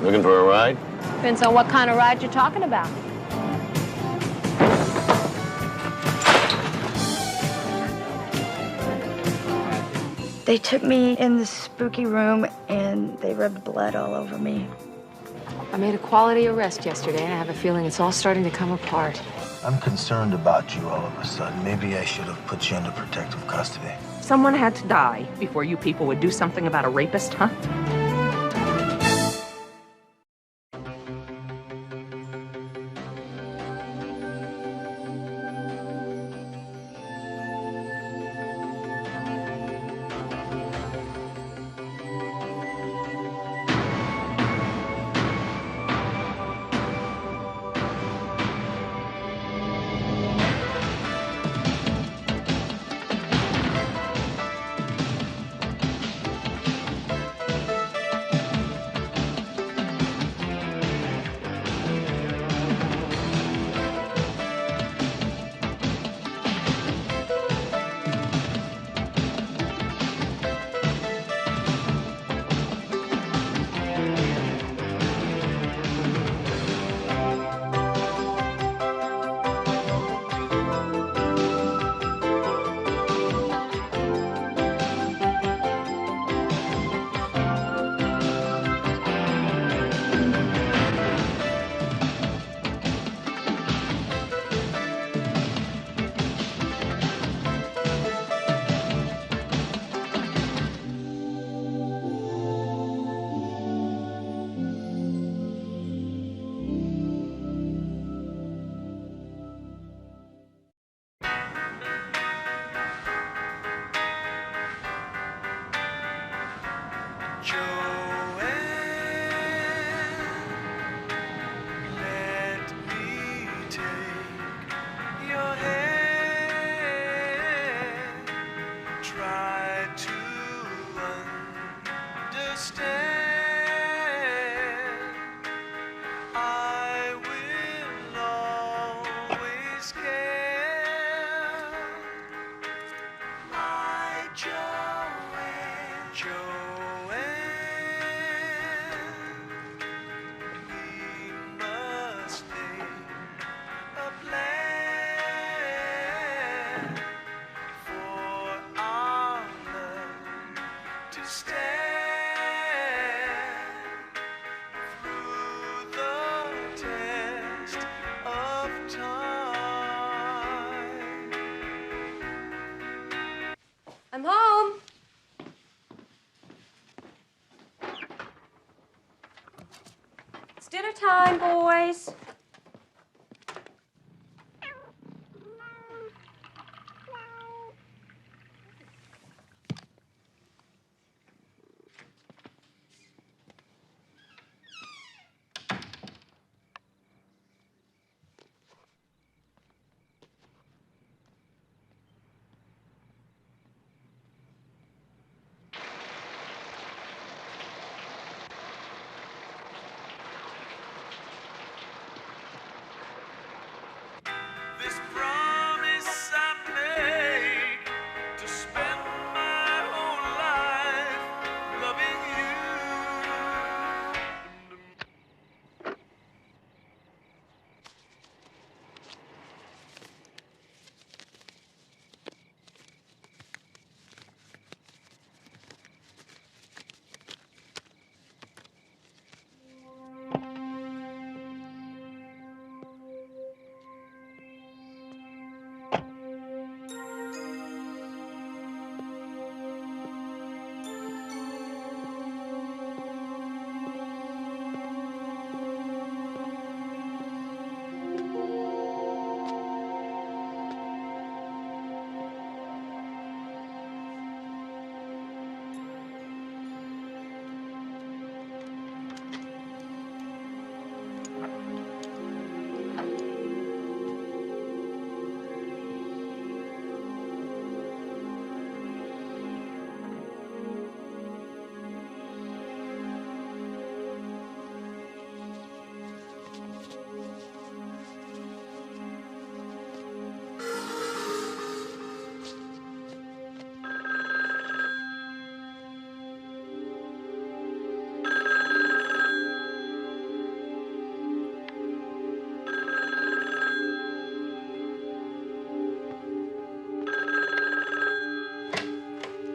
Looking for a ride? Depends on what kind of ride you're talking about. They took me in the spooky room and they rubbed blood all over me. I made a quality arrest yesterday, and I have a feeling it's all starting to come apart. I'm concerned about you all of a sudden. Maybe I should have put you under protective custody. Someone had to die before you people would do something about a rapist, huh? I'm home. It's dinner time, boys.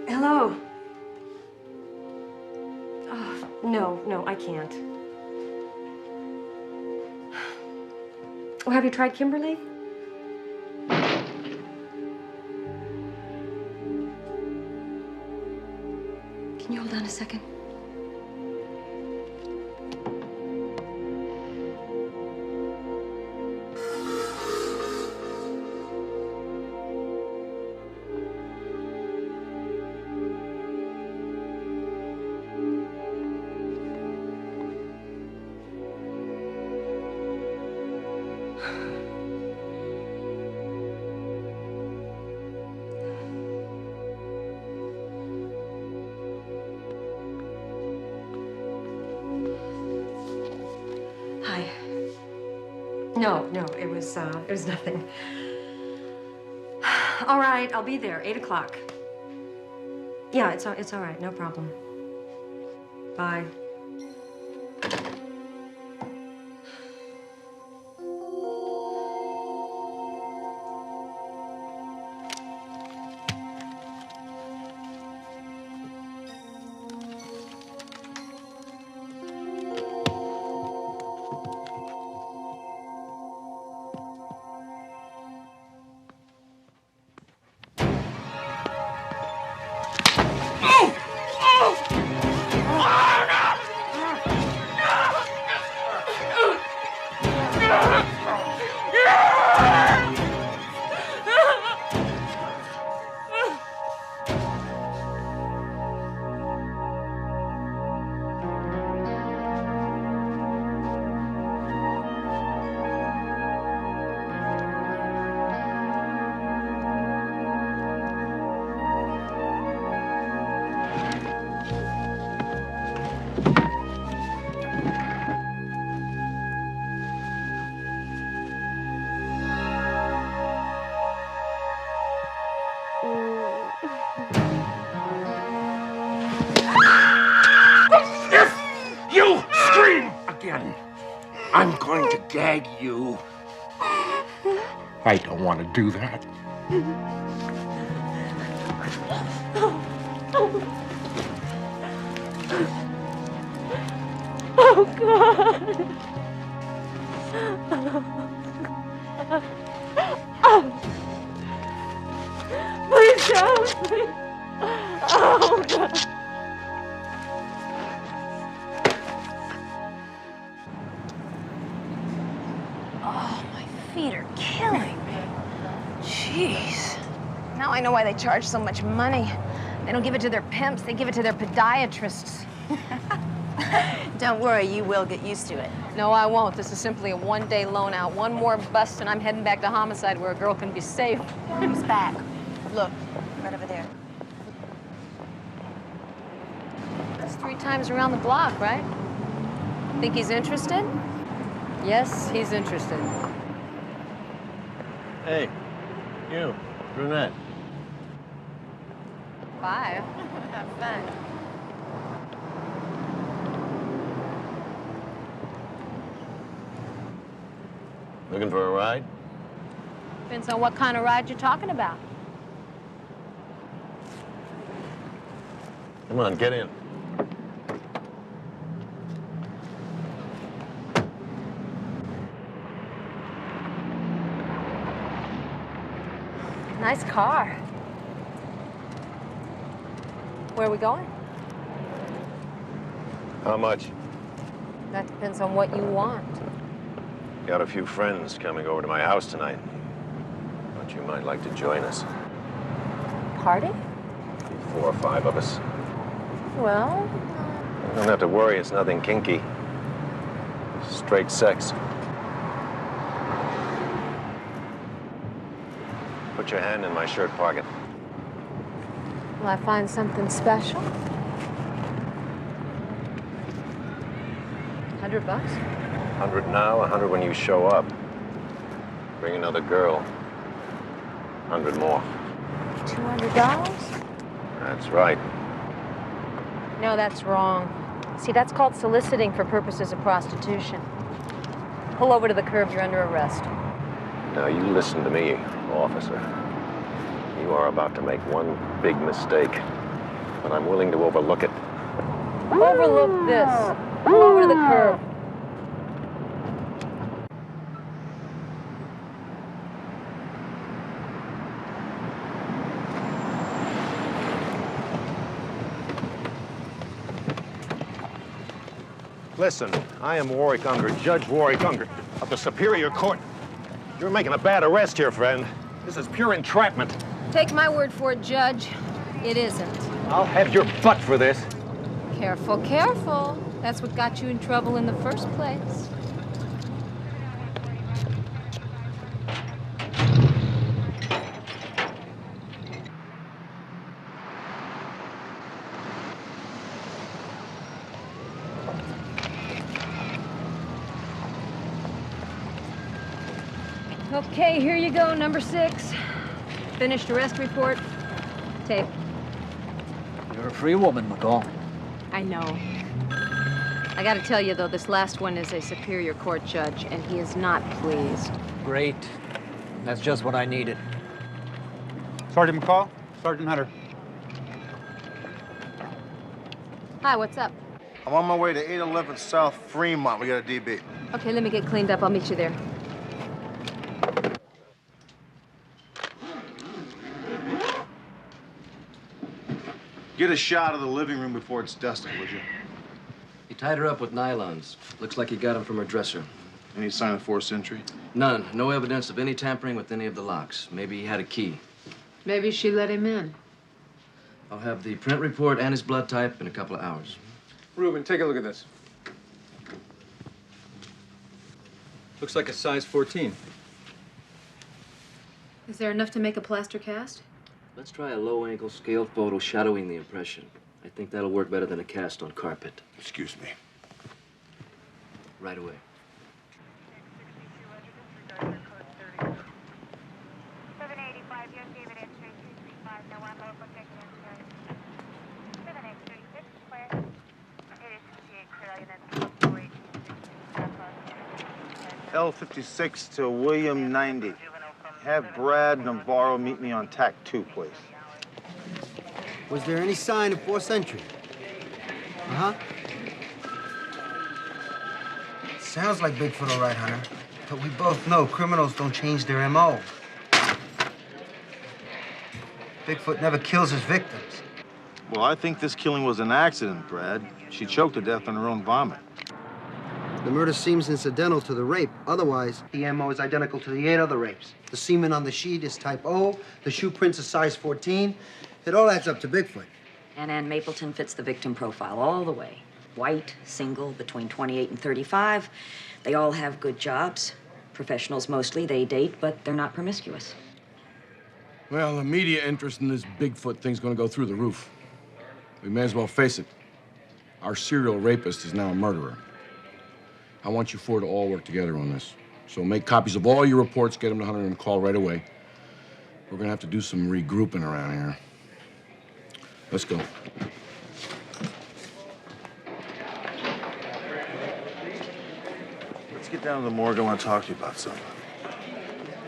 Hello. Oh, no, I can't. Oh, have you tried Kimberly? Can you hold on a second? Hi. No, it was nothing. All right, I'll be there, 8 o'clock. Yeah, it's all right, no problem. Bye. again. I'm going to gag you. I don't want to do that. Oh, God. Please don't. Please. Oh, God. Oh, my feet are killing me. Jeez. Now I know why they charge so much money. They don't give it to their pimps, they give it to their podiatrists. Don't worry, you will get used to it. No, I won't. This is simply a one-day loan out. One more bust and I'm heading back to homicide where a girl can be safe. Who's back? Look, right over there. That's 3 times around the block, right? Think he's interested? Yes, he's interested. Hey, you, brunette. 5. Have fun. Looking for a ride? Depends on what kind of ride you're talking about. Come on, get in. Nice car. Where are we going? How much? That depends on what you want. Got a few friends coming over to my house tonight. Thought you might like to join us. Party? 4 or 5 of us. Well, You don't have to worry, it's nothing kinky. Straight sex. Put your hand in my shirt pocket. will I find something special? $100? 100 now, 100 when you show up. Bring another girl. 100 more. $200? That's right. No, that's wrong. See, that's called soliciting for purposes of prostitution. Pull over to the curb, you're under arrest. Now, you listen to me, officer. You are about to make one big mistake, but I'm willing to overlook it. Overlook this. Pull over to the curb. Listen, I am Warwick Unger, Judge Warwick Unger of the Superior Court. You're making a bad arrest here, friend. This is pure entrapment. Take my word for it, Judge. It isn't. I'll have your butt for this. Careful, careful. That's what got you in trouble in the first place. Okay, here you go, number 6. Finished arrest report. Tape. You're a free woman, McCall. I know. I gotta tell you, though, this last one is a Superior Court judge, and he is not pleased. Great. That's just what I needed. Sergeant McCall, Sergeant Hunter. Hi, what's up? I'm on my way to 811 South Fremont. We got a DB. Okay, let me get cleaned up. I'll meet you there. Get a shot of the living room before it's dusted, would you? He tied her up with nylons. Looks like he got them from her dresser. Any sign of forced entry? None. No evidence of any tampering with any of the locks. Maybe he had a key. Maybe she let him in. I'll have the print report and his blood type in a couple of hours. Reuben, take a look at this. Looks like a size 14. Is there enough to make a plaster cast? Let's try a low-angle scale photo shadowing the impression. I think that'll work better than a cast on carpet. Excuse me. Right away. L56 to William 90. Have Brad Navarro meet me on tack 2, please. Was there any sign of forced entry? Uh-huh. Sounds like Bigfoot, all right, Hunter. But we both know criminals don't change their M.O. Bigfoot never kills his victims. Well, I think this killing was an accident, Brad. She choked to death on her own vomit. The murder seems incidental to the rape. Otherwise, the M.O. is identical to the 8 other rapes. The semen on the sheet is type O. The shoe prints are size 14. It all adds up to Bigfoot. And Ann Mapleton fits the victim profile all the way. White, single, between 28 and 35. They all have good jobs. Professionals mostly. They date, but they're not promiscuous. Well, the media interest in this Bigfoot thing's gonna go through the roof. We may as well face it. Our serial rapist is now a murderer. I want you four to all work together on this. So make copies of all your reports, get them to Hunter and McCall right away. We're gonna have to do some regrouping around here. Let's go. Let's get down to the morgue. I want to talk to you about something.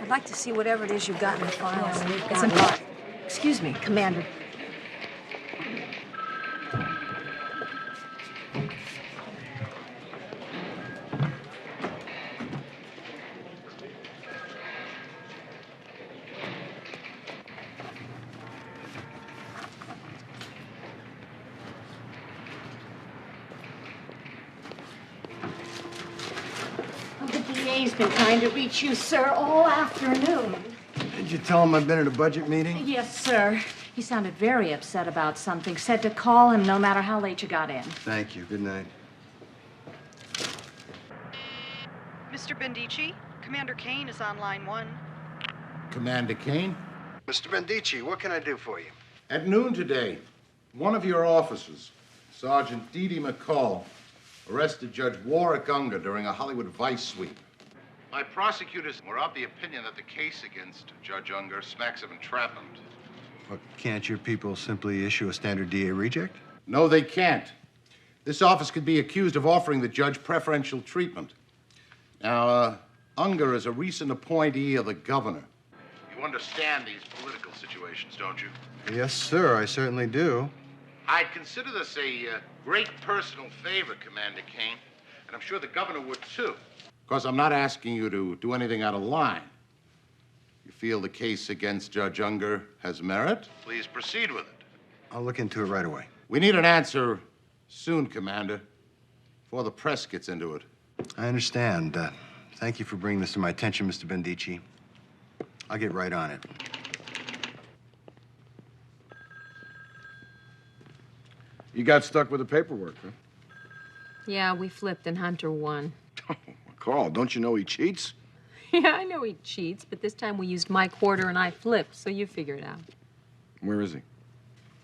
I'd like to see whatever it is you've got in the files. Yeah, It's important. Excuse me, Commander. DA's been trying to reach you, sir, all afternoon. Did you tell him I've been at a budget meeting? Yes, sir. He sounded very upset about something. Said to call him no matter how late you got in. Thank you. Good night. Mr. Bendici, Commander Kane is on line 1. Commander Kane? Mr. Bendici, what can I do for you? At noon today, one of your officers, Sergeant Dee Dee McCall, arrested Judge Warwick Unger during a Hollywood vice sweep. My prosecutors were of the opinion that the case against Judge Unger smacks of entrapment. Well, can't your people simply issue a standard DA reject? No, they can't. This office could be accused of offering the judge preferential treatment. Now, Unger is a recent appointee of the governor. You understand these political situations, don't you? Yes, sir, I certainly do. I'd consider this a great personal favor, Commander Kane, and I'm sure the governor would too. Of course, I'm not asking you to do anything out of line. You feel the case against Judge Unger has merit? Please proceed with it. I'll look into it right away. We need an answer soon, Commander, before the press gets into it. I understand. Thank you for bringing this to my attention, Mr. Bendici. I'll get right on it. You got stuck with the paperwork, huh? Yeah, we flipped and Hunter won. McCall, don't you know he cheats? Yeah, I know he cheats, but this time we used my quarter and I flipped, so you figure it out. Where is he?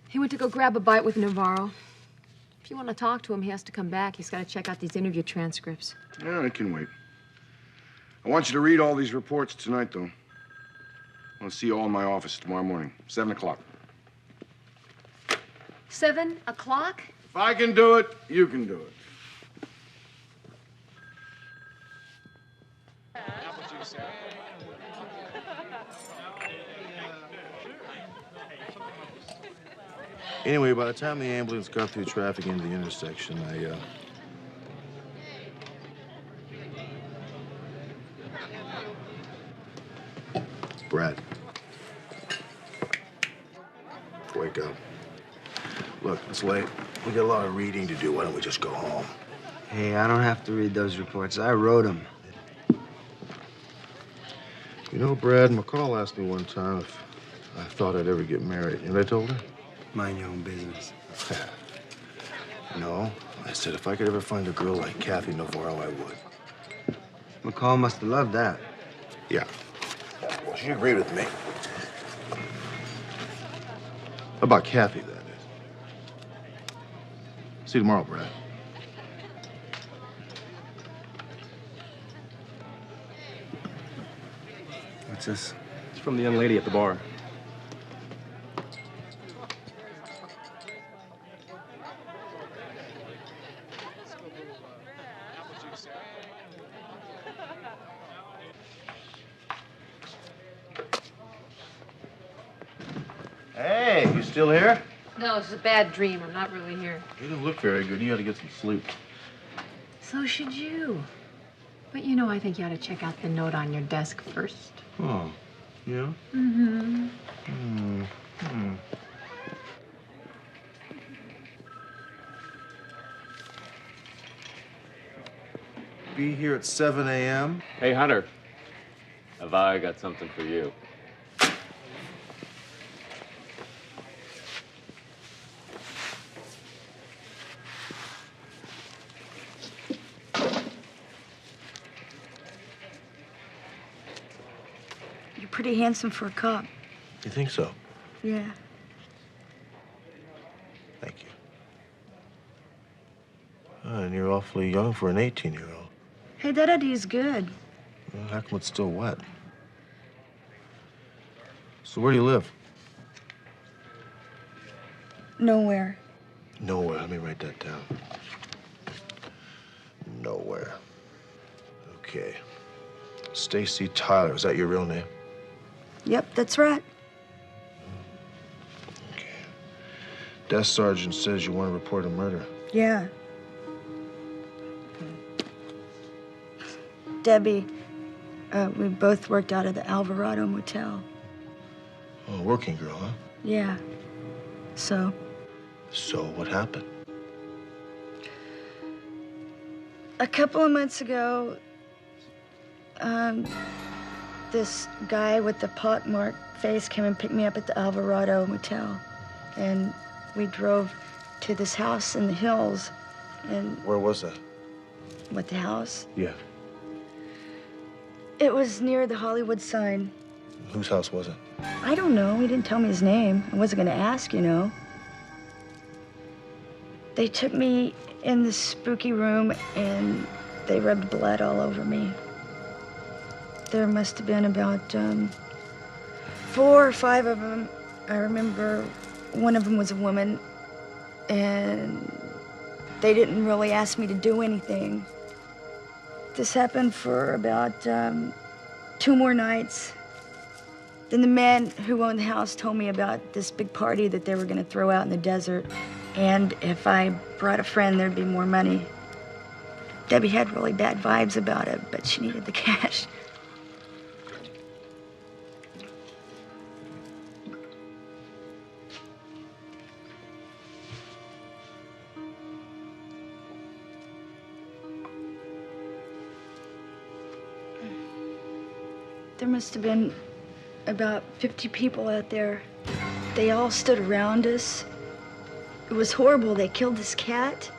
He went to go grab a bite with Navarro. If you want to talk to him, he has to come back. He's got to check out these interview transcripts. Yeah, I can wait. I want you to read all these reports tonight, though. I want to see you all in my office tomorrow morning, 7 o'clock. 7 o'clock? If I can do it, you can do it. Anyway, by the time the ambulance got through traffic into the intersection, Brad. Wake up. Look, it's late. We got a lot of reading to do. Why don't we just go home? Hey, I don't have to read those reports. I wrote them. You know, Brad, McCall asked me one time if I thought I'd ever get married. You know what I told her? Mind your own business. No. I said if I could ever find a girl like Kathy Navarro, I would. McCall must have loved that. Yeah. Well, she agreed with me. About Kathy, that is. See you tomorrow, Brad. What's this? It's from the young lady at the bar. You still here? No, it's a bad dream. I'm not really here. You don't look very good. You ought to get some sleep. So should you. But you know, I think you ought to check out the note on your desk first. Oh, yeah? Mm-hmm. Hmm. Be here at 7 a.m. Hey, Hunter. Have I got something for you? You're pretty handsome for a cop. You think so? Yeah. Thank you. And you're awfully young for an 18-year-old. Hey, that Eddie's good. Well, how come it's still wet? So where do you live? Nowhere. Nowhere. Let me write that down. Nowhere. Okay. Stacy Tyler. Is that your real name? Yep, that's right. Desk sergeant says you want to report a murder. Yeah. Debbie, we both worked out of the Alvarado Motel. Oh, working girl, huh? Yeah. So? So, what happened? A couple of months ago, this guy with the pockmarked face came and picked me up at the Alvarado Motel. And we drove to this house in the hills. And Where was that? what, the house? Yeah. It was near the Hollywood sign. Whose house was it? I don't know. He didn't tell me his name. I wasn't going to ask, you know. They took me in this spooky room and they rubbed blood all over me. There must have been about 4 or 5 of them. I remember one of them was a woman, and they didn't really ask me to do anything. This happened for about 2 more nights. Then the man who owned the house told me about this big party that they were going to throw out in the desert. And if I brought a friend, there'd be more money. Debbie had really bad vibes about it, but she needed the cash. There must have been about 50 people out there. They all stood around us. It was horrible. They killed this cat.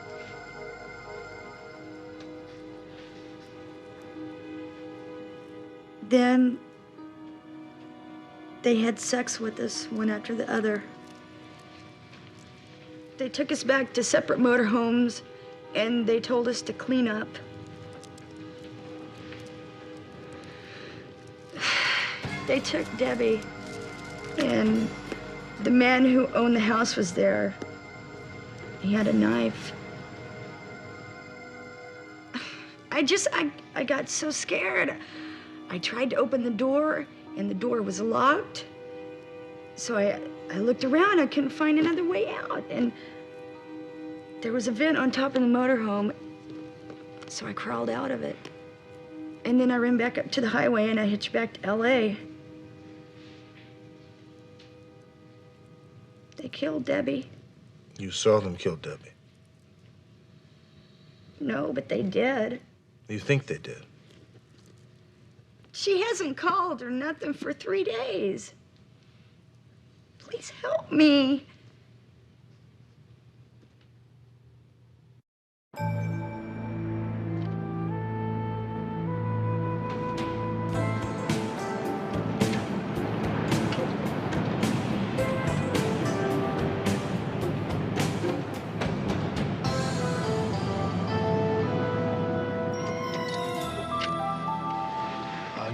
Then they had sex with us one after the other. They took us back to separate motorhomes and they told us to clean up. They took Debbie, and the man who owned the house was there. He had a knife. I got so scared. I tried to open the door, and the door was locked. So I looked around, I couldn't find another way out, and there was a vent on top of the motorhome, so I crawled out of it. And then I ran back up to the highway, and I hitched back to LA. They killed Debbie. You saw them kill Debbie. No, but they did. You think they did? She hasn't called or nothing for 3 days. Please help me.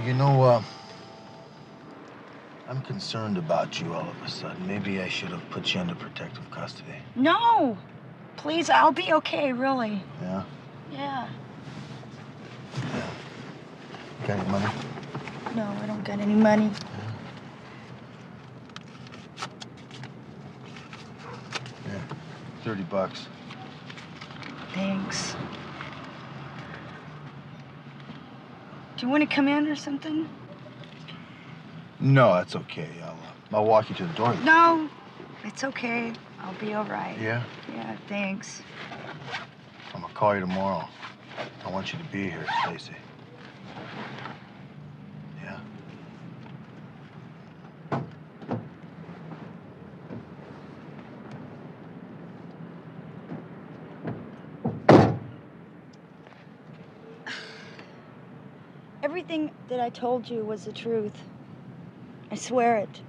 You know, I'm concerned about you all of a sudden. Maybe I should have put you under protective custody. No, please, I'll be okay, really. Yeah? Yeah. Got any money? No, I don't got any money. $30. Thanks. Do you want to come in or something? No, that's okay. I'll walk you to the door. No, it's okay. I'll be all right. Yeah? Yeah, thanks. I'm gonna call you tomorrow. I want you to be here, Stacy. Yeah? Everything that I told you was the truth. I swear it.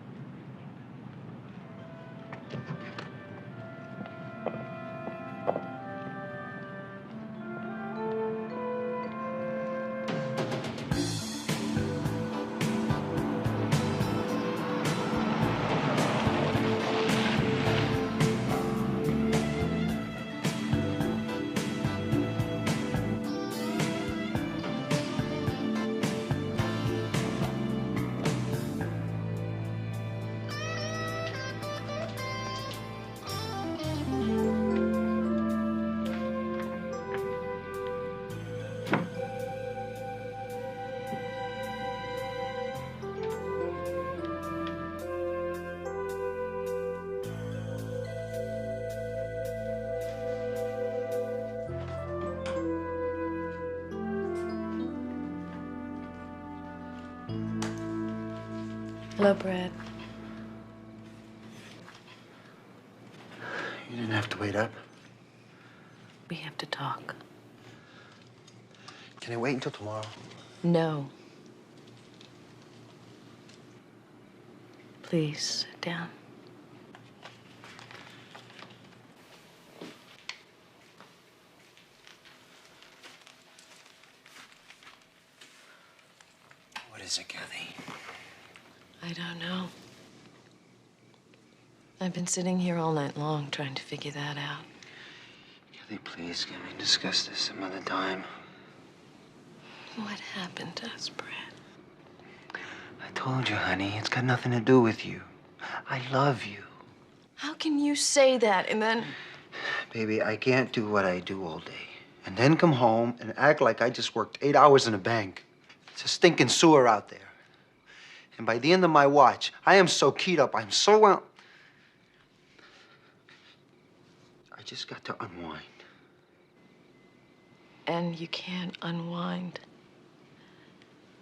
Hello, Brad. You didn't have to wait up. We have to talk. Can I wait until tomorrow? No. Please, sit down. What is it, Kathy? I don't know. I've been sitting here all night long trying to figure that out. Kathy, please, can we discuss this some other time? What happened to us, Brad? I told you, honey, it's got nothing to do with you. I love you. How can you say that and then... Baby, I can't do what I do all day and then come home and act like I just worked 8 hours in a bank. It's a stinking sewer out there. And by the end of my watch, I am so keyed up, I'm so well. I just got to unwind. And you can't unwind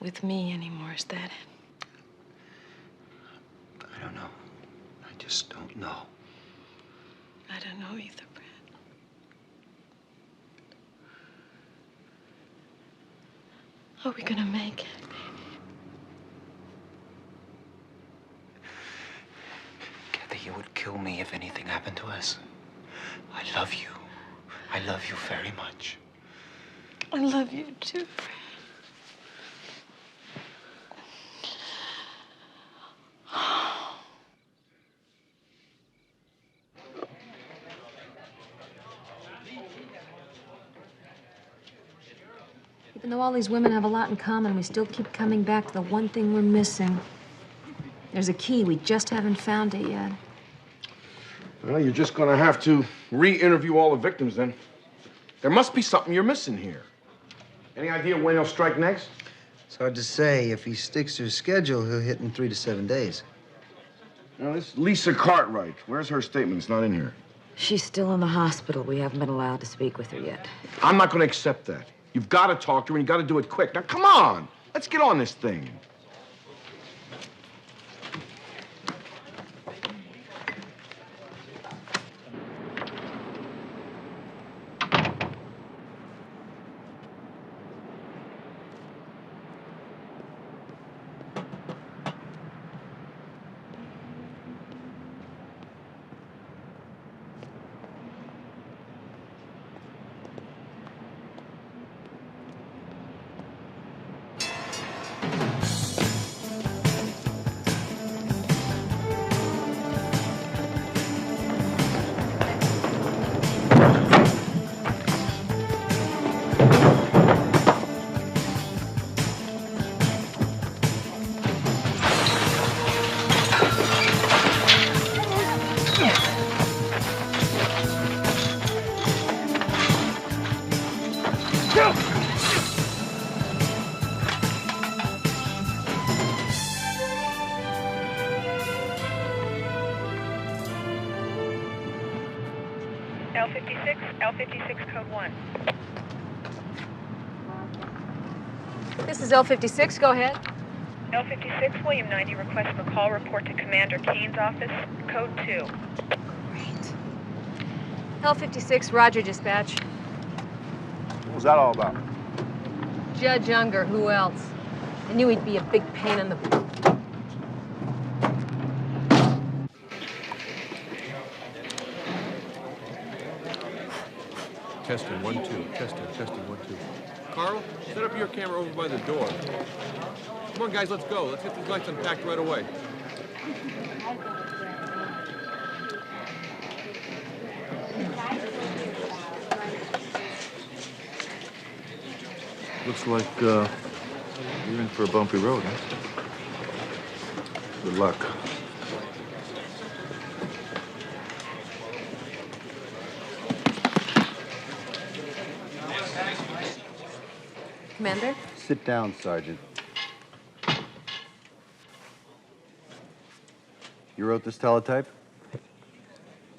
with me anymore, is that it? I don't know. I just don't know. I don't know either, Brad. Are we gonna make it? Kathy, it would kill me if anything happened to us. I love you. I love you very much. I love you too, Brad. Even though all these women have a lot in common, we still keep coming back to the one thing we're missing. There's a key. We just haven't found it yet. Well, you're just gonna have to re-interview all the victims then. There must be something you're missing here. Any idea when he'll strike next? It's hard to say. If he sticks to his schedule, he'll hit in 3 to 7 days. Now, this Lisa Cartwright, where's her statement? It's not in here. She's still in the hospital. We haven't been allowed to speak with her yet. I'm not gonna accept that. You've got to talk to her, and you got to do it quick. Now, come on. Let's get on this thing. L56 code 1. This is L56. Go ahead. L56, William 90, request McCall report to Commander Kane's office, code 2. L56, Roger, dispatch. What was that all about? Judge Unger, who else? I knew he'd be a big pain in the... Testing, 1, 2. Testing, 1, 2. Carl, set up your camera over by the door. Come on, guys, let's go. Let's get these lights unpacked right away. Looks like you're in for a bumpy road, huh? Good luck. Commander? Sit down, Sergeant. You wrote this teletype?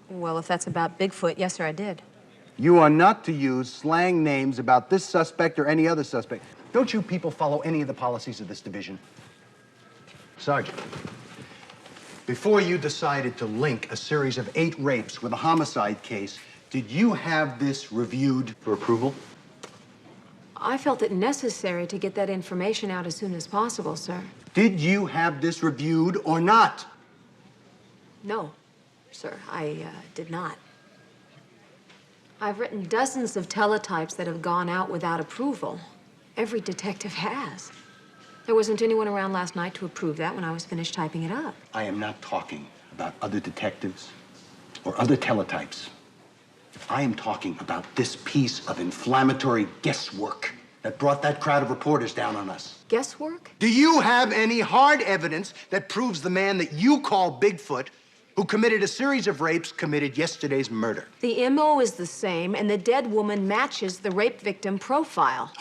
Well, if that's about Bigfoot, yes, sir, I did. You are not to use slang names about this suspect or any other suspect. Don't you people follow any of the policies of this division? Sergeant, before you decided to link a series of 8 rapes with a homicide case, did you have this reviewed for approval? I felt it necessary to get that information out as soon as possible, sir. Did you have this reviewed or not? No, sir, I did not. I've written dozens of teletypes that have gone out without approval. Every detective has. There wasn't anyone around last night to approve that when I was finished typing it up. I am not talking about other detectives or other teletypes. I am talking about this piece of inflammatory guesswork that brought that crowd of reporters down on us. Guesswork? Do you have any hard evidence that proves the man that you call Bigfoot, who committed a series of rapes, committed yesterday's murder? The MO is the same, and the dead woman matches the rape victim profile.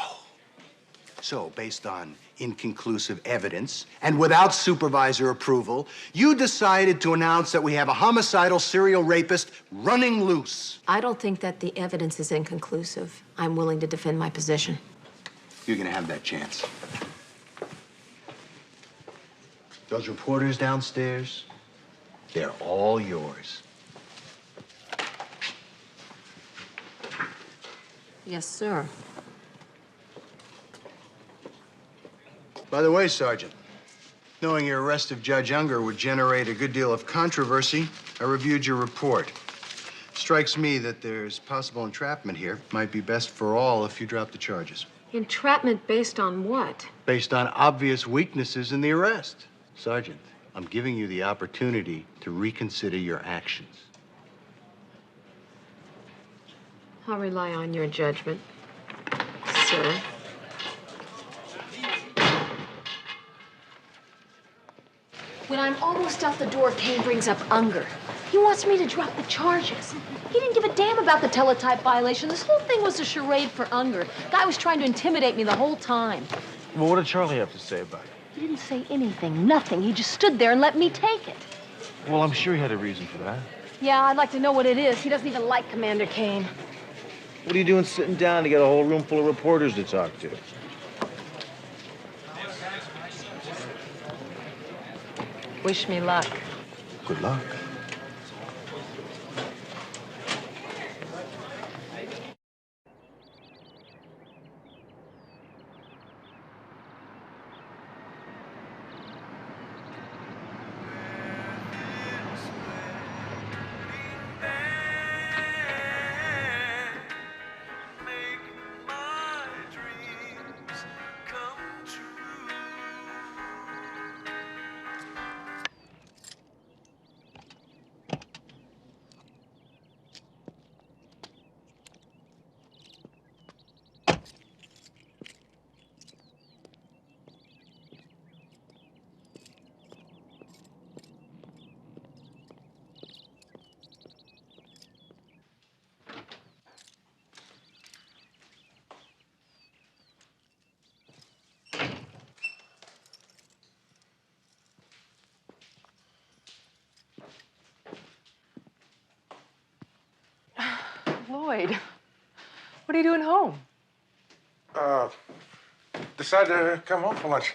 So, based on inconclusive evidence and without supervisor approval, you decided to announce that we have a homicidal serial rapist running loose. I don't think that the evidence is inconclusive. I'm willing to defend my position. You're gonna have that chance. Those reporters downstairs, they're all yours. Yes, sir. By the way, Sergeant, knowing your arrest of Judge Unger would generate a good deal of controversy, I reviewed your report. Strikes me that there's possible entrapment here. Might be best for all if you drop the charges. Entrapment based on what? Based on obvious weaknesses in the arrest. Sergeant, I'm giving you the opportunity to reconsider your actions. I'll rely on your judgment, sir. When I'm almost out the door, Kane brings up Unger. He wants me to drop the charges. He didn't give a damn about the teletype violation. This whole thing was a charade for Unger. Guy was trying to intimidate me the whole time. Well, what did Charlie have to say about it? He didn't say anything, nothing. He just stood there and let me take it. Well, I'm sure he had a reason for that. Yeah, I'd like to know what it is. He doesn't even like Commander Kane. What are you doing sitting down to get a whole room full of reporters to talk to? Wish me luck. Good luck. Lloyd, What are you doing home? Decided to come home for lunch.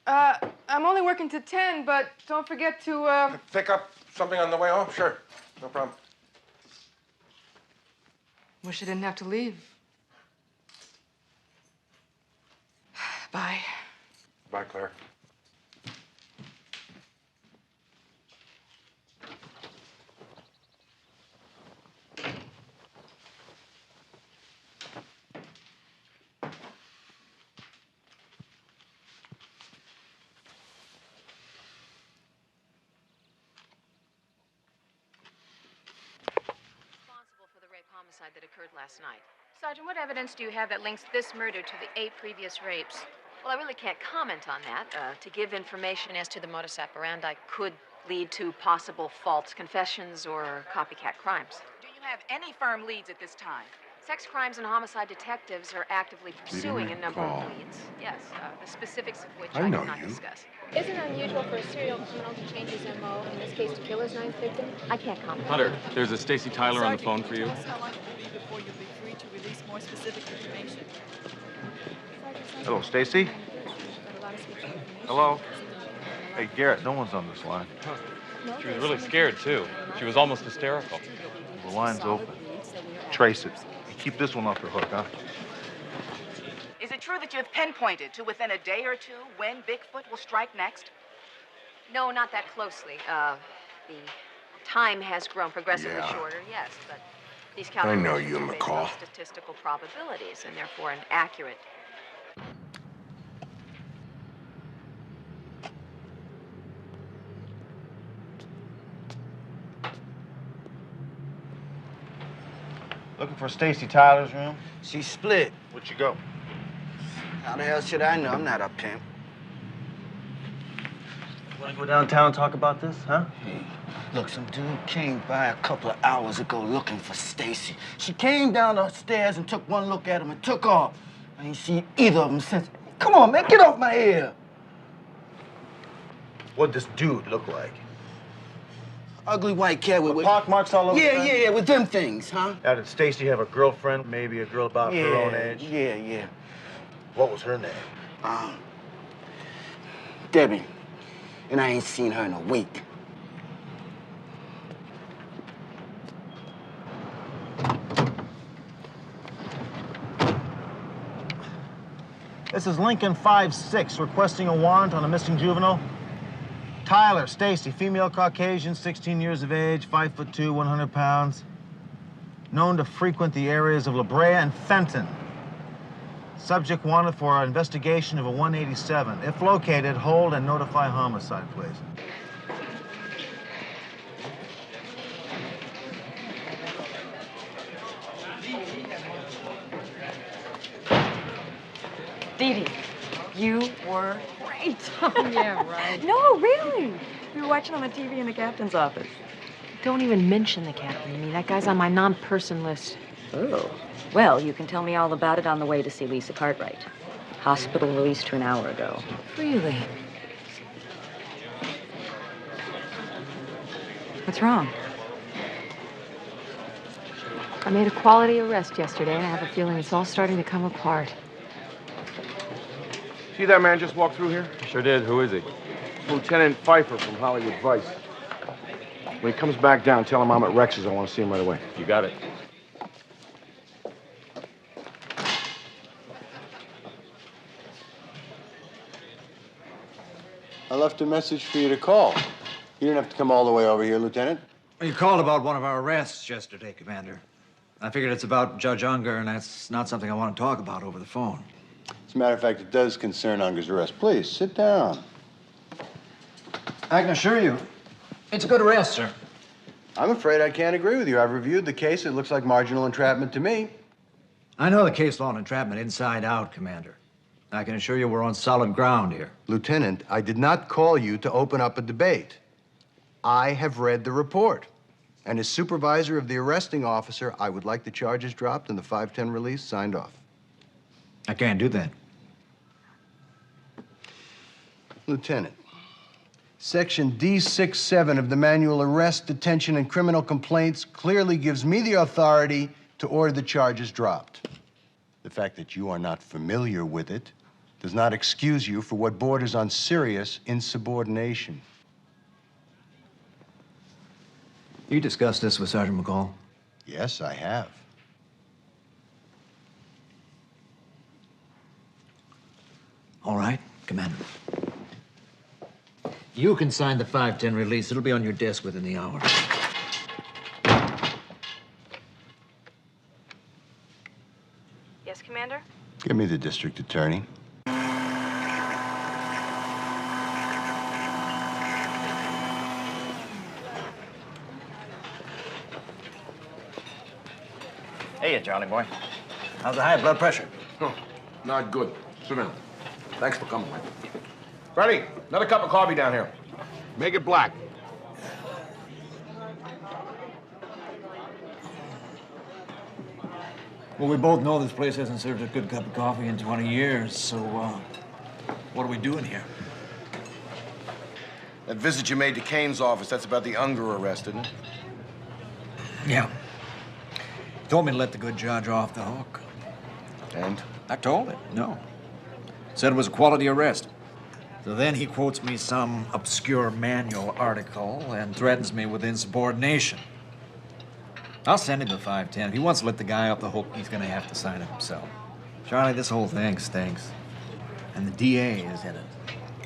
I'm only working to 10, but don't forget to, Pick up something on the way home? Sure. No problem. Wish I didn't have to leave. Bye. Bye, Claire. Homicide that occurred last night. Sergeant, what evidence do you have that links this murder to the 8 previous rapes? Well, I really can't comment on that. To give information as to the modus operandi could lead to possible false confessions or copycat crimes. Do you have any firm leads at this time? Sex crimes and homicide detectives are actively pursuing a number of leads. Yes, the specifics of which I cannot discuss. Isn't it unusual for a serial criminal to change his MO, in this case to kill his 9th victim? I can't comment. Hunter, there's a Stacy Tyler on the phone for you. Tell us how long it will be before you'll be free to release more specific information. Hello, Stacy? Hello? Hey, Garrett, no one's on this line. She was really scared, too. She was almost hysterical. The line's open. Trace it. And keep this one off the hook, huh? Is it true that you have pinpointed to within a day or two when Bigfoot will strike next? No, not that closely. The time has grown progressively shorter, yes, but these calculations know you, are based McCall. on statistical probabilities and therefore an accurate. Looking for Stacy Tyler's room? She split. Where'd you go? How the hell should I know? I'm not a pimp. Want to go downtown and talk about this, huh? Hey, look, some dude came by a couple of hours ago looking for Stacy. She came down the stairs and took one look at him and took off. I ain't seen either of them since. Come on, man, get off my ear. What'd this dude look like? Ugly white cat with pock marks all over his face? Yeah, with them things, huh? Now, did Stacy have a girlfriend? Maybe a girl about her own age? Yeah. What was her name? Debbie. And I ain't seen her in a week. This is Lincoln 5-6, requesting a warrant on a missing juvenile. Tyler, Stacy, female Caucasian, 16 years of age, 5'2", 100 pounds. Known to frequent the areas of La Brea and Fenton. Subject wanted for an investigation of a 187. If located, hold and notify homicide, please. Dee Dee, you were great. Yeah, right. No, really. We were watching on the TV in the captain's office. Don't even mention the captain to me. That guy's on my non-person list. Oh. Well, you can tell me all about it on the way to see Lisa Cartwright. Hospital released her an hour ago. Really? What's wrong? I made a quality arrest yesterday, and I have a feeling it's all starting to come apart. See that man just walked through here? Sure did. Who is he? Lieutenant Pfeiffer from Hollywood Vice. When he comes back down, tell him I'm at Rex's. I want to see him right away. You got it. I left a message for you to call. You didn't have to come all the way over here, Lieutenant. You called about one of our arrests yesterday, Commander. I figured it's about Judge Unger, and that's not something I want to talk about over the phone. As a matter of fact, it does concern Unger's arrest. Please, sit down. I can assure you, it's a good arrest, sir. I'm afraid I can't agree with you. I've reviewed the case. It looks like marginal entrapment to me. I know the case law on entrapment inside out, Commander. I can assure you we're on solid ground here. Lieutenant, I did not call you to open up a debate. I have read the report. And as supervisor of the arresting officer, I would like the charges dropped and the 510 release signed off. I can't do that. Lieutenant, Section D67 of the Manual Arrest, Detention, and Criminal Complaints clearly gives me the authority to order the charges dropped. The fact that you are not familiar with it does not excuse you for what borders on serious insubordination. You discussed this with Sergeant McCall? Yes, I have. All right, Commander. You can sign the 510 release. It'll be on your desk within the hour. Yes, Commander? Give me the district attorney. Hey, Charlie boy. How's the high blood pressure? Oh, not good. Sit down. Thanks for coming, man. Freddie, another cup of coffee down here. Make it black. Well, we both know this place hasn't served a good cup of coffee in 20 years, so, what are we doing here? That visit you made to Kane's office, that's about the Unger arrest, isn't it? Yeah. He told me to let the good judge off the hook. And? I told him, no. Said it was a quality arrest. So then he quotes me some obscure manual article and threatens me with insubordination. I'll send him the 510. If he wants to let the guy off the hook, he's gonna have to sign it himself. Charlie, this whole thing stinks. And the DA is in it,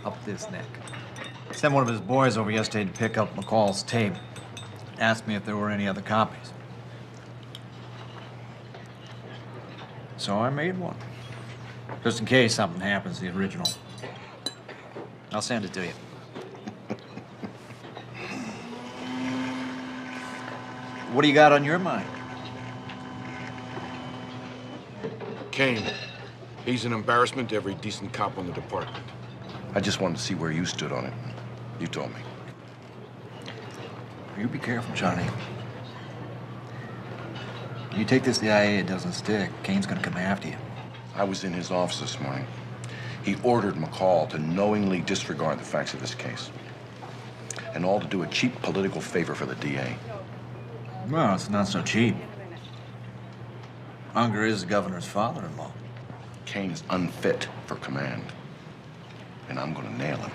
up this neck. Sent one of his boys over yesterday to pick up McCall's tape. Asked me if there were any other copies. So I made one. Just in case something happens to the original. I'll send it to you. What do you got on your mind? Kane. He's an embarrassment to every decent cop in the department. I just wanted to see where you stood on it. You told me. You be careful, Johnny. You take this to the IA, it doesn't stick. Kane's gonna come after you. I was in his office this morning. He ordered McCall to knowingly disregard the facts of this case. And all to do a cheap political favor for the DA. Well, it's not so cheap. Unger is the governor's father-in-law. Kane is unfit for command. And I'm gonna nail him.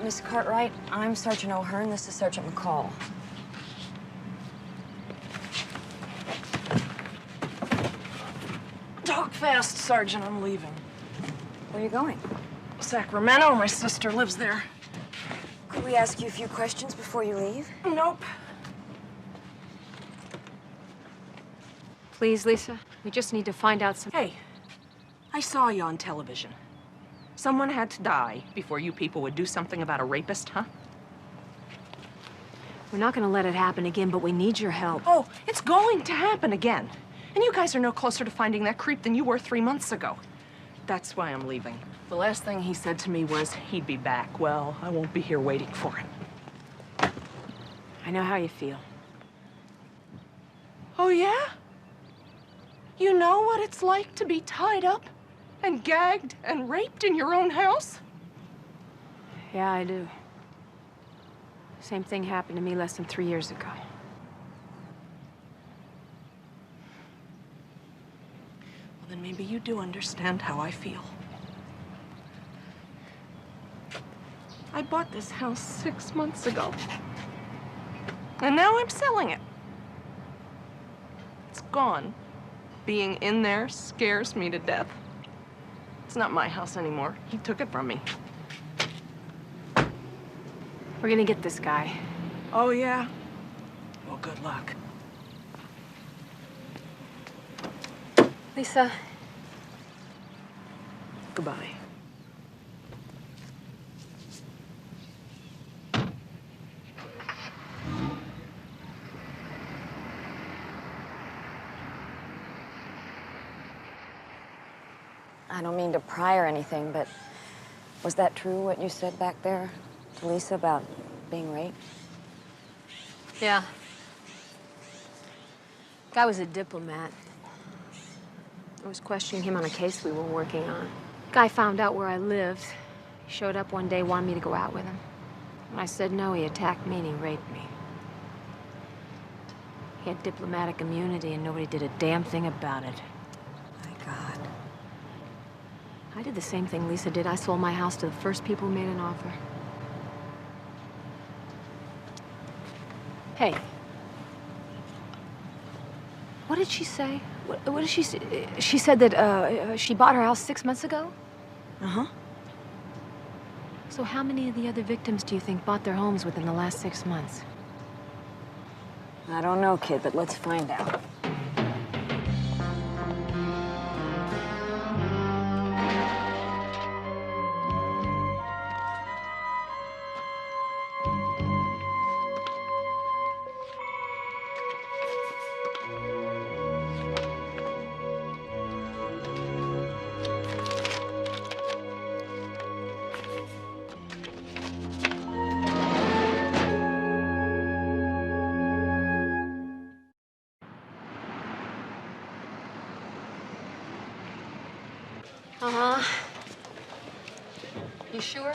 Miss Cartwright, I'm Sergeant O'Hearn. This is Sergeant McCall. Talk fast, Sergeant. I'm leaving. Where are you going? Sacramento. My sister lives there. Could we ask you a few questions before you leave? Nope. Please, Lisa. We just need to find out some... Hey, I saw you on television. Someone had to die before you people would do something about a rapist, huh? We're not gonna let it happen again, but we need your help. Oh, it's going to happen again. And you guys are no closer to finding that creep than you were 3 months ago. That's why I'm leaving. The last thing he said to me was he'd be back. Well, I won't be here waiting for him. I know how you feel. Oh, yeah? You know what it's like to be tied up and gagged and raped in your own house? Yeah, I do. Same thing happened to me less than 3 years ago. Well, then maybe you do understand how I feel. I bought this house 6 months ago. And now I'm selling it. It's gone. Being in there scares me to death. It's not my house anymore. He took it from me. We're gonna get this guy. Oh, yeah? Well, good luck. Lisa. Goodbye. I don't mean to pry or anything, but was that true, what you said back there to Lisa about being raped? Yeah. Guy was a diplomat. I was questioning him on a case we were working on. Guy found out where I lived. He showed up one day, wanted me to go out with him. When I said no, he attacked me and he raped me. He had diplomatic immunity and nobody did a damn thing about it. My God. I did the same thing Lisa did. I sold my house to the first people who made an offer. Hey. What did she say? What did she say? She said that she bought her house 6 months ago? Uh-huh. So how many of the other victims do you think bought their homes within the last 6 months? I don't know, kid, but let's find out. Uh-huh. You sure?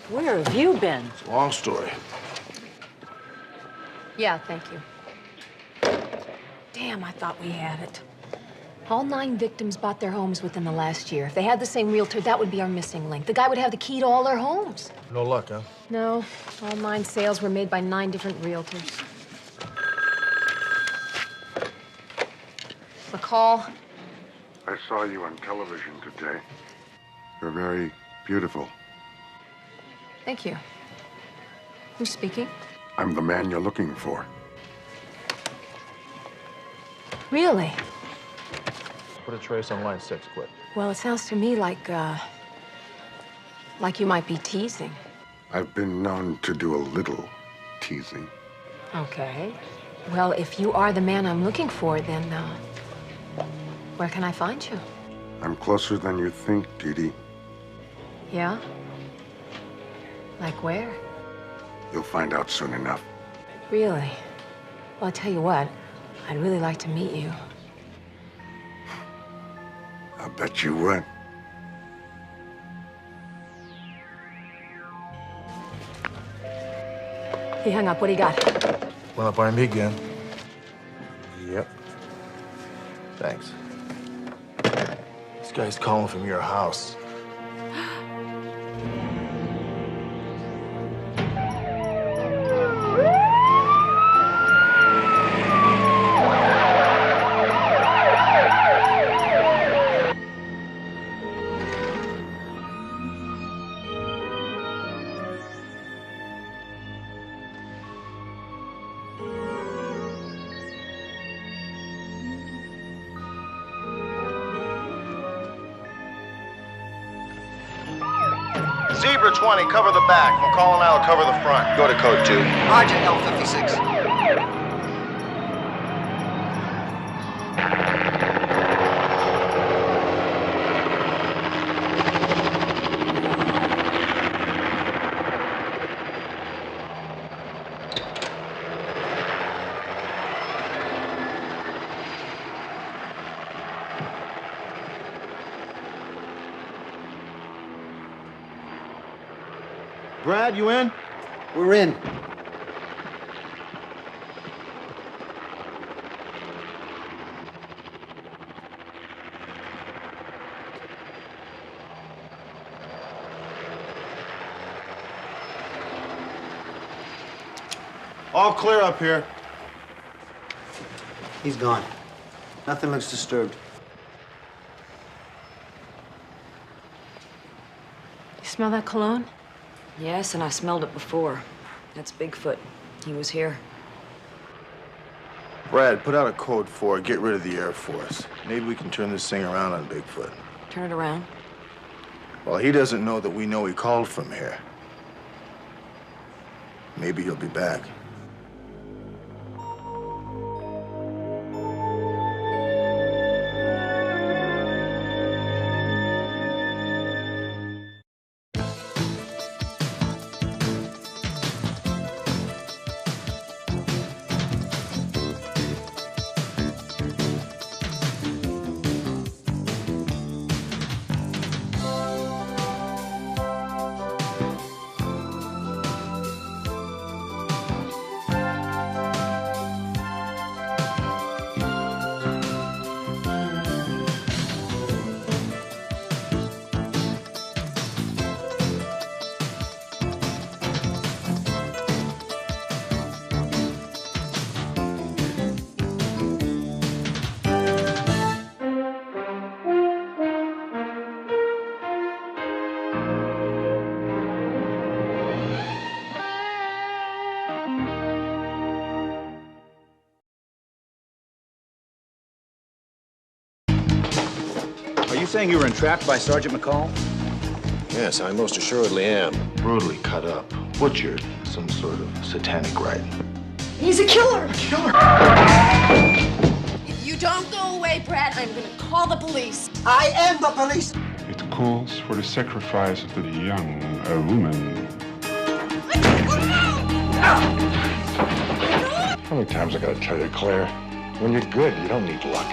Where have you been? It's a long story. Yeah, thank you. Damn, I thought we had it. All 9 victims bought their homes within the last year. If they had the same realtor, that would be our missing link. The guy would have the key to all their homes. No luck, huh? No, all 9 sales were made by 9 different realtors. McCall? I saw you on television today. You're very beautiful. Thank you. Who's speaking? I'm the man you're looking for. Really? Put a trace on line 6, quick. Well, it sounds to me like you might be teasing. I've been known to do a little teasing. Okay. Well, if you are the man I'm looking for, then, where can I find you? I'm closer than you think, Dee Dee. Yeah? Like where? You'll find out soon enough. Really? Well, I'll tell you what. I'd really like to meet you. I bet you would. He hung up. What do you got? Run up on me again. Yep. Thanks. This guy's calling from your house. Zebra 20, cover the back. McCall and I will cover the front. Go to code 2. Roger, L56. Brad, you in? We're in. All clear up here. He's gone. Nothing looks disturbed. You smell that cologne? Yes, and I smelled it before. That's Bigfoot. He was here. Brad, put out a code 4. Get rid of the Air Force. Maybe we can turn this thing around on Bigfoot. Turn it around. Well, he doesn't know that we know he called from here. Maybe he'll be back. saying you were entrapped by Sergeant McCall? Yes, I most assuredly am. Brutally cut up, butchered, some sort of satanic rite. He's a killer! A killer? If you don't go away, Brad, I'm gonna call the police. I am the police! It calls for the sacrifice of the young woman. How many times I gotta tell you, Claire? When you're good, you don't need luck.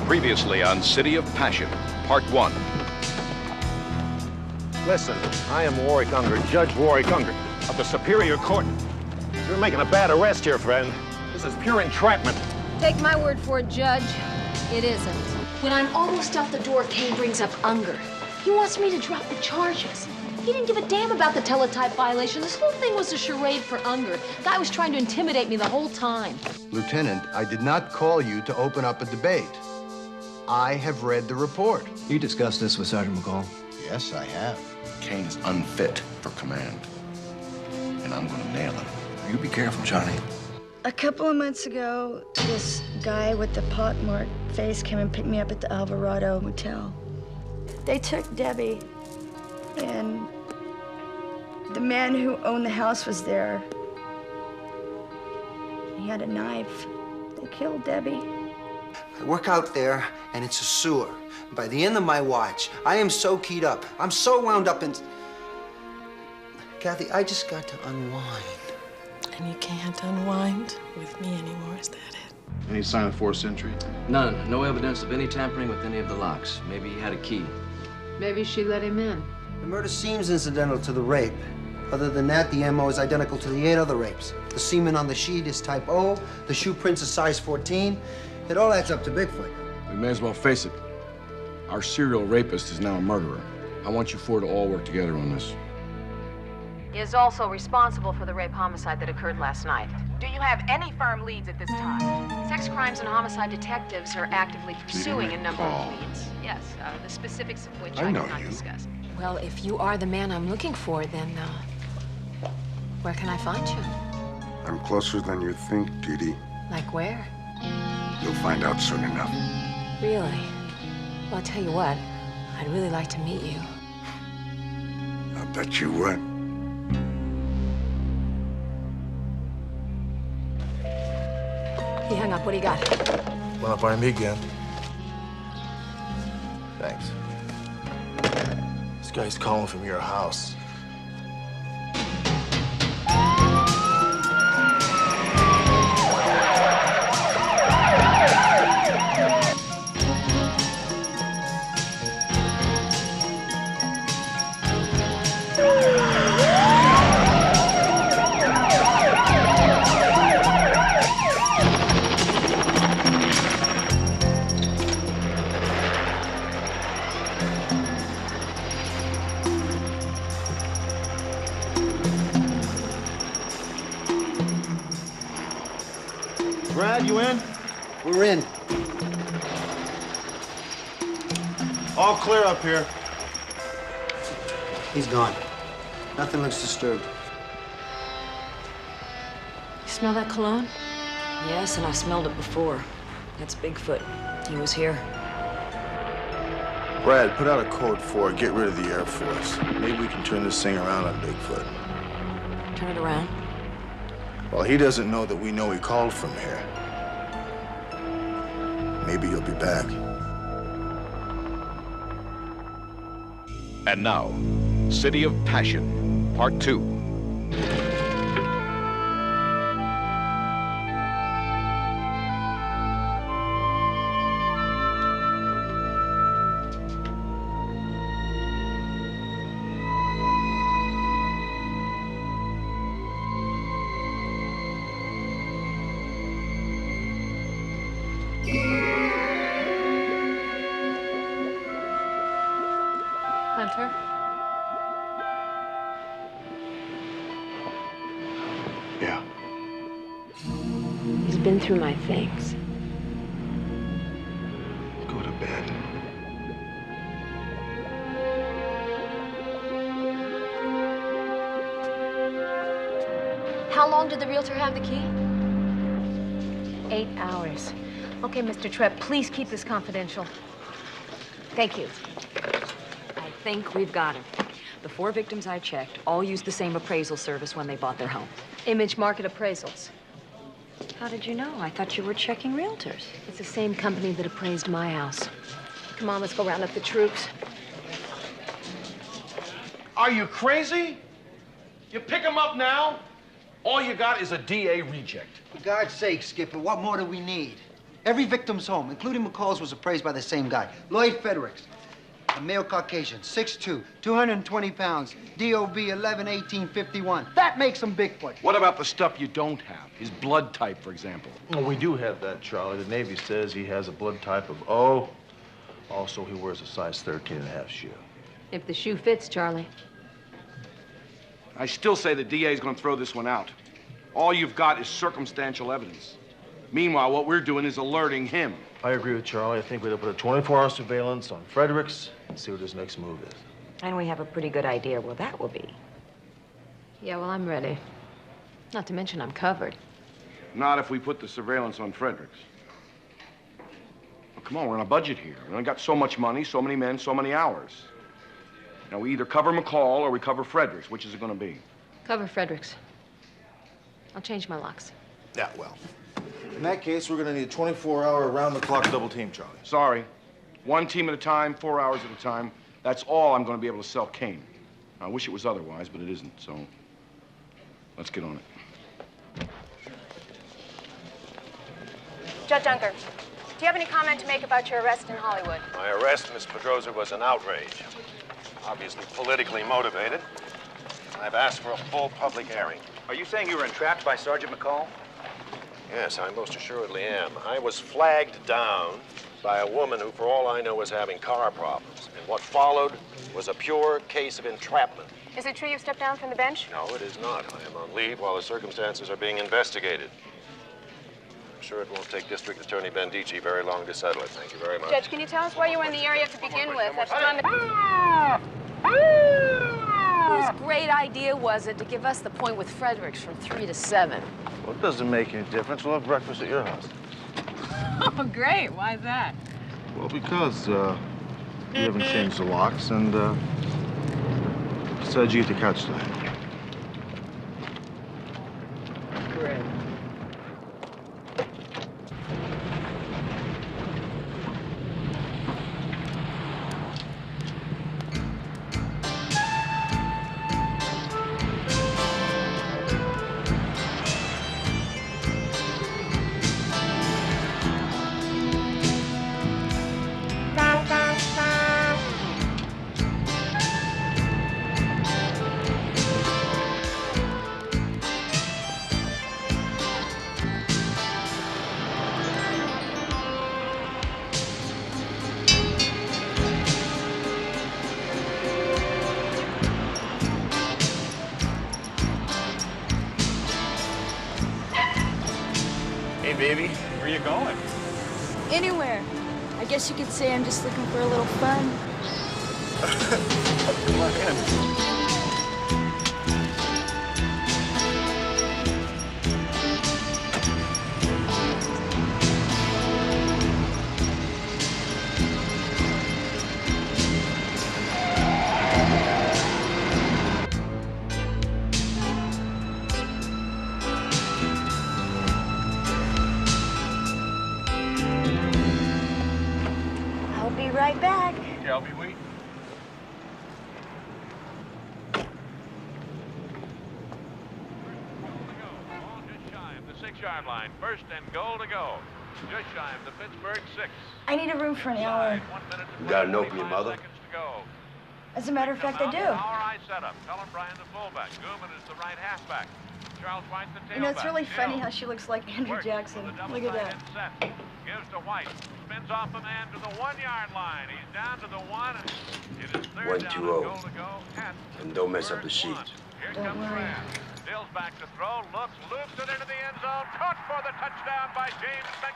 Previously on City of Passion, Part 1. Listen, I am Warwick Unger, Judge Warwick Unger of the Superior Court. You're making a bad arrest here, friend. This is pure entrapment. Take my word for it, Judge. It isn't. When I'm almost out the door, Kane brings up Unger. He wants me to drop the charges. He didn't give a damn about the teletype violation. This whole thing was a charade for Unger. Guy was trying to intimidate me the whole time. Lieutenant, I did not call you to open up a debate. I have read the report. You discussed this with Sergeant McCall? Yes, I have. Kane is unfit for command, and I'm gonna nail him. You be careful, Johnny. A couple of months ago, this guy with the pockmarked face came and picked me up at the Alvarado Motel. They took Debbie, and the man who owned the house was there. He had a knife. They killed Debbie. I work out there, and it's a sewer. By the end of my watch, I am so keyed up. I'm so wound up in... Kathy, I just got to unwind. And you can't unwind with me anymore, is that it? Any sign of forced entry? None. No evidence of any tampering with any of the locks. Maybe he had a key. Maybe she let him in. The murder seems incidental to the rape. Other than that, the MO is identical to the 8 other rapes. The semen on the sheet is type O, the shoe prints are size 14. It all adds up to Bigfoot. We may as well face it. Our serial rapist is now a murderer. I want you four to all work together on this. He is also responsible for the rape homicide that occurred last night. Do you have any firm leads at this time? Sex crimes and homicide detectives are actively pursuing a number of leads. Yes, the specifics of which I cannot discuss. Well, if you are the man I'm looking for, then, where can I find you? I'm closer than you think, Dee Dee. Like where? You'll find out soon enough. Really? Well, I'll tell you what, I'd really like to meet you. I bet you would. He hung up. What do you got? Run up on me again. Thanks. This guy's calling from your house. Brad, you in? We're in. All clear up here. He's gone. Nothing looks disturbed. Smell that cologne? Yes, and I smelled it before. That's Bigfoot. He was here. Brad, put out a code 4. Get rid of the Air Force. Maybe we can turn this thing around on Bigfoot. Turn it around. Well, he doesn't know that we know he called from here. Maybe he'll be back. And now, City of Passion, Part 2. Hunter? Yeah. He's been through my things. Go to bed. How long did the realtor have the key? 8 hours. Okay, Mr. Trepp, please keep this confidential. Thank you. I think we've got him. The 4 victims I checked all used the same appraisal service when they bought their home. Image market appraisals. How did you know? I thought you were checking realtors. It's the same company that appraised my house. Come on, let's go round up the troops. Are you crazy? You pick him up now? All you got is a DA reject. For God's sake, Skipper, what more do we need? Every victim's home, including McCall's, was appraised by the same guy, Lloyd Fredericks. A male Caucasian, 6'2", 220 pounds, DOB 11-18-51. That makes him Bigfoot. What about the stuff you don't have? His blood type, for example. Well, we do have that, Charlie. The Navy says he has a blood type of O. Also, he wears a size 13.5 shoe. If the shoe fits, Charlie. I still say the DA's gonna throw this one out. All you've got is circumstantial evidence. Meanwhile, what we're doing is alerting him. I agree with Charlie. I think we'd put a 24-hour surveillance on Fredericks and see what his next move is. And we have a pretty good idea what that will be. Yeah, well, I'm ready. Not to mention I'm covered. Not if we put the surveillance on Fredericks. Well, come on, we're on a budget here. We only got so much money, so many men, so many hours. Now, we either cover McCall or we cover Fredericks. Which is it gonna be? Cover Fredericks. I'll change my locks. Yeah, well. In that case, we're gonna need a 24-hour round-the-clock double team, Charlie. Sorry. 1 team at a time, 4 hours at a time. That's all I'm gonna be able to sell Kane. I wish it was otherwise, but it isn't, so let's get on it. Judge Dunker, do you have any comment to make about your arrest in Hollywood? My arrest, Miss Pedrosa, was an outrage. Obviously politically motivated. I've asked for a full public airing. Are you saying you were entrapped by Sergeant McCall? Yes, I most assuredly am. I was flagged down by a woman who, for all I know, was having car problems. And what followed was a pure case of entrapment. Is it true you stepped down from the bench? No, it is not. I am on leave while the circumstances are being investigated. I'm sure it won't take District Attorney Bendici very long to settle it. Thank you very much. Judge, can you tell us why you were in the area to begin with at the time Whose great idea was it to give us the point with Fredericks from 3 to 7? Well, it doesn't make any difference. We'll have breakfast at your house. Oh, great. Why's that? Well, because, you haven't changed the locks, and, besides, you get the couch tonight. Great. Hey, baby, where you going? Anywhere. I guess you could say I'm just looking for a little fun. Come on in. back. Yeah, I'll be waiting. Just shy of the 6-yard line. First and goal to go. Just shy of the Pittsburgh 6. I need a room for an hour. You got an opening, mother? As a matter of fact, I do. Our eye setup. Cullen Bryan the fullback. Gooman is the right halfback. Charles White the tailback. You know, it's really funny how she looks like Andrew Jackson. Look at that. Gives to White. Spins off a man to the 1-yard line. He's down to the 1. It is third down and goal to go. And don't mess up the sheet. Here comes Graham. Dill's back to throw. Looks, loops it into the end zone. Caught for the touchdown by James Mc...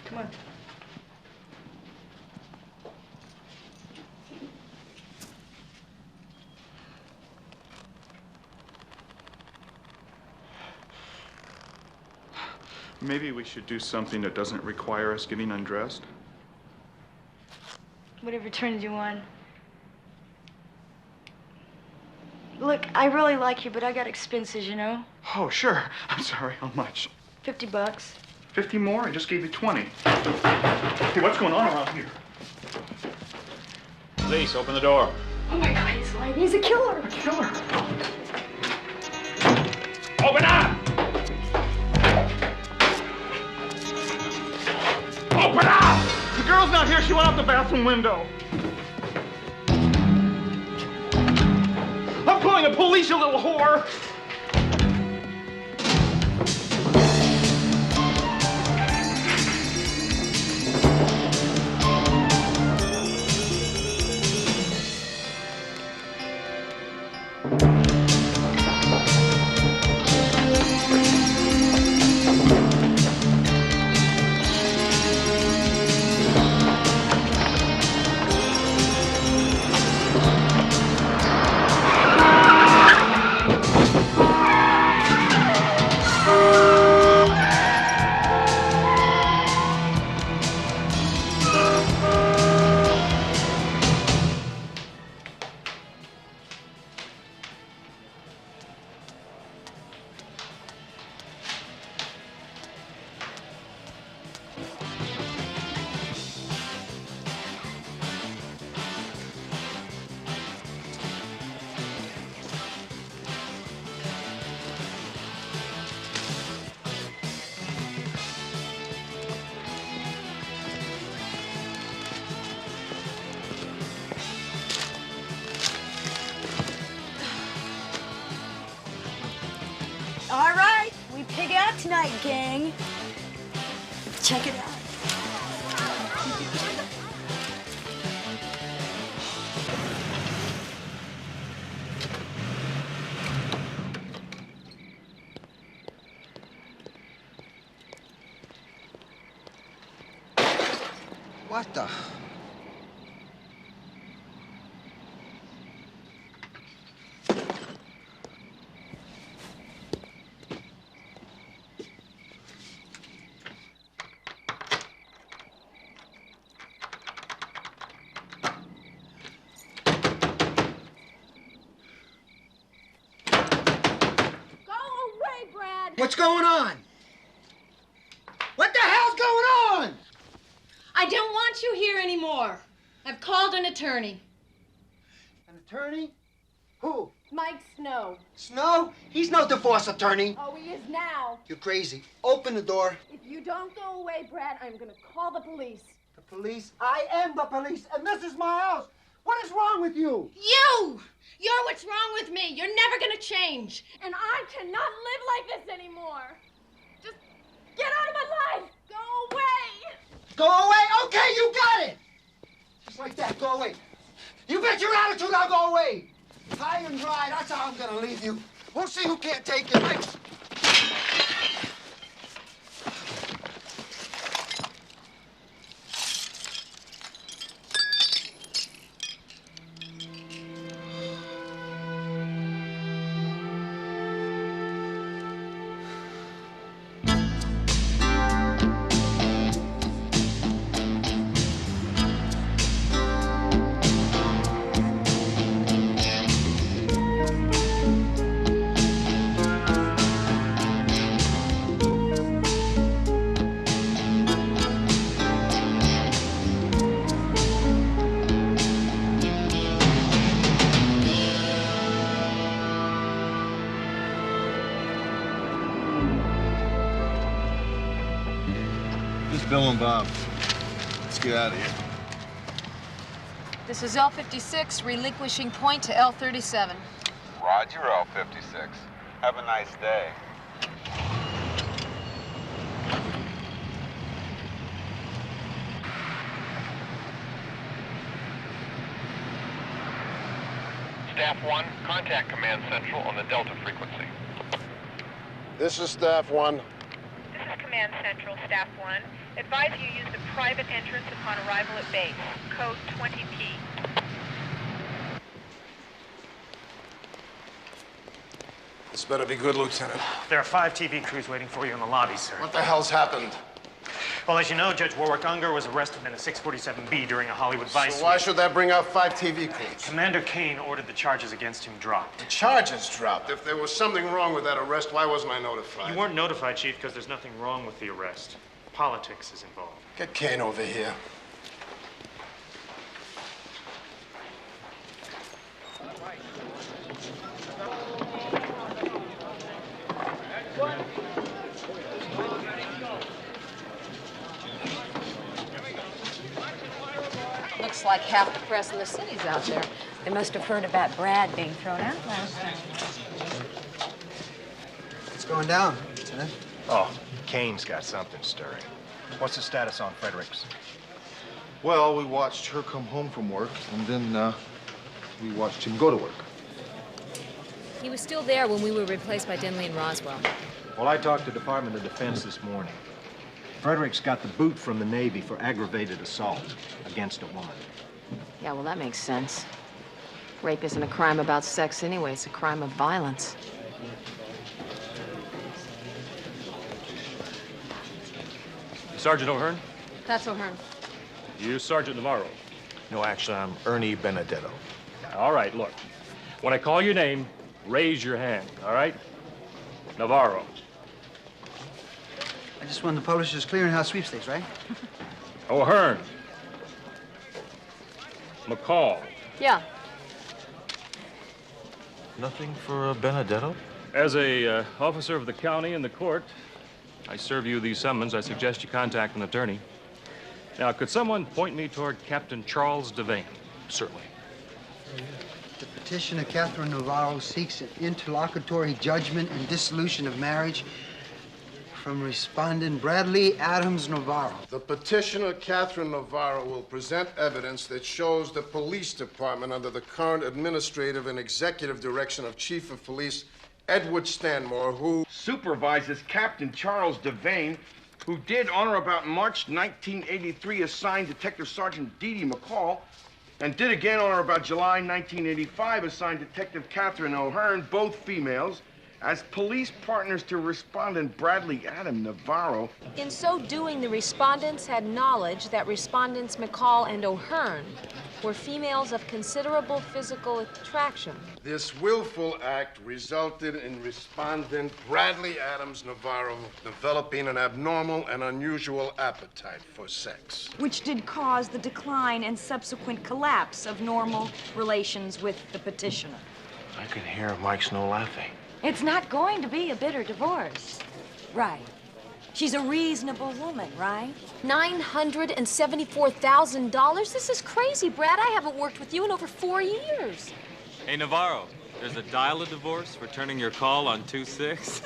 Come on. Maybe we should do something that doesn't require us getting undressed. Whatever turns you on. Look, I really like you, but I got expenses, you know? Oh, sure. I'm sorry. How much? $50. 50 more? I just gave you 20. Hey, what's going on around here? Police, open the door. Oh my God, he's lying. He's a killer. A killer? Open up! Open up! The girl's not here. She went out the bathroom window. I'm calling the police, you little whore! All right, we pig out tonight, gang. Check it out. What the? What's going on? What the hell's going on? I don't want you here anymore. I've called an attorney. An attorney? Who? Mike Snow. Snow? He's no divorce attorney. Oh, he is now. You're crazy. Open the door. If you don't go away, Brad, I'm gonna call the police. The police? I am the police, and this is my house. What is wrong with you? You! You're what's wrong with me. You're never gonna change. And I cannot live like this anymore. Just get out of my life. Go away. Go away? Okay, you got it. Just like that, go away. You bet your attitude I'll go away. High and dry, that's how I'm gonna leave you. We'll see who can't take it. Bill and Bob. Let's get out of here. This is L56, relinquishing point to L37. Roger, L56. Have a nice day. Staff 1, contact Command Central on the Delta frequency. This is Staff 1. This is Command Central, Staff 1. Advise you use the private entrance upon arrival at base. Code 20P. This better be good, Lieutenant. There are 5 TV crews waiting for you in the lobby, sir. What the hell's happened? Well, as you know, Judge Warwick Unger was arrested in a 647B during a Hollywood Vice. So why should that bring out 5 TV crews? Commander Kane ordered the charges against him dropped. The charges dropped? If there was something wrong with that arrest, why wasn't I notified? You weren't notified, Chief, because there's nothing wrong with the arrest. Politics is involved. Get Kane over here. Looks like half the press in the city's out there. They must have heard about Brad being thrown out last night. What's going down, Lieutenant? Oh, Kane's got something stirring. What's the status on Fredericks? Well, we watched her come home from work, and then we watched him go to work. He was still there when we were replaced by Denley and Roswell. Well, I talked to Department of Defense this morning. Fredericks got the boot from the Navy for aggravated assault against a woman. Yeah, well, that makes sense. Rape isn't a crime about sex anyway. It's a crime of violence. Sergeant O'Hearn? That's O'Hearn. You Sergeant Navarro? No, actually, I'm Ernie Benedetto. All right, look. When I call your name, raise your hand, all right? Navarro. I just won the Publishers Clearinghouse sweepstakes, right? O'Hearn. McCall. Yeah. Nothing for Benedetto? As a officer of the county and the court, I serve you these summons. I suggest you contact an attorney. Now, could someone point me toward Captain Charles Devane? Certainly. The petitioner, Catherine Navarro, seeks an interlocutory judgment and dissolution of marriage from respondent Bradley Adams Navarro. The petitioner, Catherine Navarro, will present evidence that shows the police department under the current administrative and executive direction of Chief of Police Edward Stanmore, who supervises Captain Charles Devane, who did, on or about March 1983, assign Detective Sergeant Dee Dee McCall, and did again on or about July 1985, assign Detective Catherine O'Hearn, both females, as police partners to respondent Bradley Adam Navarro. In so doing, the respondents had knowledge that respondents McCall and O'Hearn were females of considerable physical attraction. this willful act resulted in respondent Bradley Adams Navarro developing an abnormal and unusual appetite for sex. Which did cause the decline and subsequent collapse of normal relations with the petitioner. I can hear Mike Snow laughing. It's not going to be a bitter divorce. Right. She's a reasonable woman, right? $974,000? This is crazy, Brad. I haven't worked with you in over 4 years. Hey, Navarro, there's a dial-a-divorce for turning your call on 2-6.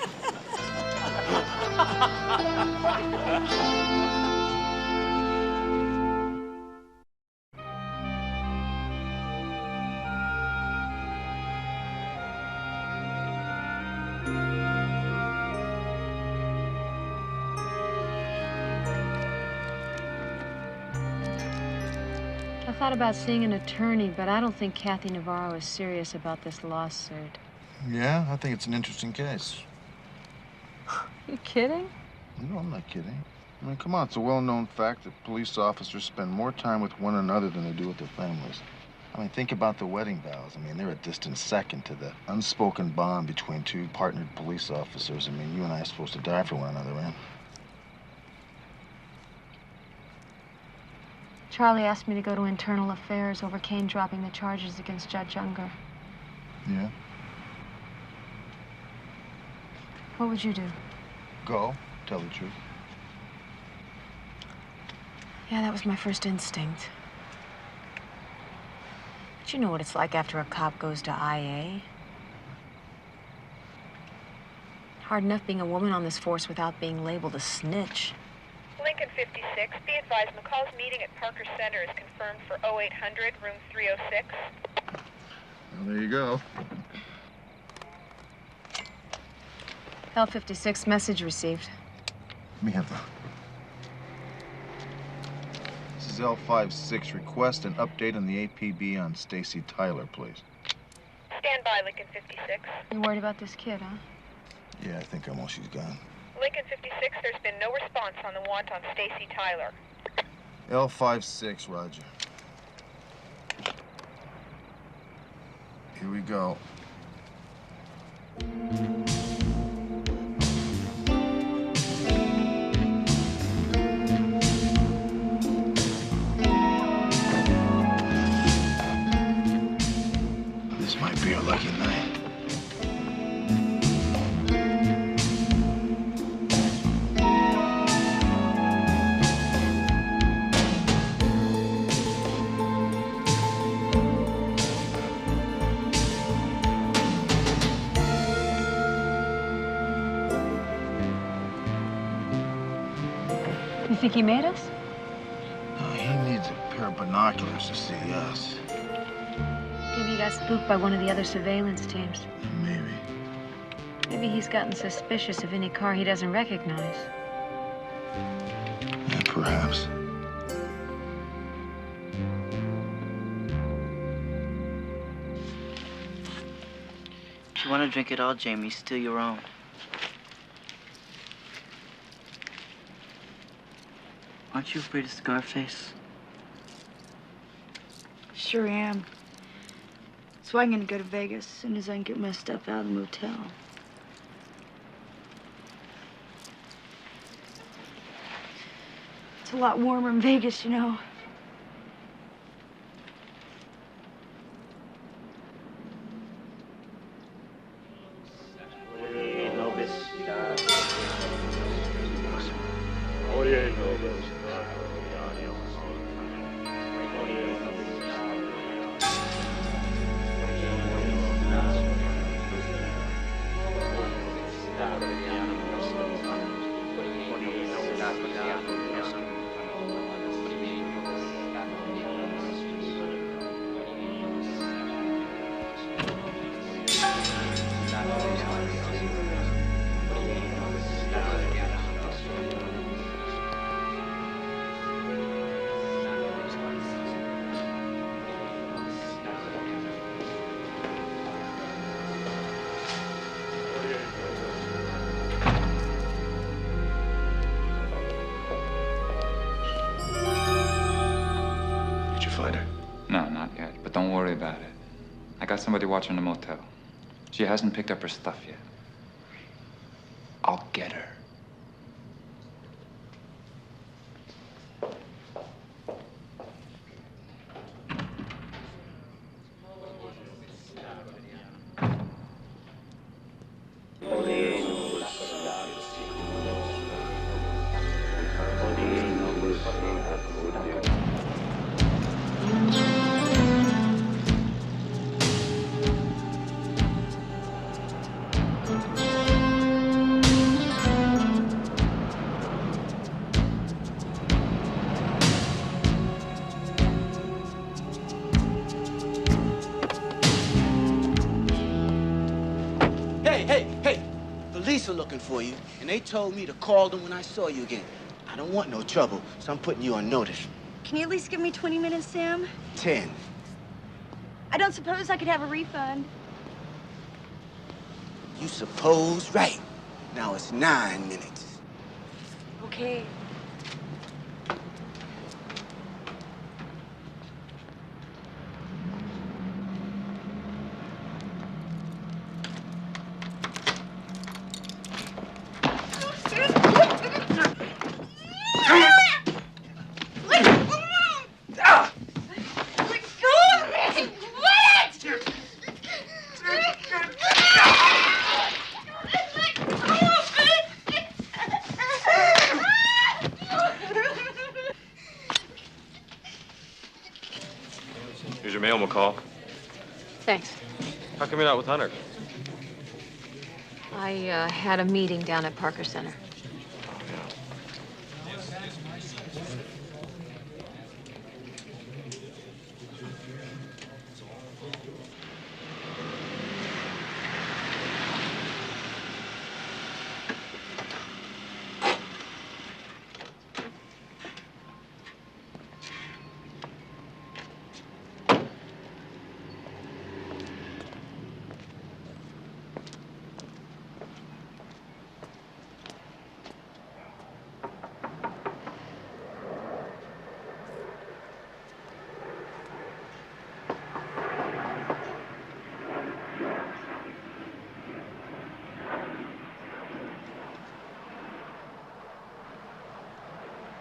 I thought about seeing an attorney, but I don't think Kathy Navarro is serious about this lawsuit. Yeah, I think it's an interesting case. You kidding? No, I'm not kidding. I mean, come on, it's a well-known fact that police officers spend more time with one another than they do with their families. I mean, think about the wedding vows. I mean, they're a distant second to the unspoken bond between two partnered police officers. I mean, you and I are supposed to die for one another, right? Charlie asked me to go to Internal Affairs over Kane dropping the charges against Judge Unger. Yeah? What would you do? Go, tell the truth. Yeah, that was my first instinct. But you know what it's like after a cop goes to IA. Hard enough being a woman on this force without being labeled a snitch. Lincoln 56, be advised McCall's meeting at Parker Center is confirmed for 0800, room 306. Well, there you go. L56, message received. Let me have that. This is L56. Request an update on the APB on Stacy Tyler, please. Stand by, Lincoln 56. You worried about this kid, huh? Yeah, I think almost she's gone. Lincoln 56, there's been no response on the want on Stacy Tyler. L56, roger. Here we go. This might be a lucky night. You think he made us? No, he needs a pair of binoculars to see us. Maybe he got spooked by one of the other surveillance teams. Maybe. Maybe he's gotten suspicious of any car he doesn't recognize. Yeah, perhaps. If you want to drink it all, Jamie, still your own. Aren't you afraid of Scarface? Sure am. So I'm gonna go to Vegas as soon as I can get my stuff out of the motel. It's a lot warmer in Vegas, you know. No, not yet, but don't worry about it. I got somebody watching the motel. She hasn't picked up her stuff yet. I'll get her. Hey, police are looking for you, and they told me to call them when I saw you again. I don't want no trouble, so I'm putting you on notice. Can you at least give me 20 minutes, Sam? 10. I don't suppose I could have a refund. You suppose right. Now it's 9 minutes. Okay. McCall. Thanks. How come you're not with Hunter? I had a meeting down at Parker Center.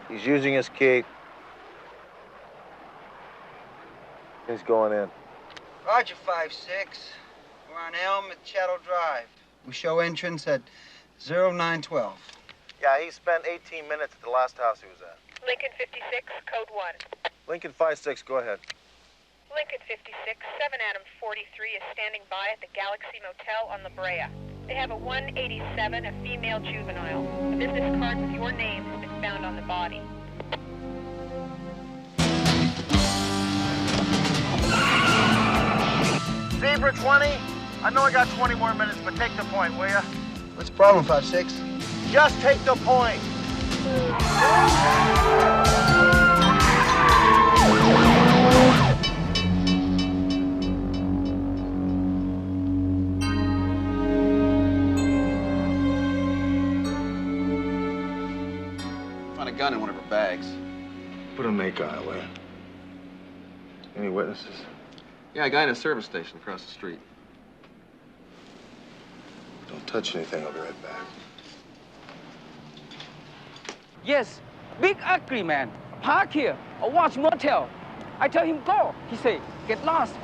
He's using his key. He's going in. Roger, 5-6. We're on Elm at Shadow Drive. We show entrance at 0912. Yeah, he spent 18 minutes at the last house he was at. Lincoln 56, code 1. Lincoln 5-6, go ahead. Lincoln 56, 7 Adam 43 is standing by at the Galaxy Motel on La Brea. They have a 187, a female juvenile. A business card with your name has been found on the body. Zebra 20, I know I got 20 more minutes, but take the point, will ya? What's the problem, 5-6? Just take the point. Found a gun in one of her bags. Put a make eye, will ya? Any witnesses? Yeah, a guy in a service station across the street. Don't touch anything, I'll be right back. Yes, big ugly man. Park here, or watch motel. I tell him go. He say, get lost.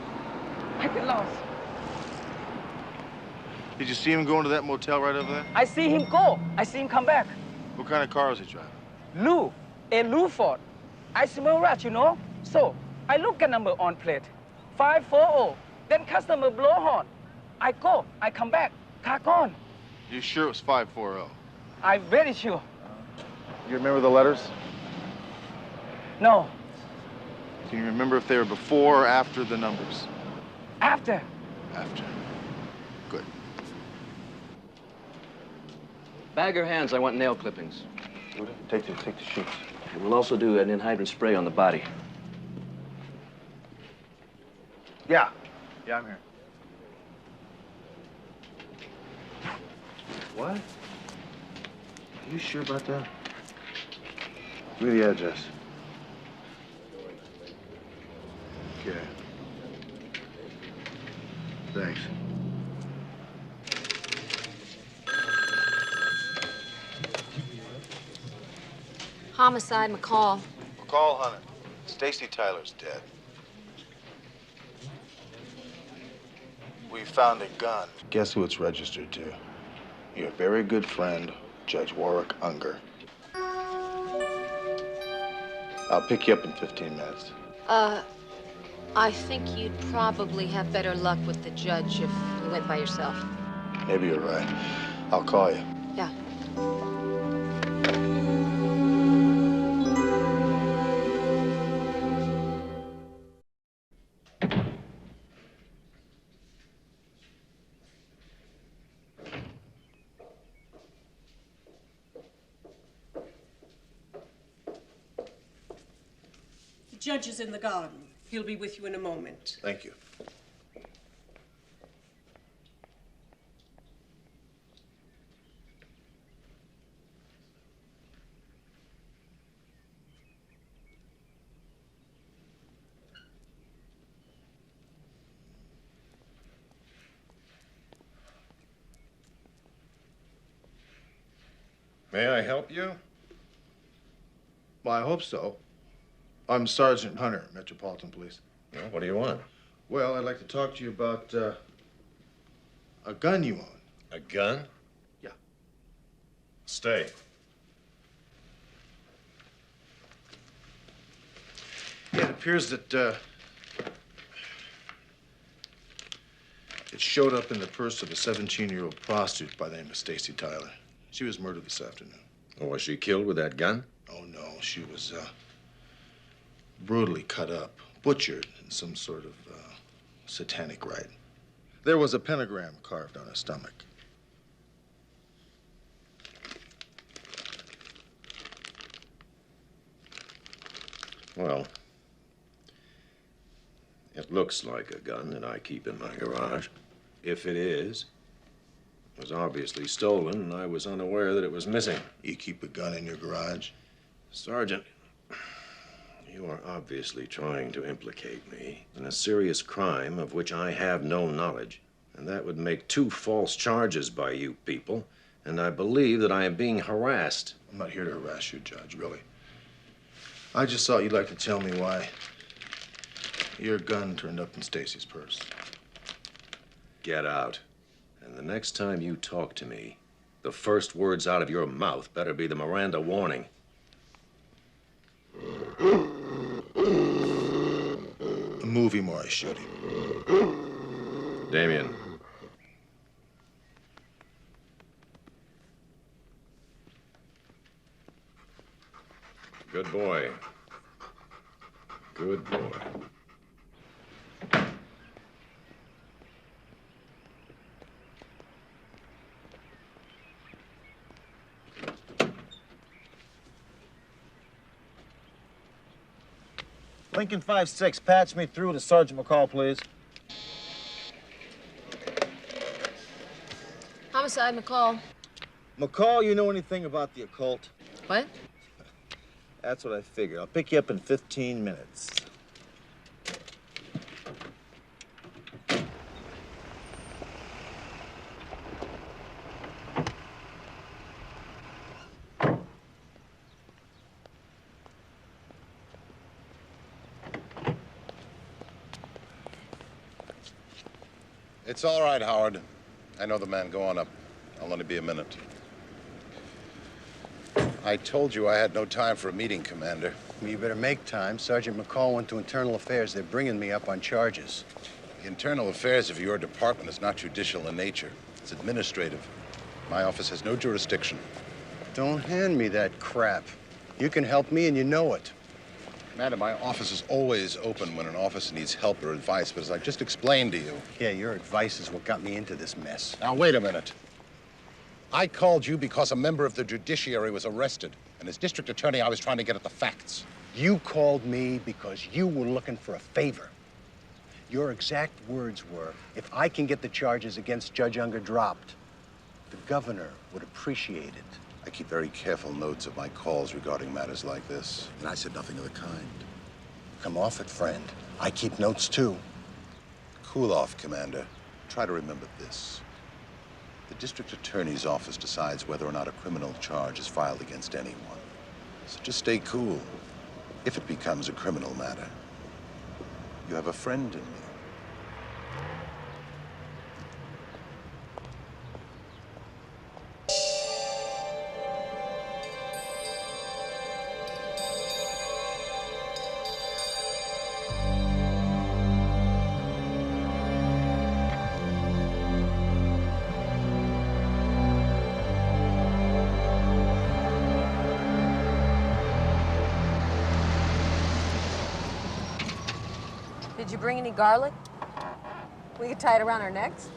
I get lost. Did you see him go into that motel right over there? I see him go. I see him come back. What kind of car was he driving? Lou, a Lou Ford. I smell rat, you know? So, I look at number on plate. 540. Then customer blow horn. I go, I come back. Car gone. You sure it was 540? I'm very sure. You remember the letters? No. Can you remember if they were before or after the numbers? After. After. Good. Bag her hands, I want nail clippings. Take the sheets. And we'll also do an anhydrous spray on the body. Yeah. Yeah, I'm here. What? Are you sure about that? Give me the address. Okay. Thanks. Homicide, McCall. McCall, Hunter. Stacy Tyler's dead. We found a gun. Guess who it's registered to? Your very good friend, Judge Warwick Unger. I'll pick you up in 15 minutes. I think you'd probably have better luck with the judge if you went by yourself. Maybe you're right. I'll call you. Yeah. The judge is in the garden. He'll be with you in a moment. Thank you. May I help you? Well, I hope so. I'm Sergeant Hunter, Metropolitan Police. Well, what do you want? Well, I'd like to talk to you about a gun you own. A gun? Yeah. Stay. Yeah, it appears that It showed up in the purse of a 17-year-old prostitute by the name of Stacy Tyler. She was murdered this afternoon. Oh, was she killed with that gun? Oh, no. She was brutally cut up, butchered in some sort of satanic rite. There was a pentagram carved on her stomach. Well, it looks like a gun that I keep in my garage. If it is, it was obviously stolen, and I was unaware that it was missing. You keep a gun in your garage? Sergeant, you are obviously trying to implicate me in a serious crime of which I have no knowledge. And that would make 2 false charges by you people, and I believe that I am being harassed. I'm not here to harass you, Judge, really. I just thought you'd like to tell me why your gun turned up in Stacy's purse. Get out. And the next time you talk to me, the first words out of your mouth better be the Miranda warning. A movie more I shoot him. Damien. Good boy. Good boy. Lincoln 5-6, patch me through to Sergeant McCall, please. Homicide, McCall. McCall, you know anything about the occult? What? That's what I figured. I'll pick you up in 15 minutes. It's all right, Howard. I know the man. Go on up. I'll only be a minute. I told you I had no time for a meeting, Commander. Well, you better make time. Sergeant McCall went to Internal Affairs. They're bringing me up on charges. The internal affairs of your department is not judicial in nature. It's administrative. My office has no jurisdiction. Don't hand me that crap. You can help me and you know it. Commander, my office is always open when an officer needs help or advice, but as I just explained to you... Yeah, your advice is what got me into this mess. Now, wait a minute. I called you because a member of the judiciary was arrested, and as district attorney, I was trying to get at the facts. You called me because you were looking for a favor. Your exact words were, if I can get the charges against Judge Unger dropped, the governor would appreciate it. I keep very careful notes of my calls regarding matters like this, and I said nothing of the kind. Come off it, friend. I keep notes, too. Cool off, Commander. Try to remember this. The district attorney's office decides whether or not a criminal charge is filed against anyone. So just stay cool. If it becomes a criminal matter, you have a friend in me. Did you bring any garlic? We could tie it around our necks.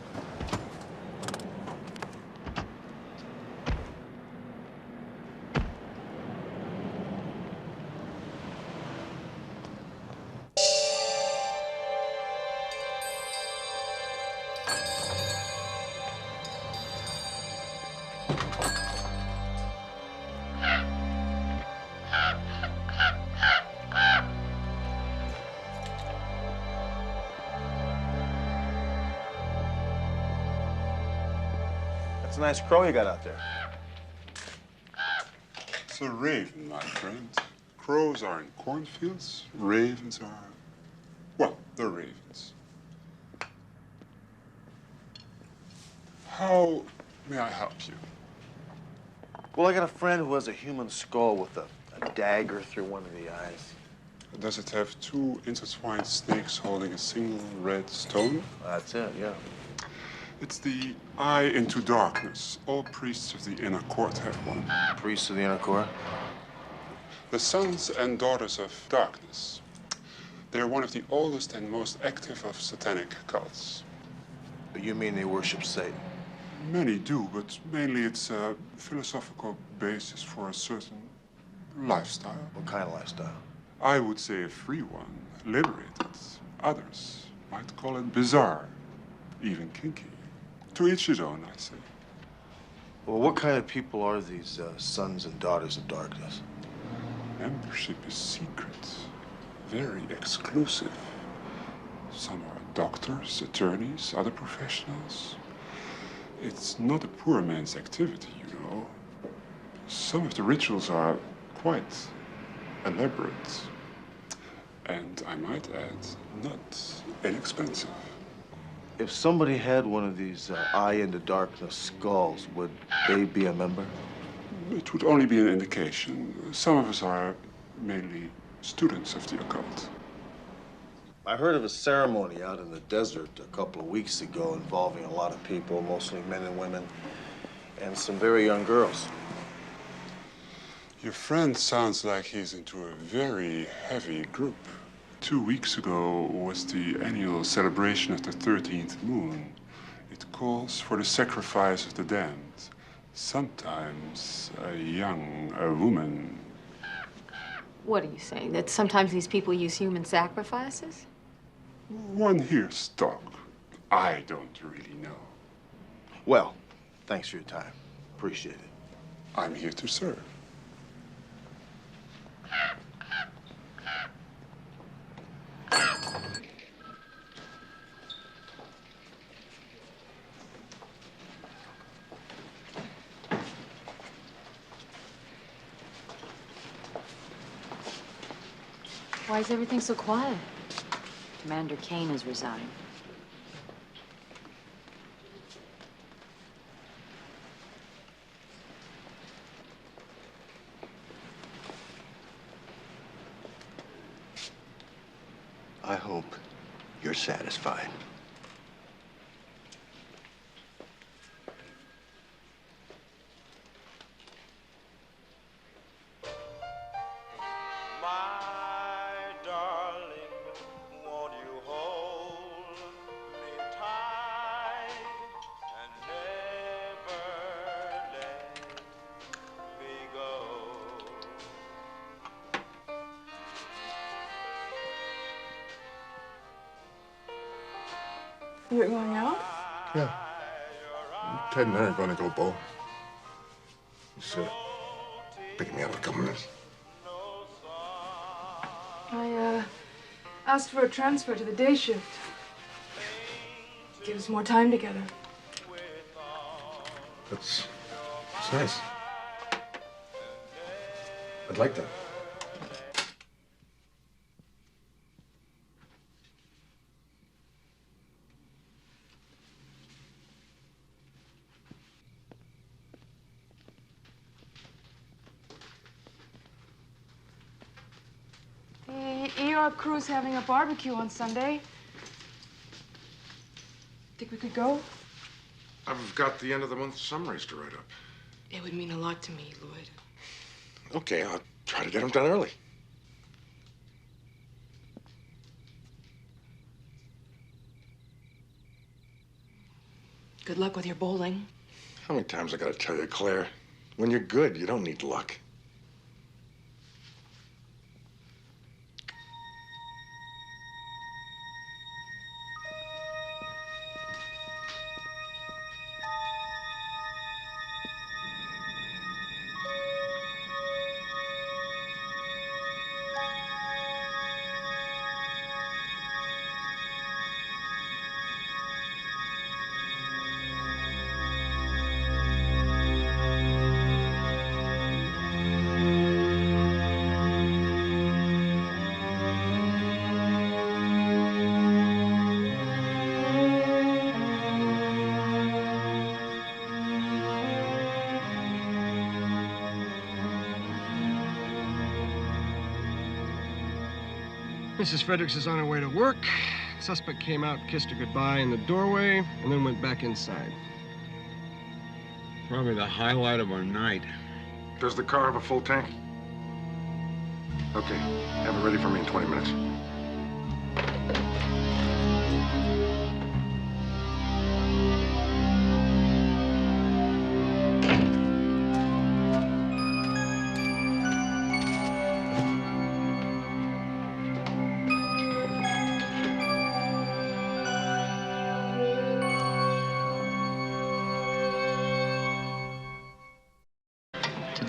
That's a nice crow you got out there. It's a raven, my friend. Crows are in cornfields. Ravens are, well, they're ravens. How may I help you? Well, I got a friend who has a human skull with a dagger through one of the eyes. Does it have 2 intertwined snakes holding a single red stone? That's it, yeah. It's the eye into darkness. All priests of the inner court have one. Priests of the inner court? The sons and daughters of darkness. They're one of the oldest and most active of satanic cults. You mean they worship Satan? Many do, but mainly it's a philosophical basis for a certain lifestyle. What kind of lifestyle? I would say a free one, liberated. Others might call it bizarre, even kinky. To each his own, I say. Well, what kind of people are these sons and daughters of darkness? Membership is secret, very exclusive. Some are doctors, attorneys, other professionals. It's not a poor man's activity, you know. Some of the rituals are quite elaborate. And I might add, not inexpensive. If somebody had one of these eye into darkness skulls, would they be a member? It would only be an indication. Some of us are mainly students of the occult. I heard of a ceremony out in the desert a couple of weeks ago involving a lot of people, mostly men and women, and some very young girls. Your friend sounds like he's into a very heavy group. 2 weeks ago was the annual celebration of the 13th moon. It calls for the sacrifice of the damned. Sometimes a woman. What are you saying? That sometimes these people use human sacrifices? One hears talk. I don't really know. Well, thanks for your time. Appreciate it. I'm here to serve. Why is everything so quiet? Commander Kane has resigned. I hope you're satisfied. You're going out? Yeah. Ted and I are going to go bowling. He's picking me up in a couple minutes. I asked for a transfer to the day shift. Give us more time together. That's nice. I'd like that. The ER crew's having a barbecue on Sunday. Think we could go? I've got the end of the month summaries to write up. It would mean a lot to me, Lloyd. Okay, I'll try to get them done early. Good luck with your bowling. How many times I gotta tell you, Claire? When you're good, you don't need luck. Mrs. Fredericks is on her way to work. Suspect came out, kissed her goodbye in the doorway, and then went back inside. Probably the highlight of our night. Does the car have a full tank? Okay, have it ready for me in 20 minutes.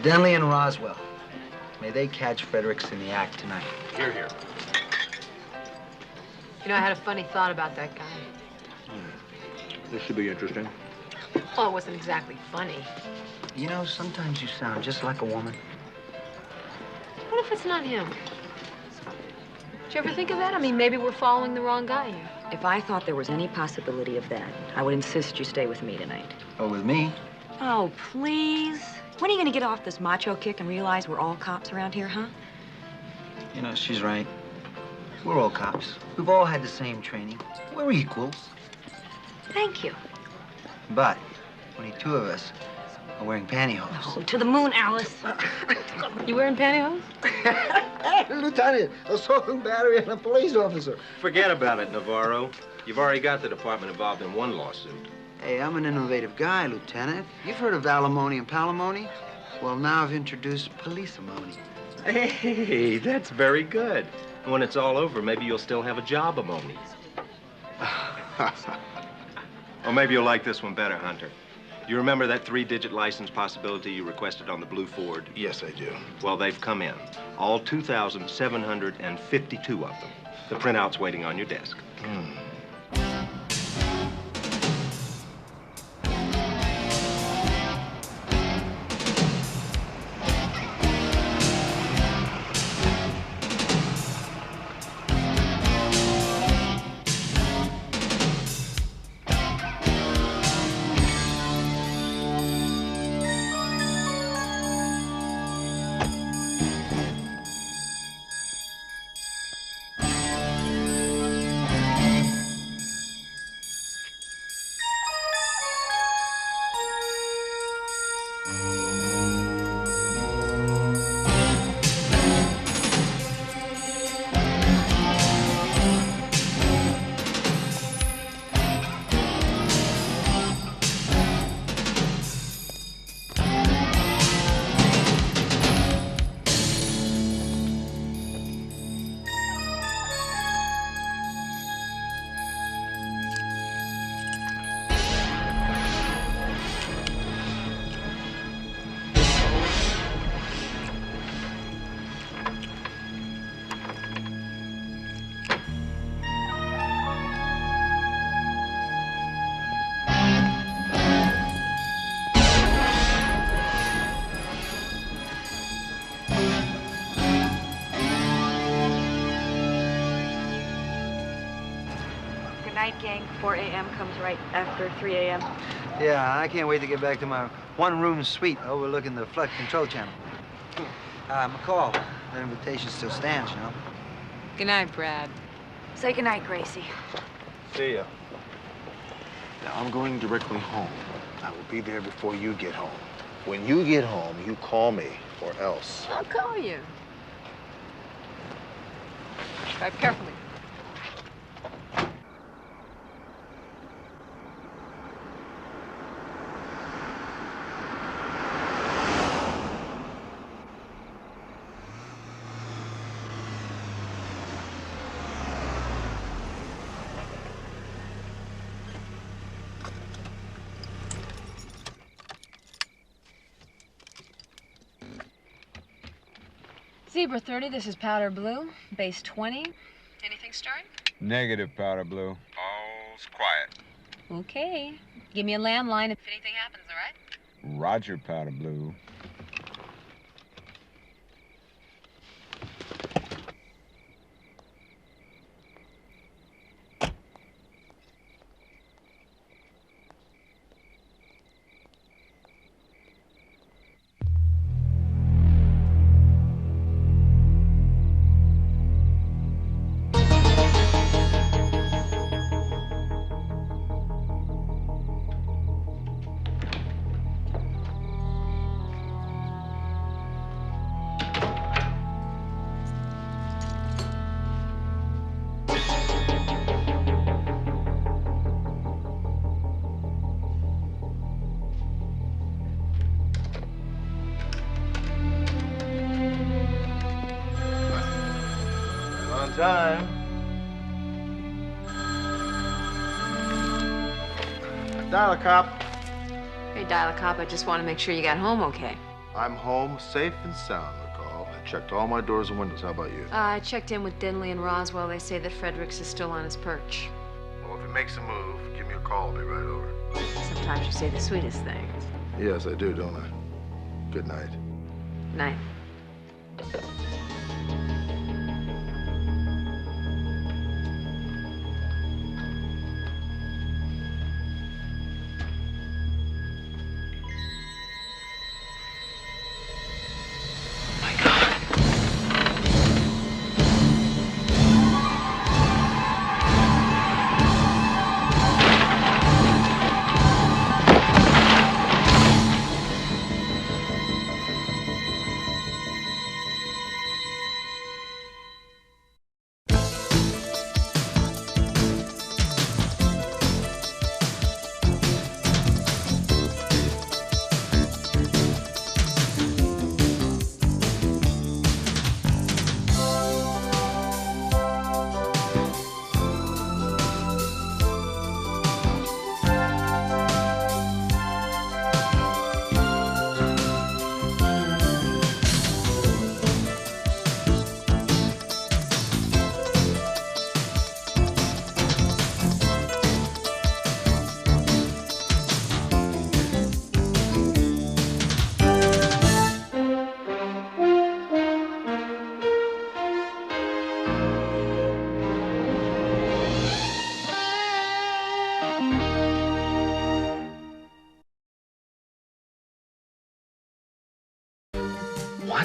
Denley and Roswell. May they catch Fredericks in the act tonight. Here, here. You know, I had a funny thought about that guy. This should be interesting. Well, it wasn't exactly funny. You know, sometimes you sound just like a woman. What if it's not him? Did you ever think of that? I mean, maybe we're following the wrong guy here. If I thought there was any possibility of that, I would insist you stay with me tonight. Oh, with me? Oh, please. When are you going to get off this macho kick and realize we're all cops around here, huh? You know, she's right. We're all cops. We've all had the same training. We're equals. Thank you. But only two of us are wearing pantyhose. Oh, to the moon, Alice. You wearing pantyhose? Hey, Lieutenant, assault and battery on a police officer. Forget about it, Navarro. You've already got the department involved in one lawsuit. Hey, I'm an innovative guy, Lieutenant. You've heard of alimony and palimony? Well, now I've introduced police-amony. Hey, that's very good. When it's all over, maybe you'll still have a job amony. Or maybe you'll like this one better, Hunter. You remember that 3-digit license possibility you requested on the blue Ford? Yes, I do. Well, they've come in. All 2,752 of them. The printout's waiting on your desk. Night gang, 4 a.m. comes right after 3 a.m. Yeah, I can't wait to get back to my one-room suite overlooking the flood control channel. McCall, that invitation still stands, you know. Good night, Brad. Say goodnight, Gracie. See ya. Now, I'm going directly home. I will be there before you get home. When you get home, you call me, or else. I'll call you. Drive carefully. Zebra 30, this is powder blue. Base 20. Anything stirring? Negative, powder blue. All's quiet. Okay. Give me a landline if anything happens, all right? Roger, powder blue. Time. Dial a cop. Hey, Dial-A-Cop, I just want to make sure you got home okay. I'm home, safe and sound, McCall. I checked all my doors and windows. How about you? I checked in with Dinley and Roswell. They say that Fredericks is still on his perch. Well, if he makes a move, give me a call. I'll be right over. Sometimes you say the sweetest things. Yes, I do, don't I? Good night. Night.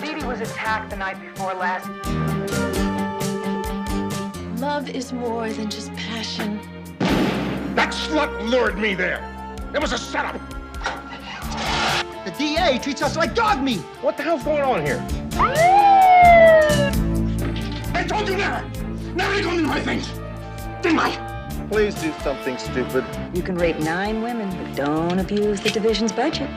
Dee was attacked the night before last. Love is more than just passion. That slut lured me there. It was a setup. The DA treats us like dog meat. What the hell's going on here? I told you never to go near my things. Didn't I? Please do something stupid. You can rape 9 women, but don't abuse the division's budget.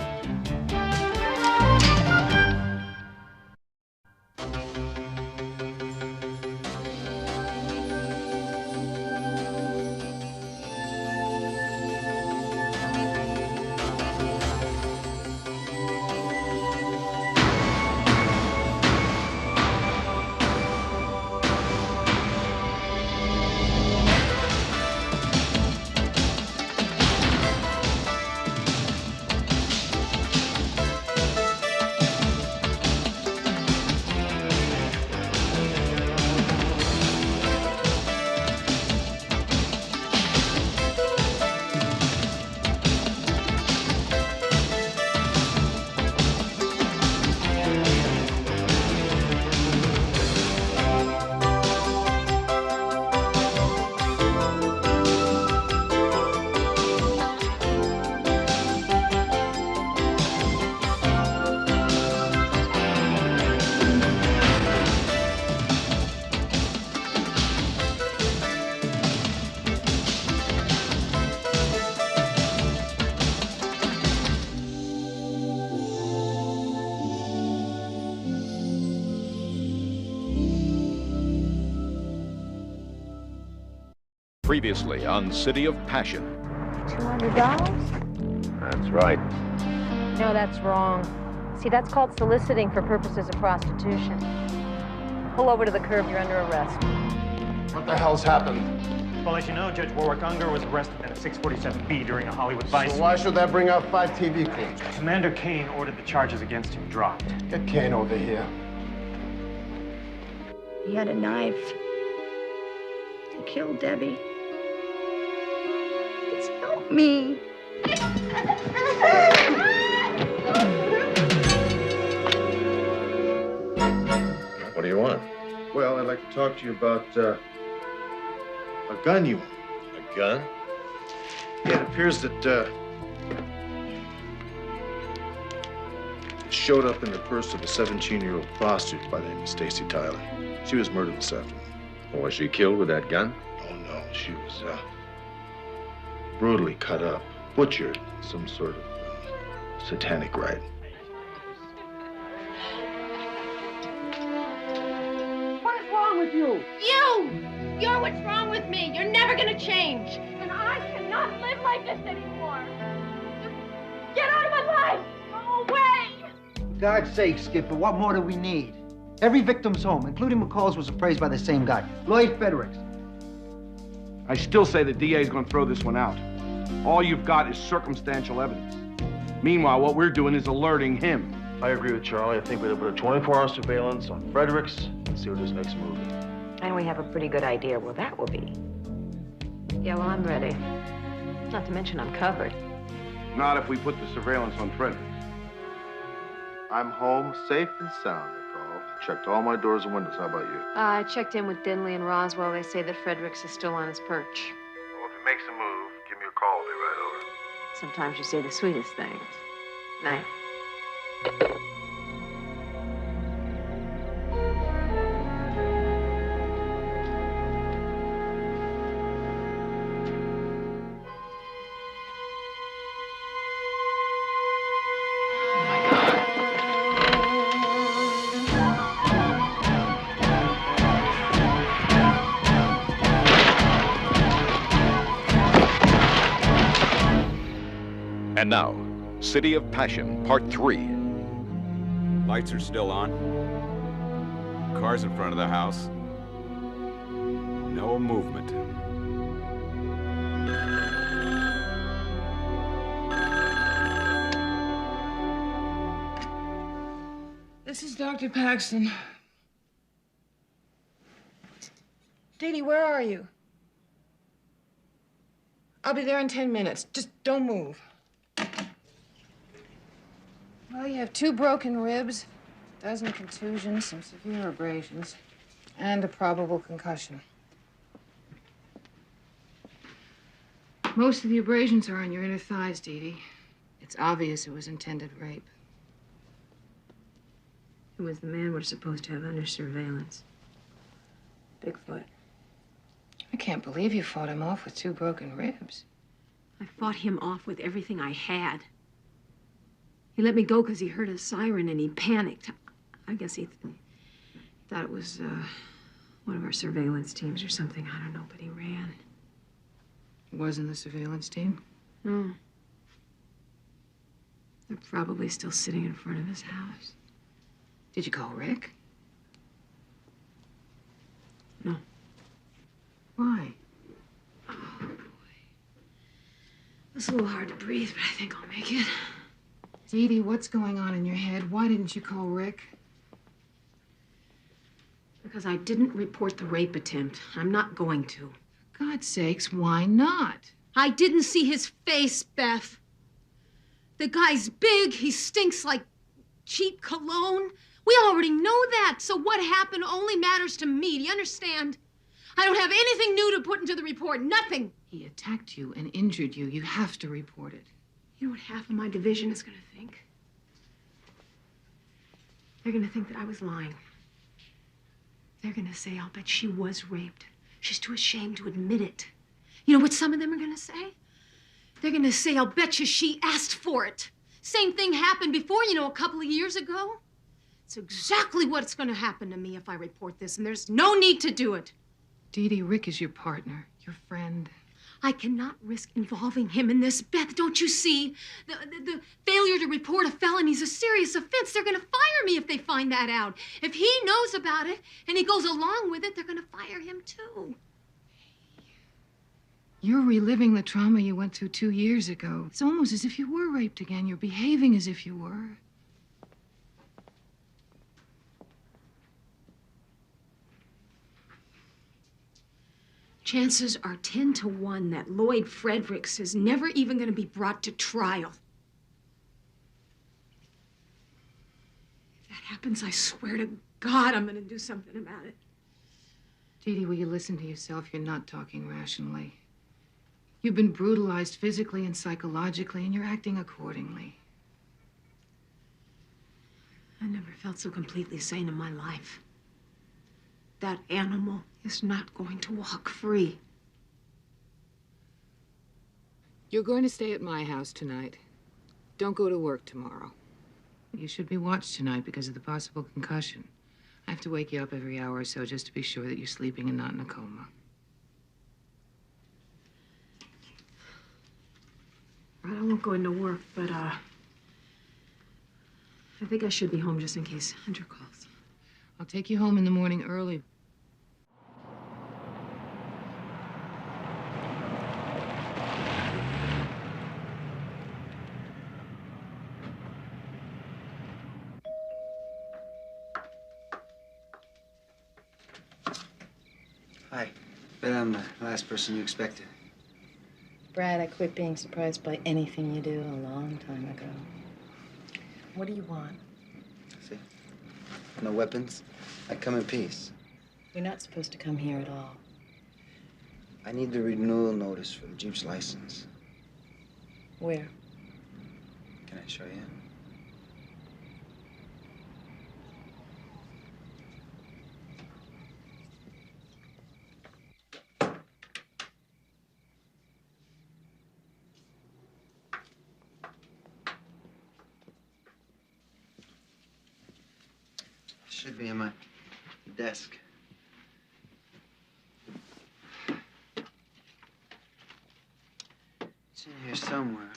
Previously on City of Passion. $200? That's right. No, that's wrong. See, that's called soliciting for purposes of prostitution. Pull over to the curb, you're under arrest. What the hell's happened? Well, as you know, Judge Warwick Unger was arrested in a 647B during a Hollywood Vice. So why should that bring out 5 TV crews? Commander Kane ordered the charges against him dropped. Get Kane over here. He had a knife. He killed Debbie. Please help me. What do you want? Well, I'd like to talk to you about a gun you own. A gun? Yeah, it appears that it showed up in the purse of a 17-year-old prostitute by the name of Stacy Tyler. She was murdered this afternoon. Was she killed with that gun? Oh, no. She was brutally cut up, butchered, some sort of satanic rite. What is wrong with you? You! what's wrong with me. You're never gonna change. And I cannot live like this anymore. Just get out of my life. Go away. For God's sake, Skipper, what more do we need? Every victim's home, including McCall's, was appraised by the same guy, Lloyd Fredericks. I still say the DA is going to throw this one out. All you've got is circumstantial evidence. Meanwhile, what we're doing is alerting him. I agree with Charlie. I think we ought to put a 24-hour surveillance on Fredericks and see what his next move is. And we have a pretty good idea where that will be. Yeah, well, I'm ready. Not to mention I'm covered. Not if we put the surveillance on Fredericks. I'm home safe and sound, McCall. Checked all my doors and windows. How about you? I checked in with Dinley and Roswell. They say that Fredericks is still on his perch. Well, if he makes a move, give me a call. I'll be right over. Sometimes you say the sweetest things. Night. And now, City of Passion, Part 3. Lights are still on. Cars in front of the house. No movement. This is Dr. Paxton. Dee Dee, where are you? I'll be there in 10 minutes. Just don't move. Well, you have 2 broken ribs, a dozen contusions, some severe abrasions, and a probable concussion. Most of the abrasions are on your inner thighs, Dee Dee. It's obvious it was intended rape. Who was the man we're supposed to have under surveillance? Bigfoot. I can't believe you fought him off with 2 broken ribs. I fought him off with everything I had. He let me go because he heard a siren and he panicked. I guess he thought it was one of our surveillance teams or something. I don't know, but he ran. It wasn't the surveillance team? No. They're probably still sitting in front of his house. Did you call Rick? No. Why? Oh, boy. It's a little hard to breathe, but I think I'll make it. Dee Dee, what's going on in your head? Why didn't you call Rick? Because I didn't report the rape attempt. I'm not going to. For God's sakes, why not? I didn't see his face, Beth. The guy's big. He stinks like cheap cologne. We already know that. So what happened only matters to me. Do you understand? I don't have anything new to put into the report. Nothing. He attacked you and injured you. You have to report it. You know what half of my division is going to think? They're going to think that I was lying. They're going to say, I'll bet she was raped. She's too ashamed to admit it. You know what some of them are going to say? They're going to say, I'll bet you she asked for it. Same thing happened before, you know, a couple of years ago. It's exactly what's going to happen to me if I report this, and there's no need to do it. Dee Dee, Rick is your partner, your friend. I cannot risk involving him in this, Beth. Don't you see? The failure to report a felony is a serious offense. They're going to fire me if they find that out. If he knows about it and he goes along with it, they're going to fire him too. You're reliving the trauma you went through 2 years ago. It's almost as if you were raped again. You're behaving as if you were. Chances are 10 to 1 that Lloyd Fredericks is never even going to be brought to trial. If that happens, I swear to God I'm going to do something about it. Dee Dee, will you listen to yourself? You're not talking rationally. You've been brutalized physically and psychologically, and you're acting accordingly. I never felt so completely sane in my life. That animal is not going to walk free. You're going to stay at my house tonight. Don't go to work tomorrow. You should be watched tonight because of the possible concussion. I have to wake you up every hour or so just to be sure that you're sleeping and not in a coma. won't go into work, but, I think I should be home just in case Hunter calls. I'll take you home in the morning early. Hi. Bet I'm the last person you expected. Brad, I quit being surprised by anything you do a long time ago. What do you want? See? No weapons. I come in peace. You're not supposed to come here at all. I need the renewal notice for the Jeep's license. Where? Can I show you? Should be in my desk. It's in here somewhere.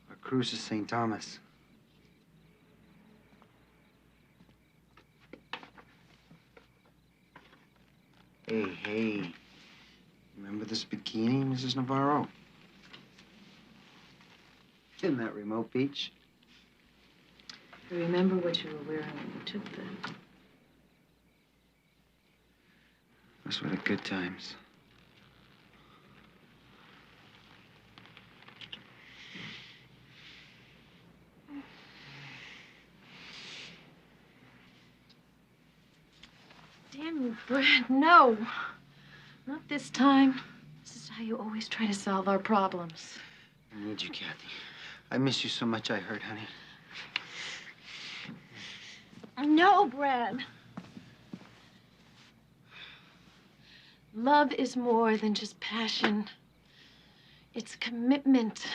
Our cruise is St. Thomas. Hey. Remember this bikini, Mrs. Navarro? In that remote beach? I remember what you were wearing when you took that. Those were the good times. Damn you, Brad, no. Not this time. This is how you always try to solve our problems. I need you, Kathy. I miss you so much, I heard, honey. No, Brad. Love is more than just passion. It's commitment.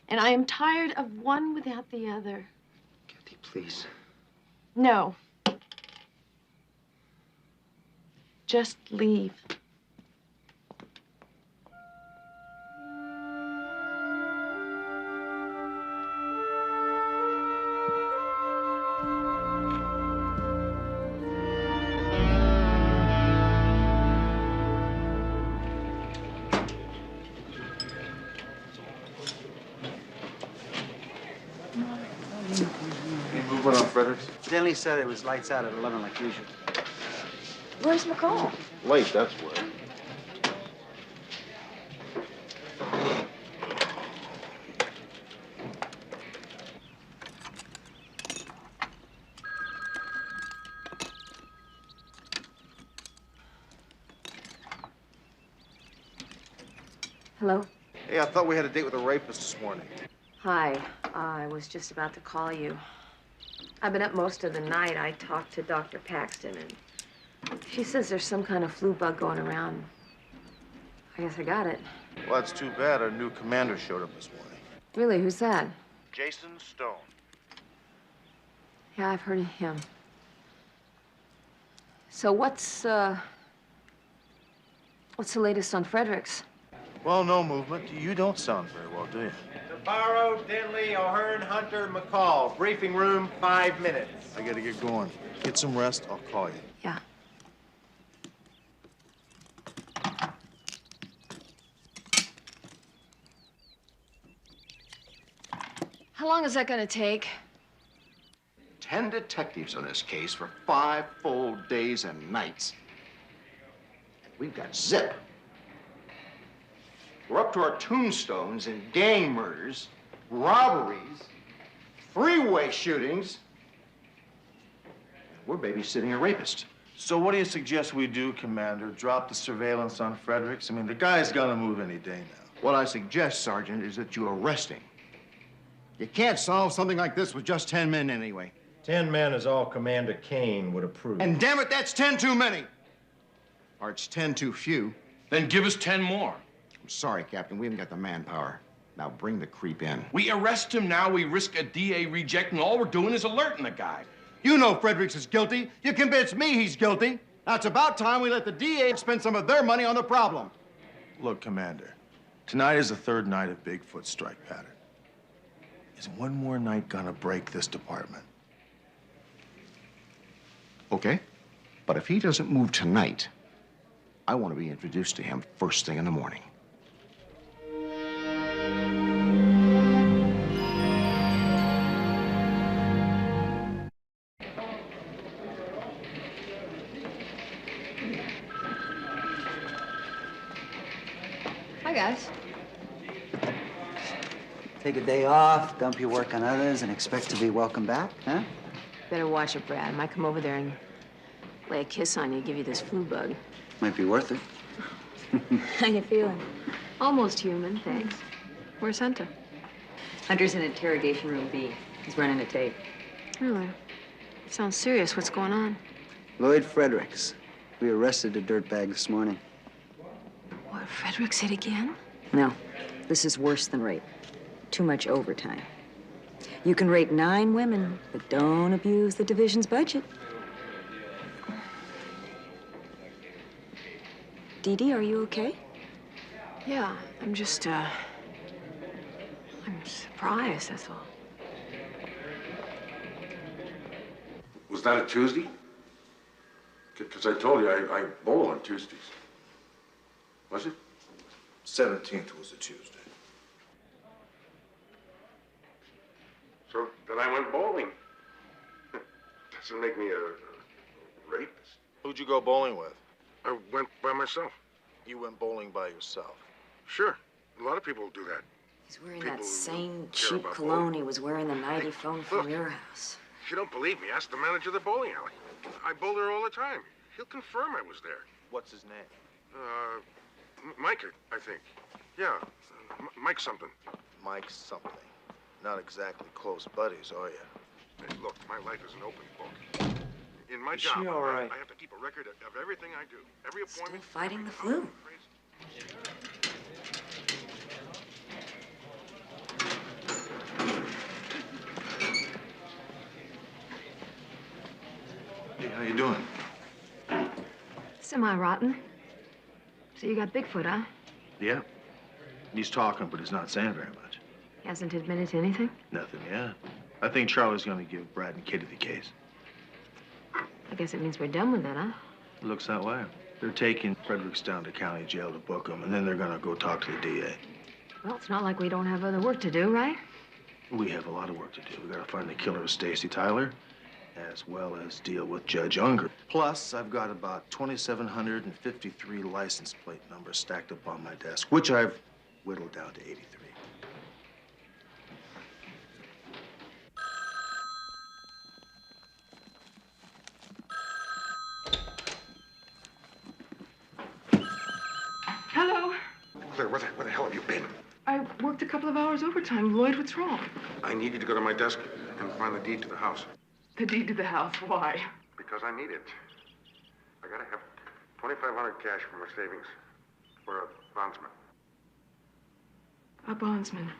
And I am tired of one without the other. Kathy, please. No. Just leave. Any movement on Fredericks? Denley said it was lights out at 11 like usual. Where's McCall? Late, that's where. Hello? Hey, I thought we had a date with a rapist this morning. Hi. I was just about to call you. I've been up most of the night. I talked to Dr. Paxton, and she says there's some kind of flu bug going around. I guess I got it. Well, that's too bad. Our new commander showed up this morning. Really? Who's that? Jason Stone. Yeah, I've heard of him. So what's the latest on Fredericks? Well, no movement. You don't sound very well, do you? Navarro, Denley, O'Hearn, Hunter, McCall. Briefing room, 5 minutes. I gotta get going. Get some rest. I'll call you. Yeah. How long is that gonna take? 10 detectives on this case for 5 full days and nights. And we've got zip. We're up to our tombstones in gang murders, robberies, freeway shootings. We're babysitting a rapist. So what do you suggest we do, Commander? Drop the surveillance on Fredericks? I mean, the guy's gonna move any day now. What I suggest, Sergeant, is that you arrest him. You can't solve something like this with just 10 men anyway. 10 men is all Commander Kane would approve. And damn it, that's 10 too many. Or it's 10 too few. Then give us 10 more. I'm sorry, Captain, we haven't got the manpower. Now bring the creep in. We arrest him now, we risk a DA reject, and all we're doing is alerting the guy. You know Fredericks is guilty. You convinced me he's guilty. Now, it's about time we let the DA spend some of their money on the problem. Look, Commander, tonight is the third night of Bigfoot's strike pattern. Is one more night gonna break this department? Okay, but if he doesn't move tonight, I want to be introduced to him first thing in the morning. Hi, guys. Take a day off, dump your work on others, and expect to be welcome back, huh? Better watch it, Brad. I might come over there and lay a kiss on you, give you this flu bug. Might be worth it. How you feeling? Almost human, thanks. Where's Hunter? Hunter's in interrogation room B. He's running a tape. Really? Sounds serious. What's going on? Lloyd Fredericks. We arrested a dirtbag this morning. What, Fredericks hit again? No, this is worse than rape. Too much overtime. You can rape 9 women, but don't abuse the division's budget. Dee Dee, are you okay? Yeah, I'm just, I'm surprised, that's all. Was that a Tuesday? Because I told you I bowl on Tuesdays. Was it? 17th was a Tuesday. So then I went bowling. Doesn't make me a rapist. Who'd you go bowling with? I went by myself. You went bowling by yourself. Sure. A lot of people do that. He's wearing People that same care cheap about cologne bowling. he was wearing the night he phoned from your house. If you don't believe me, ask the manager of the bowling alley. I bowl there all the time. He'll confirm I was there. What's his name? Mike, I think. Yeah, Mike something. Mike something. Not exactly close buddies, are you? Hey, look, my life is an open book. In my Is job, she all right? I have to keep a record of everything I do. Every appointment. Still fighting the flu. Hey, how you doing? Semi-rotten. So you got Bigfoot, huh? Yeah. He's talking, but he's not saying very much. He hasn't admitted to anything? Nothing yet. I think Charlie's gonna give Brad and Kitty the case. I guess it means we're done with it, huh? It looks that way. They're taking Fredericks down to county jail to book him, and then they're gonna go talk to the DA. Well, it's not like we don't have other work to do, right? We have a lot of work to do. We gotta find the killer of Stacy Tyler, as well as deal with Judge Unger. Plus, I've got about 2,753 license plate numbers stacked up on my desk, which I've whittled down to 83. Hello. Claire, where the hell have you been? I worked a couple of hours overtime. Lloyd, what's wrong? I need you to go to my desk and find the deed to the house. The deed to the house. Why? Because I need it. I gotta have $2,500 cash from my savings for a bondsman. A bondsman.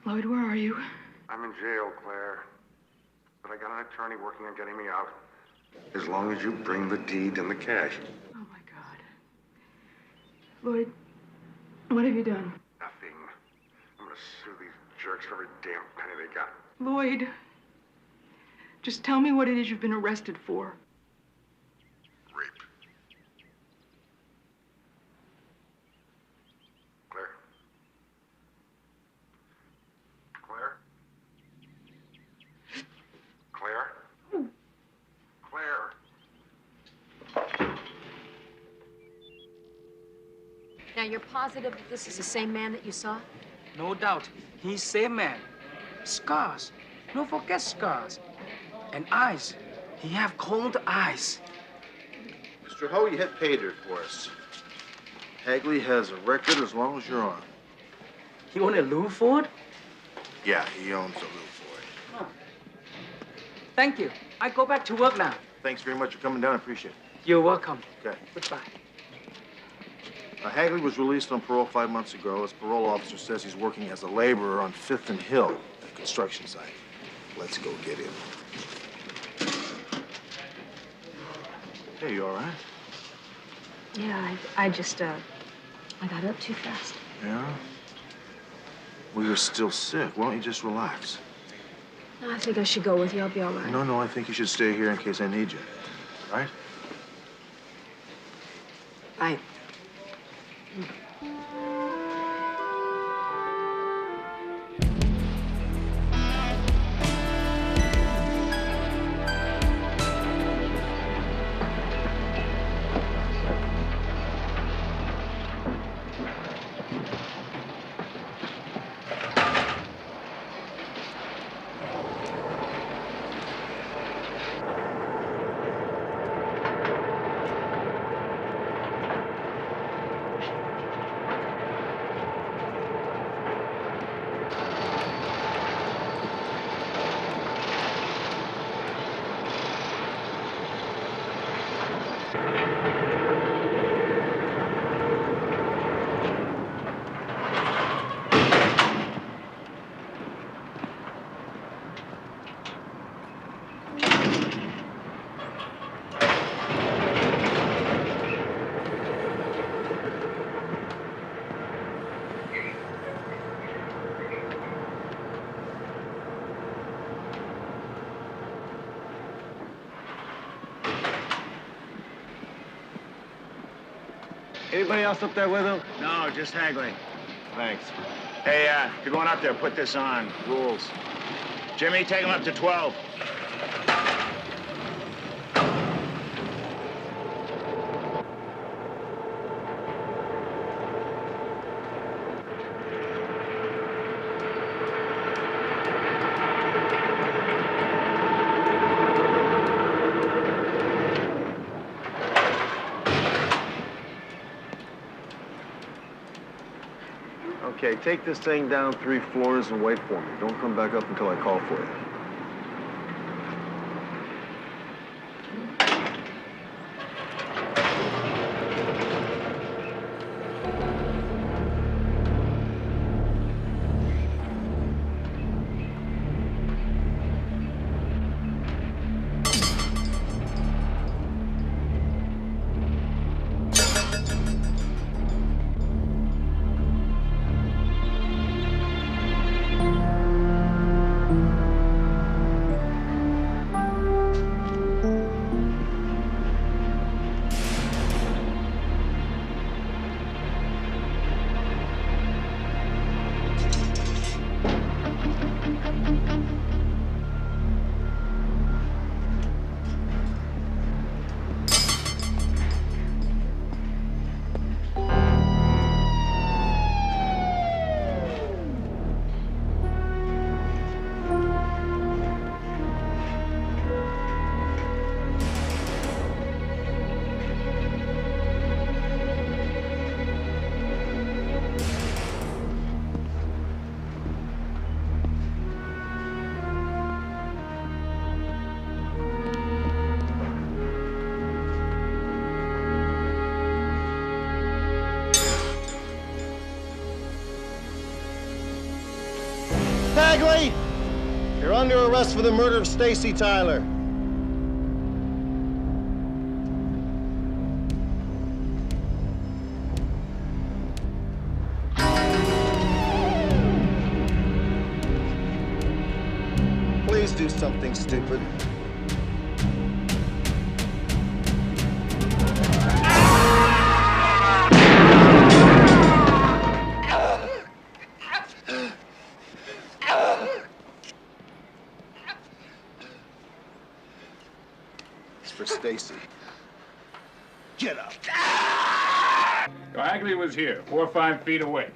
Lloyd, where are you? I'm in jail, Claire. But I got an attorney working on getting me out. As long as you bring the deed and the cash. Oh, my God. Lloyd, what have you done? Nothing. I'm gonna sue these jerks for every damn penny they got. Lloyd, just tell me what it is you've been arrested for. Rape. Claire? Claire? Claire? Claire? Now, you're positive that this is the same man that you saw? No doubt. He's same man. Scars. No forget scars. And eyes. He have cold eyes. Mr. Ho, you hit pay dirt for us. Hagley has a record as long as you're on. He own a Lou Ford? Yeah, he owns a Lou Ford. Huh. Thank you. I go back to work now. Thanks very much for coming down. I appreciate it. You're welcome. Okay. Goodbye. Hagley was released on parole 5 months ago. His parole officer says he's working as a laborer on 5th and Hill, a construction site. Let's go get him. Hey, you all right? Yeah, I just, I got up too fast. Yeah? Well, you're still sick. Why don't you just relax? I think I should go with you. I'll be all right. No, I think you should stay here in case I need you. All right? Right. Anybody else up there with him? No, just Hagley. Thanks. Hey, if you're going up there, put this on. Rules. Jimmy, take him up to 12. Okay, take this thing down 3 floors and wait for me. Don't come back up until I call for you. Hagley, you're under arrest for the murder of Stacy Tyler. Please do something stupid. For Stacy. Get up. So Hagley was here, 4 or 5 feet away,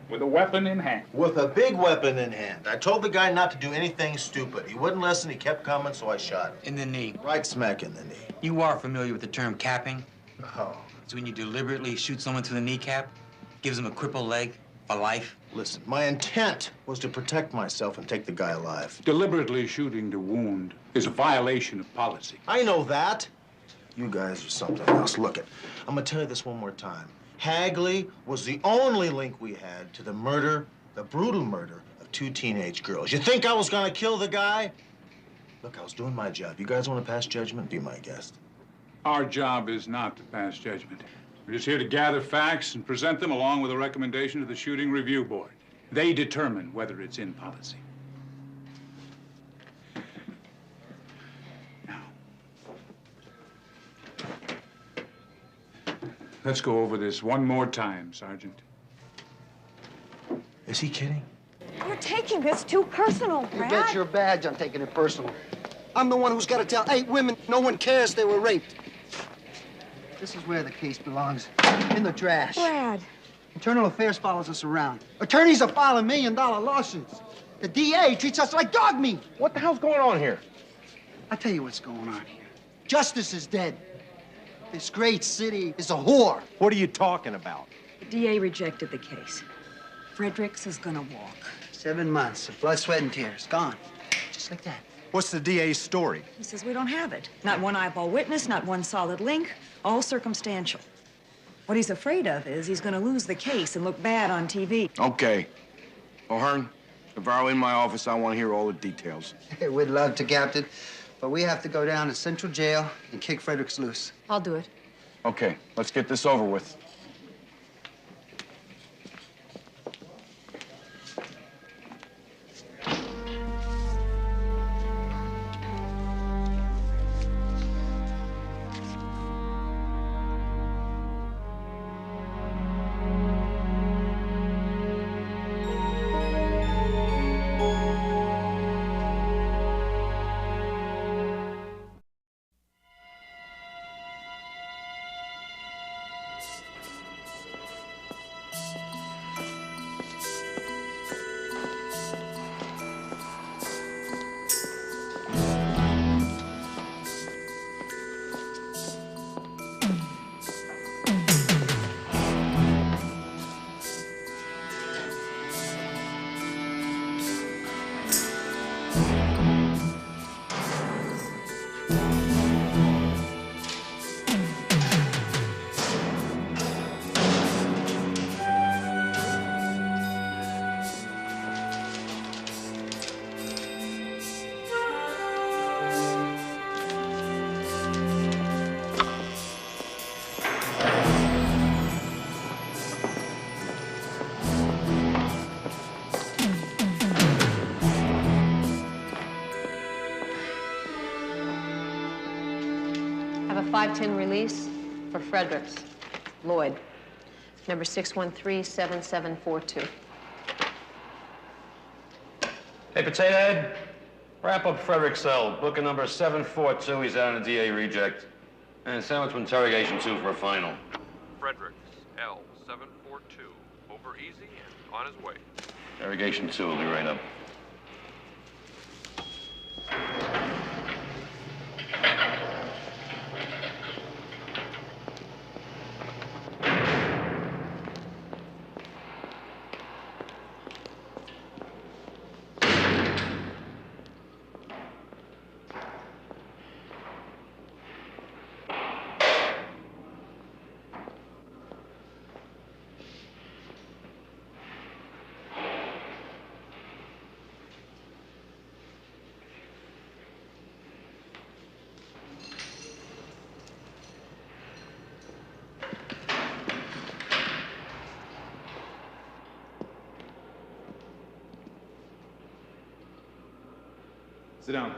with a weapon in hand. With a big weapon in hand. I told the guy not to do anything stupid. He wouldn't listen, he kept coming, so I shot him. In the knee. Right smack in the knee. You are familiar with the term capping? No. It's when you deliberately shoot someone through the kneecap, gives them a crippled leg for life. Listen, my intent was to protect myself and take the guy alive. Deliberately shooting to wound is a violation of policy. I know that. You guys are something else. Look it, I'm gonna tell you this one more time. Hagley was the only link we had to the murder, the brutal murder of 2 teenage girls. You think I was gonna kill the guy? Look, I was doing my job. You guys wanna pass judgment? Be my guest. Our job is not to pass judgment. We're just here to gather facts and present them along with a recommendation to the Shooting Review Board. They determine whether it's in policy. Now, let's go over this one more time, Sergeant. Is he kidding? You're taking this too personal, You Brad. bet your badge I'm taking it personal. I'm the one who's got to tell 8 women no one cares they were raped. This is where the case belongs, in the trash. Brad. Internal Affairs follows us around. Attorneys are filing million-dollar lawsuits. The DA treats us like dog meat. What the hell's going on here? I'll tell you what's going on here. Justice is dead. This great city is a whore. What are you talking about? The DA rejected the case. Fredericks is gonna walk. 7 months of blood, sweat, and tears. Gone. Just like that. What's the DA's story? He says we don't have it. Not one eyeball witness, not one solid link, all circumstantial. What he's afraid of is he's gonna lose the case and look bad on TV. Okay. O'Hearn, if I were in my office, I want to hear all the details. We'd love to, Captain. But we have to go down to Central Jail and kick Fredericks loose. I'll do it. Okay, let's get this over with. Have a 510 release for Fredericks. Lloyd. Number 613-7742. Hey, Potato Head. Wrap up Frederick's cell. Booking number 742. He's out on a DA reject. And send him to interrogation 2 for a final. Fredericks, L742. Over easy and on his way. Interrogation 2 will be right up. Sit down.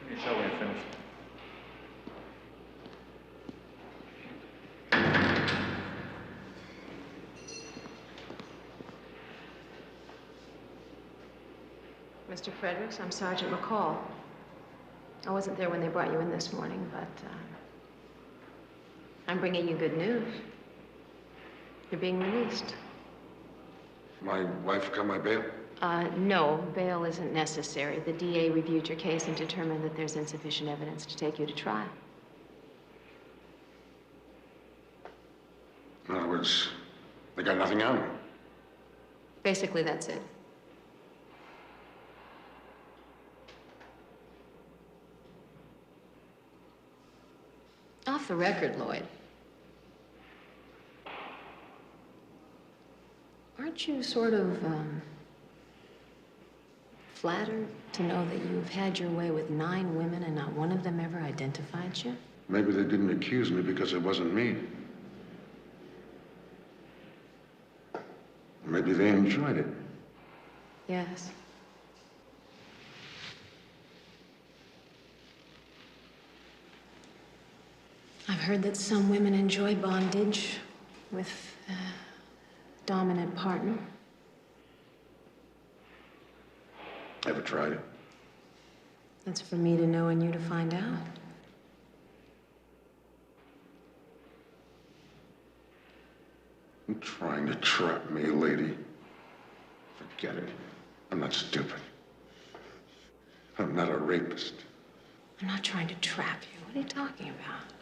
Give me a show when you're finished. Mr. Fredericks, I'm Sergeant McCall. I wasn't there when they brought you in this morning, but I'm bringing you good news. You're being released. My wife got my bail? No, bail isn't necessary. The DA reviewed your case and determined that there's insufficient evidence to take you to trial. In other words, they got nothing on me. Basically, that's it. Off the record, Lloyd. Aren't Aren't you sort of, flattered to know that you've had your way with 9 women and not one of them ever identified you? Maybe they didn't accuse me because it wasn't me. Maybe they enjoyed it. Yes. I've heard that some women enjoy bondage with a dominant partner. Ever tried it? That's for me to know and you to find out. You're trying to trap me, lady. Forget it. I'm not stupid. I'm not a rapist. I'm not trying to trap you. What are you talking about?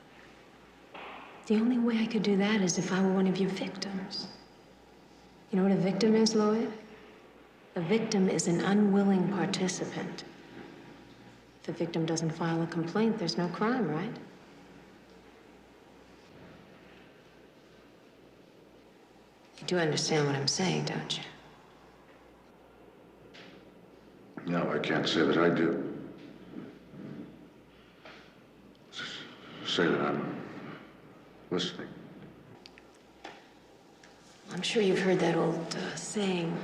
The only way I could do that is if I were one of your victims. You know what a victim is, Lloyd? A victim is an unwilling participant. If the victim doesn't file a complaint, there's no crime, right? You do understand what I'm saying, don't you? No, I can't say that I do. Say that I'm listening. I'm sure you've heard that old saying,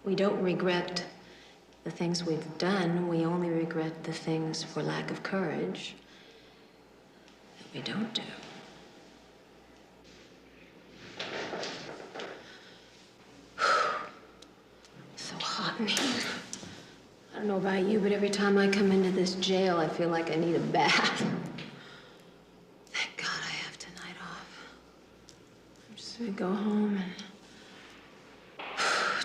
we don't regret the things we've done, we only regret the things for lack of courage that we don't do. So hot in here. I don't know about you, but every time I come into this jail, I feel like I need a bath. Thank God I have tonight off. I'm just gonna go home and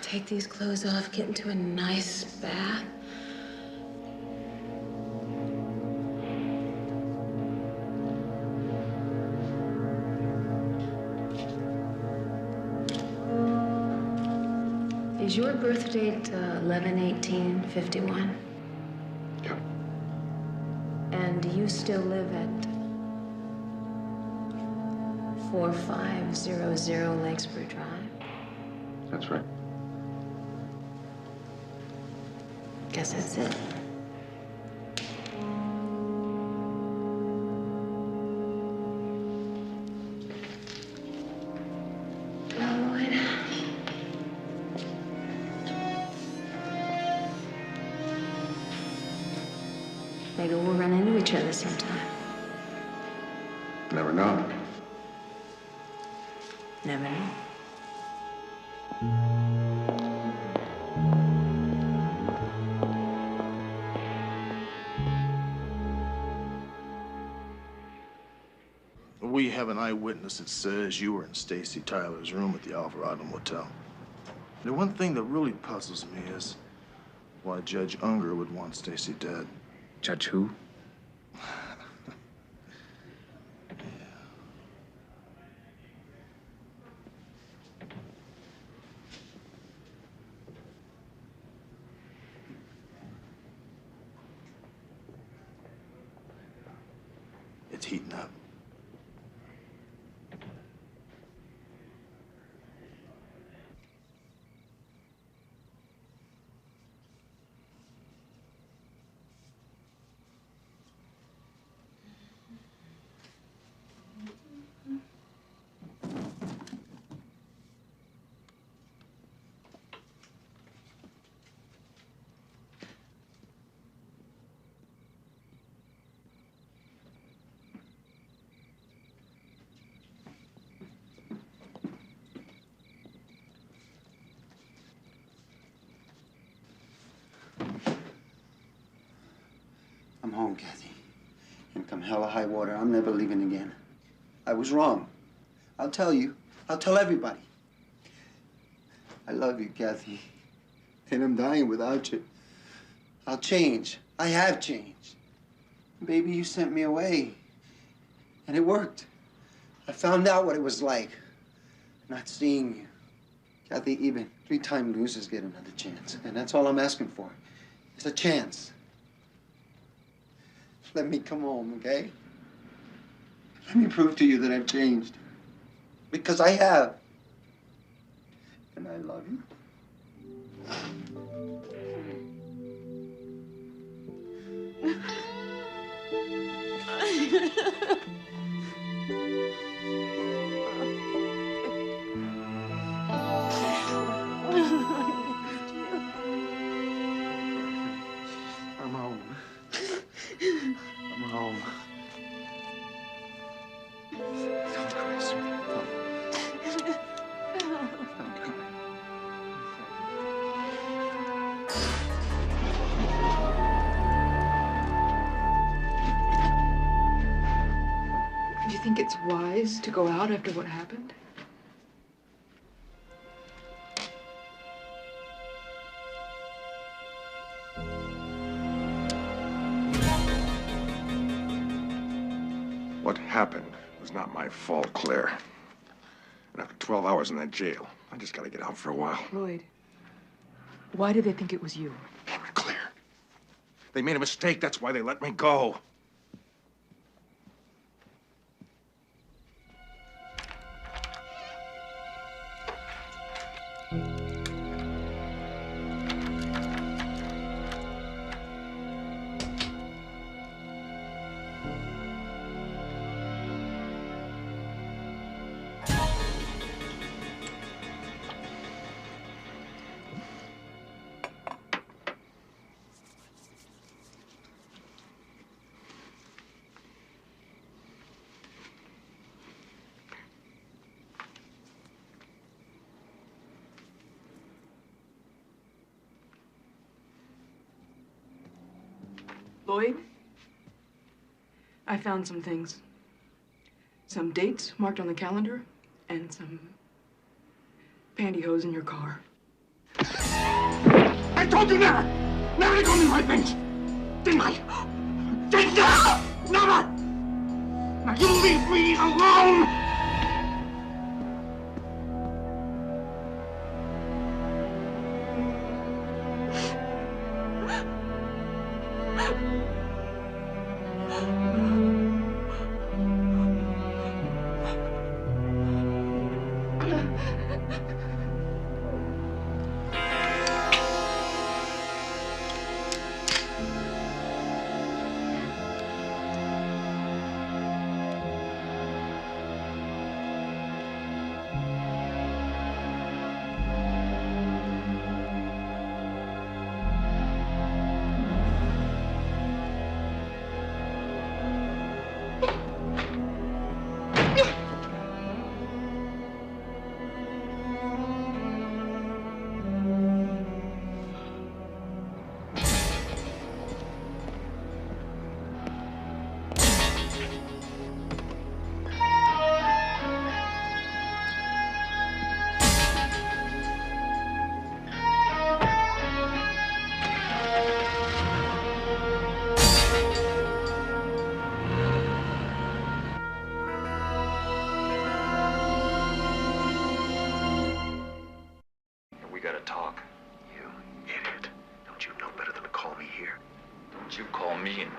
take these clothes off, get into a nice bath. Is your birth date 11/18/51? Yeah. And do you still live at 4500 Lakespur Drive? That's right. Guess that's it. Lloyd. Maybe we'll run into each other sometime. Never know. Never know. We have an eyewitness that says you were in Stacy Tyler's room at the Alvarado Motel. The one thing that really puzzles me is why Judge Unger would want Stacy dead. Judge who? It's heating up. I'm home, Kathy. And come hell or high water, I'm never leaving again. I was wrong. I'll tell you. I'll tell everybody. I love you, Kathy. And I'm dying without you. I'll change. I have changed. Baby, you sent me away. And it worked. I found out what it was like. Not seeing you. Kathy, even 3-time losers get another chance. And that's all I'm asking for. It's a chance. Let me come home, okay? Let me prove to you that I've changed. Because I have. And I love you. I'm home. I'm home. Don't cry, sweetie. Don't cry. Do you think it's wise to go out after what happened? What happened was not my fault, Claire. And after 12 hours in that jail, I just gotta get out for a while. Lloyd, why did they think it was you? Claire, they made a mistake. That's why they let me go. Lloyd, I found some things. Some dates marked on the calendar and some pantyhose in your car. I told you never! Never to go near my things! Didn't I? Didn't I? Never! Now you leave me alone!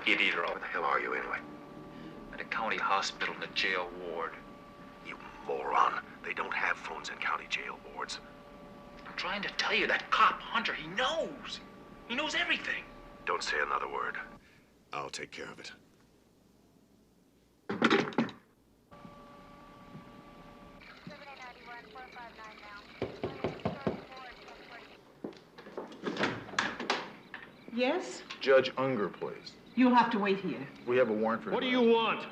Idiot, or where the hell are you anyway? At a county hospital in the jail ward. You moron. They don't have phones in county jail wards. I'm trying to tell you, that cop, Hunter, he knows. He knows everything. Don't say another word. I'll take care of it. Yes? Judge Unger, please. You'll have to wait here. We have a warrant for him. What do you want?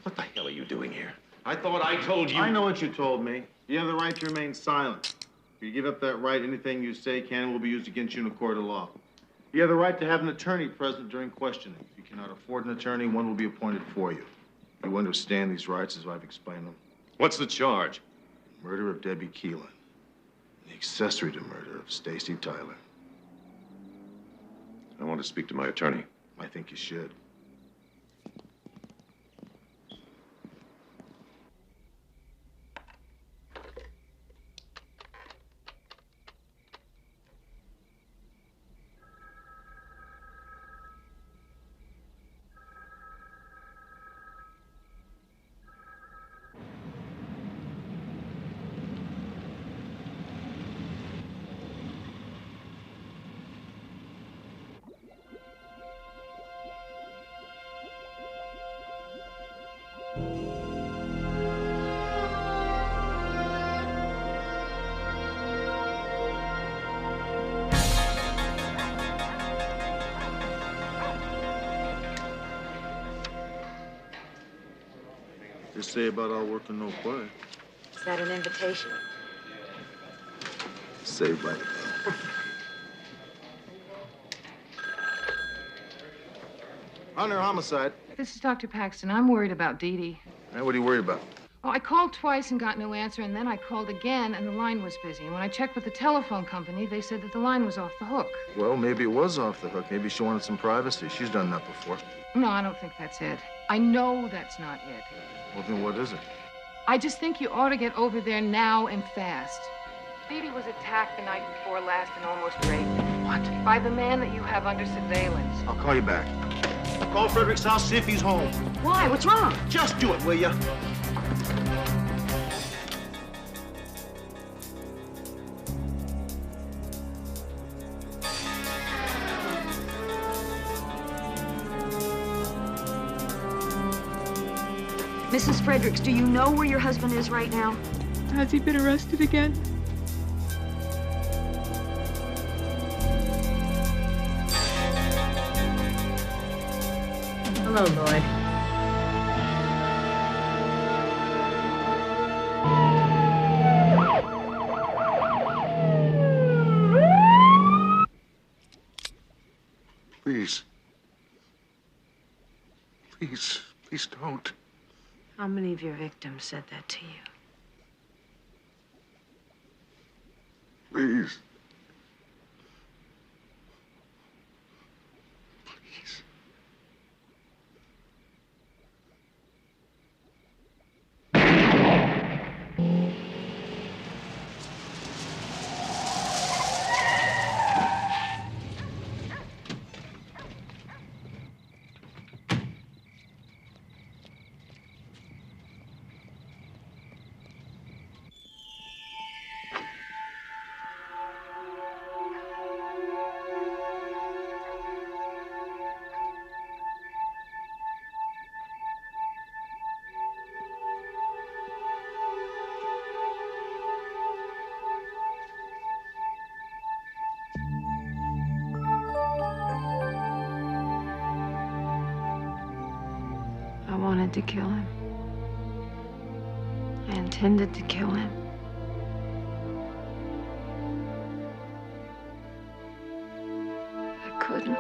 What the hell are you doing here? I thought I told you. I know what you told me. You have the right to remain silent. If you give up that right, anything you say can and will be used against you in a court of law. You have the right to have an attorney present during questioning. If you cannot afford an attorney, one will be appointed for you. You understand these rights as I've explained them. What's the charge? Murder of Debbie Keelan. The accessory to murder of Stacy Tyler. I want to speak to my attorney. I think you should. Just say about all work and no play. Is that an invitation? Saved by the bell. Hunter, homicide. This is Dr. Paxton. I'm worried about Dee Dee. Hey, what are you worried about? Oh, I called twice and got no answer, and then I called again, and the line was busy. And when I checked with the telephone company, they said that the line was off the hook. Well, maybe it was off the hook. Maybe she wanted some privacy. She's done that before. No, I don't think that's it. I know that's not it. Well, then what is it? I just think you ought to get over there now and fast. Dee Dee was attacked the night before last and almost raped. What? By the man that you have under surveillance. I'll call you back. Call Frederick's house, see if he's home. Why? What's wrong? Just do it, will ya? Mrs. Fredericks, do you know where your husband is right now? Has he been arrested again? Hello, Lloyd. Please. Please. Please don't. How many of your victims said that to you? Please. I wanted to kill him. I intended to kill him. I couldn't.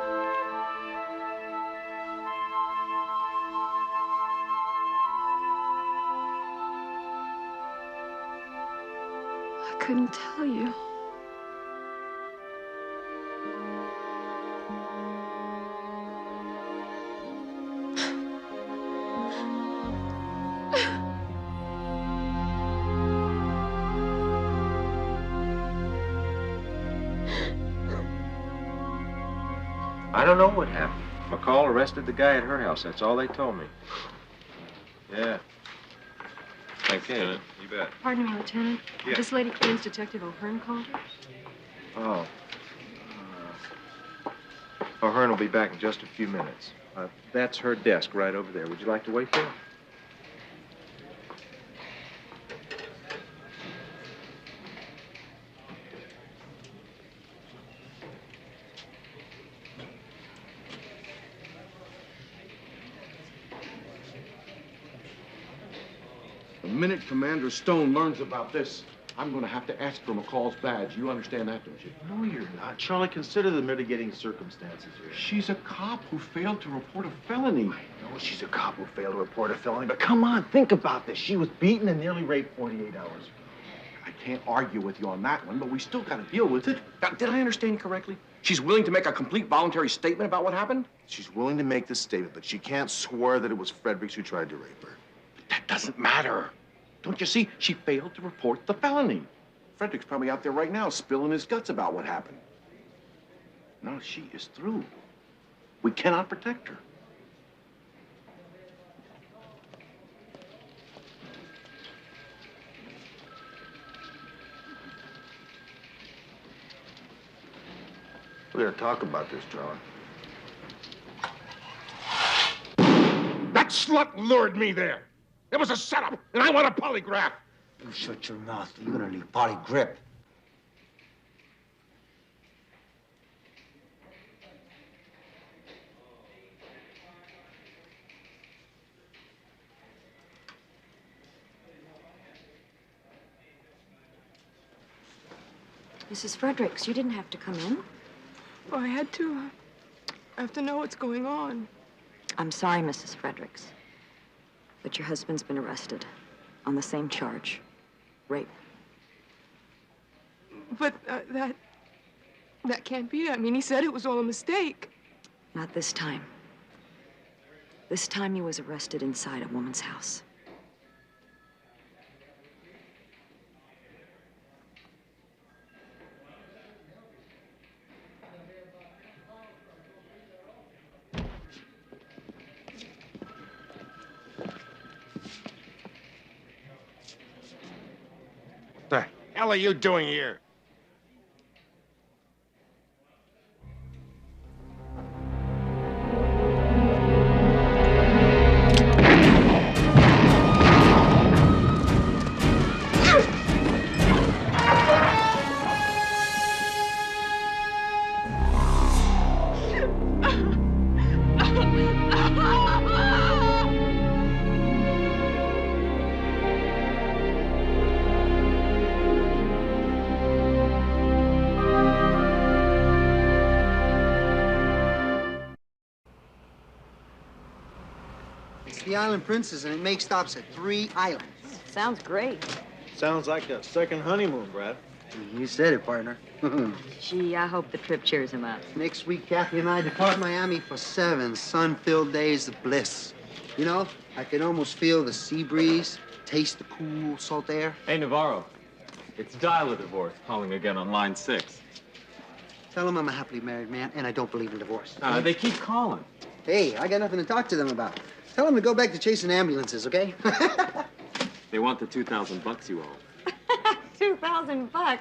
I couldn't tell you. I don't know what happened. McCall arrested the guy at her house. That's all they told me. Yeah. Thanks, Lieutenant. You bet. Pardon me, Lieutenant. Yeah. This lady claims Detective O'Hearn called her. Oh. O'Hearn will be back in just a few minutes. That's her desk right over there. Would you like to wait for her? The minute Commander Stone learns about this, I'm going to have to ask for McCall's badge. You understand that, don't you? No, you're not. Charlie, consider the mitigating circumstances here. She's a cop who failed to report a felony. I know she's a cop who failed to report a felony, but come on, think about this. She was beaten and nearly raped 48 hours ago. I can't argue with you on that one, but we still got to deal with it. Now, did I understand correctly? She's willing to make a complete voluntary statement about what happened? She's willing to make this statement, but she can't swear that it was Fredericks who tried to rape her. But that doesn't matter. Don't you see? She failed to report the felony. Frederick's probably out there right now spilling his guts about what happened. No, she is through. We cannot protect her. We're gonna talk about this, Charlie. That slut lured me there. It was a setup, and I want a polygraph. You shut your mouth. You're gonna need body grip. Mrs. Fredericks, you didn't have to come in. Well, I had to. I have to know what's going on. I'm sorry, Mrs. Fredericks, but your husband's been arrested on the same charge, rape. But that can't be. I mean, he said it was all a mistake. Not this time. This time he was arrested inside a woman's house. What the hell are you doing here? It's the Island Princess, and it makes stops at 3 islands. Sounds great. Sounds like a second honeymoon, Brad. You said it, partner. Gee, I hope the trip cheers him up. Next week, Kathy and I depart Miami for 7 sun-filled days of bliss. You know, I can almost feel the sea breeze, taste the cool salt air. Hey, Navarro. It's Dial a Divorce calling again on line 6. Tell them I'm a happily married man, and I don't believe in divorce. They keep calling. Hey, I got nothing to talk to them about. Tell them to go back to chasing ambulances, okay? They want the $2,000 you owe. $2,000.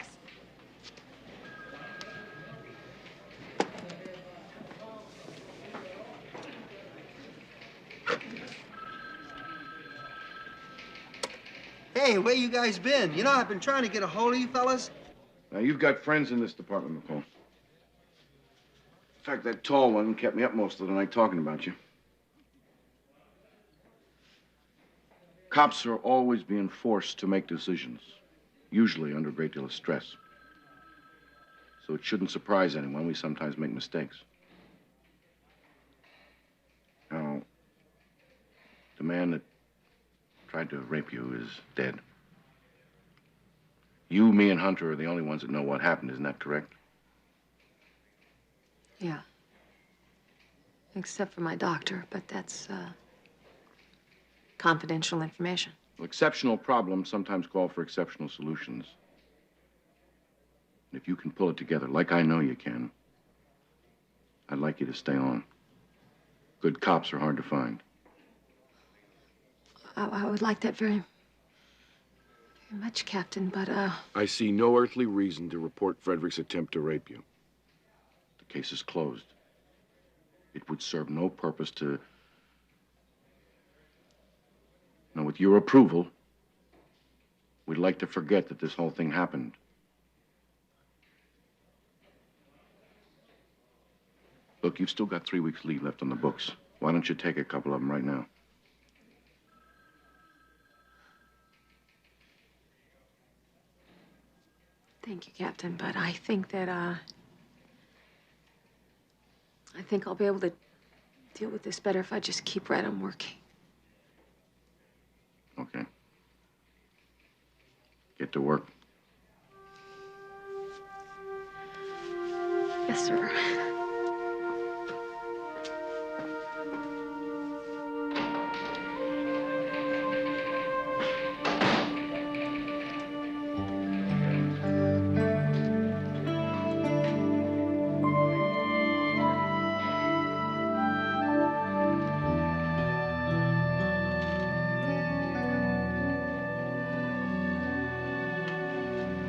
Hey, where you guys been? You know, I've been trying to get a hold of you fellas. Now, you've got friends in this department, McCall. In fact, that tall one kept me up most of the night talking about you. Cops are always being forced to make decisions, usually under a great deal of stress. So it shouldn't surprise anyone we sometimes make mistakes. Now, the man that tried to rape you is dead. You, me, and Hunter are the only ones that know what happened, isn't that correct? Yeah. Except for my doctor, but that's, confidential information. Well, exceptional problems sometimes call for exceptional solutions. And if you can pull it together, like I know you can, I'd like you to stay on. Good cops are hard to find. I would like that very much, Captain, but, I see no earthly reason to report Frederick's attempt to rape you. The case is closed. It would serve no purpose to... Now, with your approval, we'd like to forget that this whole thing happened. Look, you've still got 3 weeks leave left on the books. Why don't you take a couple of them right now? thank you, Captain, but I think that, I think I'll be able to deal with this better if I just keep right on working. Okay. Get to work. Yes, sir.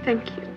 Thank you.